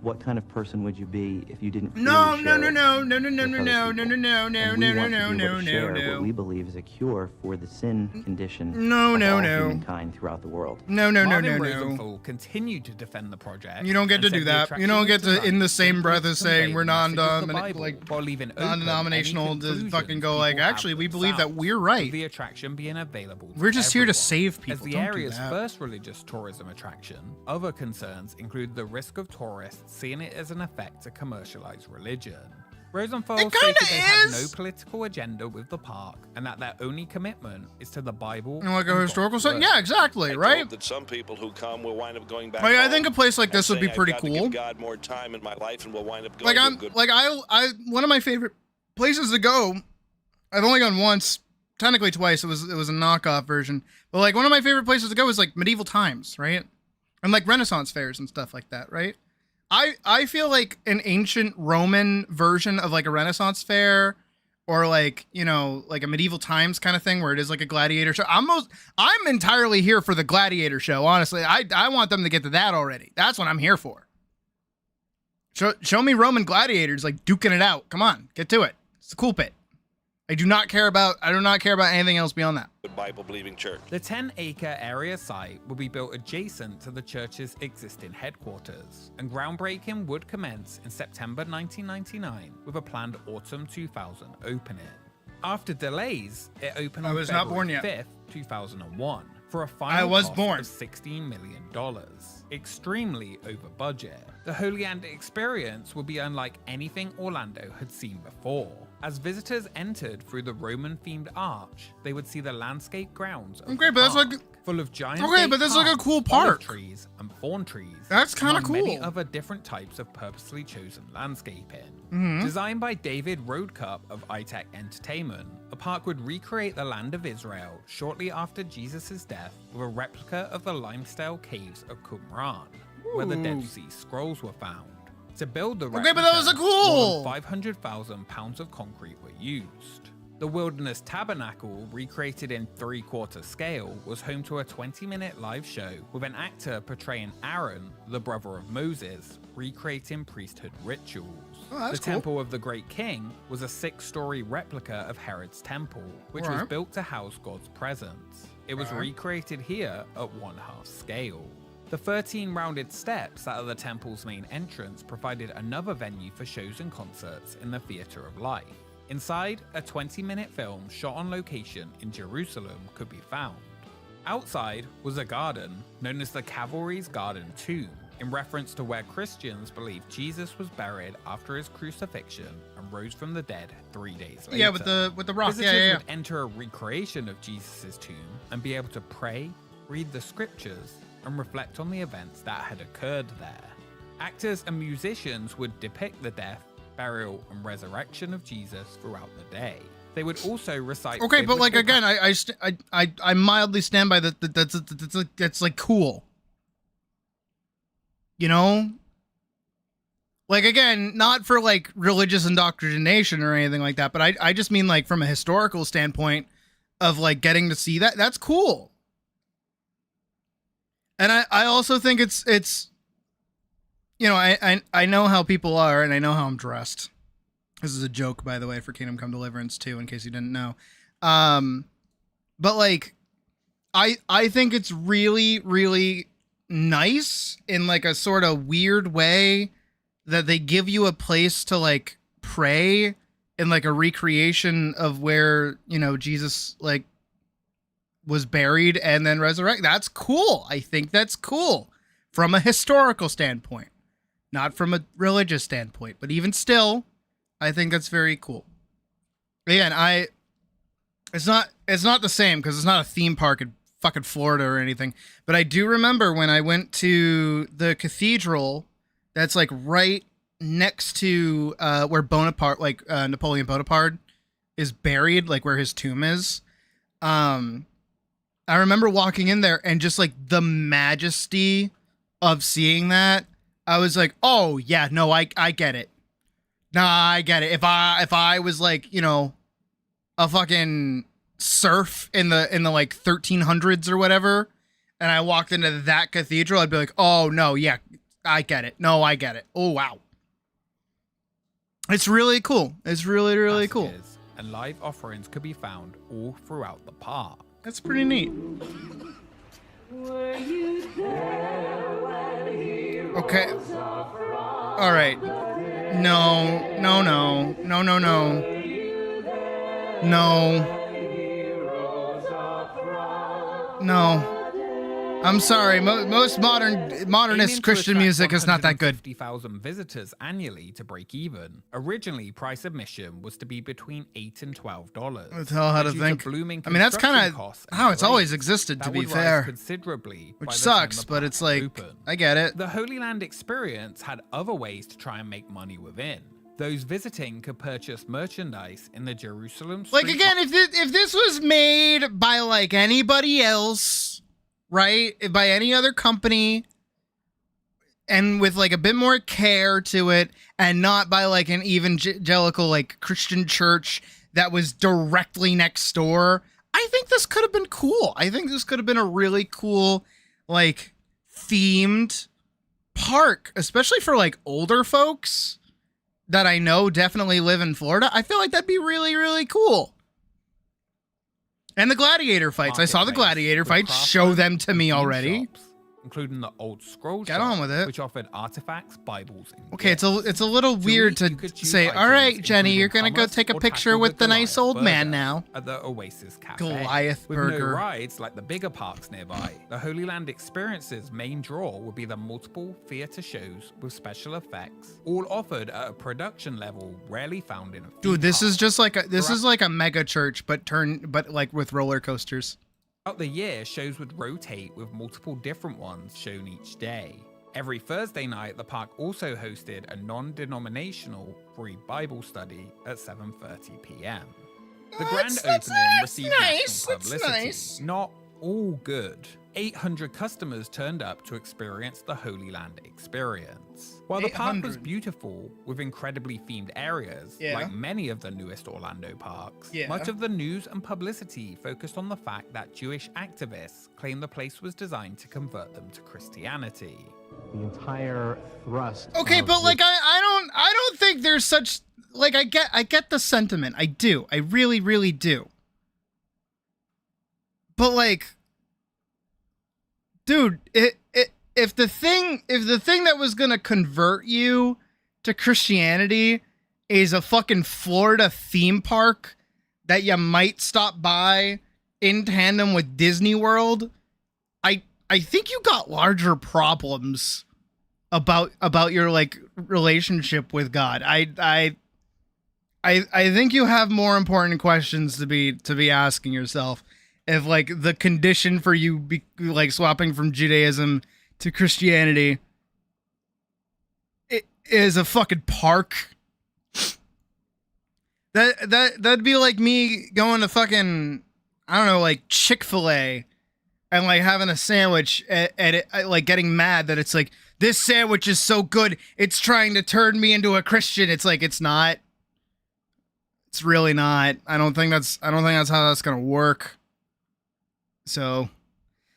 [SPEAKER 9] what kind of person would you be if you didn't
[SPEAKER 3] No,
[SPEAKER 9] freely
[SPEAKER 3] no,
[SPEAKER 9] share
[SPEAKER 3] no,
[SPEAKER 9] it
[SPEAKER 3] no, no, no, no,
[SPEAKER 9] with
[SPEAKER 3] no,
[SPEAKER 9] other
[SPEAKER 3] no, no,
[SPEAKER 9] people?
[SPEAKER 3] no, no,
[SPEAKER 9] And
[SPEAKER 3] no,
[SPEAKER 9] we
[SPEAKER 3] no,
[SPEAKER 9] want to
[SPEAKER 3] no,
[SPEAKER 9] be able
[SPEAKER 3] no,
[SPEAKER 9] to
[SPEAKER 3] no,
[SPEAKER 9] share
[SPEAKER 3] no.
[SPEAKER 9] what we believe is a cure for the sin condition
[SPEAKER 3] No,
[SPEAKER 9] of
[SPEAKER 3] no,
[SPEAKER 9] all
[SPEAKER 3] no.
[SPEAKER 9] humankind throughout the world.
[SPEAKER 3] No, no, no,
[SPEAKER 6] Marvin
[SPEAKER 3] no, no.
[SPEAKER 6] Rosenthal continued to defend the project.
[SPEAKER 3] You don't get
[SPEAKER 6] and
[SPEAKER 3] to
[SPEAKER 6] said
[SPEAKER 3] do
[SPEAKER 6] the
[SPEAKER 3] that. You
[SPEAKER 6] attraction
[SPEAKER 3] don't
[SPEAKER 6] was
[SPEAKER 3] get to,
[SPEAKER 6] designed
[SPEAKER 3] in the same
[SPEAKER 6] simply
[SPEAKER 3] breath
[SPEAKER 6] to
[SPEAKER 3] as saying
[SPEAKER 6] convey
[SPEAKER 3] we're
[SPEAKER 6] the message of the
[SPEAKER 3] non-dominant,
[SPEAKER 6] Bible,
[SPEAKER 3] like
[SPEAKER 6] while leaving open
[SPEAKER 3] non-denominational
[SPEAKER 6] any
[SPEAKER 3] to
[SPEAKER 6] conclusions
[SPEAKER 3] fucking go like,
[SPEAKER 6] people have
[SPEAKER 3] actually, we believe that
[SPEAKER 6] themselves
[SPEAKER 3] we're
[SPEAKER 6] of
[SPEAKER 3] right.
[SPEAKER 6] The attraction being available.
[SPEAKER 3] We're just here to
[SPEAKER 6] everyone.
[SPEAKER 3] save people.
[SPEAKER 6] As the
[SPEAKER 3] Don't do
[SPEAKER 6] area's
[SPEAKER 3] that.
[SPEAKER 6] first religious tourism attraction, other concerns include the risk of tourists seeing it as an effect to commercialize religion. Rosenthal
[SPEAKER 3] It
[SPEAKER 6] stated
[SPEAKER 3] kinda
[SPEAKER 6] they have
[SPEAKER 3] is.
[SPEAKER 6] no political agenda with the park and that their only commitment is to the Bible.
[SPEAKER 3] You know, like
[SPEAKER 6] and
[SPEAKER 3] a
[SPEAKER 6] God's
[SPEAKER 3] historical site?
[SPEAKER 6] word.
[SPEAKER 3] Yeah, exactly,
[SPEAKER 10] I
[SPEAKER 3] right?
[SPEAKER 10] hope that some people who come will wind up going back.
[SPEAKER 3] Like, I
[SPEAKER 10] home
[SPEAKER 3] think a place like
[SPEAKER 10] and
[SPEAKER 3] this would be
[SPEAKER 10] saying,
[SPEAKER 3] pretty
[SPEAKER 10] "I've got to
[SPEAKER 3] cool.
[SPEAKER 10] give God more time in my life, and will wind up going
[SPEAKER 3] Like
[SPEAKER 10] to a
[SPEAKER 3] I'm,
[SPEAKER 10] good
[SPEAKER 3] like I, one of my favorite places to go. I've only gone once, technically twice. It was a knockoff version, but like one of my favorite places to go is like medieval times, right? And like Renaissance fairs and stuff like that, right? I feel like an ancient Roman version of like a Renaissance fair, or like, you know, like a medieval times kind of thing where it is like a gladiator show. I'm entirely here for the gladiator show. Honestly, I want them to get to that already. That's what I'm here for. Show me Roman gladiators like duking it out. Come on, get to it. It's the cool bit. I do not care about anything else beyond that.
[SPEAKER 10] Bible-believing church.
[SPEAKER 6] The 10-acre area site will be built adjacent to the church's existing headquarters, and groundbreaking would commence in September 1999 with a planned autumn 2000 opening. After delays, it opened on
[SPEAKER 3] I was not born
[SPEAKER 6] February
[SPEAKER 3] yet.
[SPEAKER 6] 5th, 2001, for a final
[SPEAKER 3] I was
[SPEAKER 6] cost
[SPEAKER 3] born.
[SPEAKER 6] of $16 million, extremely over budget. The Holy Land experience would be unlike anything Orlando had seen before. As visitors entered through the Roman-themed arch, they would see the landscape grounds of
[SPEAKER 3] Okay,
[SPEAKER 6] the
[SPEAKER 3] but that's
[SPEAKER 6] park,
[SPEAKER 3] like-
[SPEAKER 6] full of giant
[SPEAKER 3] Okay,
[SPEAKER 6] date
[SPEAKER 3] but that's like a
[SPEAKER 6] palms,
[SPEAKER 3] cool
[SPEAKER 6] olive
[SPEAKER 3] park.
[SPEAKER 6] trees and thorn trees.
[SPEAKER 3] That's kinda
[SPEAKER 6] among many
[SPEAKER 3] cool.
[SPEAKER 6] other different types of purposely chosen landscaping.
[SPEAKER 3] Mm-hmm.
[SPEAKER 6] Designed by David Roadcup of iTech Entertainment, the park would recreate the land of Israel shortly after Jesus' death with a replica of the limestone caves of Qumran, where the Dead Sea Scrolls were found. To build the replica,
[SPEAKER 3] Okay, but that was a cool-
[SPEAKER 6] more than 500,000 pounds of concrete were used. The Wilderness Tabernacle, recreated in 3/4 scale, was home to a 20-minute live show with an actor portraying Aaron, the brother of Moses, recreating priesthood rituals.
[SPEAKER 3] Oh, that's
[SPEAKER 6] the
[SPEAKER 3] cool.
[SPEAKER 6] Temple of the Great King was a 6-story replica of Herod's temple, which was
[SPEAKER 3] Alright.
[SPEAKER 6] built to house God's presence. It was
[SPEAKER 3] Right.
[SPEAKER 6] recreated here at 1/2 scale. The 13 rounded steps that are the temple's main entrance provided another venue for shows and concerts in the Theatre of Life. Inside, a 20-minute film shot on location in Jerusalem could be found. Outside was a garden known as the Cavalry's Garden Tomb, in reference to where Christians believe Jesus was buried after his crucifixion and rose from the dead 3 days later.
[SPEAKER 3] Yeah, with the rock.
[SPEAKER 6] Visitors would enter a recreation of Jesus' tomb and be able to pray, read the scriptures, and reflect on the events that had occurred there. Actors and musicians would depict the death, burial, and resurrection of Jesus throughout the day. They would also recite.
[SPEAKER 3] Okay, but like again, I mildly stand by that. That's like cool. You know, like again, not for like religious indoctrination or anything like that, but I just mean like from a historical standpoint of like getting to see that. That's cool. And I also think it's you know, I know how people are, and I know how I'm dressed. This is a joke, by the way, for Kingdom Come Deliverance 2, in case you didn't know. But like, I think it's really, really nice in like a sort of weird way that they give you a place to like pray in like a recreation of where, you know, Jesus like was buried and then resurrected. That's cool. I think that's cool from a historical standpoint, not from a religious standpoint, but even still, I think that's very cool. Again, it's not the same because it's not a theme park in fucking Florida or anything, but I do remember when I went to the cathedral that's like right next to where Bonaparte, like Napoleon Bonaparte is buried, like where his tomb is. I remember walking in there and just like the majesty of seeing that, I was like, oh yeah, no, I get it. Nah, I get it. If I was like, you know, a fucking serf in the like 1300s or whatever, and I walked into that cathedral, I'd be like, oh no, yeah, I get it. No, I get it. Oh wow. It's really cool. It's really, really cool.
[SPEAKER 6] And live offerings could be found all throughout the park.
[SPEAKER 3] That's pretty neat. Okay. All right. No. No. I'm sorry. Most modernist Christian music is not that good.
[SPEAKER 6] 50,000 visitors annually to break even. Originally, price admission was to be between $8 and $12.
[SPEAKER 3] What the hell, how to think? I mean, that's kind of how it's always existed, to be fair.
[SPEAKER 6] Considerably,
[SPEAKER 3] which sucks, but it's like, I get it.
[SPEAKER 6] The Holy Land experience had other ways to try and make money within. Those visiting could purchase merchandise in the Jerusalem street.
[SPEAKER 3] Like again, if this was made by like anybody else, right, by any other company, and with like a bit more care to it, and not by like an evangelical like Christian church that was directly next door, I think this could have been cool. I think this could have been a really cool like themed park, especially for like older folks that I know definitely live in Florida. I feel like that'd be really, really cool. And the gladiator fights. I saw the gladiator fights. Show them to me already.
[SPEAKER 6] Shops, including the Old Scroll
[SPEAKER 3] Get
[SPEAKER 6] shop,
[SPEAKER 3] on with it.
[SPEAKER 6] which offered artifacts, Bibles, and
[SPEAKER 3] Okay,
[SPEAKER 6] gifts.
[SPEAKER 3] it's a little weird to say, all right, Jenny, you're going to go take a picture with the nice old man now.
[SPEAKER 6] At the Oasis Cafe.
[SPEAKER 3] Goliath
[SPEAKER 6] With
[SPEAKER 3] burger.
[SPEAKER 6] no rides like the bigger parks nearby, the Holy Land experience's main draw would be the multiple theater shows with special effects, all offered at a production level rarely found in a theme
[SPEAKER 3] Dude, this
[SPEAKER 6] park.
[SPEAKER 3] is just like a mega church, but like with roller coasters.
[SPEAKER 6] Throughout the year, shows would rotate with multiple different ones shown each day. Every Thursday night, the park also hosted a non-denominational free Bible study at 7:30 p.m. The grand opening received national publicity. Not all good. 800 customers turned up to experience the Holy Land experience. While the park was
[SPEAKER 3] 800.
[SPEAKER 6] beautiful with incredibly themed areas,
[SPEAKER 3] Yeah.
[SPEAKER 6] like many of the newest Orlando parks,
[SPEAKER 3] Yeah.
[SPEAKER 6] much of the news and publicity focused on the fact that Jewish activists claimed the place was designed to convert them to Christianity.
[SPEAKER 8] The entire thrust.
[SPEAKER 3] Okay,
[SPEAKER 8] of
[SPEAKER 3] but like
[SPEAKER 8] this-
[SPEAKER 3] I don't think there's such like I get the sentiment. I do. I really, really do. But like, dude, if the thing that was gonna convert you to Christianity is a fucking Florida theme park that you might stop by in tandem with Disney World, I think you got larger problems about your like relationship with God. I think you have more important questions to be asking yourself. If like the condition for you like swapping from Judaism to Christianity it is a fucking park. That'd be like me going to fucking, I don't know, like Chick-fil-A and like having a sandwich and like getting mad that it's like, this sandwich is so good, it's trying to turn me into a Christian. It's like, it's not. It's really not. I don't think that's how that's gonna work. So,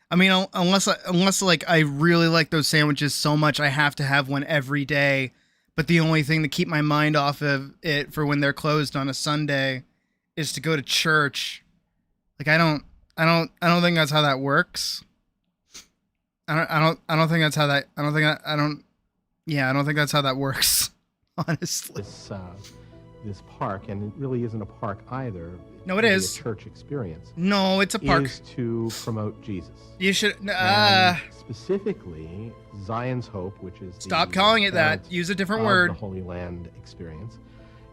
[SPEAKER 3] I mean, unless like I really like those sandwiches so much, I have to have one every day. But the only thing to keep my mind off of it for when they're closed on a Sunday is to go to church. Like I don't think that's how that works. I don't think that's how that works. Honestly.
[SPEAKER 11] This park, and it really isn't a park either.
[SPEAKER 3] No, it is
[SPEAKER 11] a church experience.
[SPEAKER 3] No, it's a park.
[SPEAKER 11] Is to promote Jesus.
[SPEAKER 3] You should
[SPEAKER 11] specifically Zion's Hope, which is
[SPEAKER 3] stop calling it that. Use a different word.
[SPEAKER 11] The Holy Land experience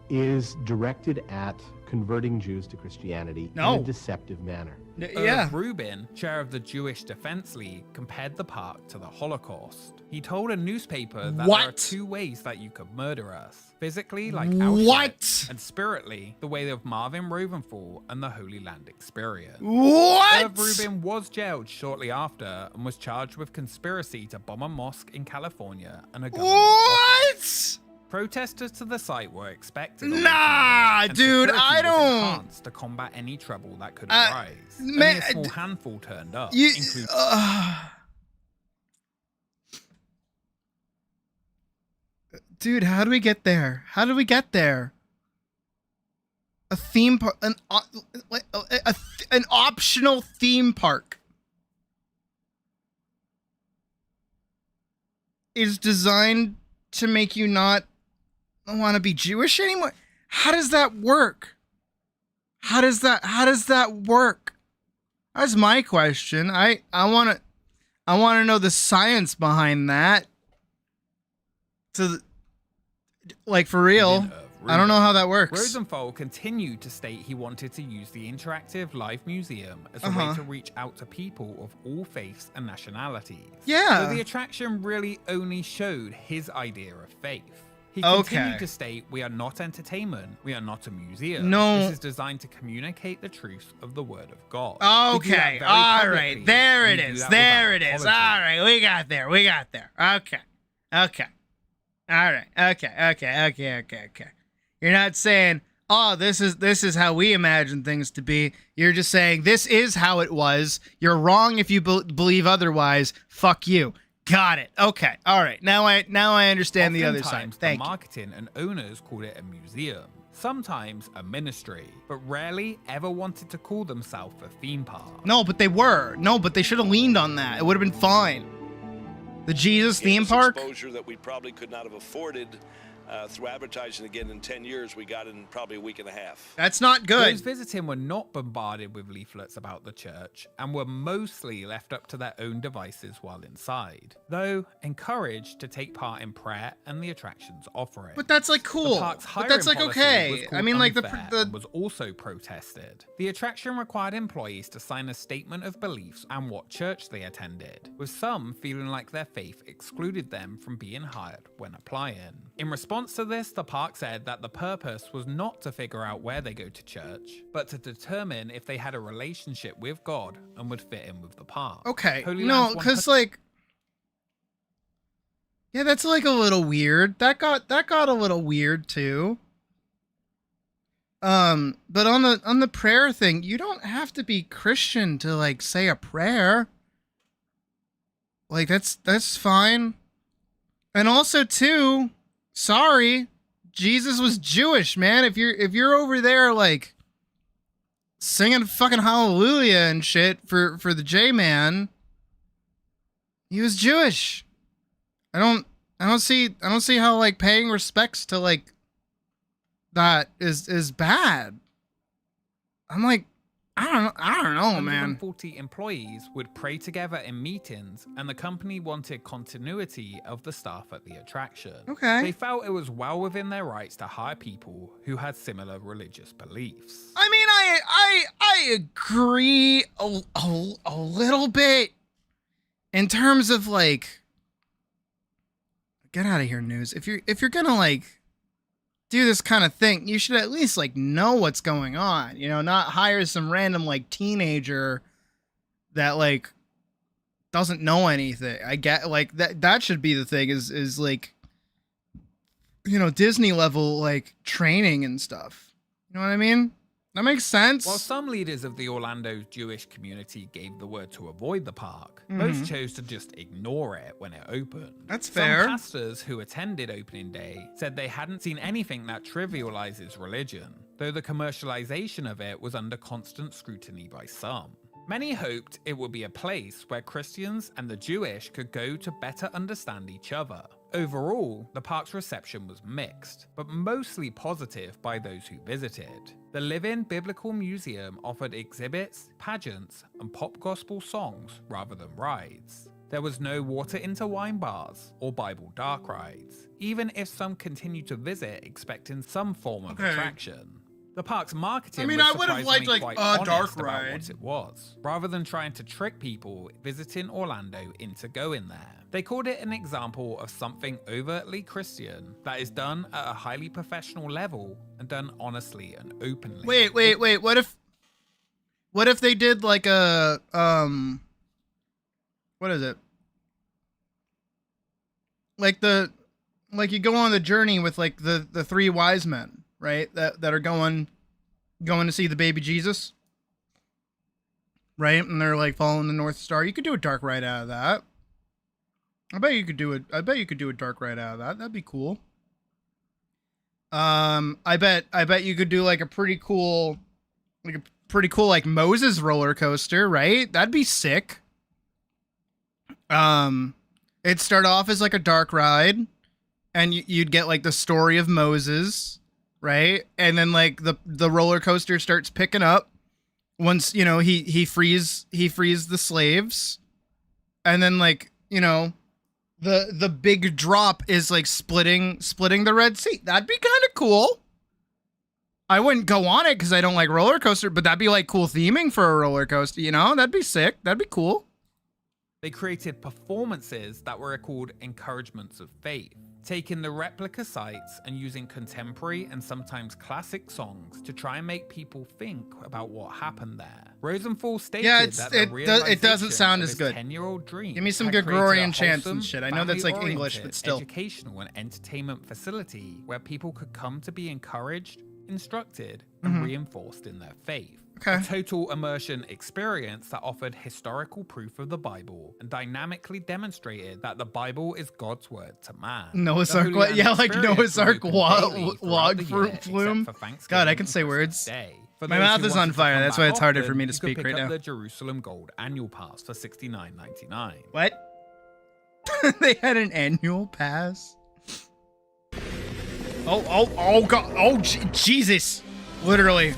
[SPEAKER 11] is directed at converting Jews to Christianity in a deceptive manner.
[SPEAKER 3] Yeah.
[SPEAKER 6] Rubin, chair of the Jewish Defense League, compared the park to the Holocaust. He told a newspaper that there are two ways that you could murder us. Physically, like Auschwitz, and spiritually, the way of Marvin Roventhal and the Holy Land experience.
[SPEAKER 3] What?
[SPEAKER 6] Rubin was jailed shortly after and was charged with conspiracy to bomb a mosque in California and a government office. Protesters to the site were expected.
[SPEAKER 3] Nah, dude, I don't.
[SPEAKER 6] To combat any trouble that could arise. Only a small handful turned up.
[SPEAKER 3] Dude, how do we get there? How do we get there? A theme park, an optional theme park is designed to make you not want to be Jewish anymore. How does that work? How does that work? That's my question. I want to know the science behind that. Like, for real, I don't know how that works.
[SPEAKER 6] Rosenthal continued to state he wanted to use the interactive live museum as a way to reach out to people of all faiths and nationalities.
[SPEAKER 3] Yeah.
[SPEAKER 6] So the attraction really only showed his idea of faith. He continued to state, we are not entertainment, we are not a museum.
[SPEAKER 3] No.
[SPEAKER 6] This is designed to communicate the truth of the word of God.
[SPEAKER 3] Okay, all right, there it is, there it is. All right, we got there. Okay. All right. Okay. You're not saying, oh, this is how we imagine things to be. You're just saying this is how it was. You're wrong if you believe otherwise. Fuck you. Got it. Okay. All right. Now I understand the other side. Thank you.
[SPEAKER 6] Marketing and owners called it a museum, sometimes a ministry, but rarely ever wanted to call themselves a theme park.
[SPEAKER 3] No, but they were. No, but they should have leaned on that. It would have been fine. The Jesus theme park?
[SPEAKER 10] Exposure that we probably could not have afforded through advertising again in 10 years, we got in probably a week and a half.
[SPEAKER 3] That's not good.
[SPEAKER 6] Those visiting were not bombarded with leaflets about the church and were mostly left up to their own devices while inside, though encouraged to take part in prayer and the attractions offering.
[SPEAKER 3] But that's like cool. But that's like okay. I mean, like the
[SPEAKER 6] was also protested. The attraction required employees to sign a statement of beliefs and what church they attended, with some feeling like their faith excluded them from being hired when applying. In response to this, the park said that the purpose was not to figure out where they go to church, but to determine if they had a relationship with God and would fit in with the park.
[SPEAKER 3] Okay, no, because like, yeah, that's like a little weird. That got a little weird too. But on the prayer thing, you don't have to be Christian to like say a prayer. Like that's fine. And also too, sorry, Jesus was Jewish, man. If you're over there like singing fucking hallelujah and shit for the J-Man, he was Jewish. I don't see how like paying respects to like that is bad. I'm like, I don't know, man.
[SPEAKER 6] 140 employees would pray together in meetings, and the company wanted continuity of the staff at the attraction.
[SPEAKER 3] Okay.
[SPEAKER 6] They felt it was well within their rights to hire people who had similar religious beliefs.
[SPEAKER 3] I mean, I agree a little bit in terms of like, get out of here, news. If you're gonna like do this kind of thing, you should at least like know what's going on, you know, not hire some random like teenager that like doesn't know anything. I get like that should be the thing is like, you know, Disney level like training and stuff. You know what I mean? That makes sense.
[SPEAKER 6] While some leaders of the Orlando Jewish community gave the word to avoid the park, most chose to just ignore it when it opened.
[SPEAKER 3] That's fair.
[SPEAKER 6] Some pastors who attended opening day said they hadn't seen anything that trivializes religion, though the commercialization of it was under constant scrutiny by some. Many hoped it would be a place where Christians and the Jewish could go to better understand each other. Overall, the park's reception was mixed, but mostly positive by those who visited. The Live-In Biblical Museum offered exhibits, pageants, and pop gospel songs rather than rides. There was no water into wine bars or Bible dark rides, even if some continued to visit expecting some form of attraction. The park's marketing was
[SPEAKER 3] I would have liked
[SPEAKER 6] surprisingly
[SPEAKER 3] like
[SPEAKER 6] quite
[SPEAKER 3] a dark
[SPEAKER 6] honest about
[SPEAKER 3] ride.
[SPEAKER 6] what it was, rather than trying to trick people visiting Orlando into going there. They called it an example of something overtly Christian that is done at a highly professional level and done honestly and openly.
[SPEAKER 3] Wait. What if they did like a what is it? Like you go on the journey with like the three wise men, right? That are going to see the baby Jesus. Right? And they're like following the North Star. You could do a dark ride out of that. I bet you could do a dark ride out of that. That'd be cool. I bet you could do like a pretty cool like Moses roller coaster, right? That'd be sick. It'd start off as like a dark ride, and you'd get like the story of Moses, right? And then like the roller coaster starts picking up once, you know, he frees the slaves, and then like, you know, the big drop is like splitting the Red Sea. That'd be kind of cool. I wouldn't go on it because I don't like roller coaster, but that'd be like cool theming for a roller coaster, you know? That'd be sick. That'd be cool.
[SPEAKER 6] They created performances that were called encouragements of faith, taking the replica sites and using contemporary and sometimes classic songs to try and make people think about what happened there. Rosenthal stated that
[SPEAKER 3] it doesn't sound as good.
[SPEAKER 6] 10-year-old dream.
[SPEAKER 3] Give me some Gregorian chants and shit. I know that's like English, but still.
[SPEAKER 6] Educational and entertainment facility where people could come to be encouraged, instructed, and reinforced in their faith.
[SPEAKER 3] Okay.
[SPEAKER 6] A total immersion experience that offered historical proof of the Bible and dynamically demonstrated that the Bible is God's word to man.
[SPEAKER 3] Noah's Ark, yeah, like Noah's Ark log flume. God, I can say words. My mouth is on fire. That's why it's harder for me to speak right now.
[SPEAKER 6] The Jerusalem Gold annual pass for $69.99.
[SPEAKER 3] What? They had an annual pass? Oh God! Oh Jesus! Literally.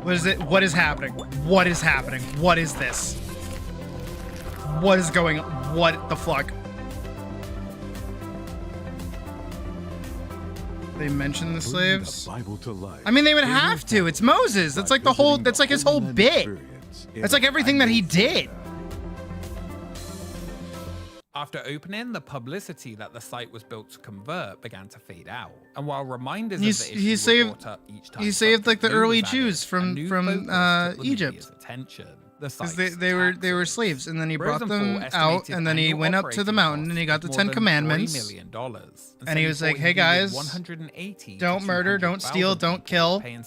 [SPEAKER 3] What is it? What is happening? What is happening? What is this? What is going on? What the fuck? They mention the slaves? I mean, they would have to. It's Moses. That's like the whole, that's like his whole bit. That's like everything that he did.
[SPEAKER 6] After opening, the publicity that the site was built to convert began to fade out. And while reminders of the issue were brought up each time,
[SPEAKER 3] he saved like the early Jews from Egypt. Because they were slaves, and then he brought them out, and then he went up to the mountain, and he got the 10 Commandments, and he was like, hey guys, don't murder, don't steal, don't kill. I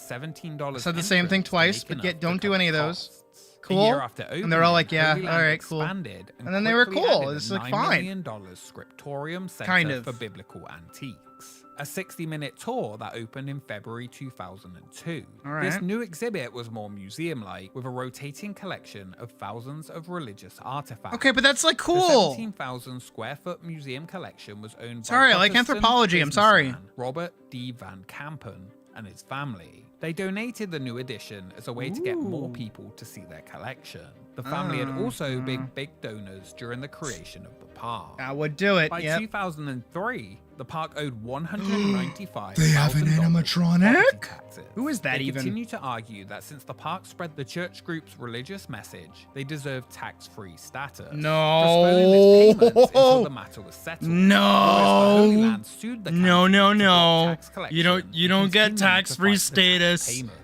[SPEAKER 3] said the same thing twice, but yet don't do any of those. Cool. And they're all like, yeah, all right, cool. And then they were cool. It's like fine.
[SPEAKER 6] Scriptorium Center
[SPEAKER 3] kind of
[SPEAKER 6] for biblical antiques. a 60-minute tour that opened in February 2002.
[SPEAKER 3] All right.
[SPEAKER 6] This new exhibit was more museum-like, with a rotating collection of thousands of religious artifacts.
[SPEAKER 3] Okay, but that's like
[SPEAKER 6] The
[SPEAKER 3] cool.
[SPEAKER 6] 17,000 square foot museum collection was owned
[SPEAKER 3] Sorry,
[SPEAKER 6] by
[SPEAKER 3] I like
[SPEAKER 6] Protestant
[SPEAKER 3] anthropology, I'm sorry.
[SPEAKER 6] businessman Robert D. Van Kampen and his family. They donated the new edition as a way to get more people to see their collection. The family had also been big donors during the creation of the park.
[SPEAKER 3] I would do it.
[SPEAKER 6] By
[SPEAKER 3] Yep.
[SPEAKER 6] 2003, the park owed $195,000
[SPEAKER 3] They have an animatronic?
[SPEAKER 6] property taxes.
[SPEAKER 3] Who is that
[SPEAKER 6] They
[SPEAKER 3] even?
[SPEAKER 6] continue to argue that since the park spread the church group's religious message, they deserve tax-free status. Postponing its payments until the matter was settled.
[SPEAKER 3] No.
[SPEAKER 6] Holy Land sued the
[SPEAKER 3] No,
[SPEAKER 6] county
[SPEAKER 3] no,
[SPEAKER 6] to
[SPEAKER 3] no.
[SPEAKER 6] block tax collection
[SPEAKER 3] You don't
[SPEAKER 6] and
[SPEAKER 3] get
[SPEAKER 6] continue to
[SPEAKER 3] tax-free
[SPEAKER 6] fight the tax
[SPEAKER 3] status.
[SPEAKER 6] payments.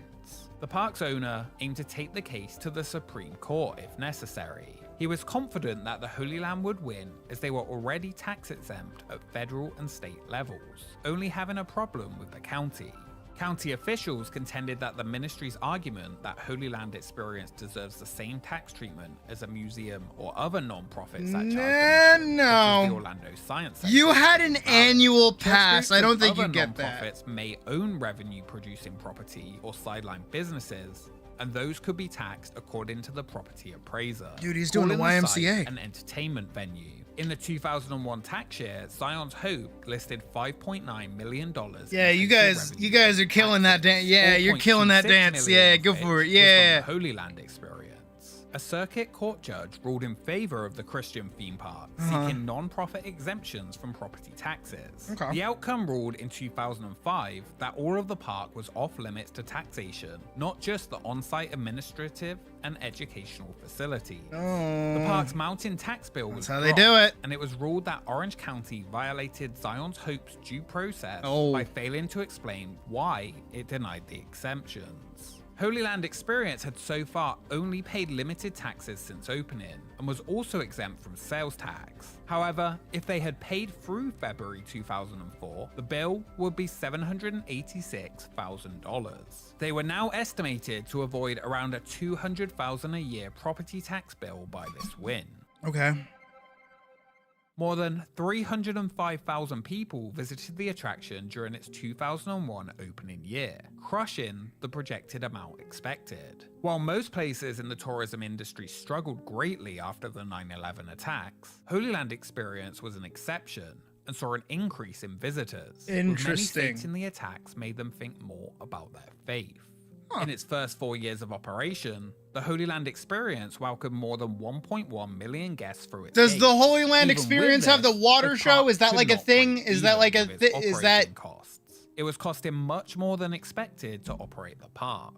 [SPEAKER 6] The park's owner aimed to take the case to the Supreme Court if necessary. He was confident that the Holy Land would win, as they were already tax exempt at federal and state levels, only having a problem with the county. County officials contended that the ministry's argument that Holy Land Experience deserves the same tax treatment as a museum or other non-profits that charge admission, such as the Orlando Science Center.
[SPEAKER 3] You had an annual
[SPEAKER 6] Church
[SPEAKER 3] pass.
[SPEAKER 6] groups
[SPEAKER 3] I don't
[SPEAKER 6] and
[SPEAKER 3] think you
[SPEAKER 6] other
[SPEAKER 3] get that.
[SPEAKER 6] non-profits may own revenue-producing property or sideline businesses, and those could be taxed according to the property appraiser.
[SPEAKER 3] Dude, he's doing the
[SPEAKER 6] Calling site
[SPEAKER 3] YMCA.
[SPEAKER 6] an entertainment venue. In the 2001 tax year, Zion's Hope listed $5.9 million.
[SPEAKER 3] Yeah, you guys are killing that dance. Yeah, you're killing that dance. Yeah, go for it. Yeah.
[SPEAKER 6] Holy Land Experience. A circuit court judge ruled in favor of the Christian theme park, seeking non-profit exemptions from property taxes.
[SPEAKER 3] Okay.
[SPEAKER 6] The outcome ruled in 2005 that all of the park was off limits to taxation, not just the on-site administrative and educational facilities. The park's mountain tax bill was
[SPEAKER 3] That's how they do it.
[SPEAKER 6] and it was ruled that Orange County violated Zion's Hope's due process
[SPEAKER 3] Oh.
[SPEAKER 6] by failing to explain why it denied the exemptions. Holy Land Experience had so far only paid limited taxes since opening, and was also exempt from sales tax. However, if they had paid through February 2004, the bill would be $786,000. They were now estimated to avoid around a $200,000 a year property tax bill by this win.
[SPEAKER 3] Okay.
[SPEAKER 6] More than 305,000 people visited the attraction during its 2001 opening year, crushing the projected amount expected. While most places in the tourism industry struggled greatly after the 9/11 attacks, Holy Land Experience was an exception and saw an increase in visitors. With many
[SPEAKER 3] Interesting.
[SPEAKER 6] stating the attacks made them think more about their faith. In its first 4 years of operation, the Holy Land Experience welcomed more than 1.1 million guests through its
[SPEAKER 3] Does
[SPEAKER 6] gates.
[SPEAKER 3] the Holy Land
[SPEAKER 6] Even
[SPEAKER 3] Experience
[SPEAKER 6] with
[SPEAKER 3] have the
[SPEAKER 6] this,
[SPEAKER 3] water show?
[SPEAKER 6] park
[SPEAKER 3] Is that
[SPEAKER 6] could
[SPEAKER 3] like a
[SPEAKER 6] not
[SPEAKER 3] thing?
[SPEAKER 6] break
[SPEAKER 3] Is that like a
[SPEAKER 6] even with its
[SPEAKER 3] is that
[SPEAKER 6] operating costs. It was costing much more than expected to operate the park.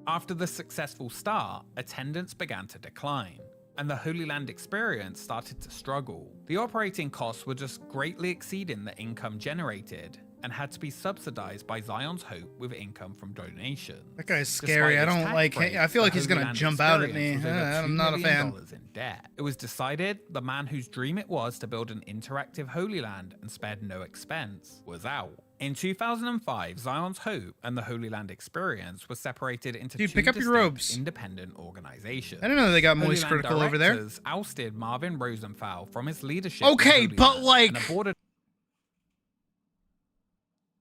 [SPEAKER 6] After the successful start, attendance began to decline, and the Holy Land Experience started to struggle. The operating costs were just greatly exceeding the income generated, and had to be subsidized by Zion's Hope with income from donations.
[SPEAKER 3] That guy's scary. I don't like. I feel like he's gonna jump out at me. I'm not a fan.
[SPEAKER 6] In debt. It was decided the man whose dream it was to build an interactive Holy Land and spared no expense was out. In 2005, Zion's Hope and the Holy Land Experience were separated into
[SPEAKER 3] Dude,
[SPEAKER 6] two
[SPEAKER 3] pick up your
[SPEAKER 6] distinct
[SPEAKER 3] robes.
[SPEAKER 6] independent organizations.
[SPEAKER 3] I didn't know they got
[SPEAKER 6] Holy
[SPEAKER 3] moist
[SPEAKER 6] Land
[SPEAKER 3] critical over there.
[SPEAKER 6] directors ousted Marvin Rosenthal from his leadership.
[SPEAKER 3] Okay,
[SPEAKER 6] of Holy
[SPEAKER 3] but
[SPEAKER 6] Land
[SPEAKER 3] like-
[SPEAKER 6] and aborted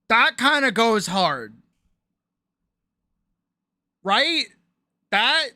[SPEAKER 3] That kind of goes hard, right? That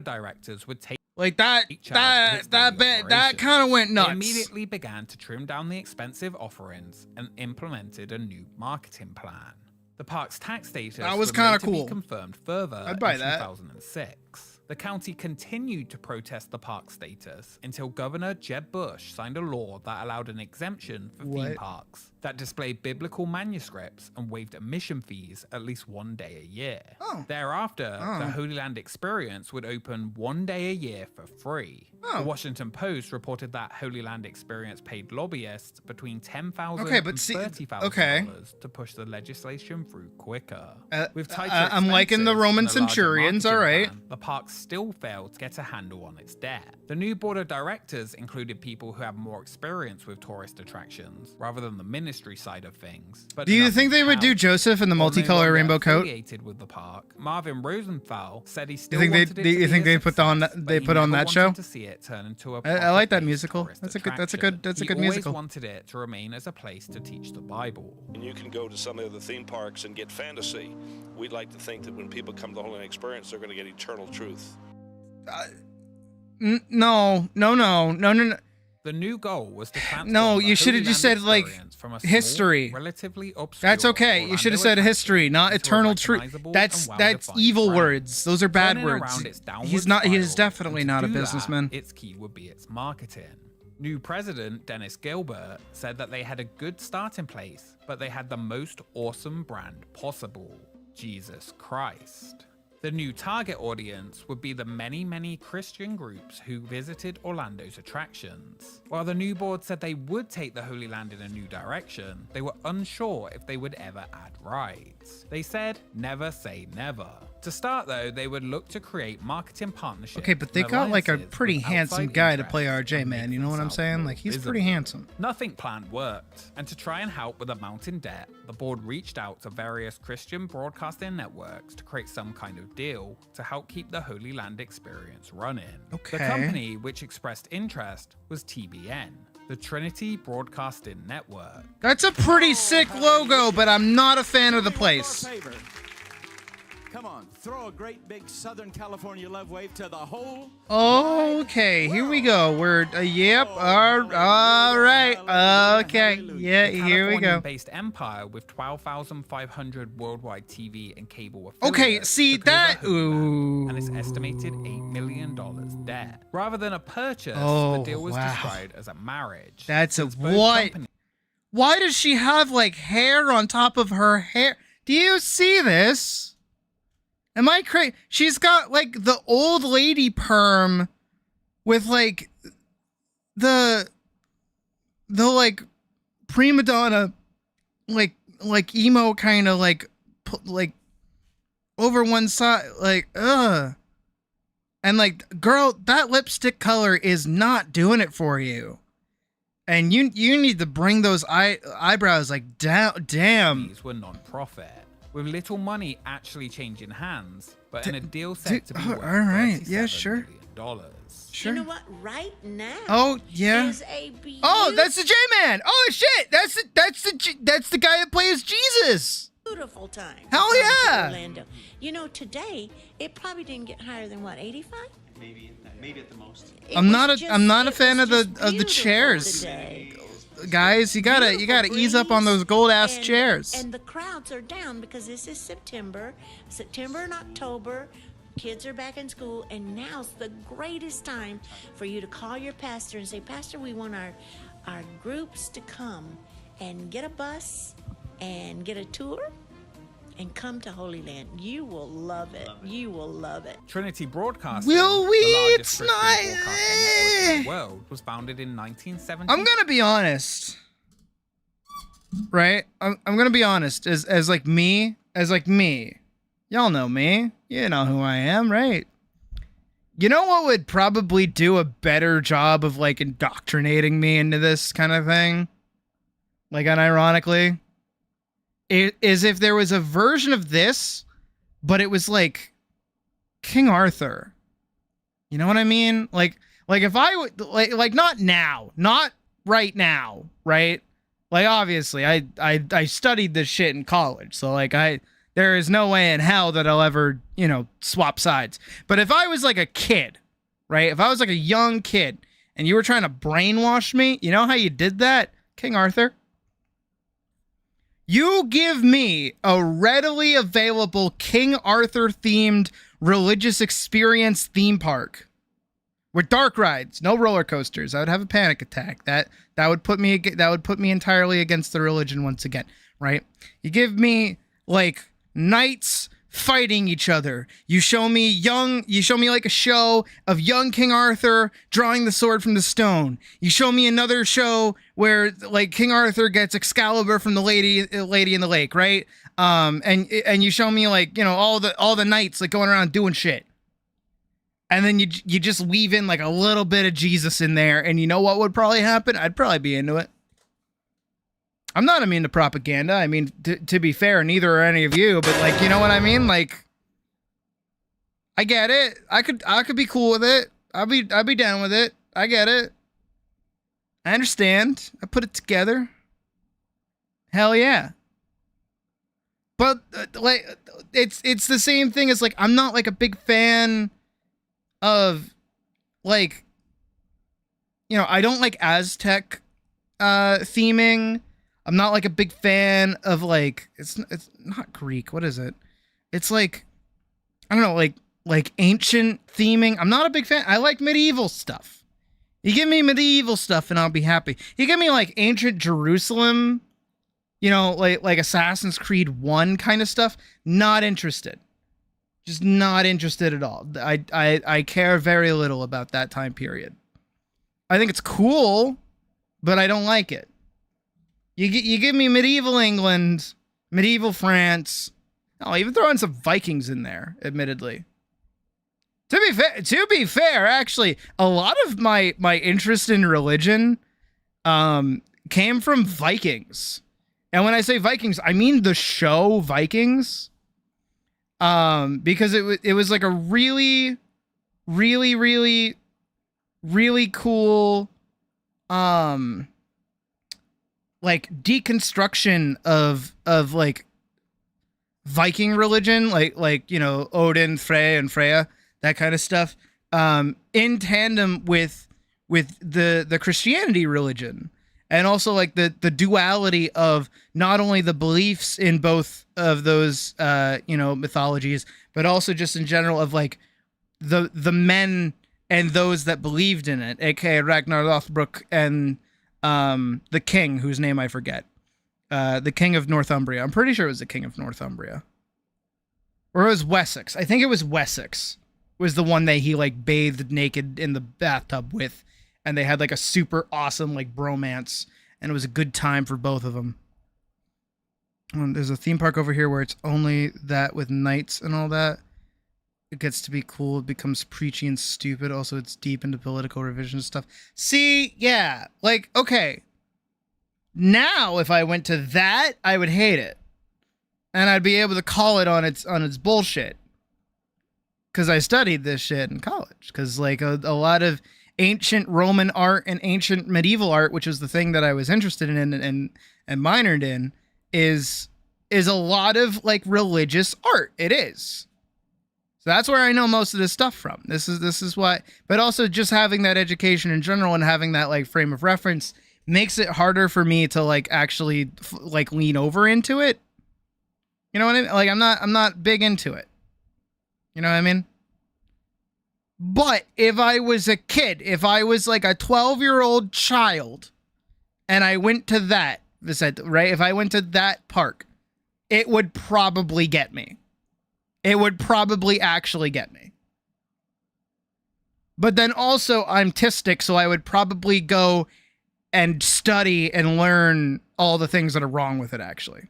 [SPEAKER 6] directors would take
[SPEAKER 3] like that
[SPEAKER 6] charge of its daily
[SPEAKER 3] that
[SPEAKER 6] operations.
[SPEAKER 3] kind of went
[SPEAKER 6] They
[SPEAKER 3] nuts.
[SPEAKER 6] immediately began to trim down the expensive offerings and implemented a new marketing plan. The park's tax status
[SPEAKER 3] That was
[SPEAKER 6] would
[SPEAKER 3] kinda
[SPEAKER 6] later be
[SPEAKER 3] cool.
[SPEAKER 6] confirmed further
[SPEAKER 3] I'd buy
[SPEAKER 6] in
[SPEAKER 3] that.
[SPEAKER 6] 2006. The county continued to protest the park status until Governor Jeb Bush signed a law that allowed an exemption for theme
[SPEAKER 3] What?
[SPEAKER 6] parks that displayed biblical manuscripts and waived admission fees at least 1 day a year.
[SPEAKER 3] Oh.
[SPEAKER 6] Thereafter,
[SPEAKER 3] Oh.
[SPEAKER 6] the Holy Land Experience would open 1 day a year for free.
[SPEAKER 3] Oh.
[SPEAKER 6] The Washington Post reported that Holy Land Experience paid lobbyists between $10,000
[SPEAKER 3] Okay, but
[SPEAKER 6] and
[SPEAKER 3] see-
[SPEAKER 6] $30,000 to push the legislation through quicker. With tighter
[SPEAKER 3] I'm liking the
[SPEAKER 6] expenses
[SPEAKER 3] Roman
[SPEAKER 6] and a larger
[SPEAKER 3] centurions,
[SPEAKER 6] marketing
[SPEAKER 3] all right.
[SPEAKER 6] plan, the park still failed to get a handle on its debt. The new board of directors included people who have more experience with tourist attractions, rather than the ministry side of things. But
[SPEAKER 3] Do you
[SPEAKER 6] nothing
[SPEAKER 3] think they would do
[SPEAKER 6] helped.
[SPEAKER 3] Joseph in the
[SPEAKER 6] While no
[SPEAKER 3] multicolored
[SPEAKER 6] longer
[SPEAKER 3] rainbow coat?
[SPEAKER 6] affiliated with the park, Marvin Rosenthal said he
[SPEAKER 3] You
[SPEAKER 6] still
[SPEAKER 3] think they
[SPEAKER 6] wanted it to
[SPEAKER 3] you
[SPEAKER 6] be
[SPEAKER 3] think
[SPEAKER 6] a
[SPEAKER 3] they put on
[SPEAKER 6] success,
[SPEAKER 3] they
[SPEAKER 6] but he
[SPEAKER 3] put on
[SPEAKER 6] never
[SPEAKER 3] that show?
[SPEAKER 6] wanted to see it it turn into a
[SPEAKER 3] I like that
[SPEAKER 6] profit-based
[SPEAKER 3] musical.
[SPEAKER 6] tourist
[SPEAKER 3] That's a good
[SPEAKER 6] attraction.
[SPEAKER 3] musical.
[SPEAKER 6] He always wanted it to remain as a place to teach the Bible.
[SPEAKER 10] And you can go to some of the other theme parks and get fantasy. We'd like to think that when people come to the Holy Land Experience, they're going to get eternal truth.
[SPEAKER 3] No.
[SPEAKER 6] The new goal was to transform
[SPEAKER 3] No,
[SPEAKER 6] the
[SPEAKER 3] you should have
[SPEAKER 6] Holy
[SPEAKER 3] just
[SPEAKER 6] Land
[SPEAKER 3] said, like,
[SPEAKER 6] experience from a small,
[SPEAKER 3] history.
[SPEAKER 6] relatively obscure
[SPEAKER 3] That's okay. You should have said
[SPEAKER 6] Orlando
[SPEAKER 3] history, not
[SPEAKER 6] into a
[SPEAKER 3] eternal truth.
[SPEAKER 6] recognizable
[SPEAKER 3] That's
[SPEAKER 6] and
[SPEAKER 3] that's
[SPEAKER 6] well-defined
[SPEAKER 3] evil
[SPEAKER 6] brand.
[SPEAKER 3] words. Those are bad
[SPEAKER 6] Turning
[SPEAKER 3] words.
[SPEAKER 6] around its downward
[SPEAKER 3] He is
[SPEAKER 6] spiral,
[SPEAKER 3] definitely
[SPEAKER 6] and to
[SPEAKER 3] not a
[SPEAKER 6] do that,
[SPEAKER 3] businessman.
[SPEAKER 6] its key would be its marketing. New president Dennis Gilbert said that they had a good start in place, but they had the most awesome brand possible: Jesus Christ. The new target audience would be the many Christian groups who visited Orlando's attractions. While the new board said they would take the Holy Land in a new direction, they were unsure if they would ever add rides. They said, never say never. To start though, they would look to create marketing partnerships.
[SPEAKER 3] Okay, but they
[SPEAKER 6] and
[SPEAKER 3] got like a
[SPEAKER 6] alliances
[SPEAKER 3] pretty
[SPEAKER 6] with
[SPEAKER 3] handsome
[SPEAKER 6] outside
[SPEAKER 3] guy to play
[SPEAKER 6] interests
[SPEAKER 3] RJ,
[SPEAKER 6] and
[SPEAKER 3] man.
[SPEAKER 6] make
[SPEAKER 3] You know what I'm
[SPEAKER 6] themselves
[SPEAKER 3] saying?
[SPEAKER 6] more
[SPEAKER 3] Like, he's
[SPEAKER 6] visible.
[SPEAKER 3] pretty handsome.
[SPEAKER 6] Nothing planned worked, and to try and help with the mounting debt, the board reached out to various Christian broadcasting networks to create some kind of deal to help keep the Holy Land experience running.
[SPEAKER 3] Okay.
[SPEAKER 6] The company which expressed interest was TBN, the Trinity Broadcasting Network.
[SPEAKER 3] That's a pretty sick logo, but I'm not a fan of the place.
[SPEAKER 1] Come on, throw a great big Southern California love wave to the whole.
[SPEAKER 3] Okay, here we go. We're yep. All right. Okay. Yeah,
[SPEAKER 6] The
[SPEAKER 3] here we go.
[SPEAKER 6] Californian-based empire with 12,500 worldwide TV and cable
[SPEAKER 3] Okay,
[SPEAKER 6] affiliates
[SPEAKER 3] see
[SPEAKER 6] took over
[SPEAKER 3] that.
[SPEAKER 6] Holy Land
[SPEAKER 3] Ooh.
[SPEAKER 6] and its estimated $8 million debt. Rather than a purchase,
[SPEAKER 3] Oh,
[SPEAKER 6] the deal was
[SPEAKER 3] wow.
[SPEAKER 6] described as a marriage.
[SPEAKER 3] That's a
[SPEAKER 6] Since both
[SPEAKER 3] what?
[SPEAKER 6] companies-
[SPEAKER 3] Why does she have like hair on top of her hair? Do you see this? Am I crazy? She's got like the old lady perm with like the like prima donna like emo kind of like over one side like and like, girl, that lipstick color is not doing it for you. And you need to bring those eyebrows like down. Damn.
[SPEAKER 6] These were non-profit, with little money actually changing hands, but in a deal set to be worth
[SPEAKER 3] all right, yeah,
[SPEAKER 6] $37
[SPEAKER 3] sure.
[SPEAKER 6] million.
[SPEAKER 3] Sure.
[SPEAKER 12] You know what? Right now.
[SPEAKER 3] Oh yeah.
[SPEAKER 12] Is a
[SPEAKER 3] Oh, that's the J-Man. Oh shit, that's the guy that plays Jesus.
[SPEAKER 12] beautiful time.
[SPEAKER 3] Hell
[SPEAKER 12] to come to
[SPEAKER 3] yeah.
[SPEAKER 12] Orlando. You know, today it probably didn't get higher than what, 85?
[SPEAKER 13] Maybe at the most.
[SPEAKER 3] I'm not a fan of the chairs.
[SPEAKER 12] Today.
[SPEAKER 3] Guys, you gotta ease up on those gold ass
[SPEAKER 12] And-
[SPEAKER 3] chairs.
[SPEAKER 12] And the crowds are down because this is September and October. Kids are back in school, and now's the greatest time for you to call your pastor and say, Pastor, we want our groups to come and get a bus and get a tour and come to Holy Land. You will love it. You will love it.
[SPEAKER 6] Trinity Broadcasting,
[SPEAKER 3] Will we?
[SPEAKER 6] the largest
[SPEAKER 3] It's
[SPEAKER 6] Christian
[SPEAKER 3] not-
[SPEAKER 6] broadcasting network in the world, was founded in 1970.
[SPEAKER 3] I'm gonna be honest, right? I'm gonna be honest. As like me, y'all know me. You know who I am, right? You know what would probably do a better job of like indoctrinating me into this kind of thing? Like, unironically, it is if there was a version of this, but it was like King Arthur. You know what I mean? Like if I would like not now, not right now, right? Like, obviously, I studied this shit in college, so like there is no way in hell that I'll ever, swap sides. But if I was like a kid, right? If I was like a young kid and you were trying to brainwash me, you know how you did that? King Arthur. You give me a readily available King Arthur themed religious experience theme park with dark rides, no roller coasters. I would have a panic attack. That would put me entirely against the religion once again, right? You give me like knights fighting each other. You show me like a show of young King Arthur drawing the sword from the stone. You show me another show where like King Arthur gets Excalibur from the lady in the lake, right? And you show me like, all the knights like going around doing shit. And then you just weave in like a little bit of Jesus in there, and you know what would probably happen? I'd probably be into it. I'm not immune to propaganda. I mean, to be fair, neither are any of you, but like, you know what I mean? Like, I get it. I could be cool with it. I'll be down with it. I get it. I understand. I put it together. Hell yeah. But like, it's the same thing as like, I'm not like a big fan of like, you know, I don't like Aztec theming. I'm not like a big fan of like, it's not Greek. What is it? It's like, I don't know, like ancient theming. I'm not a big fan. I like medieval stuff. You give me medieval stuff and I'll be happy. You give me like ancient Jerusalem, you know, like Assassin's Creed 1 kind of stuff. Not interested. Just not interested at all. I care very little about that time period. I think it's cool, but I don't like it. You give me medieval England, medieval France. I'll even throw in some Vikings in there, admittedly. To be fair, actually, a lot of my interest in religion came from Vikings. And when I say Vikings, I mean the show Vikings. Because it was like a really, really, really, really cool like deconstruction of like Viking religion, like you know, Odin, Frey, and Freya, that kind of stuff, in tandem with the Christianity religion, and also like the duality of not only the beliefs in both of those you know, mythologies, but also just in general of like the men and those that believed in it, aka Ragnar Lothbrok and the king whose name I forget. The king of Northumbria. I'm pretty sure it was the king of Northumbria. Or it was Wessex. I think it was Wessex. Was the one that he like bathed naked in the bathtub with. And they had like a super awesome like bromance. And it was a good time for both of them. And there's a theme park over here where it's only that with knights and all that. It gets to be cool. It becomes preachy and stupid. Also, it's deep into political revision stuff. See, yeah. Like, okay. Now, if I went to that, I would hate it. And I'd be able to call it on its bullshit. Because I studied this shit in college. Because, like, a lot of ancient Roman art and ancient medieval art, which is the thing that I was interested in and minored in, is a lot of, like, religious art. It is. So that's where I know most of this stuff from. This is why. But also just having that education in general and having that, like, frame of reference makes it harder for me to like actually like lean over into it. You know what I mean? Like I'm not big into it. You know what I mean? But if I was a kid, if I was like a 12-year-old child and I went to that, right? If I went to that park, it would probably get me. It would probably actually get me. But then also I'm autistic, so I would probably go and study and learn all the things that are wrong with it, actually.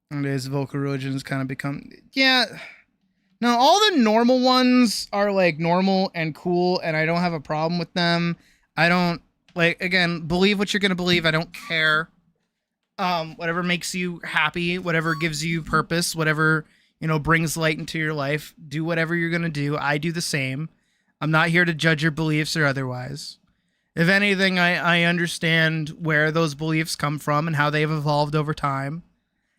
[SPEAKER 3] And as vocal religions kind of become... Yeah. No, all the normal ones are, like, normal and cool, and I don't have a problem with them. I don't... Like, again, believe what you're going to believe. I don't care. Whatever makes you happy, whatever gives you purpose, whatever, you know, brings light into your life, do whatever you're going to do. I do the same. I'm not here to judge your beliefs or otherwise. If anything, I understand where those beliefs come from and how they've evolved over time.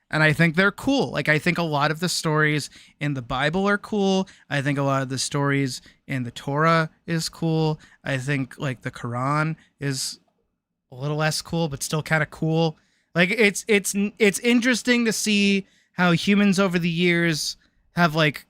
[SPEAKER 3] And I think they're cool. Like, I think a lot of the stories in the Bible are cool. I think a lot of the stories in the Torah is cool. I think, like, the Quran is a little less cool, but still kind of cool. Like, it's interesting to see how humans over the years have, like,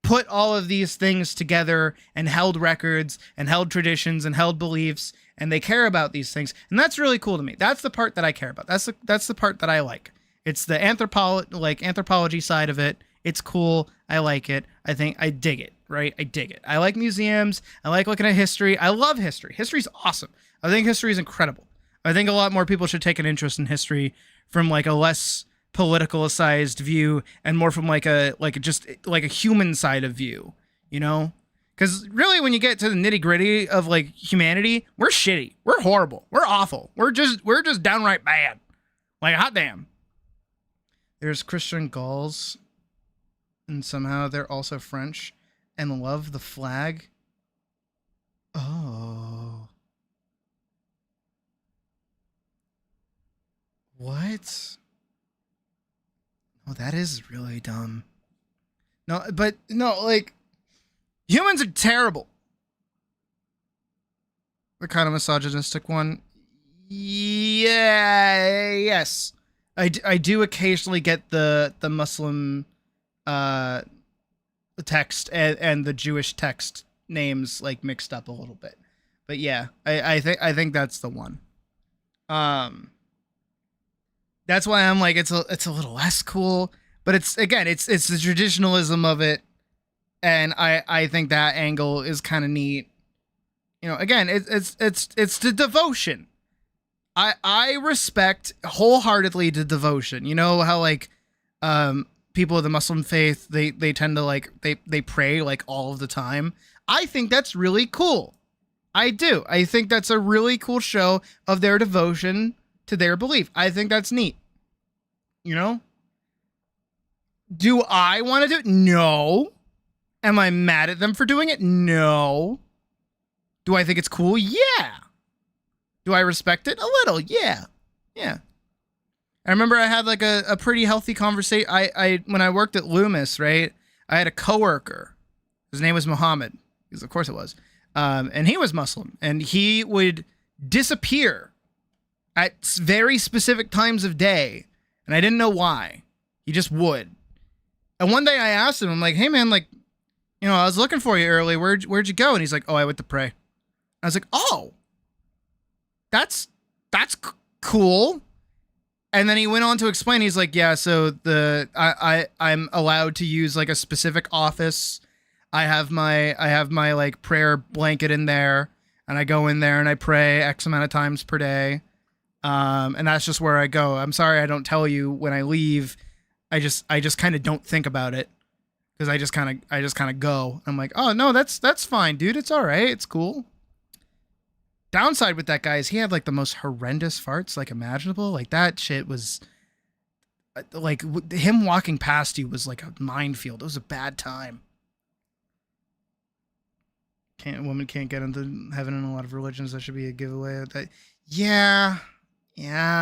[SPEAKER 3] put all of these things together and held records and held traditions and held beliefs, and they care about these things. And that's really cool to me. That's the part that I care about. That's the part that I like. It's the anthropology side of it. It's cool. I like it. I think I dig it, right? I dig it. I like museums. I like looking at history. I love history. History's awesome. I think history is incredible. I think a lot more people should take an interest in history from like a less politicalized view and more from like a human side of view, you know? Because really, when you get to the nitty gritty of like humanity, we're shitty, we're horrible, we're awful, we're just downright bad. Like, hot damn. There's Christian Gauls. and somehow they're also French and love the flag. Oh. What? Oh, that is really dumb. No, but no, like, humans are terrible. The kind of misogynistic one. Yeah, yes. I do occasionally get the Muslim text and the Jewish text names like mixed up a little bit. But yeah, I think that's the one. That's why I'm like, it's a little less cool, but it's the traditionalism of it, and I think that angle is kind of neat. You know, again, it's the devotion. I respect wholeheartedly the devotion. You know how like people of the Muslim faith, they tend to like they pray like all of the time. I think that's really cool. I do. I think that's a really cool show of their devotion to their belief. I think that's neat. You know? Do I want to do it? No. Am I mad at them for doing it? No. Do I think it's cool? Yeah. Do I respect it? A little. Yeah. Yeah. I remember I had like a pretty healthy conversation. I when I worked at Loomis, right? I had a coworker. His name was Muhammad. Because of course it was. And he was Muslim. And he would disappear at very specific times of day. And I didn't know why. He just would. And one day I asked him, I'm like, hey man, like, you know, I was looking for you earlier. Where'd you go? And he's like, oh, I went to pray. I was like, oh, that's cool. And then he went on to explain. He's like, yeah, so I'm allowed to use like a specific office. I have my like prayer blanket in there, and I go in there and I pray X amount of times per day. And that's just where I go. I'm sorry I don't tell you when I leave. I just kind of don't think about it because I just kind of go. I'm like, oh no, that's fine, dude. It's all right. It's cool. Downside with that guy is he had like the most horrendous farts like imaginable. Like that shit was like him walking past you was like a minefield. It was a bad time. A woman can't get into heaven in a lot of religions. That should be a giveaway. Yeah. No,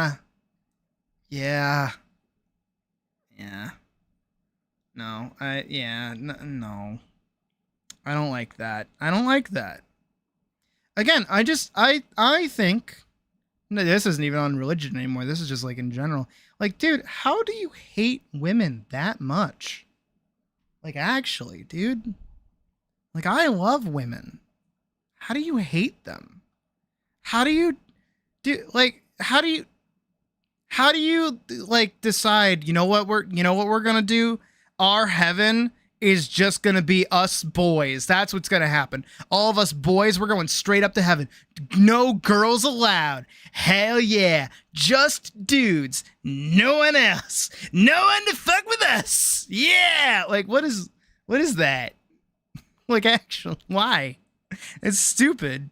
[SPEAKER 3] no. I don't like that. Again, I think no, this isn't even on religion anymore. This is just like in general. Like, dude, how do you hate women that much? Like, actually, dude. Like, I love women. How do you hate them? How do you like decide, you know what we're going to do? Our heaven is just going to be us boys. That's what's going to happen. All of us boys, we're going straight up to heaven. No girls allowed. Hell yeah. Just dudes. No one else. No one to fuck with us. Yeah. Like, what is that? Like, actually, why? It's stupid.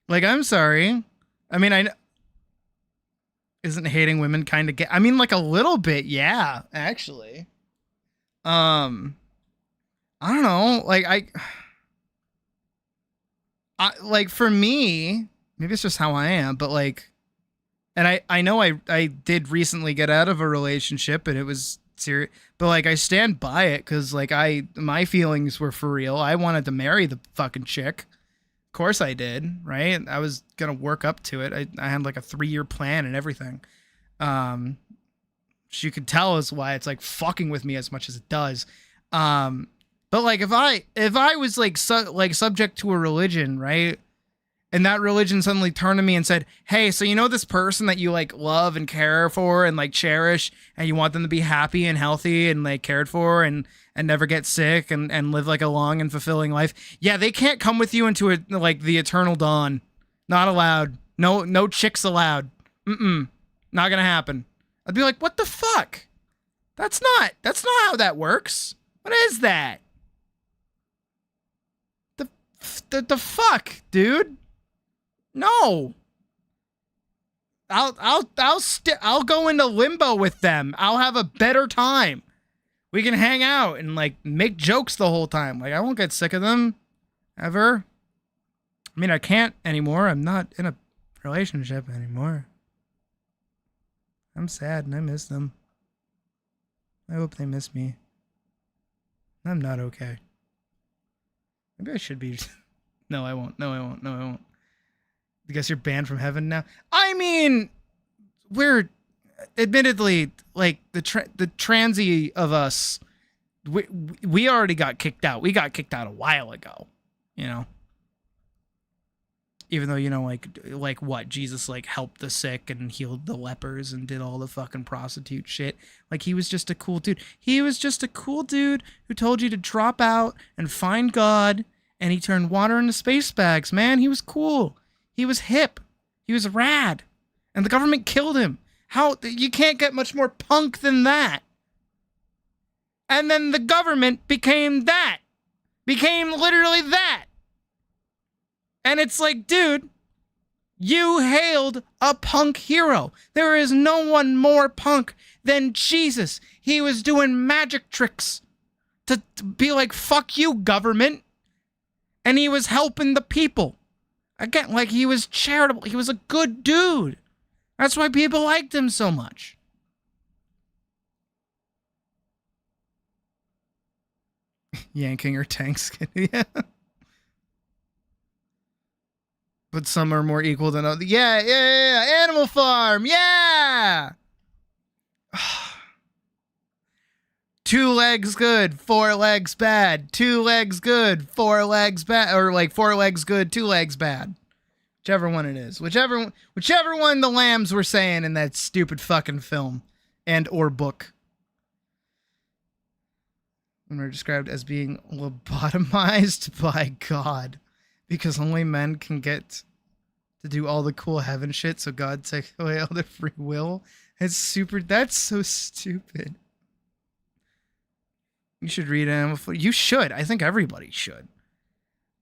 [SPEAKER 3] Like, I'm sorry. I mean, isn't hating women kind of I mean, like a little bit. Yeah, actually. I don't know. Like, I like for me, maybe it's just how I am, but like, and I know I did recently get out of a relationship and it was serious, but like I stand by it because like my feelings were for real. I wanted to marry the fucking chick. Of course I did, right? I was gonna work up to it. I had like a 3-year plan and everything. You could tell is why it's like fucking with me as much as it does. But like if I was like subject to a religion, right? And that religion suddenly turned to me and said, hey, so you know this person that you like love and care for and like cherish and you want them to be happy and healthy and like cared for and never get sick and live like a long and fulfilling life. Yeah, they can't come with you into like the eternal dawn. Not allowed. No chicks allowed. Not gonna happen. I'd be like, what the fuck? That's not how that works. What is that? The fuck, dude? No. I'll go into limbo with them. I'll have a better time We can hang out and like make jokes the whole time. Like I won't get sick of them ever. I mean, I can't anymore. I'm not in a relationship anymore. I'm sad and I miss them. I hope they miss me. I'm not okay. Maybe I should be. No, I won't. No, I won't. No, I won't. I guess you're banned from heaven now. I mean, we're admittedly like the transy of us. We already got kicked out. We got kicked out a while ago. You know. Even though, you know, like what, Jesus like helped the sick and healed the lepers and did all the fucking prostitute shit. Like he was just a cool dude. He was just a cool dude who told you to drop out and find God, and he turned water into space bags, man. He was cool. He was hip. He was rad. And the government killed him. How, you can't get much more punk than that. And then the government became that. Became literally that. And it's like, dude, you hailed a punk hero. There is no one more punk than Jesus. He was doing magic tricks to be like, fuck you, government. And he was helping the people. Again, like he was charitable. He was a good dude. That's why people liked him so much. Yanking her tanks. Yeah. But some are more equal than others. Yeah. Animal Farm. Yeah. 2 legs good, 4 legs bad. 2 legs good, 4 legs bad. Or like 4 legs good, 2 legs bad. Whichever one it is. Whichever one the lambs were saying in that stupid fucking film and or book. And we're described as being lobotomized by God. Because only men can get to do all the cool heaven shit, so God takes away all their free will. That's so stupid. You should read Animal Farm. You should. I think everybody should.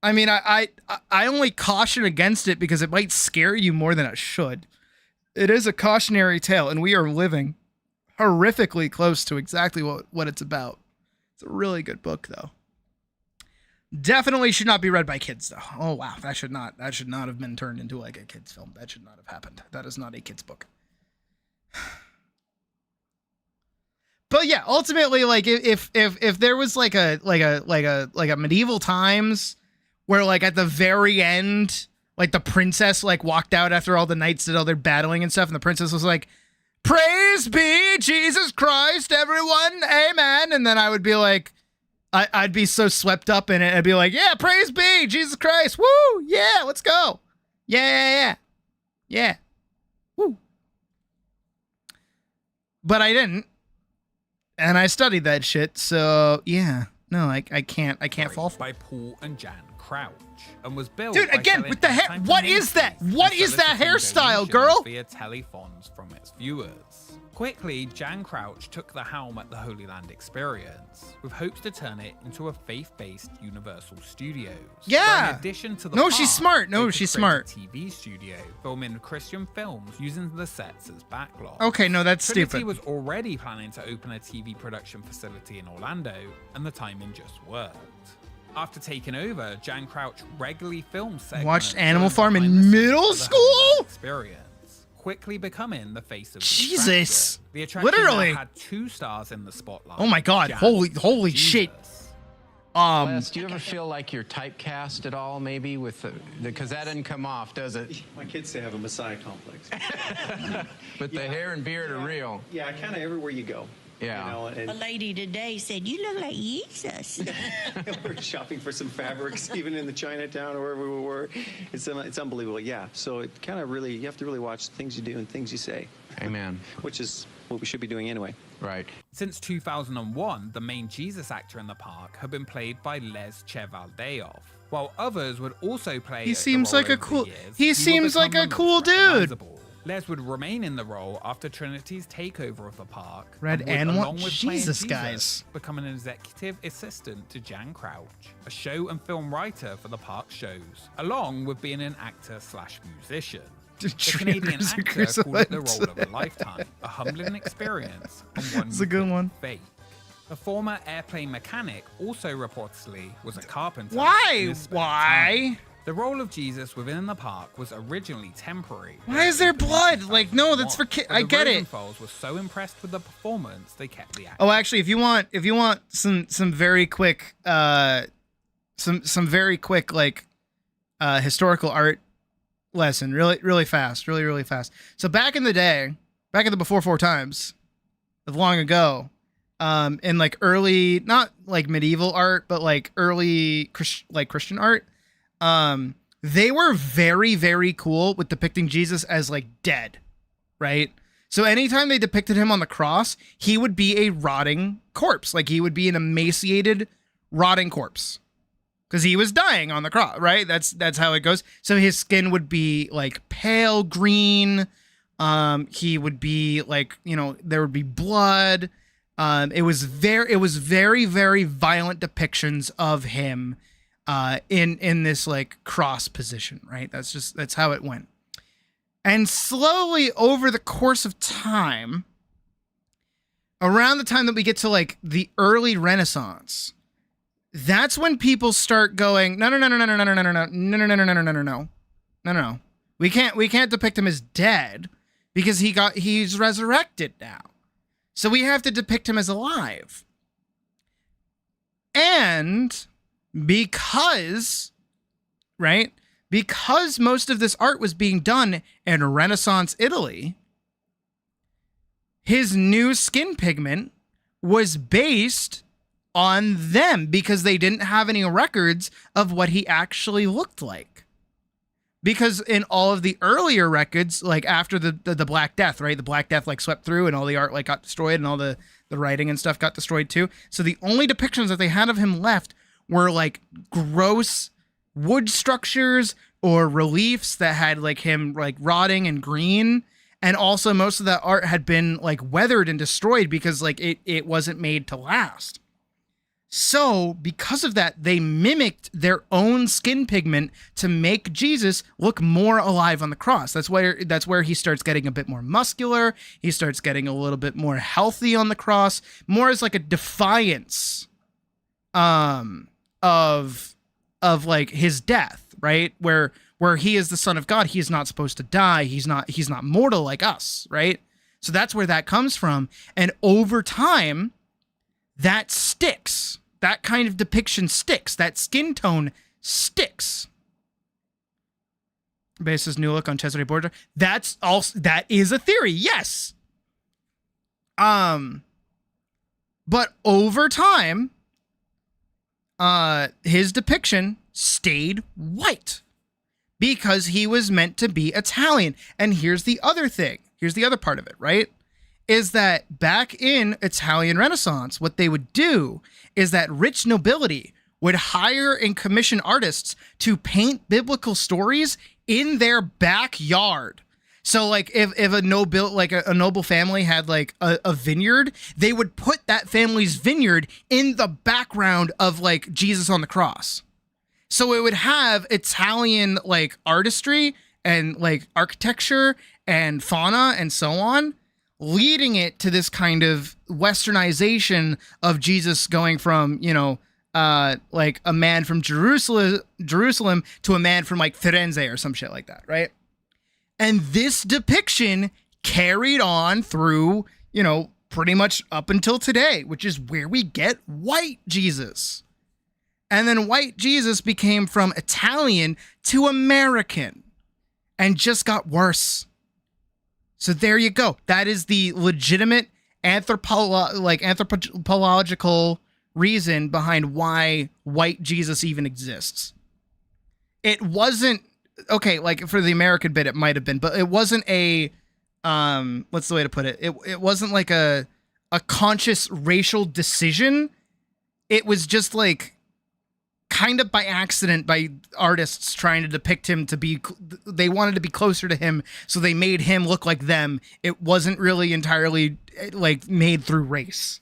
[SPEAKER 3] I mean, I only caution against it because it might scare you more than it should. It is a cautionary tale, and we are living horrifically close to exactly what it's about. It's a really good book, though. Definitely should not be read by kids, though. Oh wow, that should not have been turned into like a kids film. That should not have happened. That is not a kids book. But yeah, ultimately, like if there was like a medieval times where like at the very end, like the princess like walked out after all the knights did all their battling and stuff, and the princess was like, "Praise be Jesus Christ, everyone, amen," and then I would be like. I'd be so swept up in it. I'd be like, yeah, praise be, Jesus Christ. Woo, yeah, let's go. Yeah. Woo. But I didn't. And I studied that shit, so yeah. No, I can't fall for it.
[SPEAKER 6] By Paul and Jan Crouch, and was built
[SPEAKER 3] Dude, again, with the hair. What is that? What is that hairstyle, girl?
[SPEAKER 6] Via telephones from its viewers. Quickly, Jan Crouch took the helm at the Holy Land Experience, with hopes to turn it into a faith-based Universal Studios.
[SPEAKER 3] Yeah.
[SPEAKER 6] In addition to the
[SPEAKER 3] No, she's smart. No, she's smart.
[SPEAKER 6] TV studio, filming Christian films using the sets as backlog.
[SPEAKER 3] Okay, no, that's
[SPEAKER 6] Trinity
[SPEAKER 3] stupid.
[SPEAKER 6] was already planning to open a TV production facility in Orlando, and the timing just worked. After taking over, Jan Crouch regularly filmed segments.
[SPEAKER 3] Watched Animal Farm in middle school?
[SPEAKER 6] Experience. Quickly becoming the face of
[SPEAKER 3] Jesus.
[SPEAKER 6] The attraction
[SPEAKER 3] Literally
[SPEAKER 6] had 2 stars in the spotlight.
[SPEAKER 3] Oh my god,
[SPEAKER 6] Jan,
[SPEAKER 3] holy shit.
[SPEAKER 14] Les, do you ever feel like you're typecast at all, maybe, with because that doesn't come off, does it?
[SPEAKER 13] My kids say I have a messiah complex.
[SPEAKER 14] But the hair and beard are real.
[SPEAKER 13] Yeah, kind of everywhere you go.
[SPEAKER 14] Yeah.
[SPEAKER 13] You know, and
[SPEAKER 12] A lady today said, "You look like Jesus."
[SPEAKER 13] we're shopping for some fabrics, even in the Chinatown or wherever we were. It's unbelievable. Yeah. So it kind of really, you have to really watch things you do and things you say.
[SPEAKER 14] Amen.
[SPEAKER 13] Which is what we should be doing anyway.
[SPEAKER 14] Right.
[SPEAKER 6] Since 2001, the main Jesus actor in the park had been played by Les Chevaldayoff, while others would also play.
[SPEAKER 3] He seems like a cool.
[SPEAKER 6] He
[SPEAKER 3] seems like a cool dude.
[SPEAKER 6] Les would remain in the role after Trinity's takeover of the park.
[SPEAKER 3] Red
[SPEAKER 6] and would,
[SPEAKER 3] Animal?
[SPEAKER 6] along with playing
[SPEAKER 3] Jesus,
[SPEAKER 6] Jesus,
[SPEAKER 3] guys.
[SPEAKER 6] become an executive assistant to Jan Crouch, a show and film writer for the park shows, along with being an actor/musician. The Canadian actor called it the role of a lifetime, a humbling experience, and one
[SPEAKER 3] It's a good one.
[SPEAKER 6] fake. The former airplane mechanic also reportedly was a carpenter.
[SPEAKER 3] Why?
[SPEAKER 6] The role of Jesus within the park was originally temporary.
[SPEAKER 3] Why is there blood? Like, no, that's for kids. I get it.
[SPEAKER 6] Rosenthal's were so impressed with the performance, they kept the act.
[SPEAKER 3] Oh, actually, if you want some very quick, some very quick like historical art lesson, really fast. So back in the day, back in the before 4 times, of long ago, in like early, not like medieval art, but like early Christian art, they were very, very cool with depicting Jesus as like dead, right? So anytime they depicted him on the cross, he would be a rotting corpse. Like he would be an emaciated, rotting corpse. Because he was dying on the cross, right? That's how it goes. So his skin would be like pale green. He would be like, there would be blood. It was very, very violent depictions of him in this like cross position, right? That's how it went. And slowly over the course of time, around the time that we get to like the early Renaissance, that's when people start going, no. We can't depict him as dead because he's resurrected now. So we have to depict him as alive. And because most of this art was being done in Renaissance Italy, his new skin pigment was based on them because they didn't have any records of what he actually looked like. Because in all of the earlier records, like after the Black Death, right? The Black Death like swept through and all the art like got destroyed and all the writing and stuff got destroyed too. So the only depictions that they had of him left were like gross wood structures or reliefs that had like him like rotting and green. And also most of that art had been like weathered and destroyed because like it wasn't made to last. So because of that, they mimicked their own skin pigment to make Jesus look more alive on the cross. That's where he starts getting a bit more muscular. He starts getting a little bit more healthy on the cross, more as like a defiance of like his death, right? Where he is the Son of God, he is not supposed to die. He's not mortal like us, right? So that's where that comes from. And over time, that sticks. That kind of depiction sticks. That skin tone sticks. Bases new look on Cesare Borgia. That is a theory, yes. But over time, his depiction stayed white because he was meant to be Italian. And here's the other thing. Here's the other part of it, right? Is that back in Italian Renaissance, what they would do is that rich nobility would hire and commission artists to paint biblical stories in their backyard. So like if a noble family had like a vineyard, they would put that family's vineyard in the background of like Jesus on the cross. So it would have Italian like artistry and like architecture and fauna and so on, leading it to this kind of westernization of Jesus going from, like a man from Jerusalem to a man from like Firenze or some shit like that, right? And this depiction carried on through, pretty much up until today, which is where we get white Jesus. And then white Jesus became from Italian to American and just got worse. So there you go. That is the legitimate anthropological reason behind why white Jesus even exists. It wasn't, okay, like for the American bit, it might have been, but it wasn't a, what's the way to put it? It wasn't like a conscious racial decision. It was just like kind of by accident by artists trying to depict him to be, they wanted to be closer to him, so they made him look like them. It wasn't really entirely like made through race.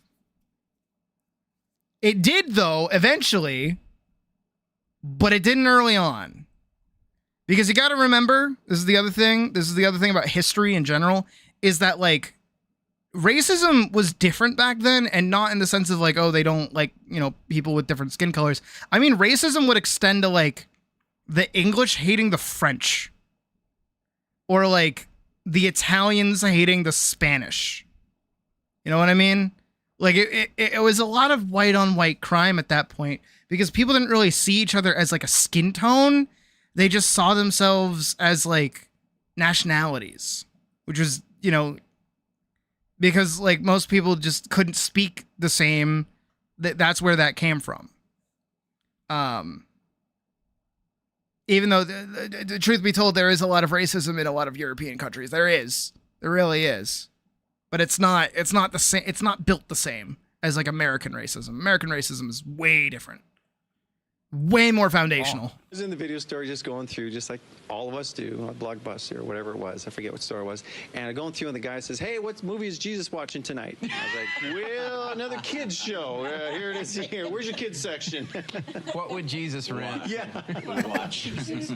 [SPEAKER 3] It did though, eventually, but it didn't early on. Because you got to remember, this is the other thing about history in general, is that like racism was different back then, and not in the sense of like, oh, they don't like, you know, people with different skin colors. I mean, racism would extend to like the English hating the French, or like the Italians hating the Spanish. You know what I mean? Like it was a lot of white on white crime at that point, because people didn't really see each other as like a skin tone. They just saw themselves as like nationalities, which was, you know, because like most people just couldn't speak the same. That's where that came from. Even though the truth be told, there is a lot of racism in a lot of European countries. There really is, but it's not the same. It's not built the same as like American racism. American racism is way different. Way more foundational.
[SPEAKER 13] I was in the video store just going through, just like all of us do, on Blockbuster or whatever it was. I forget what store it was. And I'm going through, and the guy says, "Hey, what movie is Jesus watching tonight?" I was like, "Well, another kids show. Here it is. Here, where's your kids section?"
[SPEAKER 14] What would Jesus rent?
[SPEAKER 13] Yeah.
[SPEAKER 2] Watch.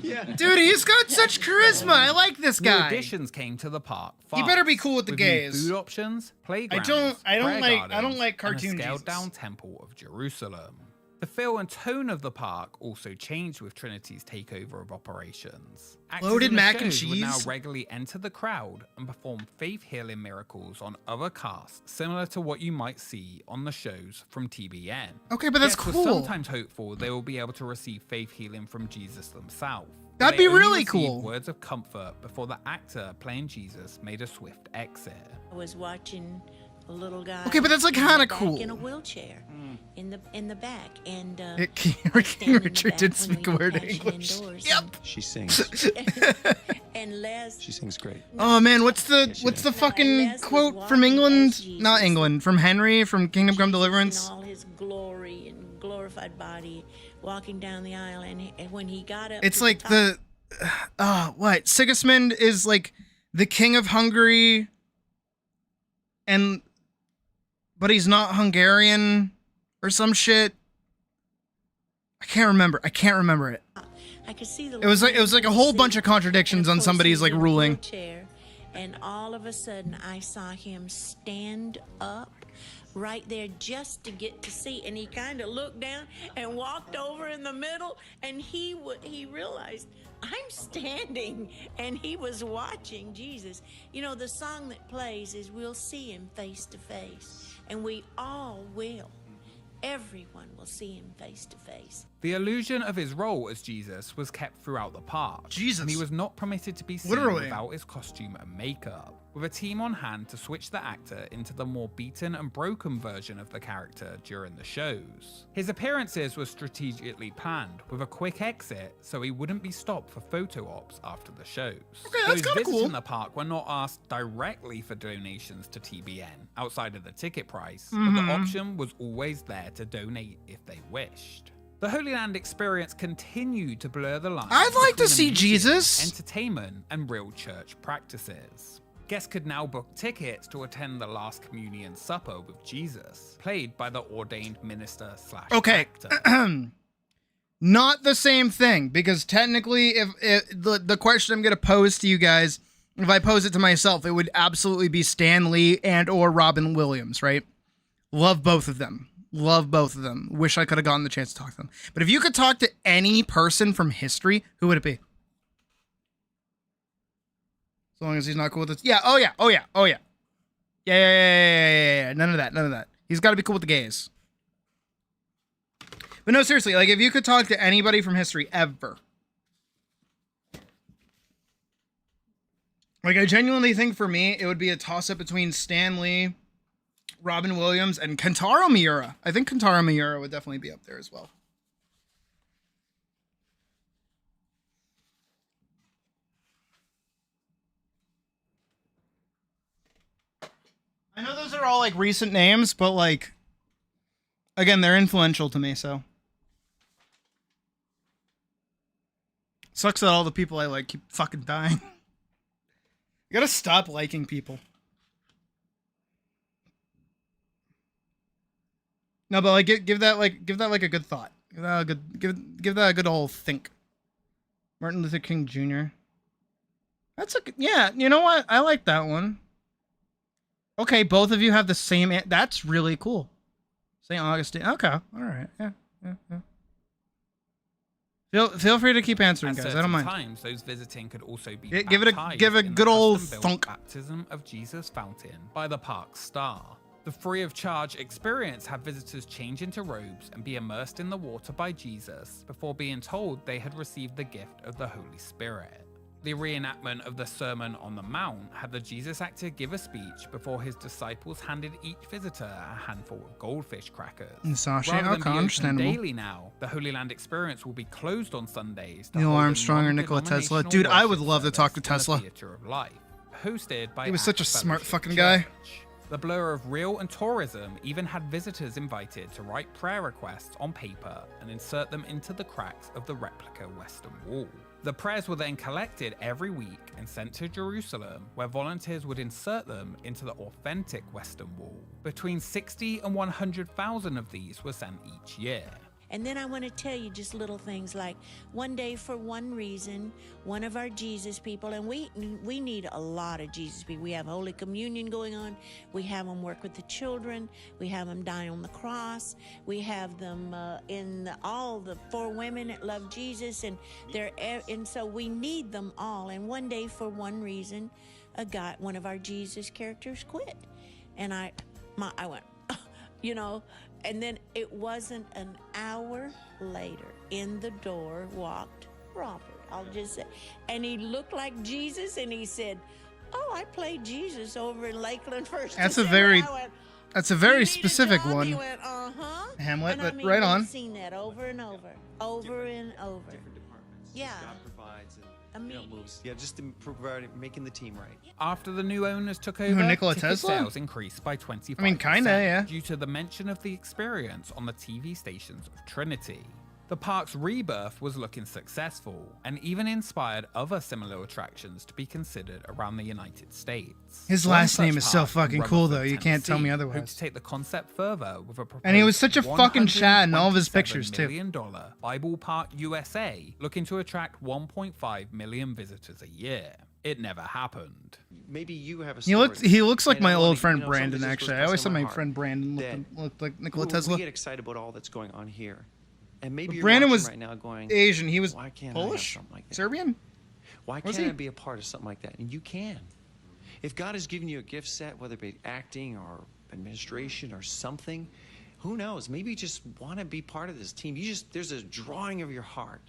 [SPEAKER 13] Yeah.
[SPEAKER 3] Dude, he's got such charisma. I like this
[SPEAKER 6] New
[SPEAKER 3] guy.
[SPEAKER 6] additions came to the park.
[SPEAKER 3] He better be cool with the
[SPEAKER 6] new
[SPEAKER 3] gays.
[SPEAKER 6] Food options, playgrounds,
[SPEAKER 3] I don't
[SPEAKER 6] gardens,
[SPEAKER 3] like cartoon
[SPEAKER 6] and a
[SPEAKER 3] Jesus.
[SPEAKER 6] scaled down Temple of Jerusalem. The feel and tone of the park also changed with Trinity's takeover of operations. Actors
[SPEAKER 3] Loaded
[SPEAKER 6] in the
[SPEAKER 3] mac and
[SPEAKER 6] shows would now
[SPEAKER 3] cheese?
[SPEAKER 6] regularly enter the crowd and perform faith-healing miracles on other casts, similar to what you might see on the shows from TBN.
[SPEAKER 3] Okay, but that's
[SPEAKER 6] Guests
[SPEAKER 3] cool.
[SPEAKER 6] were sometimes hopeful they will be able to receive faith healing from Jesus themselves.
[SPEAKER 3] That'd
[SPEAKER 6] They
[SPEAKER 3] be
[SPEAKER 6] only
[SPEAKER 3] really
[SPEAKER 6] received
[SPEAKER 3] cool.
[SPEAKER 6] Words of comfort before the actor playing Jesus made a swift exit.
[SPEAKER 12] I was watching a little guy.
[SPEAKER 3] Okay, but that's, like,
[SPEAKER 12] in the
[SPEAKER 3] kinda
[SPEAKER 12] back
[SPEAKER 3] cool.
[SPEAKER 12] in a wheelchair, in the back, and
[SPEAKER 3] King Richard did speak a word in English. Yep.
[SPEAKER 13] She sings.
[SPEAKER 12] and Les.
[SPEAKER 13] She sings great.
[SPEAKER 3] Oh man, what's the fucking quote from England? Not England, from Henry from Kingdom Come
[SPEAKER 12] In
[SPEAKER 3] Deliverance.
[SPEAKER 12] all his glory and glorified body, walking down the aisle, and when he got up,
[SPEAKER 3] It's
[SPEAKER 12] to
[SPEAKER 3] like
[SPEAKER 12] the
[SPEAKER 3] what? Sigismund is like the king of Hungary, but he's not Hungarian or some shit. I can't remember it.
[SPEAKER 12] I could see the.
[SPEAKER 3] It was like a whole bunch of contradictions on somebody's like ruling.
[SPEAKER 12] Wheelchair, and all of a sudden, I saw him stand up right there just to get to see, and he kind of looked down and walked over in the middle, and he realized I'm standing, and he was watching Jesus. You know, the song that plays is "We'll see him face to face," and we all will. Everyone will see him face to face.
[SPEAKER 6] The illusion of his role as Jesus was kept throughout the park.
[SPEAKER 3] Jesus.
[SPEAKER 6] And he was not permitted to be seen
[SPEAKER 3] Literally.
[SPEAKER 6] without his costume and makeup, with a team on hand to switch the actor into the more beaten and broken version of the character during the shows. His appearances were strategically planned, with a quick exit so he wouldn't be stopped for photo ops after the shows.
[SPEAKER 3] Okay, that's
[SPEAKER 6] Those
[SPEAKER 3] kinda cool.
[SPEAKER 6] visiting the park were not asked directly for donations to TBN, outside of the ticket price, but
[SPEAKER 3] Mhm.
[SPEAKER 6] the option was always there to donate if they wished. The Holy Land experience continued to blur the lines.
[SPEAKER 3] I'd like to
[SPEAKER 6] between
[SPEAKER 3] see
[SPEAKER 6] amusement,
[SPEAKER 3] Jesus.
[SPEAKER 6] entertainment, and real church practices. Guests could now book tickets to attend the Last Communion Supper with Jesus, played by the ordained minister /
[SPEAKER 3] Okay.
[SPEAKER 6] actor.
[SPEAKER 3] Not the same thing, because technically, if the question I'm gonna pose to you guys, if I pose it to myself, it would absolutely be Stan Lee and or Robin Williams, right? Love both of them. Wish I could have gotten the chance to talk to them. But if you could talk to any person from history, who would it be? As long as he's not cool with it. Yeah. Oh yeah. Yeah. None of that. He's got to be cool with the gays. But no, seriously, like if you could talk to anybody from history ever, like I genuinely think for me, it would be a toss-up between Stan Lee, Robin Williams, and Kentaro Miura. I think Kentaro Miura would definitely be up there as well. I know those are all like recent names, but like, again, they're influential to me, so. Sucks that all the people I like keep fucking dying. You gotta stop liking people. No, but like give that like a good thought. Give that a good old think. Martin Luther King Jr. That's a yeah. You know what? I like that one. Okay, both of you have the same. That's really cool. St. Augustine. Okay, all right. Yeah. Feel free to keep answering, guys. I don't mind.
[SPEAKER 6] Times those visiting could also be
[SPEAKER 3] give it a good old thunk.
[SPEAKER 6] Baptism of Jesus fountain by the park star. The free of charge experience had visitors change into robes and be immersed in the water by Jesus before being told they had received the gift of the Holy Spirit. The reenactment of the Sermon on the Mount had the Jesus actor give a speech before his disciples handed each visitor a handful of goldfish crackers.
[SPEAKER 3] Sashi,
[SPEAKER 6] Rather than
[SPEAKER 3] okay,
[SPEAKER 6] be
[SPEAKER 3] understandable.
[SPEAKER 6] open daily now, the Holy Land experience will be closed on Sundays. to
[SPEAKER 3] Neil
[SPEAKER 6] hold a
[SPEAKER 3] Armstrong or Nikola Tesla.
[SPEAKER 6] non-denominational
[SPEAKER 3] Dude, I would
[SPEAKER 6] worship
[SPEAKER 3] love to talk to
[SPEAKER 6] service in the
[SPEAKER 3] Tesla.
[SPEAKER 6] Theater of Life, hosted by
[SPEAKER 3] He was such a
[SPEAKER 6] Acts
[SPEAKER 3] smart
[SPEAKER 6] Fellowship
[SPEAKER 3] fucking guy.
[SPEAKER 6] Church. The blur of real and tourism even had visitors invited to write prayer requests on paper and insert them into the cracks of the replica Western Wall. The prayers were then collected every week and sent to Jerusalem, where volunteers would insert them into the authentic Western Wall. Between 60 and 100,000 of these were sent each year.
[SPEAKER 12] And then I want to tell you just little things like one day for one reason, one of our Jesus people, and we need a lot of Jesus people. We have Holy Communion going on. We have them work with the children. We have them die on the cross. We have them all the 4 women that love Jesus, and so we need them all. And one day for one reason, one of our Jesus characters quit, and I went, you know. And then it wasn't an hour later, in the door walked Robert, I'll just say. And he looked like Jesus, and he said, "Oh, I played Jesus over in Lakeland first."
[SPEAKER 3] That's a very specific one.
[SPEAKER 12] He went, "Uh-huh."
[SPEAKER 3] Hamlet,
[SPEAKER 12] and
[SPEAKER 3] but
[SPEAKER 12] I mean,
[SPEAKER 3] right on.
[SPEAKER 12] I've seen that over and over, over and over.
[SPEAKER 15] Different departments.
[SPEAKER 12] Yeah.
[SPEAKER 15] God provides and moves. Yeah, just making the team right.
[SPEAKER 6] After the new owners took over,
[SPEAKER 3] Nikola
[SPEAKER 6] ticket
[SPEAKER 3] Tesla?
[SPEAKER 6] sales increased by 25%.
[SPEAKER 3] I mean, kinda, yeah.
[SPEAKER 6] Due to the mention of the experience on the TV stations of Trinity. The park's rebirth was looking successful, and even inspired other similar attractions to be considered around the United States.
[SPEAKER 3] His
[SPEAKER 6] One
[SPEAKER 3] last
[SPEAKER 6] such
[SPEAKER 3] name is so
[SPEAKER 6] park in
[SPEAKER 3] fucking cool, though.
[SPEAKER 6] Rutherford,
[SPEAKER 3] You can't tell me
[SPEAKER 6] Tennessee,
[SPEAKER 3] otherwise.
[SPEAKER 6] hoped to take the concept further with a
[SPEAKER 3] And he was such a fucking Chad in all of his
[SPEAKER 6] $127
[SPEAKER 3] pictures, too.
[SPEAKER 6] million Bible Park USA, looking to attract 1.5 million visitors a year. It never happened.
[SPEAKER 15] Maybe you have a
[SPEAKER 3] He looks like my old friend Brandon, actually. I always thought my friend Brandon looked like Nikola Tesla.
[SPEAKER 15] We get excited about all that's going on here. And maybe you're
[SPEAKER 3] Brandon
[SPEAKER 15] watching
[SPEAKER 3] was
[SPEAKER 15] right now going,
[SPEAKER 3] Asian. He was
[SPEAKER 15] why can't I have
[SPEAKER 3] Polish?
[SPEAKER 15] something like that?
[SPEAKER 3] Serbian?
[SPEAKER 15] Why
[SPEAKER 3] Was
[SPEAKER 15] can't
[SPEAKER 3] he?
[SPEAKER 15] I be a part of something like that? And you can. If God has given you a gift set, whether it be acting or administration or something, who knows? Maybe you just want to be part of this team. There's a drawing of your heart.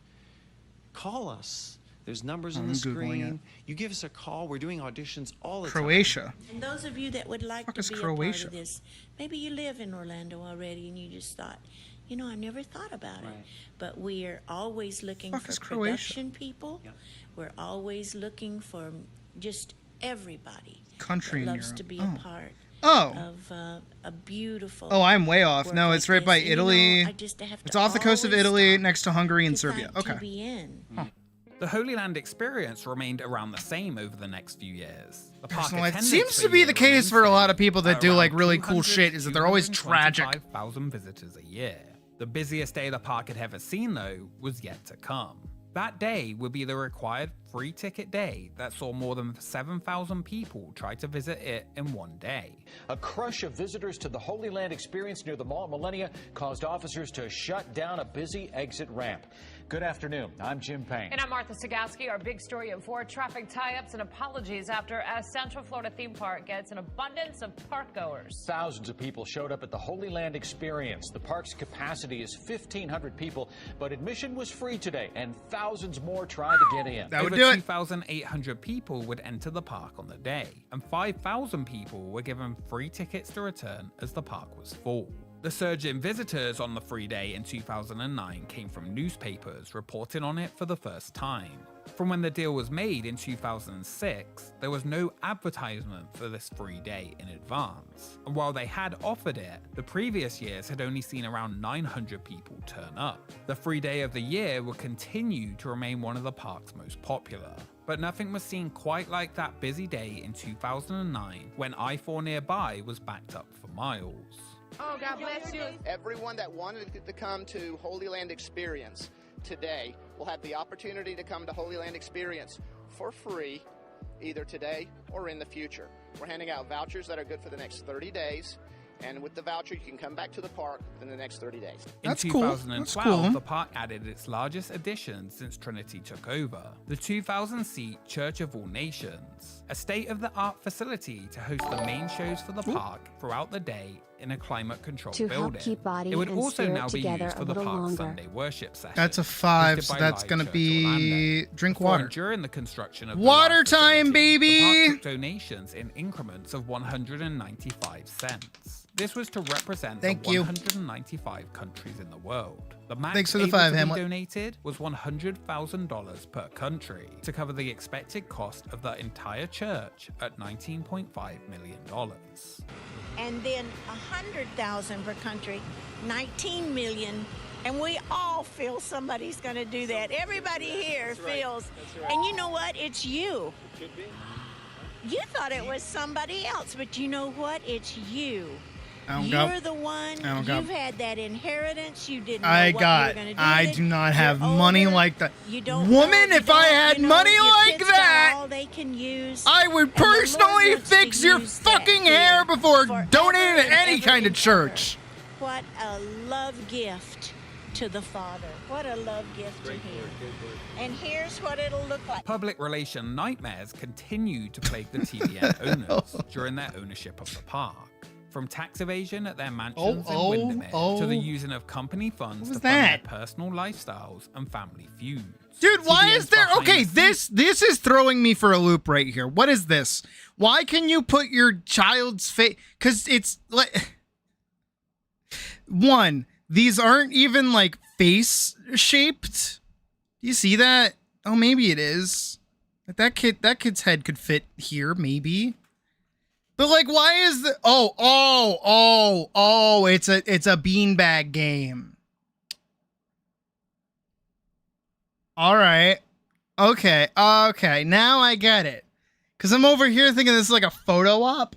[SPEAKER 15] Call us. There's numbers on the screen. You give us a call. We're doing auditions all the
[SPEAKER 3] Croatia.
[SPEAKER 15] time.
[SPEAKER 12] And those of you that would like to be a part of this, maybe you live in Orlando already and you just thought, you know, I never thought about it. But we are always looking for production people.
[SPEAKER 15] Yeah.
[SPEAKER 12] We're always looking for just everybody
[SPEAKER 3] Country
[SPEAKER 12] that
[SPEAKER 3] in
[SPEAKER 12] loves
[SPEAKER 3] Europe.
[SPEAKER 12] to be a part
[SPEAKER 3] Oh.
[SPEAKER 12] of a beautiful.
[SPEAKER 3] Oh, I'm way off.
[SPEAKER 12] work
[SPEAKER 3] No,
[SPEAKER 12] like
[SPEAKER 3] it's right
[SPEAKER 12] this.
[SPEAKER 3] by
[SPEAKER 12] And, you know,
[SPEAKER 3] Italy.
[SPEAKER 12] I just have
[SPEAKER 3] It's
[SPEAKER 12] to
[SPEAKER 3] off the coast of
[SPEAKER 12] always
[SPEAKER 3] Italy,
[SPEAKER 12] stop
[SPEAKER 3] next to Hungary and
[SPEAKER 12] to
[SPEAKER 3] Serbia.
[SPEAKER 12] find
[SPEAKER 3] Okay.
[SPEAKER 12] TBN.
[SPEAKER 6] The Holy Land experience remained around the same over the next few years. The park
[SPEAKER 3] Personal life.
[SPEAKER 6] attendance
[SPEAKER 3] Seems to
[SPEAKER 6] per
[SPEAKER 3] be
[SPEAKER 6] year
[SPEAKER 3] the case for a lot of people that
[SPEAKER 6] remained
[SPEAKER 3] do like
[SPEAKER 6] around
[SPEAKER 3] really cool
[SPEAKER 6] 200
[SPEAKER 3] shit is that they're always tragic.
[SPEAKER 6] 225,000 visitors a year. The busiest day the park had ever seen, though, was yet to come. That day would be the required free ticket day that saw more than 7,000 people try to visit it in one day.
[SPEAKER 16] A crush of visitors to the Holy Land experience near the Mall at Millennia caused officers to shut down a busy exit ramp. Good afternoon. I'm Jim Payne.
[SPEAKER 17] And I'm Martha Sagaski. Our big story at 4, traffic tie-ups and apologies after a Central Florida theme park gets an abundance of park goers.
[SPEAKER 16] Thousands of people showed up at the Holy Land experience. The park's capacity is 1,500 people, but admission was free today, and thousands more tried to get in.
[SPEAKER 3] That would
[SPEAKER 6] Over
[SPEAKER 3] do it.
[SPEAKER 6] 2,800 people would enter the park on the day, and 5,000 people were given free tickets to return as the park was full. The surge in visitors on the free day in 2009 came from newspapers reporting on it for the first time. From when the deal was made in 2006, there was no advertisement for this free day in advance. And while they had offered it, the previous years had only seen around 900 people turn up. The free day of the year would continue to remain one of the park's most popular. But nothing was seen quite like that busy day in 2009 when I-4 nearby was backed up for miles.
[SPEAKER 18] Oh, God bless you. Everyone that wanted to come to Holy Land Experience today will have the opportunity to come to Holy Land Experience for free either today or in the future. We're handing out vouchers that are good for the next 30 days. And with the voucher, you can come back to the park in the next 30 days.
[SPEAKER 6] In 2012, the park added its largest addition since Trinity took over, the 2,000-seat Church of All Nations, a state-of-the-art facility to host the main shows for the park throughout the day in a climate-controlled
[SPEAKER 4] To help
[SPEAKER 6] building.
[SPEAKER 4] keep body
[SPEAKER 6] It would
[SPEAKER 4] and
[SPEAKER 6] also
[SPEAKER 4] spirit
[SPEAKER 6] now be
[SPEAKER 4] together
[SPEAKER 6] used for
[SPEAKER 4] a
[SPEAKER 6] the
[SPEAKER 4] little
[SPEAKER 6] park's
[SPEAKER 4] longer.
[SPEAKER 6] Sunday worship session.
[SPEAKER 3] That's a 5,
[SPEAKER 6] hosted
[SPEAKER 3] so
[SPEAKER 6] by
[SPEAKER 3] that's
[SPEAKER 6] Live
[SPEAKER 3] gonna
[SPEAKER 6] Church
[SPEAKER 3] be
[SPEAKER 6] Orlando.
[SPEAKER 3] drink
[SPEAKER 6] Before
[SPEAKER 3] water.
[SPEAKER 6] and during the construction of
[SPEAKER 3] Water
[SPEAKER 6] the large
[SPEAKER 3] time,
[SPEAKER 6] facility,
[SPEAKER 3] baby!
[SPEAKER 6] The park took donations in increments of 195 cents. This was to represent the 195 countries in the world. The max
[SPEAKER 3] Thanks for the
[SPEAKER 6] able
[SPEAKER 3] 5,
[SPEAKER 6] to be
[SPEAKER 3] Hamlet.
[SPEAKER 6] donated was $100,000 per country to cover the expected cost of the entire church at $19.5 million.
[SPEAKER 12] And then 100,000 per country, 19 million. And we all feel somebody's going to do that. Everybody here feels. And you know what? It's you. You thought it was somebody else, but you know what? It's you. You're the one. You've had that inheritance. You didn't know what you were going to do.
[SPEAKER 3] I
[SPEAKER 12] with it.
[SPEAKER 3] do not have
[SPEAKER 12] You're
[SPEAKER 3] money
[SPEAKER 12] older.
[SPEAKER 3] like that.
[SPEAKER 12] You don't
[SPEAKER 3] Woman,
[SPEAKER 12] know,
[SPEAKER 3] if I had money
[SPEAKER 12] your
[SPEAKER 3] like
[SPEAKER 12] kids got
[SPEAKER 3] that,
[SPEAKER 12] all they can use,
[SPEAKER 3] I would
[SPEAKER 12] and the Lord
[SPEAKER 3] personally
[SPEAKER 12] wants to
[SPEAKER 3] fix your
[SPEAKER 12] use that
[SPEAKER 3] fucking
[SPEAKER 12] here
[SPEAKER 3] hair before
[SPEAKER 12] forever
[SPEAKER 3] donating to
[SPEAKER 12] and
[SPEAKER 3] any
[SPEAKER 12] ever
[SPEAKER 3] kind of
[SPEAKER 12] and
[SPEAKER 3] church.
[SPEAKER 12] What a love gift to the Father. What a love gift to Him. And here's what it'll look like.
[SPEAKER 6] Public relation nightmares continue to plague the TVN owners during their ownership of the park. From tax evasion at their mansions in Windermere to the using of company funds to fund their personal lifestyles and family feuds.
[SPEAKER 3] Dude, why
[SPEAKER 6] TVN's
[SPEAKER 3] is there...
[SPEAKER 6] behind
[SPEAKER 3] Okay,
[SPEAKER 6] the scenes-
[SPEAKER 3] this is throwing me for a loop right here. What is this? Why can you put your child's face... Because it's like... One, these aren't even like face-shaped. Do you see that? Oh, maybe it is. Like that kid's head could fit here, maybe. But like, why is the... Oh, it's a beanbag game. All right. Okay. Now I get it. Cause I'm over here thinking this is like a photo op.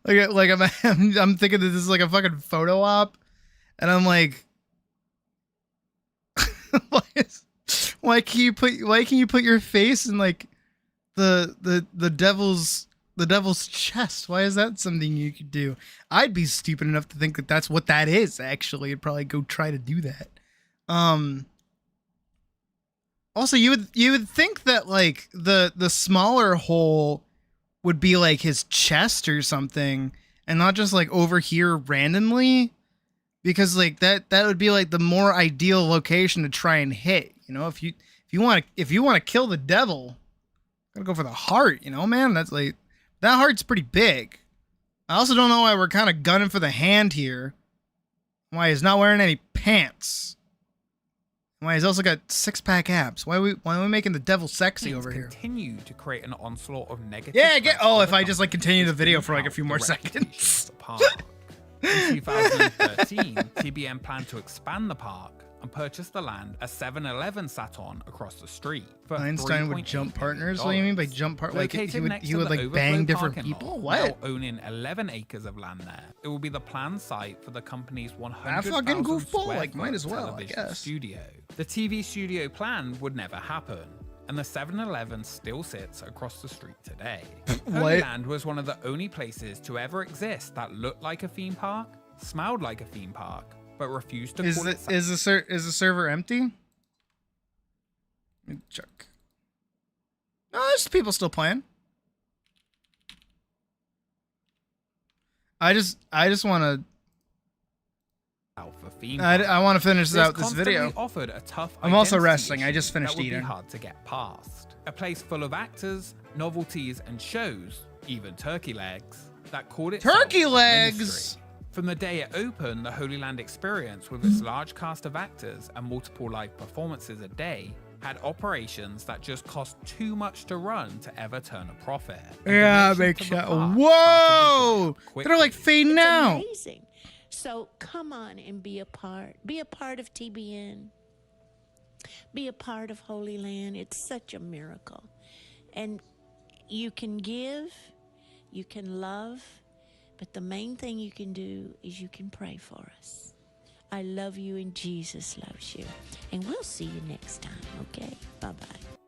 [SPEAKER 3] I'm thinking that this is like a fucking photo op, and I'm like, why can you put your face in like the devil's chest? Why is that something you could do? I'd be stupid enough to think that that's what that is. Actually, I'd probably go try to do that. Also, you would think that like the smaller hole would be like his chest or something, and not just like over here randomly, because like that would be like the more ideal location to try and hit. You know, if you want to kill the devil, gotta go for the heart. You know, man, that's like that heart's pretty big. I also don't know why we're kind of gunning for the hand here. Why he's not wearing any pants. Why he's also got 6-pack abs. Why are we making the devil sexy over here?
[SPEAKER 6] Continue to create an onslaught of negative.
[SPEAKER 3] Yeah, if I just like continue the video for like a few more seconds.
[SPEAKER 6] In 2013, TBN planned to expand the park and purchase the land a 7-Eleven sat on across the street. For
[SPEAKER 3] Einstein would jump partners? What do you mean by jump part? Like he would like bang different people? What?
[SPEAKER 6] Now owning 11 acres of land there, it will be the planned site for the company's 100,000
[SPEAKER 3] fucking goofball,
[SPEAKER 6] square
[SPEAKER 3] like, might
[SPEAKER 6] foot
[SPEAKER 3] as well, I
[SPEAKER 6] television
[SPEAKER 3] guess.
[SPEAKER 6] studio. The TV studio plan would never happen, and the 7-Eleven still sits across the street today. Holy Land was one of the only places to ever exist that looked like a theme park, smelled like a theme park, but refused to call it.
[SPEAKER 3] Is the server empty? Let me check. No, there's people still playing. I just want to. I want to finish out this video.
[SPEAKER 6] Offered a tough
[SPEAKER 3] I'm also
[SPEAKER 6] identity
[SPEAKER 3] resting. I
[SPEAKER 6] issue
[SPEAKER 3] just finished
[SPEAKER 6] that would
[SPEAKER 3] eating.
[SPEAKER 6] Be hard to get past. A place full of actors, novelties, and shows, even turkey legs, that called it
[SPEAKER 3] Turkey legs.
[SPEAKER 6] From the day it opened, the Holy Land experience, with its large cast of actors and multiple live performances a day, had operations that just cost too much to run to ever turn a profit.
[SPEAKER 3] Yeah, makes sense. Whoa! They're like fading out.
[SPEAKER 12] Amazing. So come on and be a part. Be a part of TBN. Be a part of Holy Land. It's such a miracle. And you can give, you can love, but the main thing you can do is you can pray for us. I love you and Jesus loves you. And we'll see you next time, okay? Bye-bye.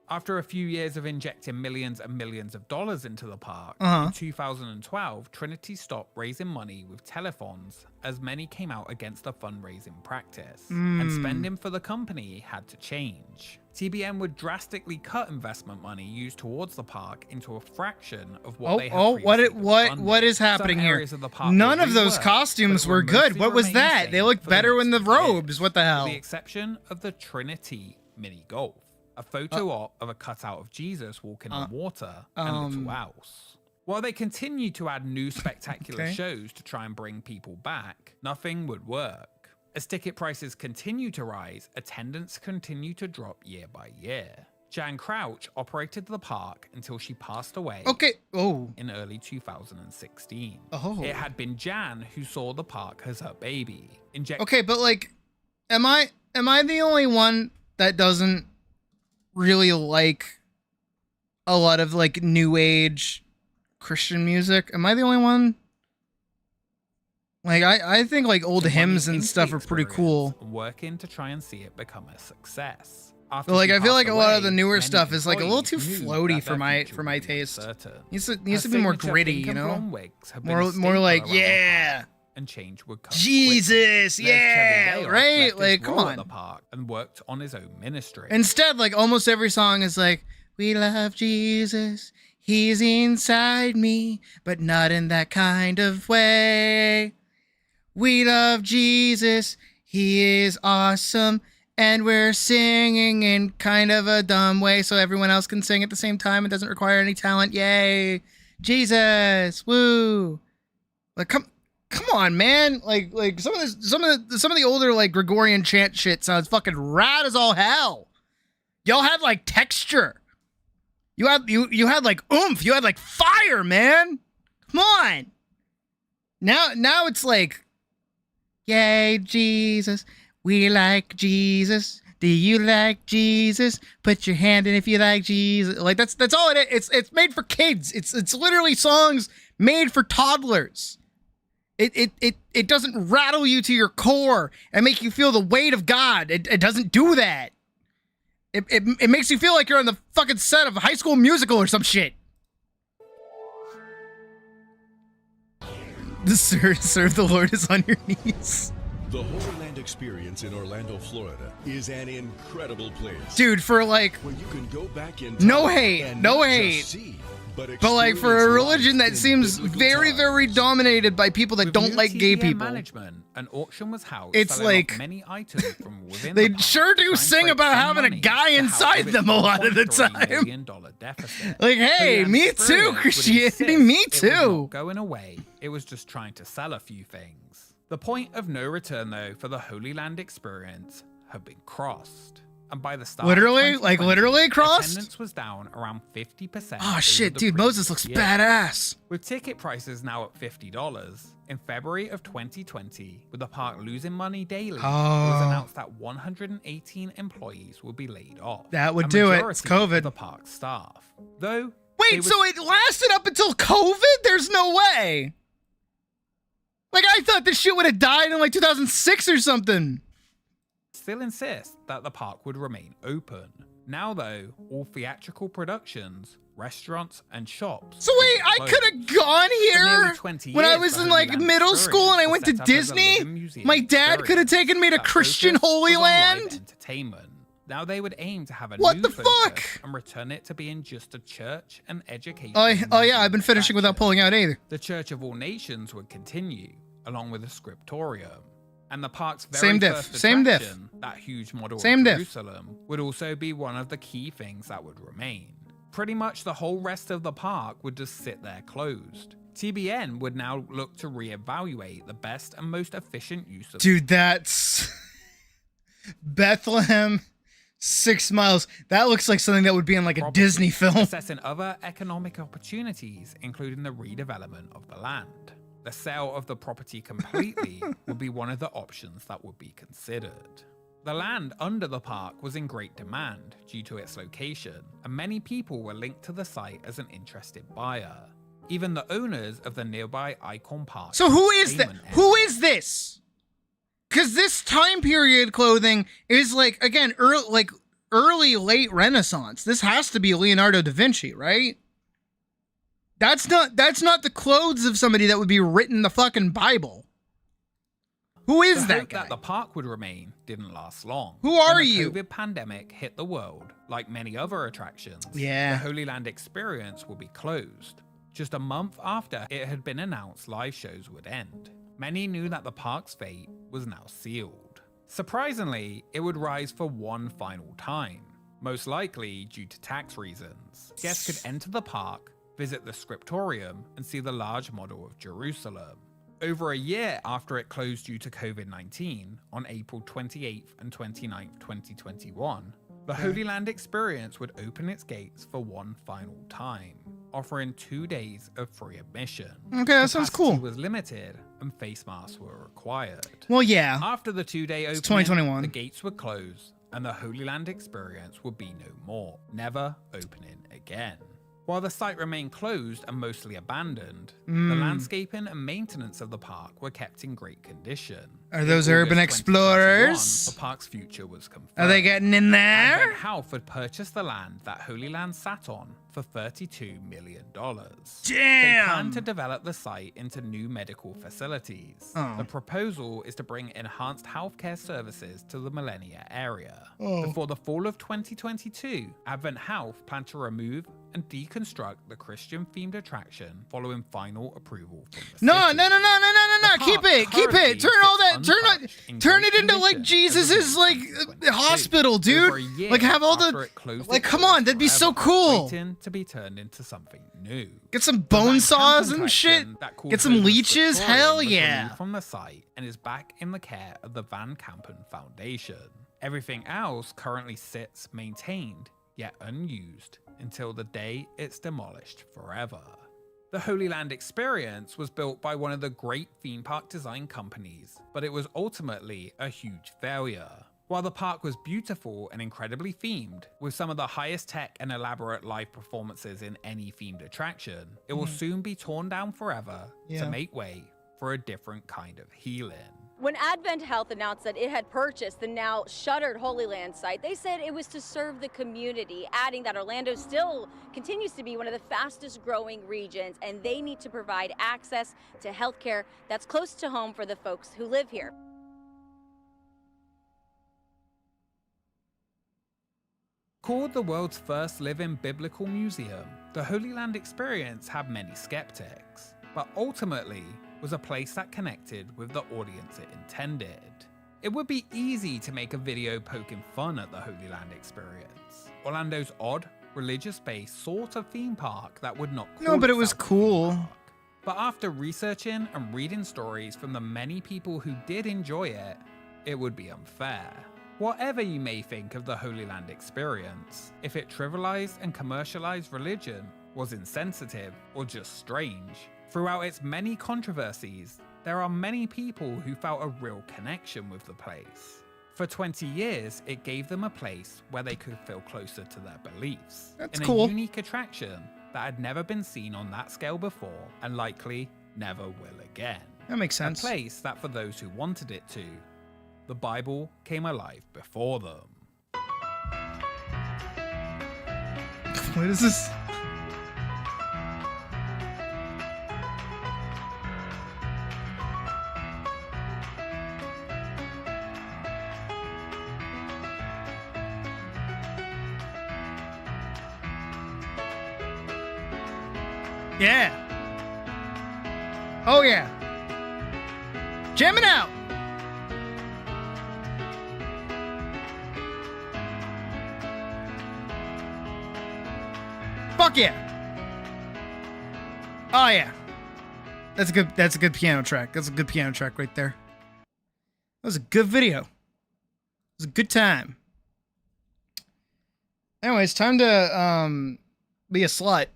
[SPEAKER 6] After a few years of injecting millions and millions of dollars into the park, in 2012, Trinity stopped raising money with telethons as many came out against the fundraising practice, and spending for the company had to change. TBN would drastically cut investment money used towards the park into a fraction of what they had previously
[SPEAKER 3] what is happening here? None of those costumes were good. What was that? They looked better in the robes. What the hell?
[SPEAKER 6] With the exception of the Trinity mini golf, a photo op of a cutout of Jesus walking on water, and little else. While they continued to add new spectacular shows to try and bring people back, nothing would work. As ticket prices continue to rise, attendance continued to drop year by year. Jan Crouch operated the park until she passed away in early 2016. It had been Jan who saw the park as her baby.
[SPEAKER 3] But like, am I the only one that doesn't really like a lot of like new age Christian music? Am I the only one? Like, I think like old hymns and stuff are pretty cool.
[SPEAKER 6] Working to try and see it become a success.
[SPEAKER 3] But like, I feel like a lot of the newer stuff is like a little too floaty for my taste. Needs to be more gritty, you know? More like, yeah.
[SPEAKER 6] And change would come
[SPEAKER 3] Jesus, yeah, right? Like, come on.
[SPEAKER 6] The park and worked on his own ministry.
[SPEAKER 3] Instead, like almost every song is like, we love Jesus, he's inside me, but not in that kind of way. We love Jesus, he is awesome, and we're singing in kind of a dumb way so everyone else can sing at the same time. It doesn't require any talent. Yay, Jesus, woo! Like, come on, man! Like some of the older like Gregorian chant shit sounds fucking rad as all hell. Y'all had like texture. You had like oomph. You had like fire, man. Come on. Now it's like, yay, Jesus. We like Jesus. Do you like Jesus? Put your hand in if you like Jesus. Like that's all it is. It's made for kids. It's literally songs made for toddlers. It doesn't rattle you to your core and make you feel the weight of God. It doesn't do that. It makes you feel like you're on the fucking set of High School Musical or some shit. Serve the Lord is on your knees.
[SPEAKER 7] The Holy Land Experience in Orlando, Florida is an incredible place.
[SPEAKER 3] Dude, for like,
[SPEAKER 7] where you can go back in
[SPEAKER 3] no hate,
[SPEAKER 7] see,
[SPEAKER 3] but like for a religion that seems very, very dominated by people that don't like gay people.
[SPEAKER 6] Management, an auction was held.
[SPEAKER 3] It's like
[SPEAKER 6] many items from within
[SPEAKER 3] they sure do sing about having a guy inside them a lot of the time. Like, hey, me too, Christianity, me too.
[SPEAKER 6] It was not going away. It was just trying to sell a few things. The point of no return, though, for the Holy Land experience had been crossed. And by the start
[SPEAKER 3] literally crossed?
[SPEAKER 6] Attendance was down around 50%.
[SPEAKER 3] Oh shit, dude, Moses looks badass.
[SPEAKER 6] With ticket prices now at $50, in February of 2020, with the park losing money daily, it was announced that 118 employees would be laid off.
[SPEAKER 3] That would do it. It's COVID.
[SPEAKER 6] The park staff. Though.
[SPEAKER 3] Wait, so it lasted up until COVID? There's no way. Like, I thought this shit would have died in like 2006 or something.
[SPEAKER 6] Still insist that the park would remain open. Now, though, all theatrical productions, restaurants, and shops.
[SPEAKER 3] So wait, I could have gone here when I was in like middle school and I went to Disney? My dad could have taken me to Christian Holy Land?
[SPEAKER 6] Entertainment. Now they would aim to have a
[SPEAKER 3] what
[SPEAKER 6] new
[SPEAKER 3] the fuck
[SPEAKER 6] and return it to being just a church and education.
[SPEAKER 3] Oh yeah, I've been finishing without pulling out either.
[SPEAKER 6] The Church of All Nations would continue, along with a scriptorium. And the park's very first attraction, that huge model of Jerusalem, would also be one of the key things that would remain. Pretty much the whole rest of the park would just sit there closed. TBN would now look to reevaluate the best and most efficient use of.
[SPEAKER 3] Dude, that's Bethlehem, 6 miles. That looks like something that would be in like a Disney film.
[SPEAKER 6] Assessing other economic opportunities, including the redevelopment of the land. The sale of the property completely would be one of the options that would be considered. The land under the park was in great demand due to its location, and many people were linked to the site as an interested buyer. Even the owners of the nearby Icon Park.
[SPEAKER 3] So who is that? Who is this? Because this time period clothing is like, again, late Renaissance. This has to be Leonardo da Vinci, right? That's not the clothes of somebody that would be written the fucking Bible. Who is that guy?
[SPEAKER 6] That the park would remain didn't last long.
[SPEAKER 3] Who are
[SPEAKER 6] when
[SPEAKER 3] you?
[SPEAKER 6] The COVID pandemic hit the world, like many other attractions.
[SPEAKER 3] Yeah.
[SPEAKER 6] The Holy Land Experience will be closed. Just a month after it had been announced live shows would end. Many knew that the park's fate was now sealed. Surprisingly, it would rise for one final time, most likely due to tax reasons. Guests could enter the park, visit the scriptorium, and see the large model of Jerusalem. Over a year after it closed due to COVID-19, on April 28th and 29th, 2021, the Holy Land Experience would open its gates for one final time, offering 2 days of free admission.
[SPEAKER 3] Okay, that sounds cool.
[SPEAKER 6] Capacity was limited and face masks were required.
[SPEAKER 3] Well, yeah.
[SPEAKER 6] After the 2-day opening,
[SPEAKER 3] 2021.
[SPEAKER 6] the gates would close and the Holy Land Experience would be no more, never opening again. While the site remained closed and mostly abandoned, the landscaping and maintenance of the park were kept in great condition.
[SPEAKER 3] Are those urban explorers?
[SPEAKER 6] The park's future was confirmed.
[SPEAKER 3] Are they getting in there?
[SPEAKER 6] Advent Health had purchased the land that Holy Land sat on for $32 million. They plan to develop the site into new medical facilities.
[SPEAKER 3] Oh.
[SPEAKER 6] The proposal is to bring enhanced healthcare services to the Millennia area.
[SPEAKER 3] Oh.
[SPEAKER 6] Before the fall of 2022, Advent Health planned to remove and deconstruct the Christian-themed attraction following final approval from the
[SPEAKER 3] No.
[SPEAKER 6] city.
[SPEAKER 3] Keep it. Turn all that. Turn it into like Jesus's like hospital, dude. Like have all the. Like come on, that'd be so cool.
[SPEAKER 6] Waiting to be turned into something new.
[SPEAKER 3] Get some bone saws and shit. Get some leeches. Hell yeah.
[SPEAKER 6] From the site and is back in the care of the Van Kampen Foundation. Everything else currently sits maintained yet unused until the day it's demolished forever. The Holy Land Experience was built by one of the great theme park design companies, but it was ultimately a huge failure. While the park was beautiful and incredibly themed, with some of the highest tech and elaborate live performances in any themed attraction, it will soon be torn down forever to make way for a different kind of healing.
[SPEAKER 19] When Advent Health announced that it had purchased the now shuttered Holy Land site, they said it was to serve the community, adding that Orlando still continues to be one of the fastest growing regions, and they need to provide access to healthcare that's close to home for the folks who live here.
[SPEAKER 6] Called the world's first living biblical museum, the Holy Land Experience had many skeptics, but ultimately was a place that connected with the audience it intended. It would be easy to make a video poking fun at the Holy Land Experience, Orlando's odd, religious-based sort of theme park that would not call
[SPEAKER 3] No, but it was
[SPEAKER 6] itself a
[SPEAKER 3] cool.
[SPEAKER 6] theme park. But after researching and reading stories from the many people who did enjoy it, it would be unfair. Whatever you may think of the Holy Land Experience, if it trivialized and commercialized religion, was insensitive, or just strange, throughout its many controversies, there are many people who felt a real connection with the place. For 20 years, it gave them a place where they could feel closer to their beliefs.
[SPEAKER 3] That's
[SPEAKER 6] in
[SPEAKER 3] cool.
[SPEAKER 6] a unique attraction that had never been seen on that scale before, and likely never will again.
[SPEAKER 3] That makes sense.
[SPEAKER 6] A place that for those who wanted it to, the Bible came alive before them.
[SPEAKER 3] What is this? Yeah. Oh yeah. Jamming out. Fuck yeah. Oh yeah. That's a good piano track. That's a good piano track right there. That was a good video. It was a good time. Anyways, time to be a slut.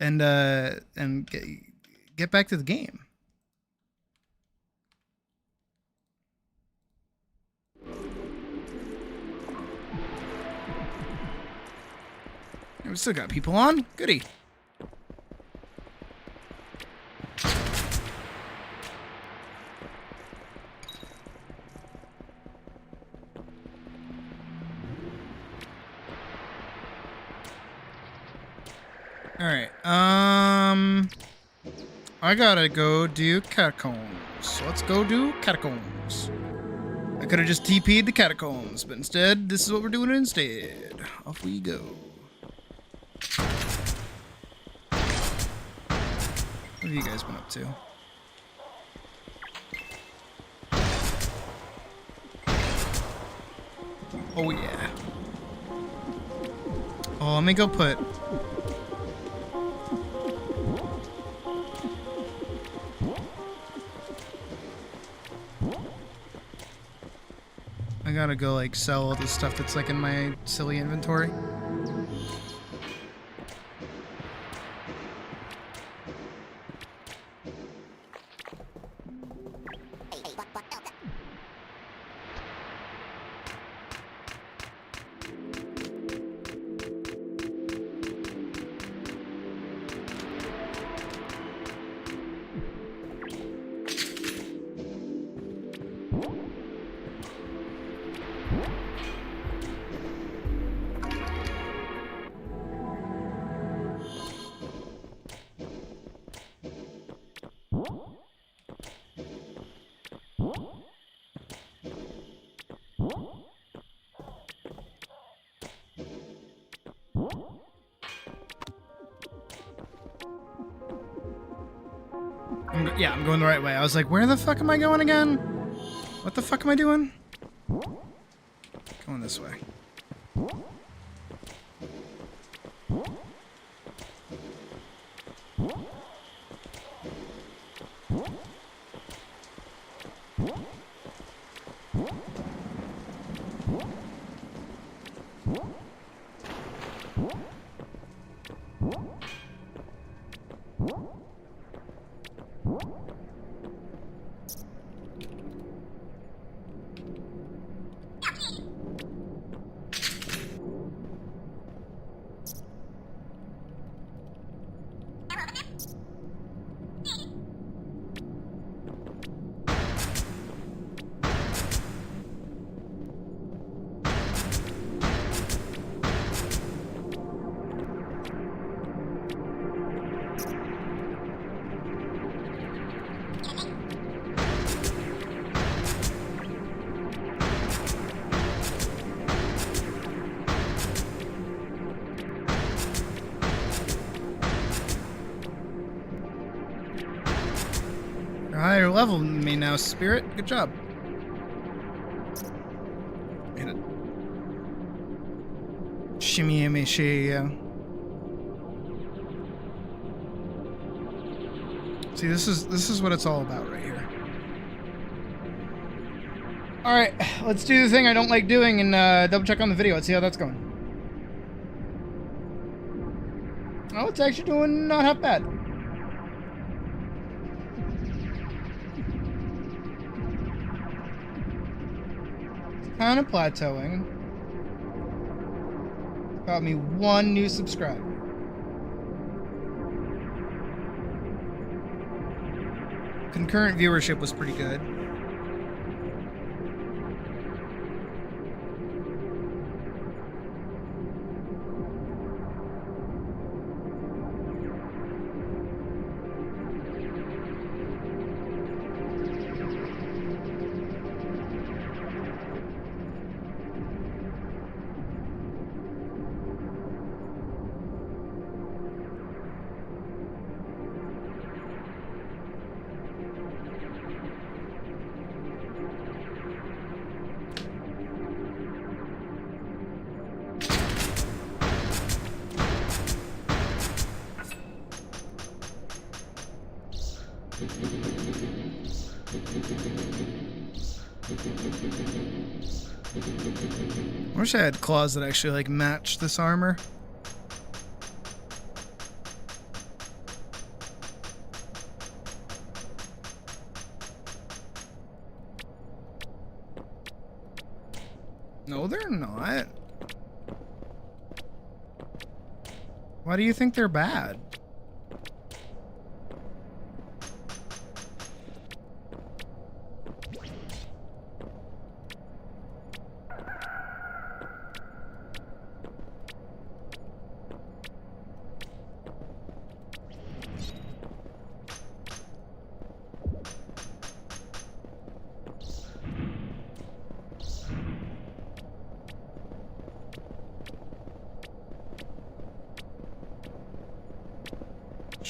[SPEAKER 3] and get back to the game. We still got people on. Goody. Alright, I gotta go do catacombs. So let's go do catacombs. I could have just TP'd the catacombs, but instead, this is what we're doing instead. Off we go. What have you guys been up to? Oh yeah. Oh, let me go put... I gotta go like sell all the stuff that's like in my silly inventory. Yeah, I'm going the right way. I was like, where the fuck am I going again? What the fuck am I doing? Going this way. You're higher level than me now, Spirit. Good job. Hit it. Shimmy, shimmy. See, this is what it's all about right here. All right, let's do the thing I don't like doing and double check on the video. Let's see how that's going. Oh, it's actually doing not half bad. Kind of plateauing. Got me 1 new subscriber. Concurrent viewership was pretty good. I wish I had claws that actually like match this armor. No, they're not. Why do you think they're bad?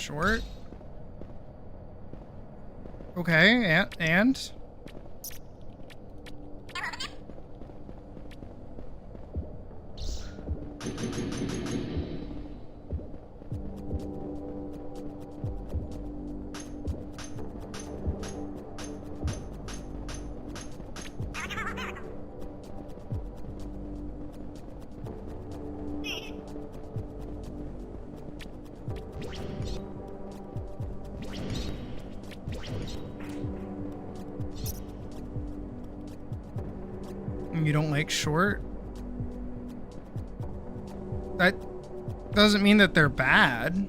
[SPEAKER 3] short. Okay, and? You don't like short? That doesn't mean that they're bad.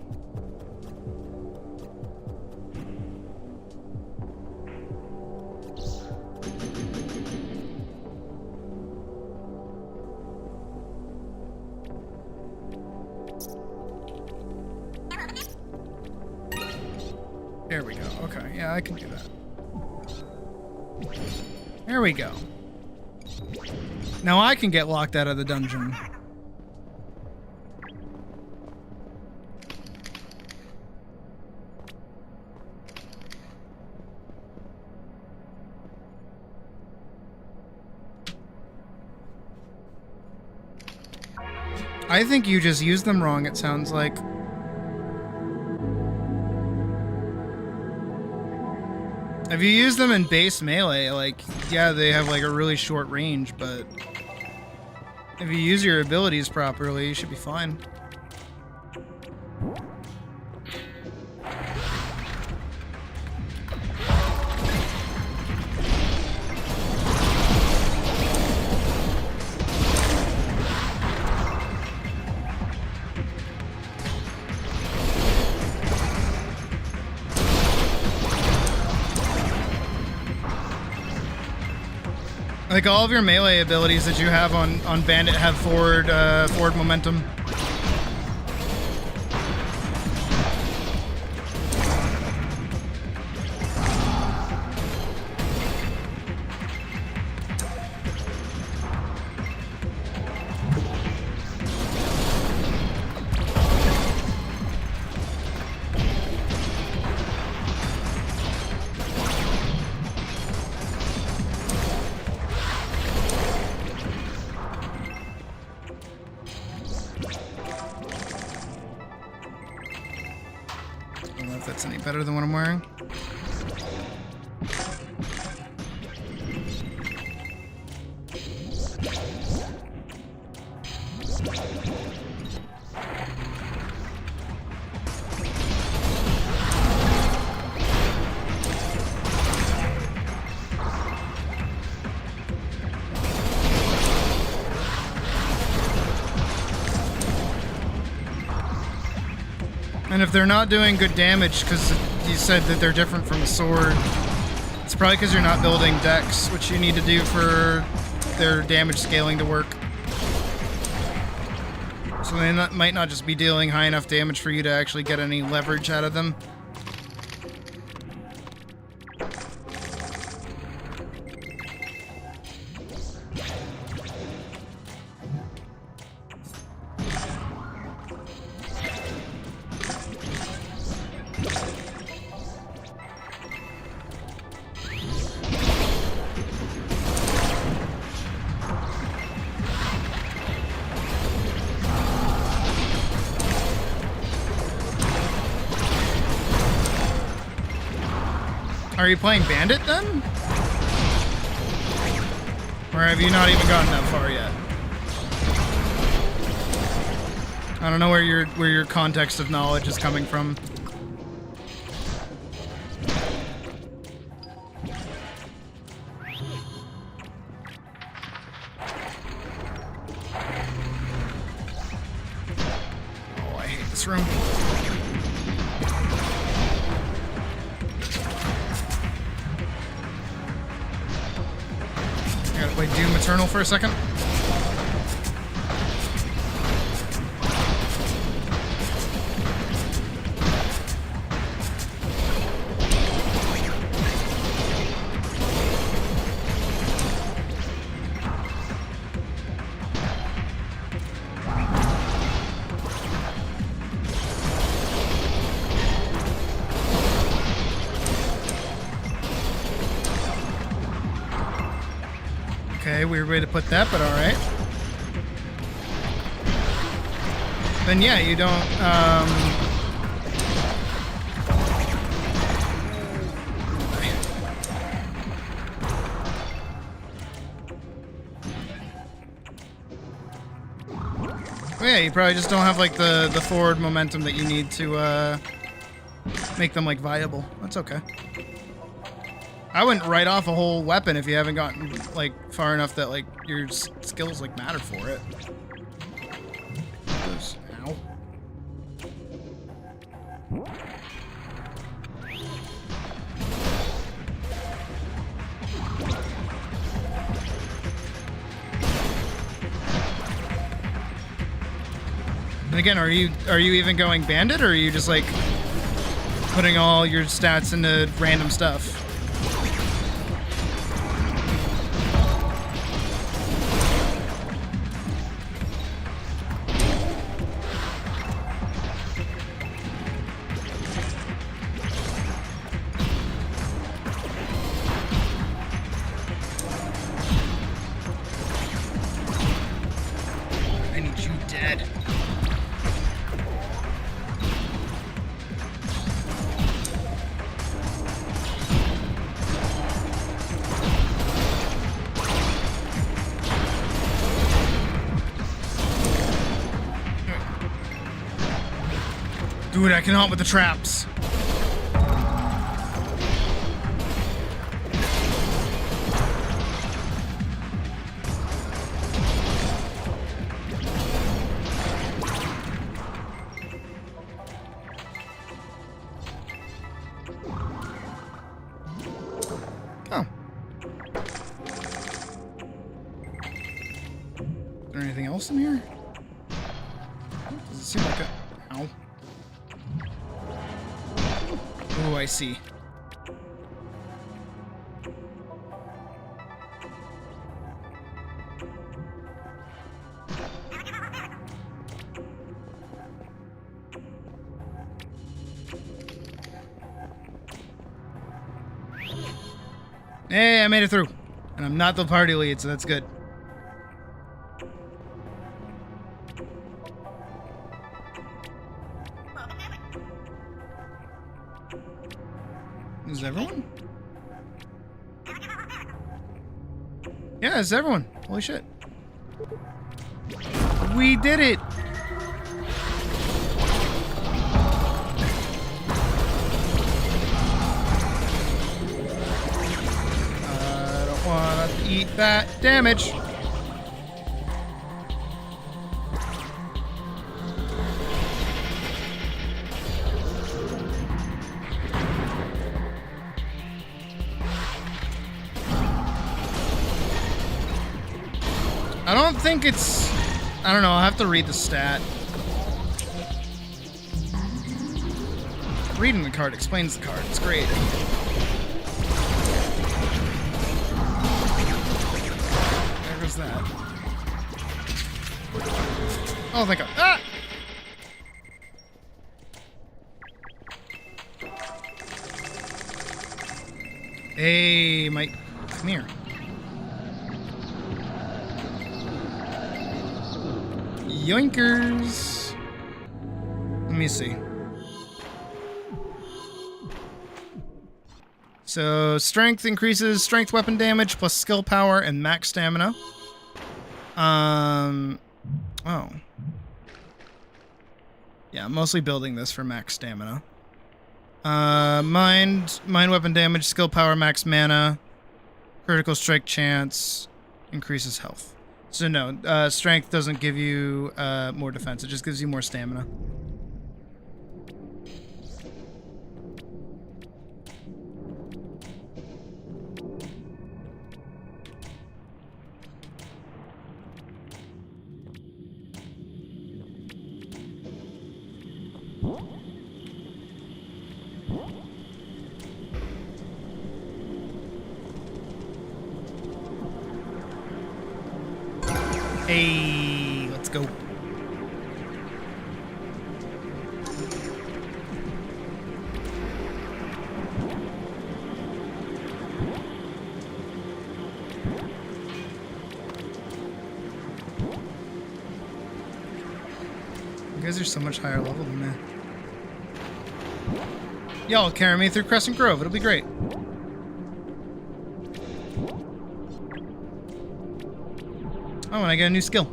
[SPEAKER 3] There we go. Okay, yeah, I can do that. There we go. Now I can get locked out of the dungeon. I think you just used them wrong, it sounds like. If you use them in base melee, like, yeah, they have like a really short range, but if you use your abilities properly, you should be fine. Like all of your melee abilities that you have on Bandit have forward momentum. Better than what I'm wearing. And if they're not doing good damage, because you said that they're different from a sword, it's probably because you're not building decks, which you need to do for their damage scaling to work. So they might not just be dealing high enough damage for you to actually get any leverage out of them. Are you playing Bandit then? Or have you not even gotten that far yet? I don't know where your context of knowledge is coming from. Oh, I hate this room. Play Doom Eternal for a second. Okay, weird way to put that, but alright. Then yeah, you don't, yeah, you probably just don't have like the forward momentum that you need to make them like viable. That's okay. I wouldn't write off a whole weapon if you haven't gotten like far enough that like your skills like matter for it. Ow. And again, are you even going bandit, or are you just like putting all your stats into random stuff? I need you dead. Dude, I can help with the traps. Oh. Is there anything else in here? Does it seem like a... Ow. Oh, I see. Hey, I made it through. And I'm not the party lead, so that's good. Is everyone? Yeah, it's everyone. Holy shit. We did it! I don't want to eat that damage. I don't think it's... I don't know, I'll have to read the stat. Reading the card explains the card. It's great. There goes that. Oh, thank God. Ah! Hey, Mike. Come here. Yoinkers. Let me see. So strength increases strength weapon damage plus skill power and max stamina. Oh. Yeah, I'm mostly building this for max stamina. Mind weapon damage, skill power, max mana, critical strike chance, increases health. So no, strength doesn't give you more defense. It just gives you more stamina. Hey, let's go. guys are so much higher level than me. Y'all carry me through Crescent Grove. It'll be great. Oh, and I get a new skill.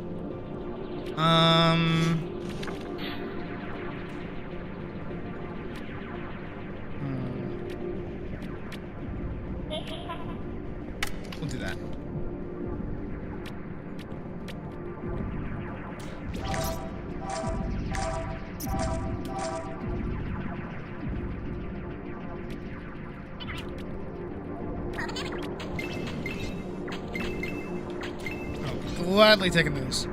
[SPEAKER 3] We'll do that. Gladly taking those.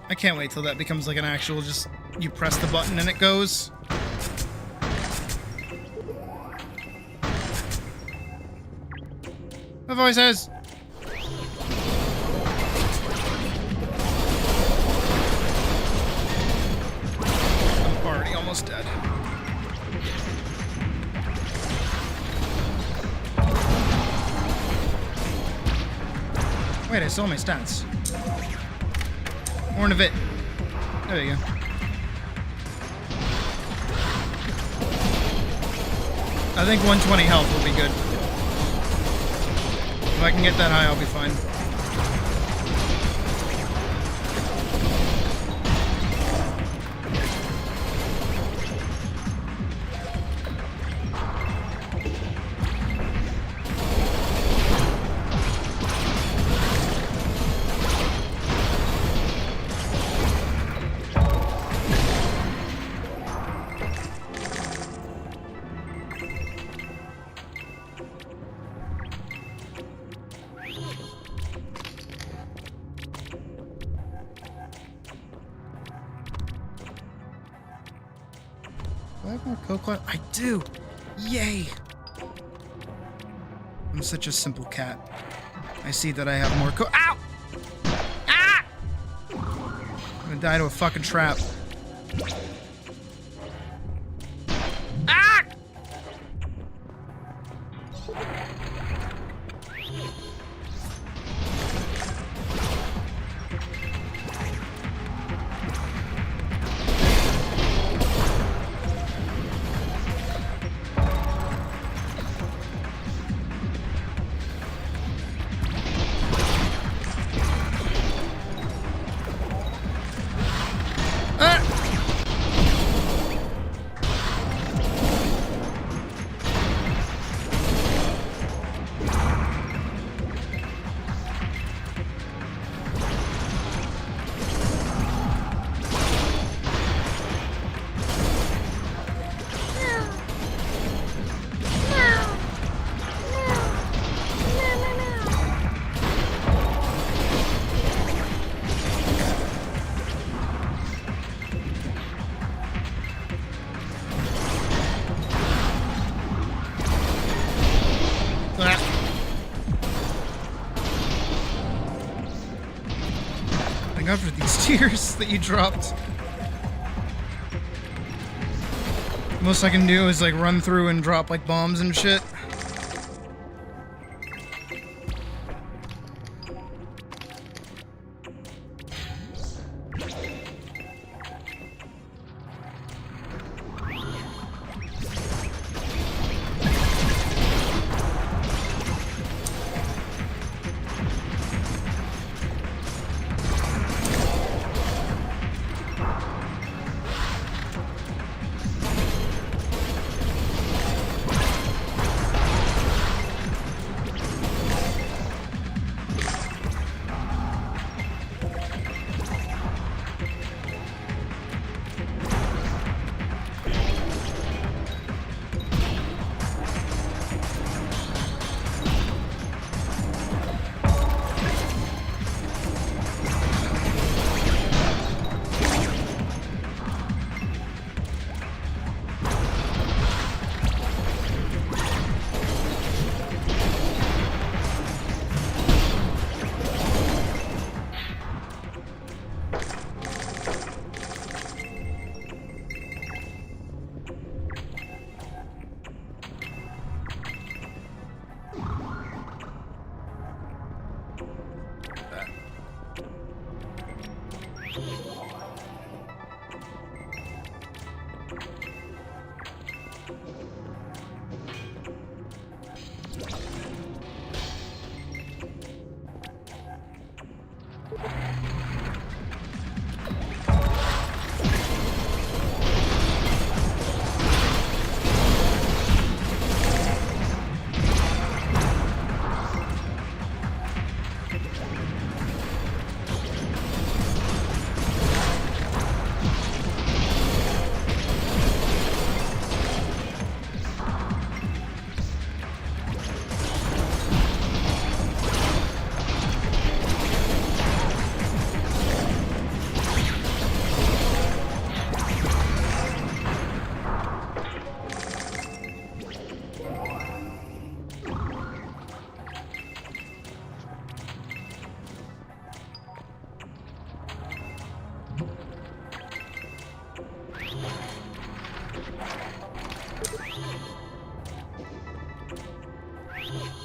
[SPEAKER 3] I can't wait till that becomes like an actual just you press the button and it goes. My voice says. I'm already almost dead. Wait, I saw my stats. Horn of it. There you go. I think 120 health will be good. If I can get that high, I'll be fine. Do I have more coke left? I do! Yay! I'm such a simple cat. I see that I have more coke. Ow! Ah! I'm gonna die to a fucking trap. Ah! Thank God for these tears that you dropped. Most I can do is like run through and drop like bombs and shit.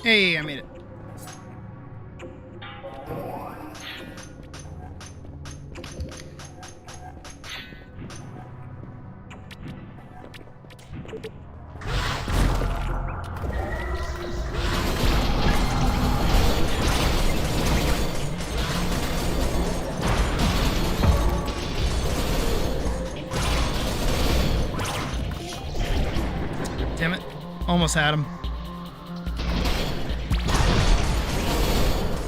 [SPEAKER 3] Hey, I made it. Damn it. Almost had him.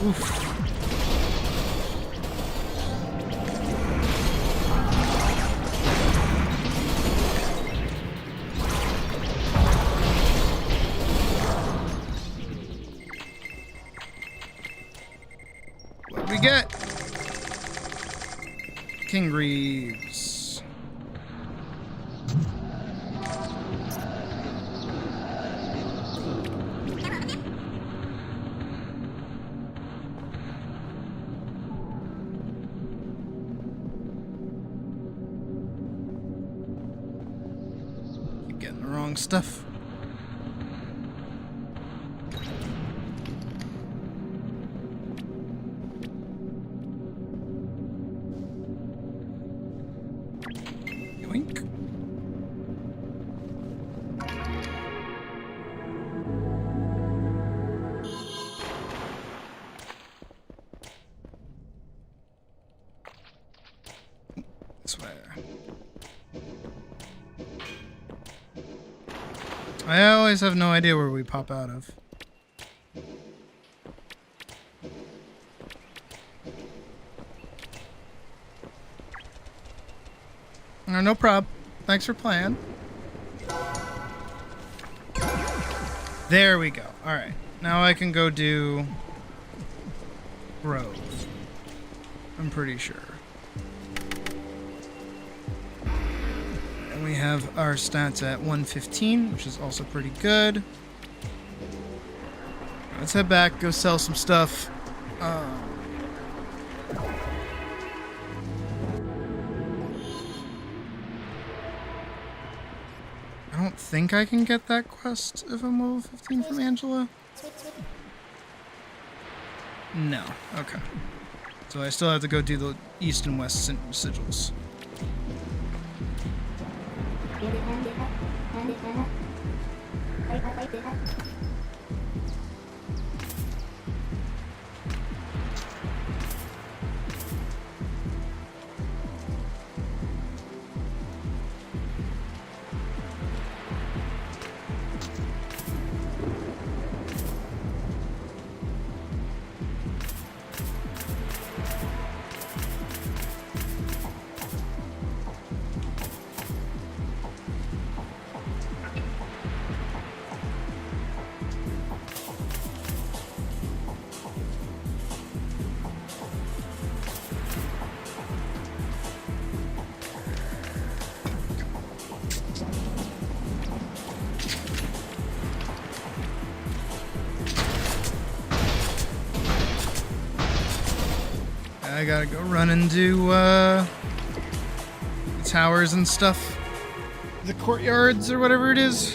[SPEAKER 3] Oof. What do we get? King Greaves. Getting the wrong stuff. Yoink. This way. I always have no idea where we pop out of. No prob. Thanks for playing. There we go. Alright. Now I can go do Grove. I'm pretty sure. And we have our stats at 115, which is also pretty good. Let's head back, go sell some stuff. I don't think I can get that quest if I'm level 15 from Angela. No. Okay. So I still have to go do the east and west sigils. I gotta go run and do the towers and stuff. The courtyards or whatever it is.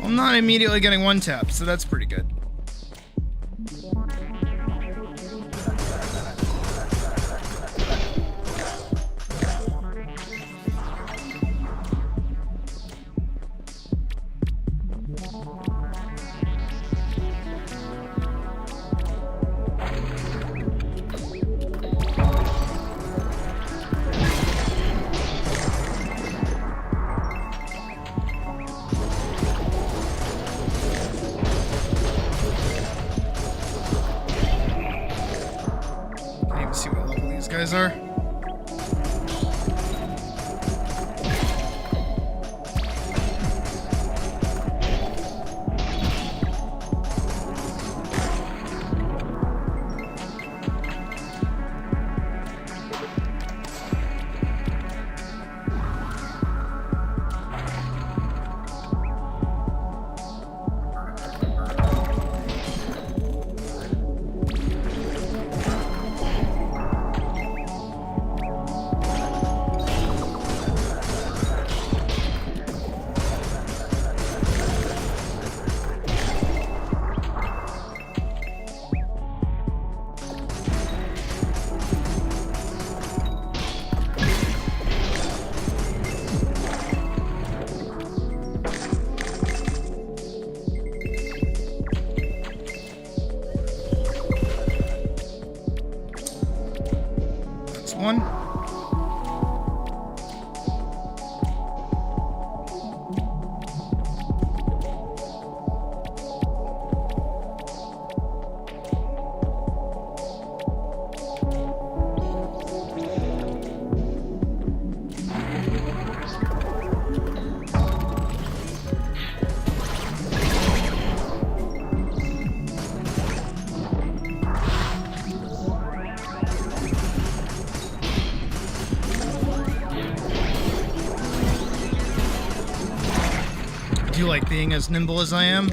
[SPEAKER 3] I'm not immediately getting one tap, so that's pretty good. Guys are. Do you like being as nimble as I am?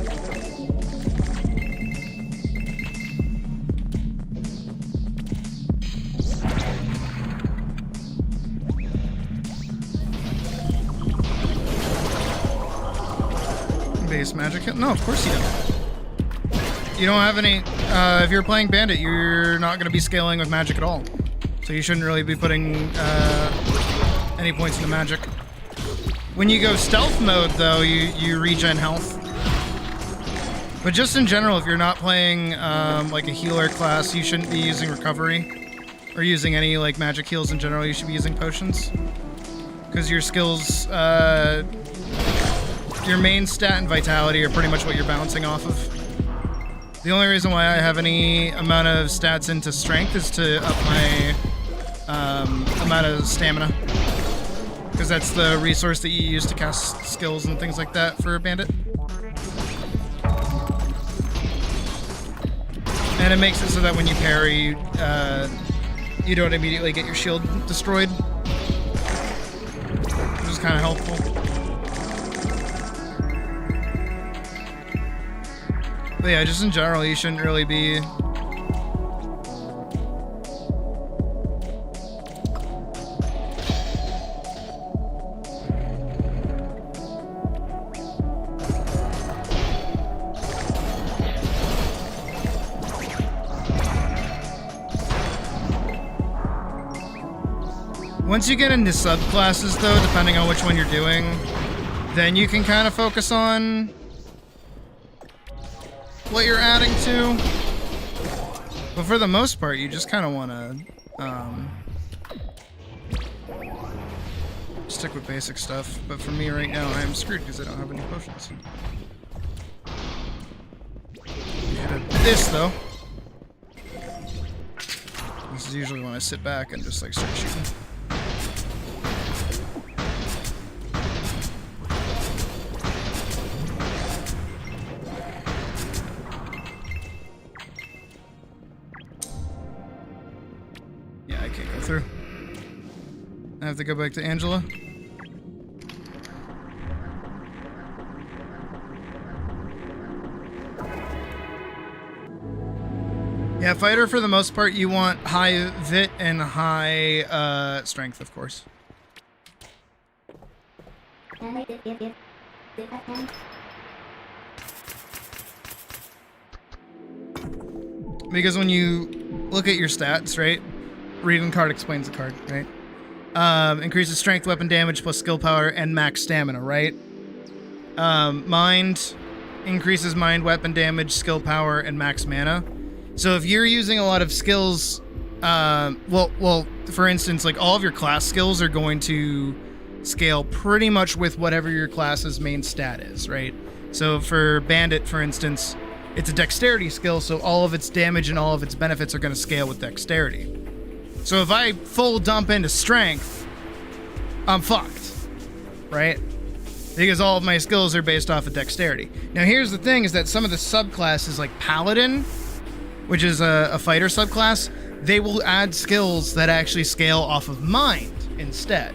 [SPEAKER 3] Base magic hit? No, of course you don't. You don't have any... if you're playing Bandit, you're not going to be scaling with magic at all. So you shouldn't really be putting any points into magic. When you go stealth mode, though, you regen health. But just in general, if you're not playing like a healer class, you shouldn't be using recovery. Or using any like magic heals in general, you should be using potions. Because your skills... your main stat and vitality are pretty much what you're bouncing off of. The only reason why I have any amount of stats into strength is to up my amount of stamina. Because that's the resource that you use to cast skills and things like that for a bandit. And it makes it so that when you parry, you don't immediately get your shield destroyed. Which is kind of helpful. But yeah, just in general, you shouldn't really be... Once you get into subclasses, though, depending on which one you're doing, then you can kind of focus on what you're adding to. But for the most part, you just kind of want to stick with basic stuff. But for me right now, I am screwed because I don't have any potions. This, though. This is usually when I sit back and just like start shooting. Through. I have to go back to Angela. Yeah, fighter for the most part, you want high vit and high strength, of course. Because when you look at your stats, right? Reading card explains the card, right? Increases strength, weapon damage, plus skill power, and max stamina, right? Mind increases mind, weapon damage, skill power, and max mana. So if you're using a lot of skills, well, for instance, like all of your class skills are going to scale pretty much with whatever your class's main stat is, right? So for Bandit, for instance, it's a dexterity skill, so all of its damage and all of its benefits are going to scale with dexterity. So if I full dump into strength, I'm fucked, right? Because all of my skills are based off of dexterity. Now here's the thing, is that some of the subclasses like Paladin, which is a fighter subclass, they will add skills that actually scale off of mind instead.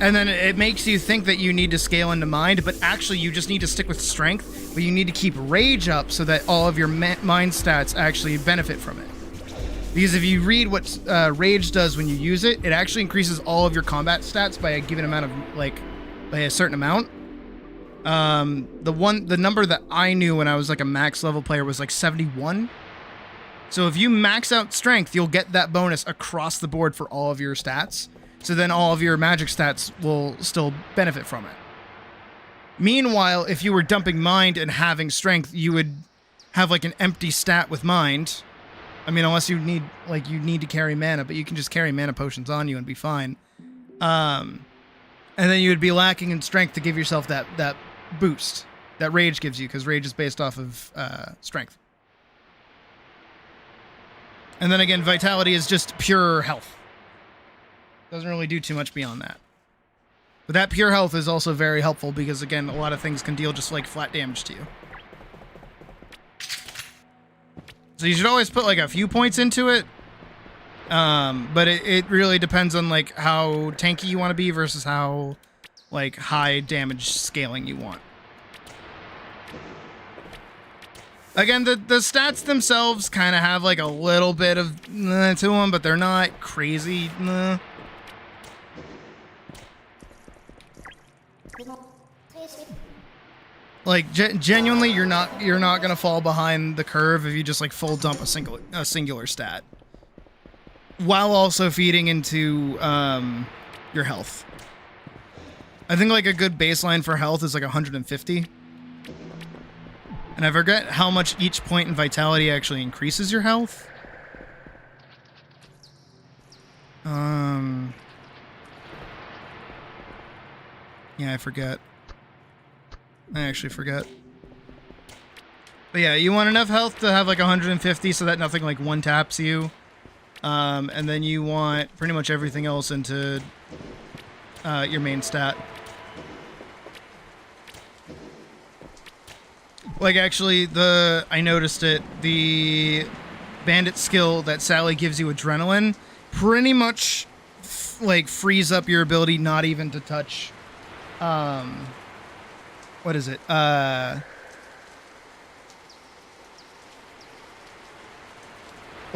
[SPEAKER 3] And then it makes you think that you need to scale into mind, but actually you just need to stick with strength, but you need to keep rage up so that all of your mind stats actually benefit from it. Because if you read what rage does when you use it, it actually increases all of your combat stats by a given amount of, like, by a certain amount. The number that I knew when I was like a max level player was like 71. So if you max out strength, you'll get that bonus across the board for all of your stats. So then all of your magic stats will still benefit from it. Meanwhile, if you were dumping mind and having strength, you would have like an empty stat with mind. I mean, unless you need to carry mana, but you can just carry mana potions on you and be fine. And then you would be lacking in strength to give yourself that boost that rage gives you, because rage is based off of strength. And then again, vitality is just pure health. Doesn't really do too much beyond that. But that pure health is also very helpful because, again, a lot of things can deal just like flat damage to you. So you should always put like a few points into it. But it really depends on like how tanky you want to be versus how like high damage scaling you want. Again, the stats themselves kind of have like a little bit of to them, but they're not crazy. Like genuinely, you're not gonna fall behind the curve if you just like full dump a singular stat, while also feeding into your health. I think like a good baseline for health is like 150. And I forget how much each point in vitality actually increases your health. Yeah, I forget. I actually forget. But yeah, you want enough health to have like 150 so that nothing like one taps you. And then you want pretty much everything else into your main stat. Like actually, I noticed it. The bandit skill that Sally gives you, adrenaline, pretty much like frees up your ability not even to touch. What is it? Like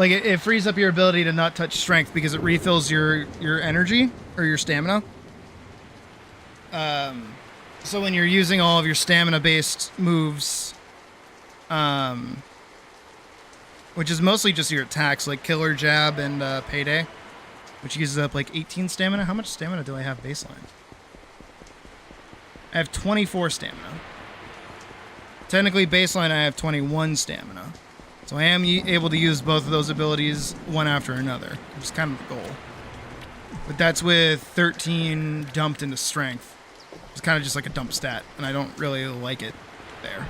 [SPEAKER 3] it frees up your ability to not touch strength because it refills your energy or your stamina. So when you're using all of your stamina-based moves, which is mostly just your attacks, like Killer Jab and Payday, which uses up like 18 stamina. How much stamina do I have baseline? I have 24 stamina. Technically, baseline, I have 21 stamina. So I am able to use both of those abilities one after another, which is kind of the goal. But that's with 13 dumped into strength. It's kind of just like a dump stat, and I don't really like it there.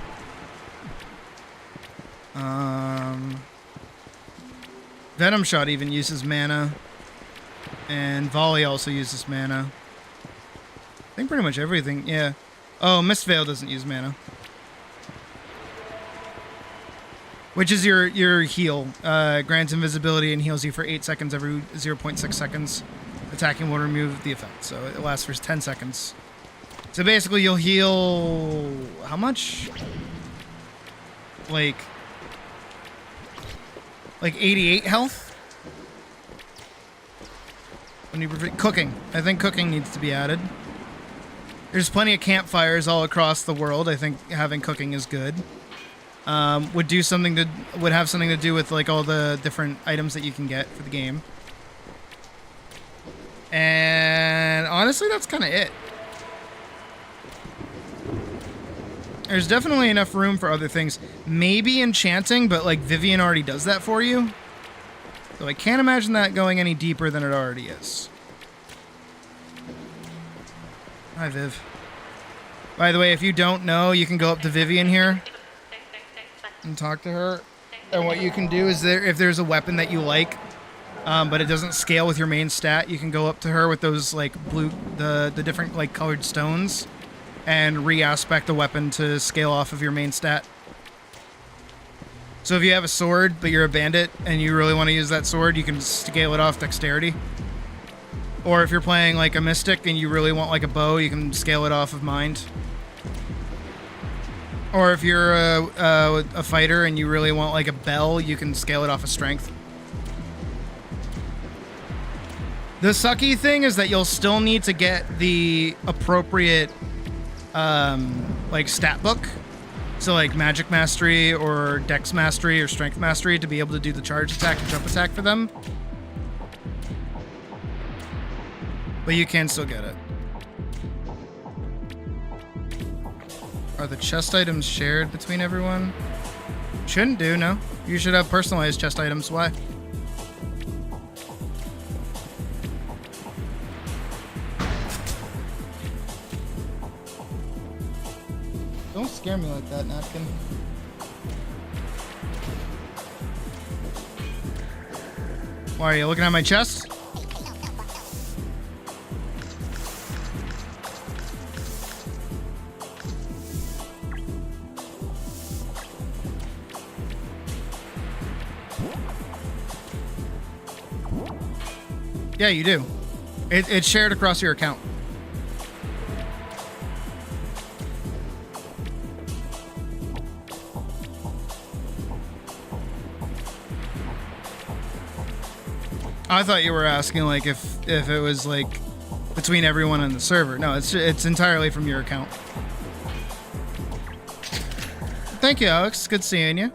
[SPEAKER 3] Venom Shot even uses mana, and Volley also uses mana. I think pretty much everything, yeah. Oh, Mist Veil doesn't use mana. Which is your heal. Grants invisibility and heals you for 8 seconds every 0.6 seconds. Attacking will remove the effect, so it lasts for 10 seconds. So basically you'll heal... how much? Like 88 health? When you cooking. I think cooking needs to be added. There's plenty of campfires all across the world. I think having cooking is good. Would have something to do with like all the different items that you can get for the game. And honestly, that's kind of it. There's definitely enough room for other things. Maybe enchanting, but like Vivian already does that for you. So I can't imagine that going any deeper than it already is. Hi, Viv. By the way, if you don't know, you can go up to Vivian here and talk to her. And what you can do is if there's a weapon that you like, but it doesn't scale with your main stat, you can go up to her with those like the different like colored stones and re-aspect the weapon to scale off of your main stat. So if you have a sword, but you're a bandit, and you really want to use that sword, you can scale it off dexterity. Or if you're playing like a mystic and you really want like a bow, you can scale it off of mind. Or if you're a fighter and you really want like a bell, you can scale it off of strength. The sucky thing is that you'll still need to get the appropriate like stat book. So like magic mastery or dex mastery or strength mastery to be able to do the charge attack and jump attack for them. But you can still get it. Are the chest items shared between everyone? Shouldn't do, no. You should have personalized chest items. Why? Don't scare me like that, Napkin. Why, are you looking at my chest? Yeah, you do. It's shared across your account. I thought you were asking like if it was like between everyone on the server. No, it's entirely from your account. Thank you, Alex. Good seeing you.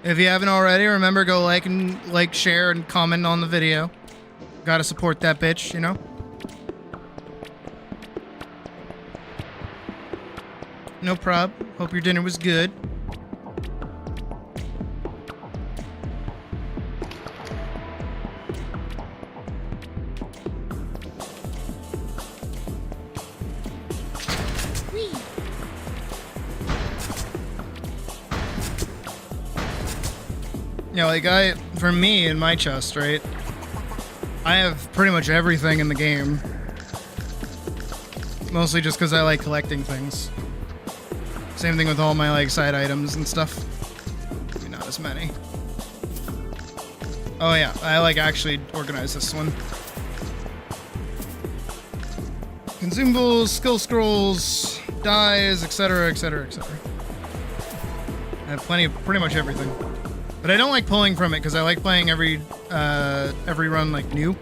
[SPEAKER 3] If you haven't already, remember go like, share, and comment on the video. Gotta support that bitch, you know? No prob. Hope your dinner was good. Yeah, like for me in my chest, right? I have pretty much everything in the game. Mostly just because I like collecting things. Same thing with all my like side items and stuff. Maybe not as many. Oh yeah, I like actually organized this one. Consumables, skill scrolls, dyes, etc., etc., etc. I have pretty much everything. But I don't like pulling from it because I like playing every run like new.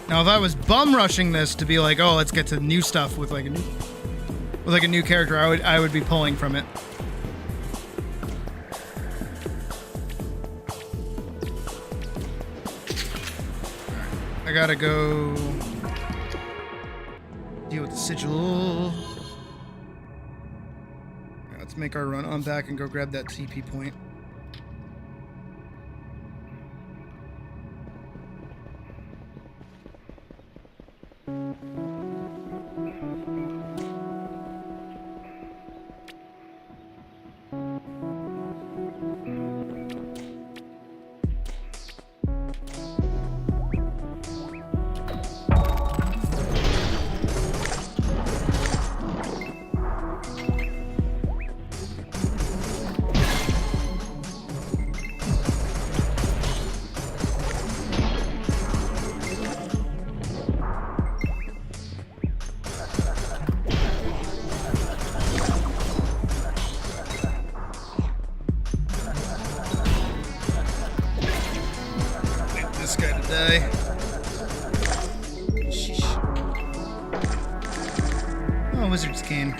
[SPEAKER 3] Now, if I was bum rushing this to be like, oh, let's get to new stuff with like a new character, I would be pulling from it. I gotta go deal with the sigil. Let's make our run on back and go grab that TP point. Wizard's Cane.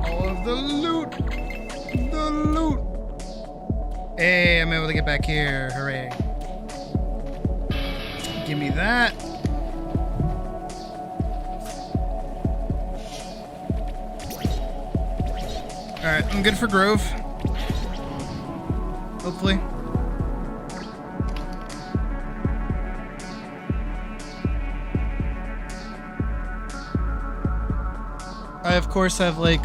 [SPEAKER 3] All of the loot. The loot. Hey, I'm able to get back here. Hooray. Give me that. Alright, I'm good for Grove. Hopefully. I, of course, have, like,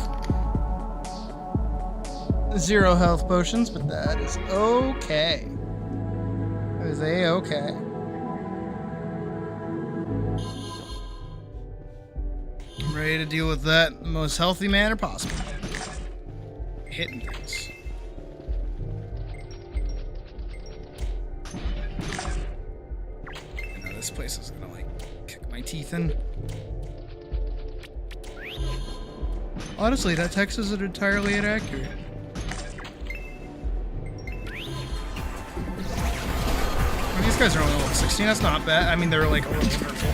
[SPEAKER 3] 0 health potions, but that is okay. That is a-okay. I'm ready to deal with that in the most healthy manner possible. Hitting things. I know this place is gonna, like, kick my teeth in. Honestly, that text isn't entirely inaccurate. These guys are only level 16, that's not bad. I mean, they're like a little hurtful.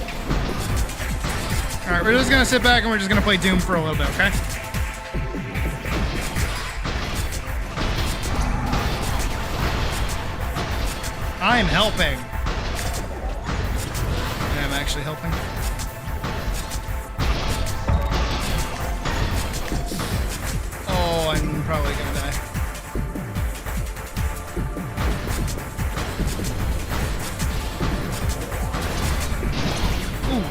[SPEAKER 3] Alright, we're just gonna sit back and we're just gonna play Doom for a little bit, okay? I'm helping. I'm actually helping. Oh, I'm probably gonna die. Ooh.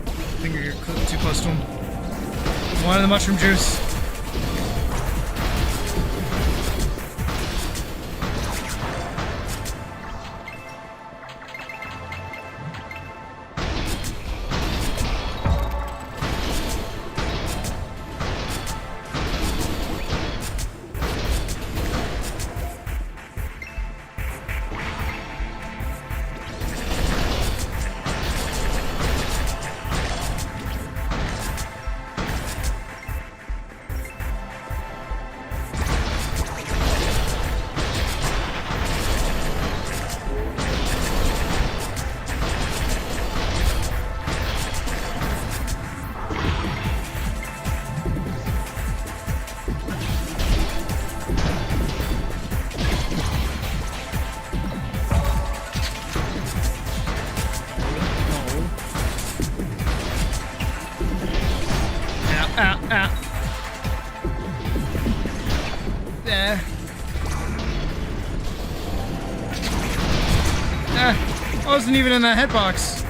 [SPEAKER 3] I think you're too close to him. One of the mushroom juice. I wasn't even in that hitbox.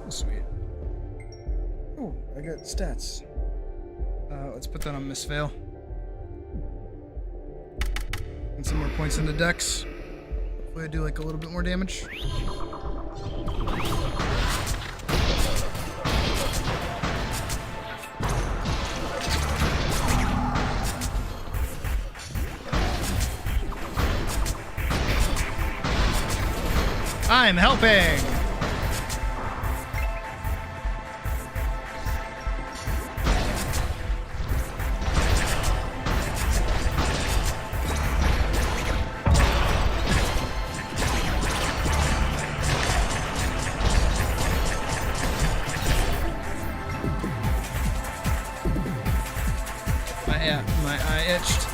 [SPEAKER 3] Sweet. Oh, I got stats. Let's put that on Miss Vale. And some more points in the decks. Hopefully I do like a little bit more damage. I'm helping! My eye itched.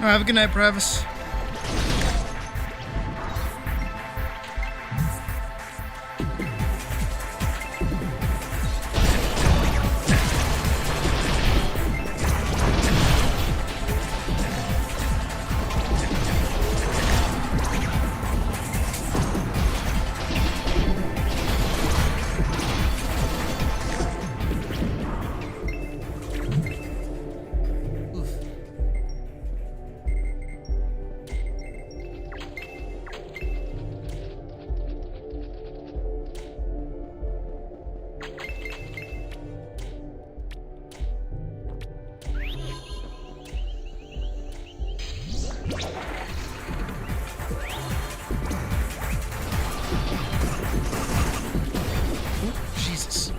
[SPEAKER 3] Have a good night, Travis. Jesus.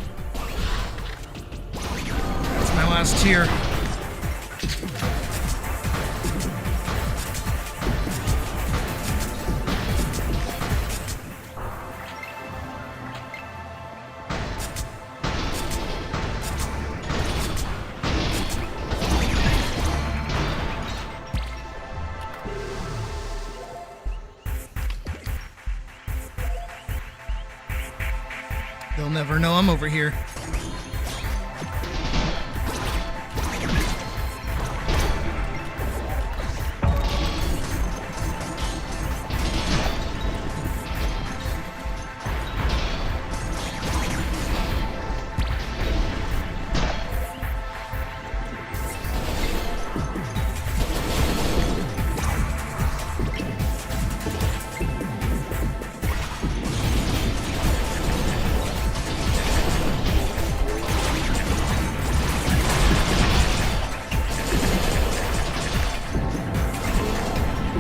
[SPEAKER 3] That's my last tier. They'll never know I'm over here.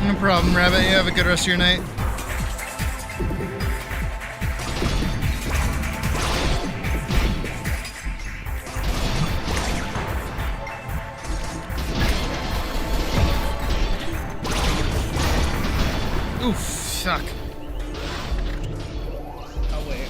[SPEAKER 3] No problem, Rabbit. You have a good rest of your night. Oof, suck. Oh, wait.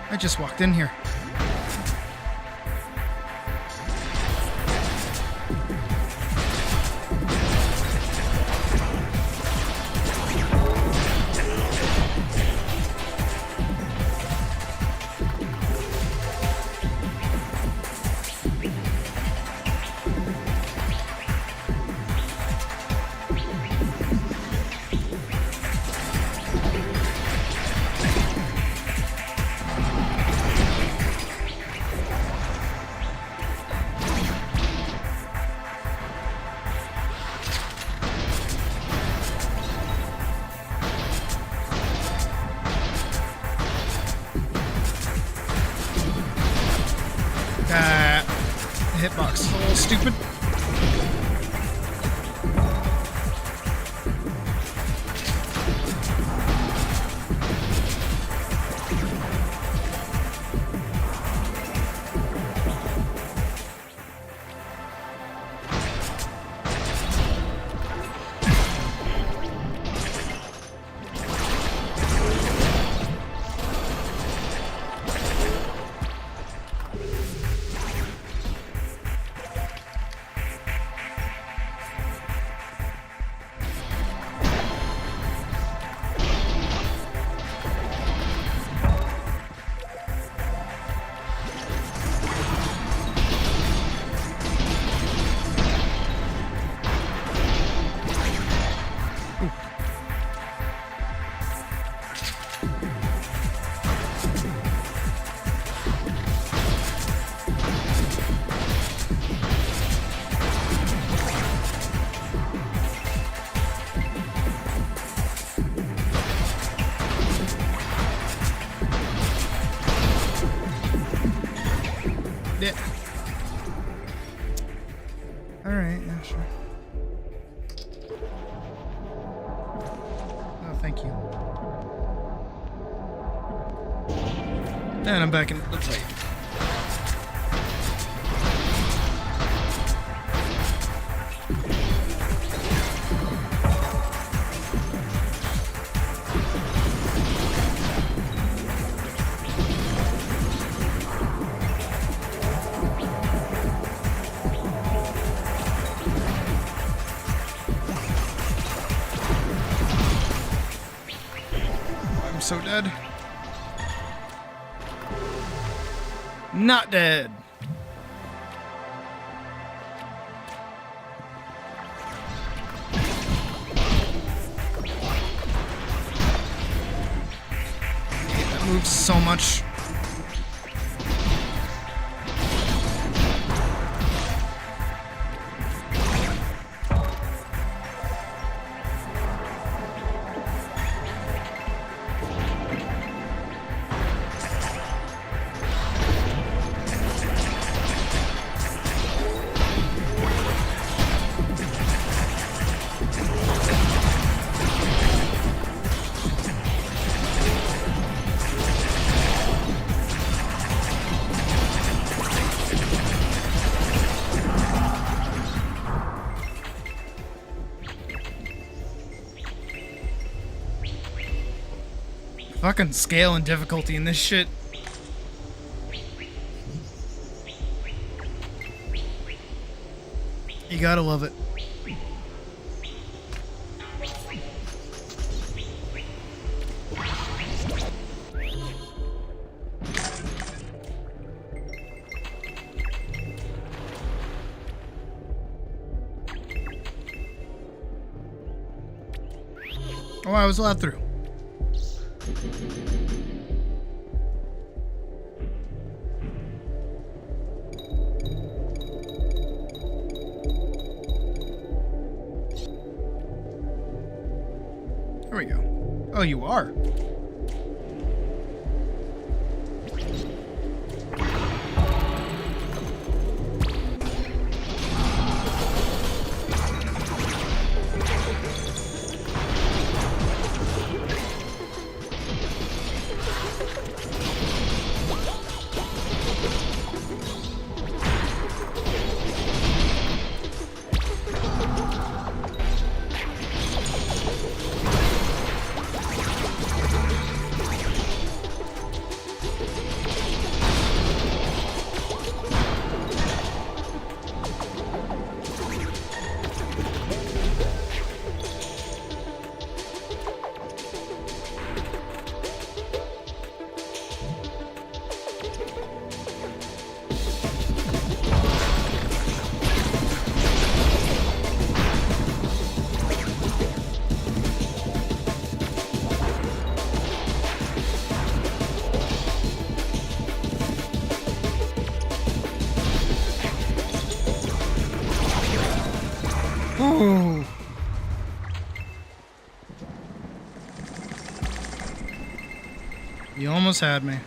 [SPEAKER 3] I just walked in here. Hitbox is a little stupid. it. Alright, yeah, sure. Oh, thank you. And I'm back in the fight. I'm so dead. Not dead. That moves so much. Fucking scale and difficulty in this shit. You gotta love it. Oh, I was allowed through. There we go. Oh, you are. Ooh. You almost had me.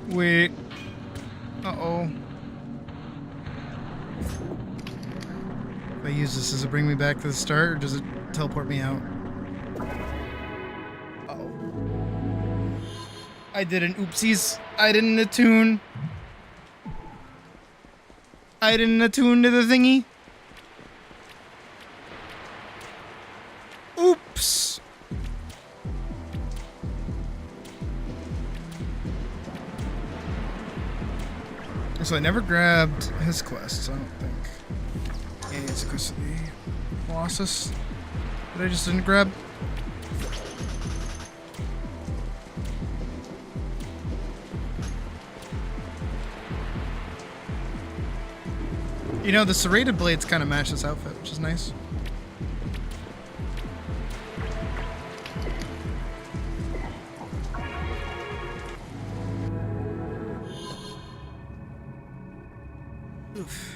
[SPEAKER 3] Wait. Uh-oh. If I use this, does it bring me back to the start, or does it teleport me out? Uh-oh. I did an oopsies. I didn't attune. I didn't attune to the thingy. Oops. So I never grabbed his quests, I don't think. Yeah, it's a quest of the Colossus that I just didn't grab. You know, the serrated blades kind of match this outfit, which is nice. Oof.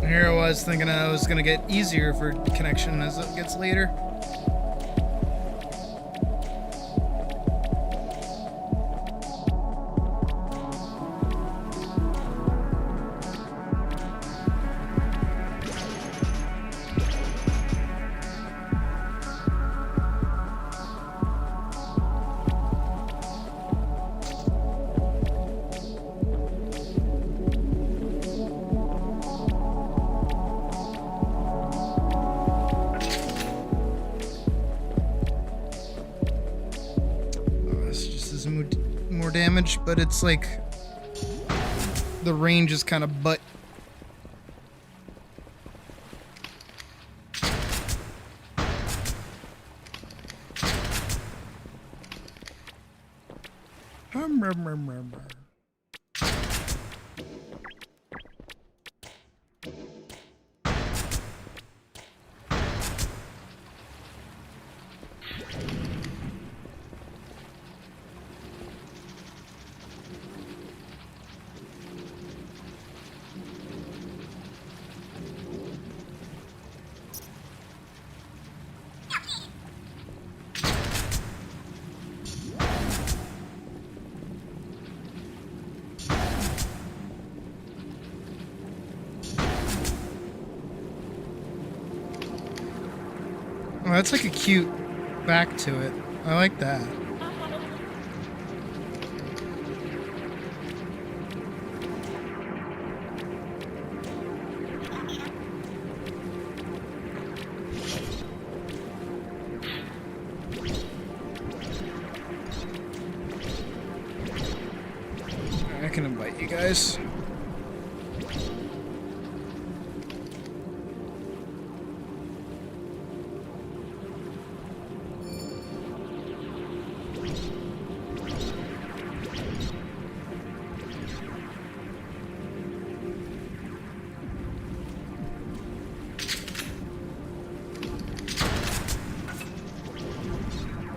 [SPEAKER 3] Here I was thinking I was gonna get easier for connection as it gets later. More damage, but it's like the range is kind of butt. Oh, that's like a cute back to it. I like that. I can invite you guys.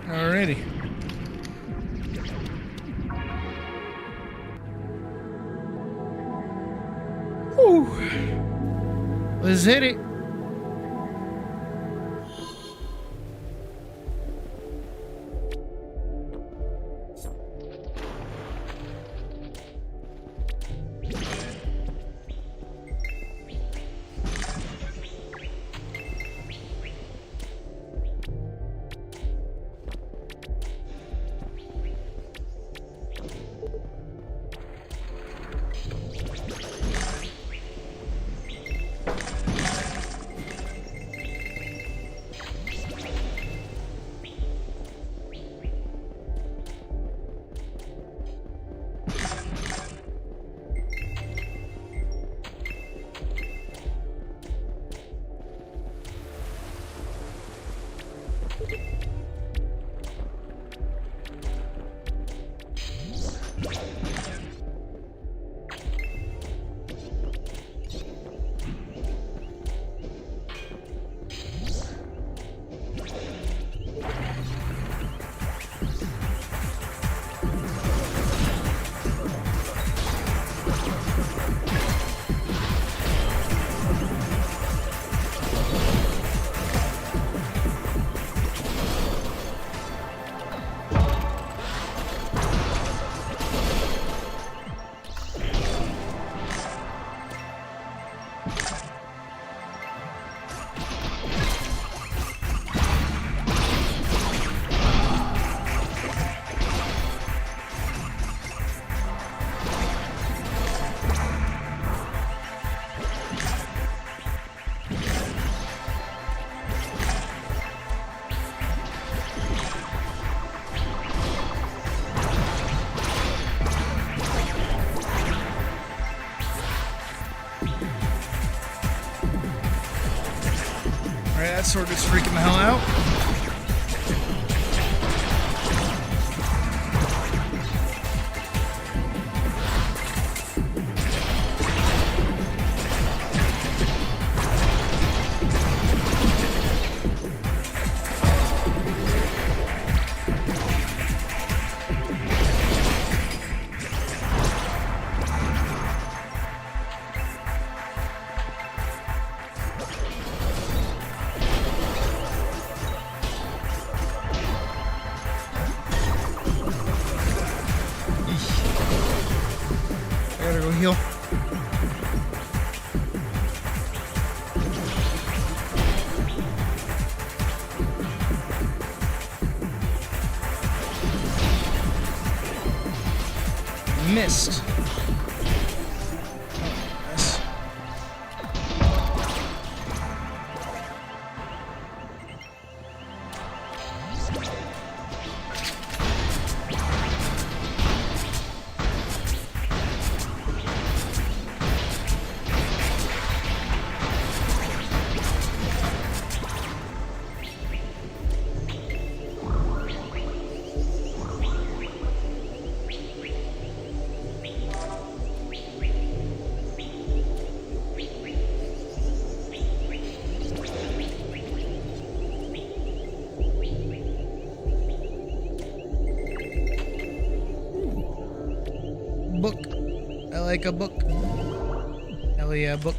[SPEAKER 3] Alrighty. Whew. Let's hit it. sword is freaking the hell out. I gotta go heal. Missed. Yes. Book. I like a book. Hell yeah, book.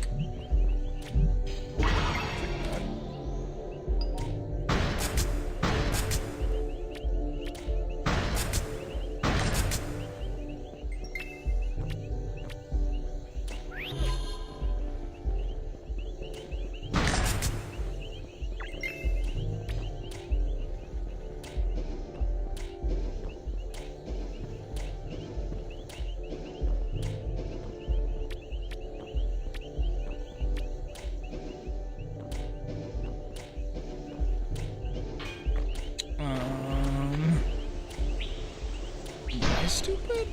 [SPEAKER 3] Am I stupid?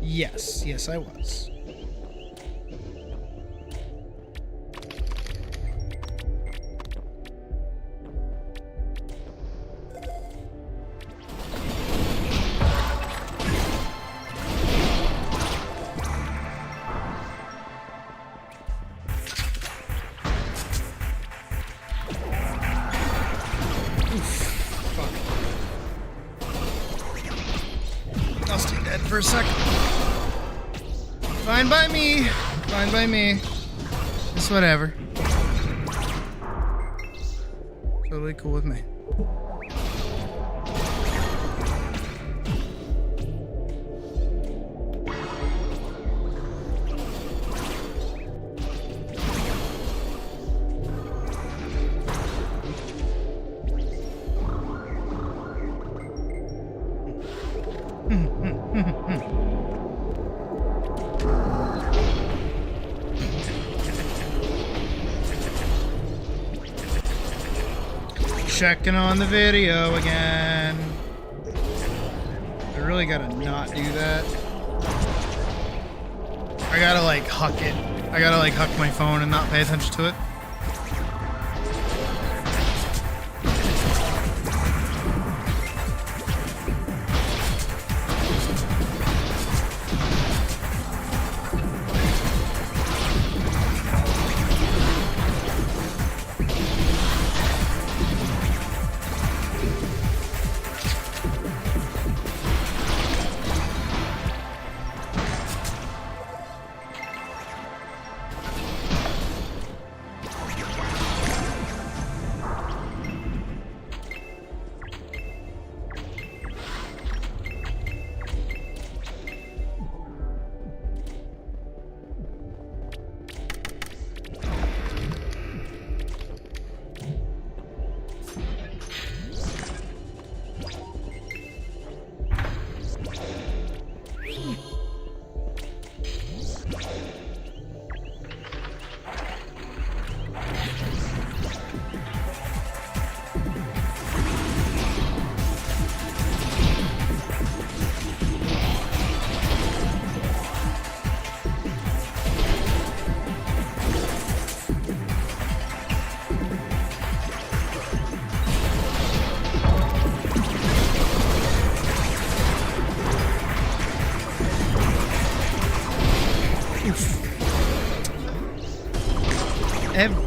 [SPEAKER 3] Yes, I was. I'll stay dead for a second. Fine by me. Fine by me. It's whatever. Totally cool with me. Checking on the video again. I really gotta not do that. I gotta like huck it. I gotta like huck my phone and not pay attention to it.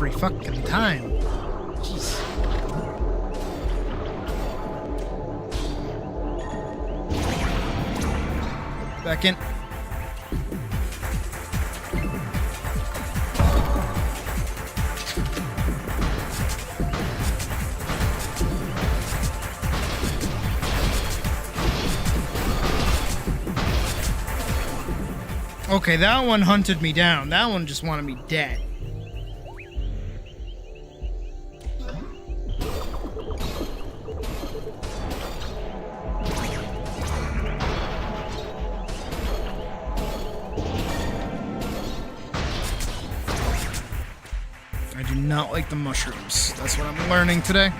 [SPEAKER 3] every fucking time. Jeez. Back in. Okay, that one hunted me down. That one just wanted me dead. I do not like the mushrooms. That's what I'm learning today.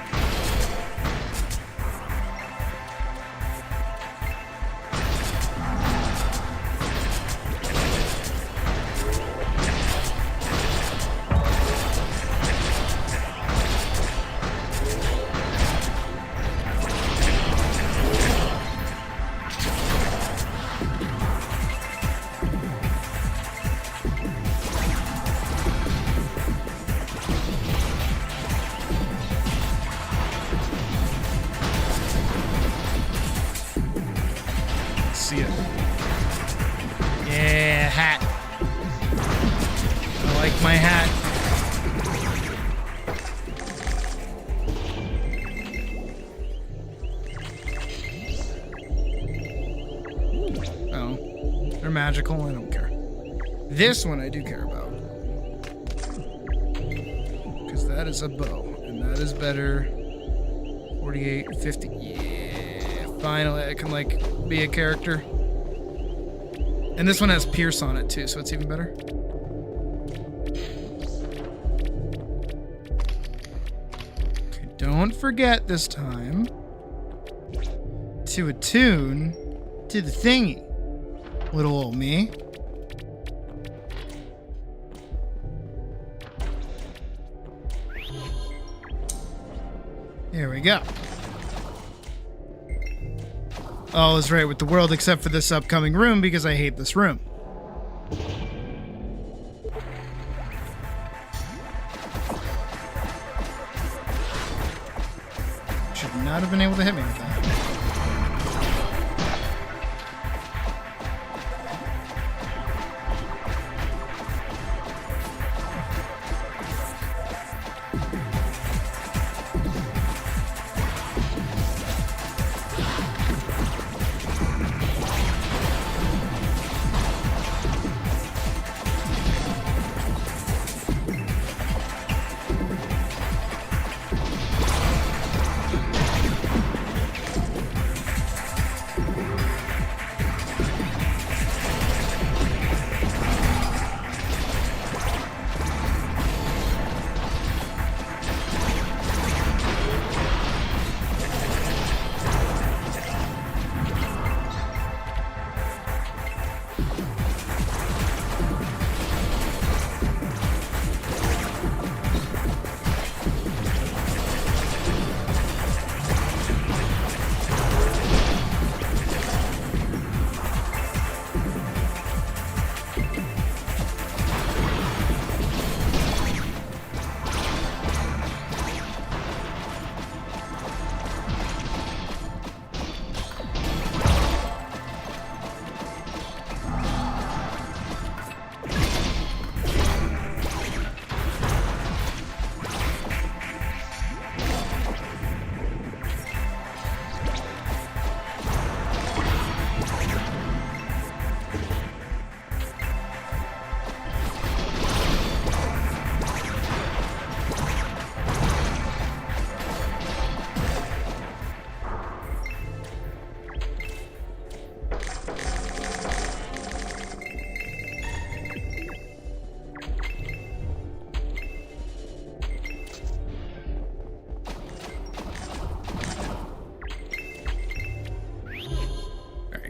[SPEAKER 3] See it. Yeah, hat. I like my hat. Oh, they're magical. I don't care. This one I do care about. Because that is a bow. And that is better. 48, 50. Yeah, finally I can, like, be a character. And this one has Pierce on it too, so it's even better. Okay, don't forget this time to attune to the thingy, little old me. Here we go. All is right with the world except for this upcoming room because I hate this room. Should not have been able to hit me with that.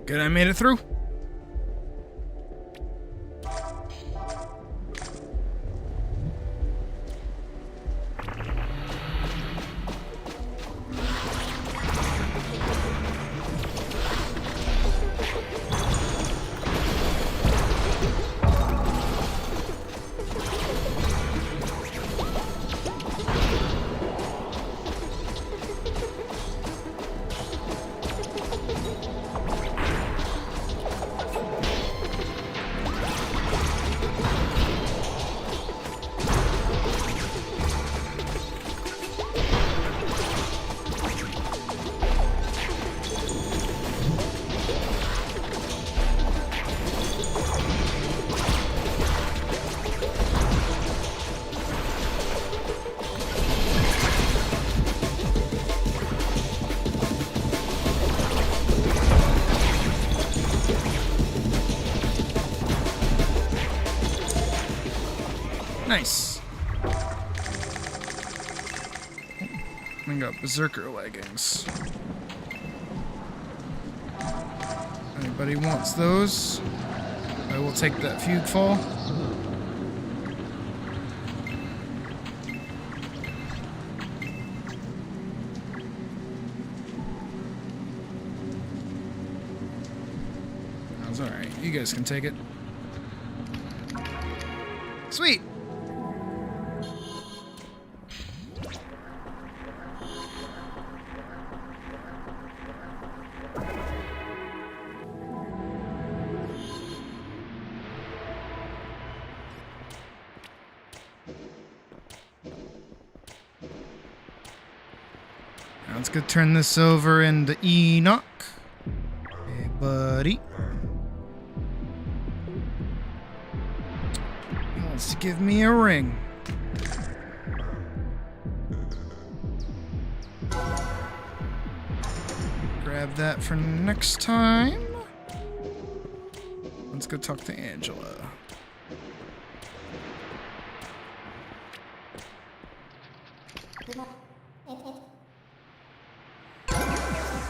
[SPEAKER 3] Good, I made it through. Nice. We got berserker leggings. Anybody wants those? I will take that fugue fall. That's alright. You guys can take it. Sweet! Now let's go turn this over into Enoch. Hey, buddy. He wants to give me a ring. Grab that for next time. Let's go talk to Angela.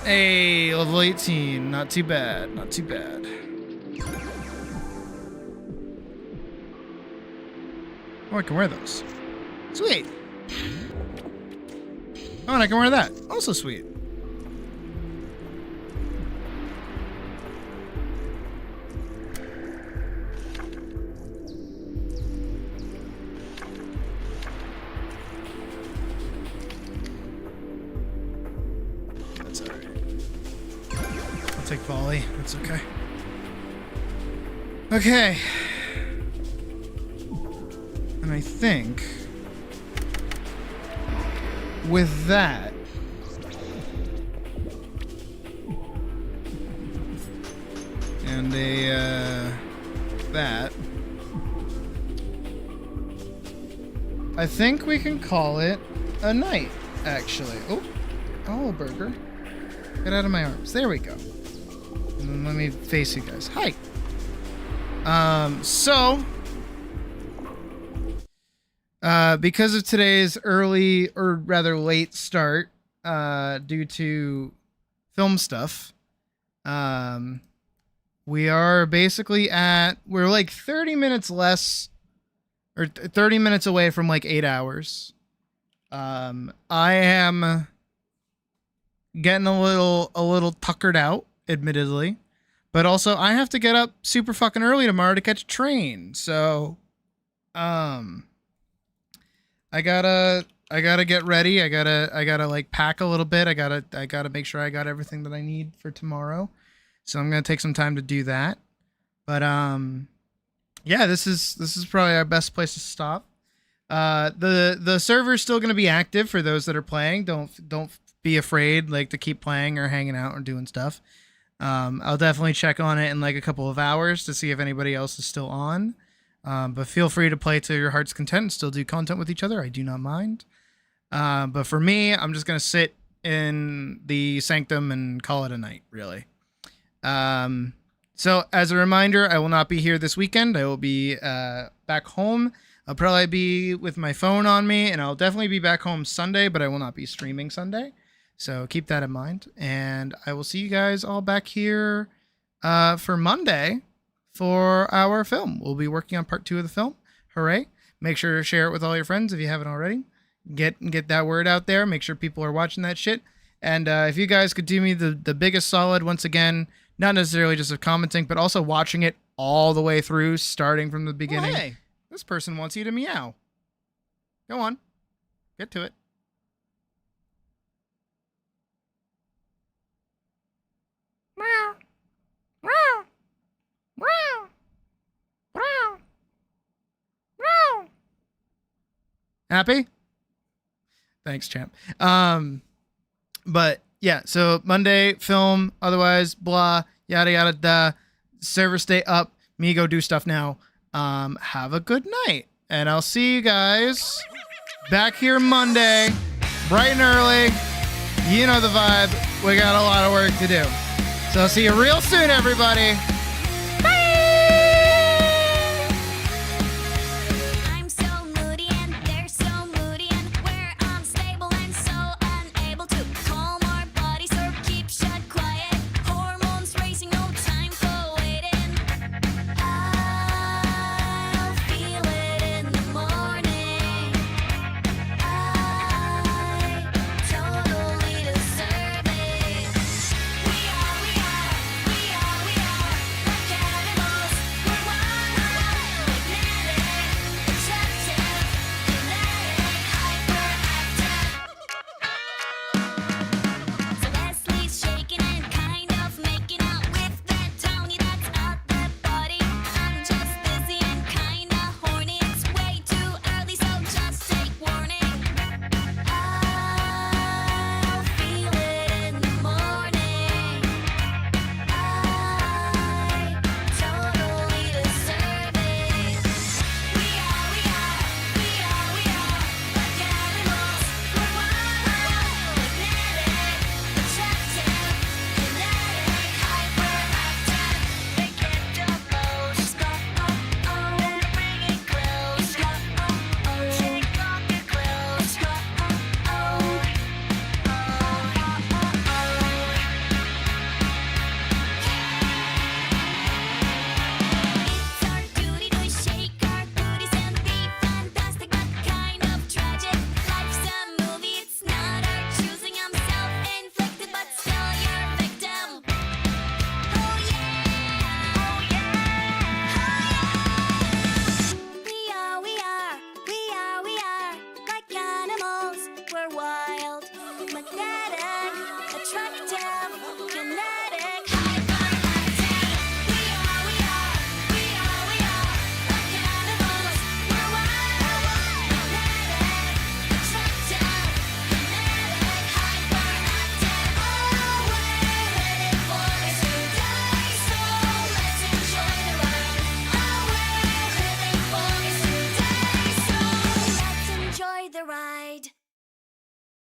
[SPEAKER 3] Hey, level 18. Not too bad. Not too bad. Oh, I can wear those. Sweet. Oh, and I can wear that. Also sweet. That's alright. I'll take volley. That's okay. Okay. And I think with that, and that, I think we can call it a night, actually. Oh, burger. Get out of my arms. There we go. And then let me face you guys. Hi. Because of today's early, or rather late start, due to film stuff, we are basically we're like 30 minutes less, or 30 minutes away from like 8 hours. I am getting a little tuckered out, admittedly, but also I have to get up super fucking early tomorrow to catch a train. So, I gotta get ready. I gotta like pack a little bit. I gotta make sure I got everything that I need for tomorrow. So I'm gonna take some time to do that. But yeah, this is probably our best place to stop. The server's still gonna be active for those that are playing. Don't be afraid like to keep playing or hanging out or doing stuff. I'll definitely check on it in like a couple of hours to see if anybody else is still on. But feel free to play to your heart's content and still do content with each other. I do not mind. But for me, I'm just going to sit in the sanctum and call it a night, really. So as a reminder, I will not be here this weekend. I will be back home. I'll probably be with my phone on me, and I'll definitely be back home Sunday, but I will not be streaming Sunday. So keep that in mind. And I will see you guys all back here for Monday for our film. We'll be working on part 2 of the film. Hooray. Make sure to share it with all your friends if you haven't already. Get that word out there. Make sure people are watching that shit. And if you guys could do me the biggest solid once again, not necessarily just of commenting, but also watching it all the way through, starting from the beginning. Oh, hey, this person wants you to meow. Go on. Get to it. Meow. Meow. Meow. Meow. Meow. Happy? Thanks, champ. But yeah, so Monday film, otherwise blah, yada yada da. Server stay up. Me go do stuff now. Have a good night. And I'll see you guys back here Monday, bright and early. You know the vibe. We got a lot of work to do. So I'll see you real soon, everybody.
[SPEAKER 1] I'm so moved.
[SPEAKER 20] the ride.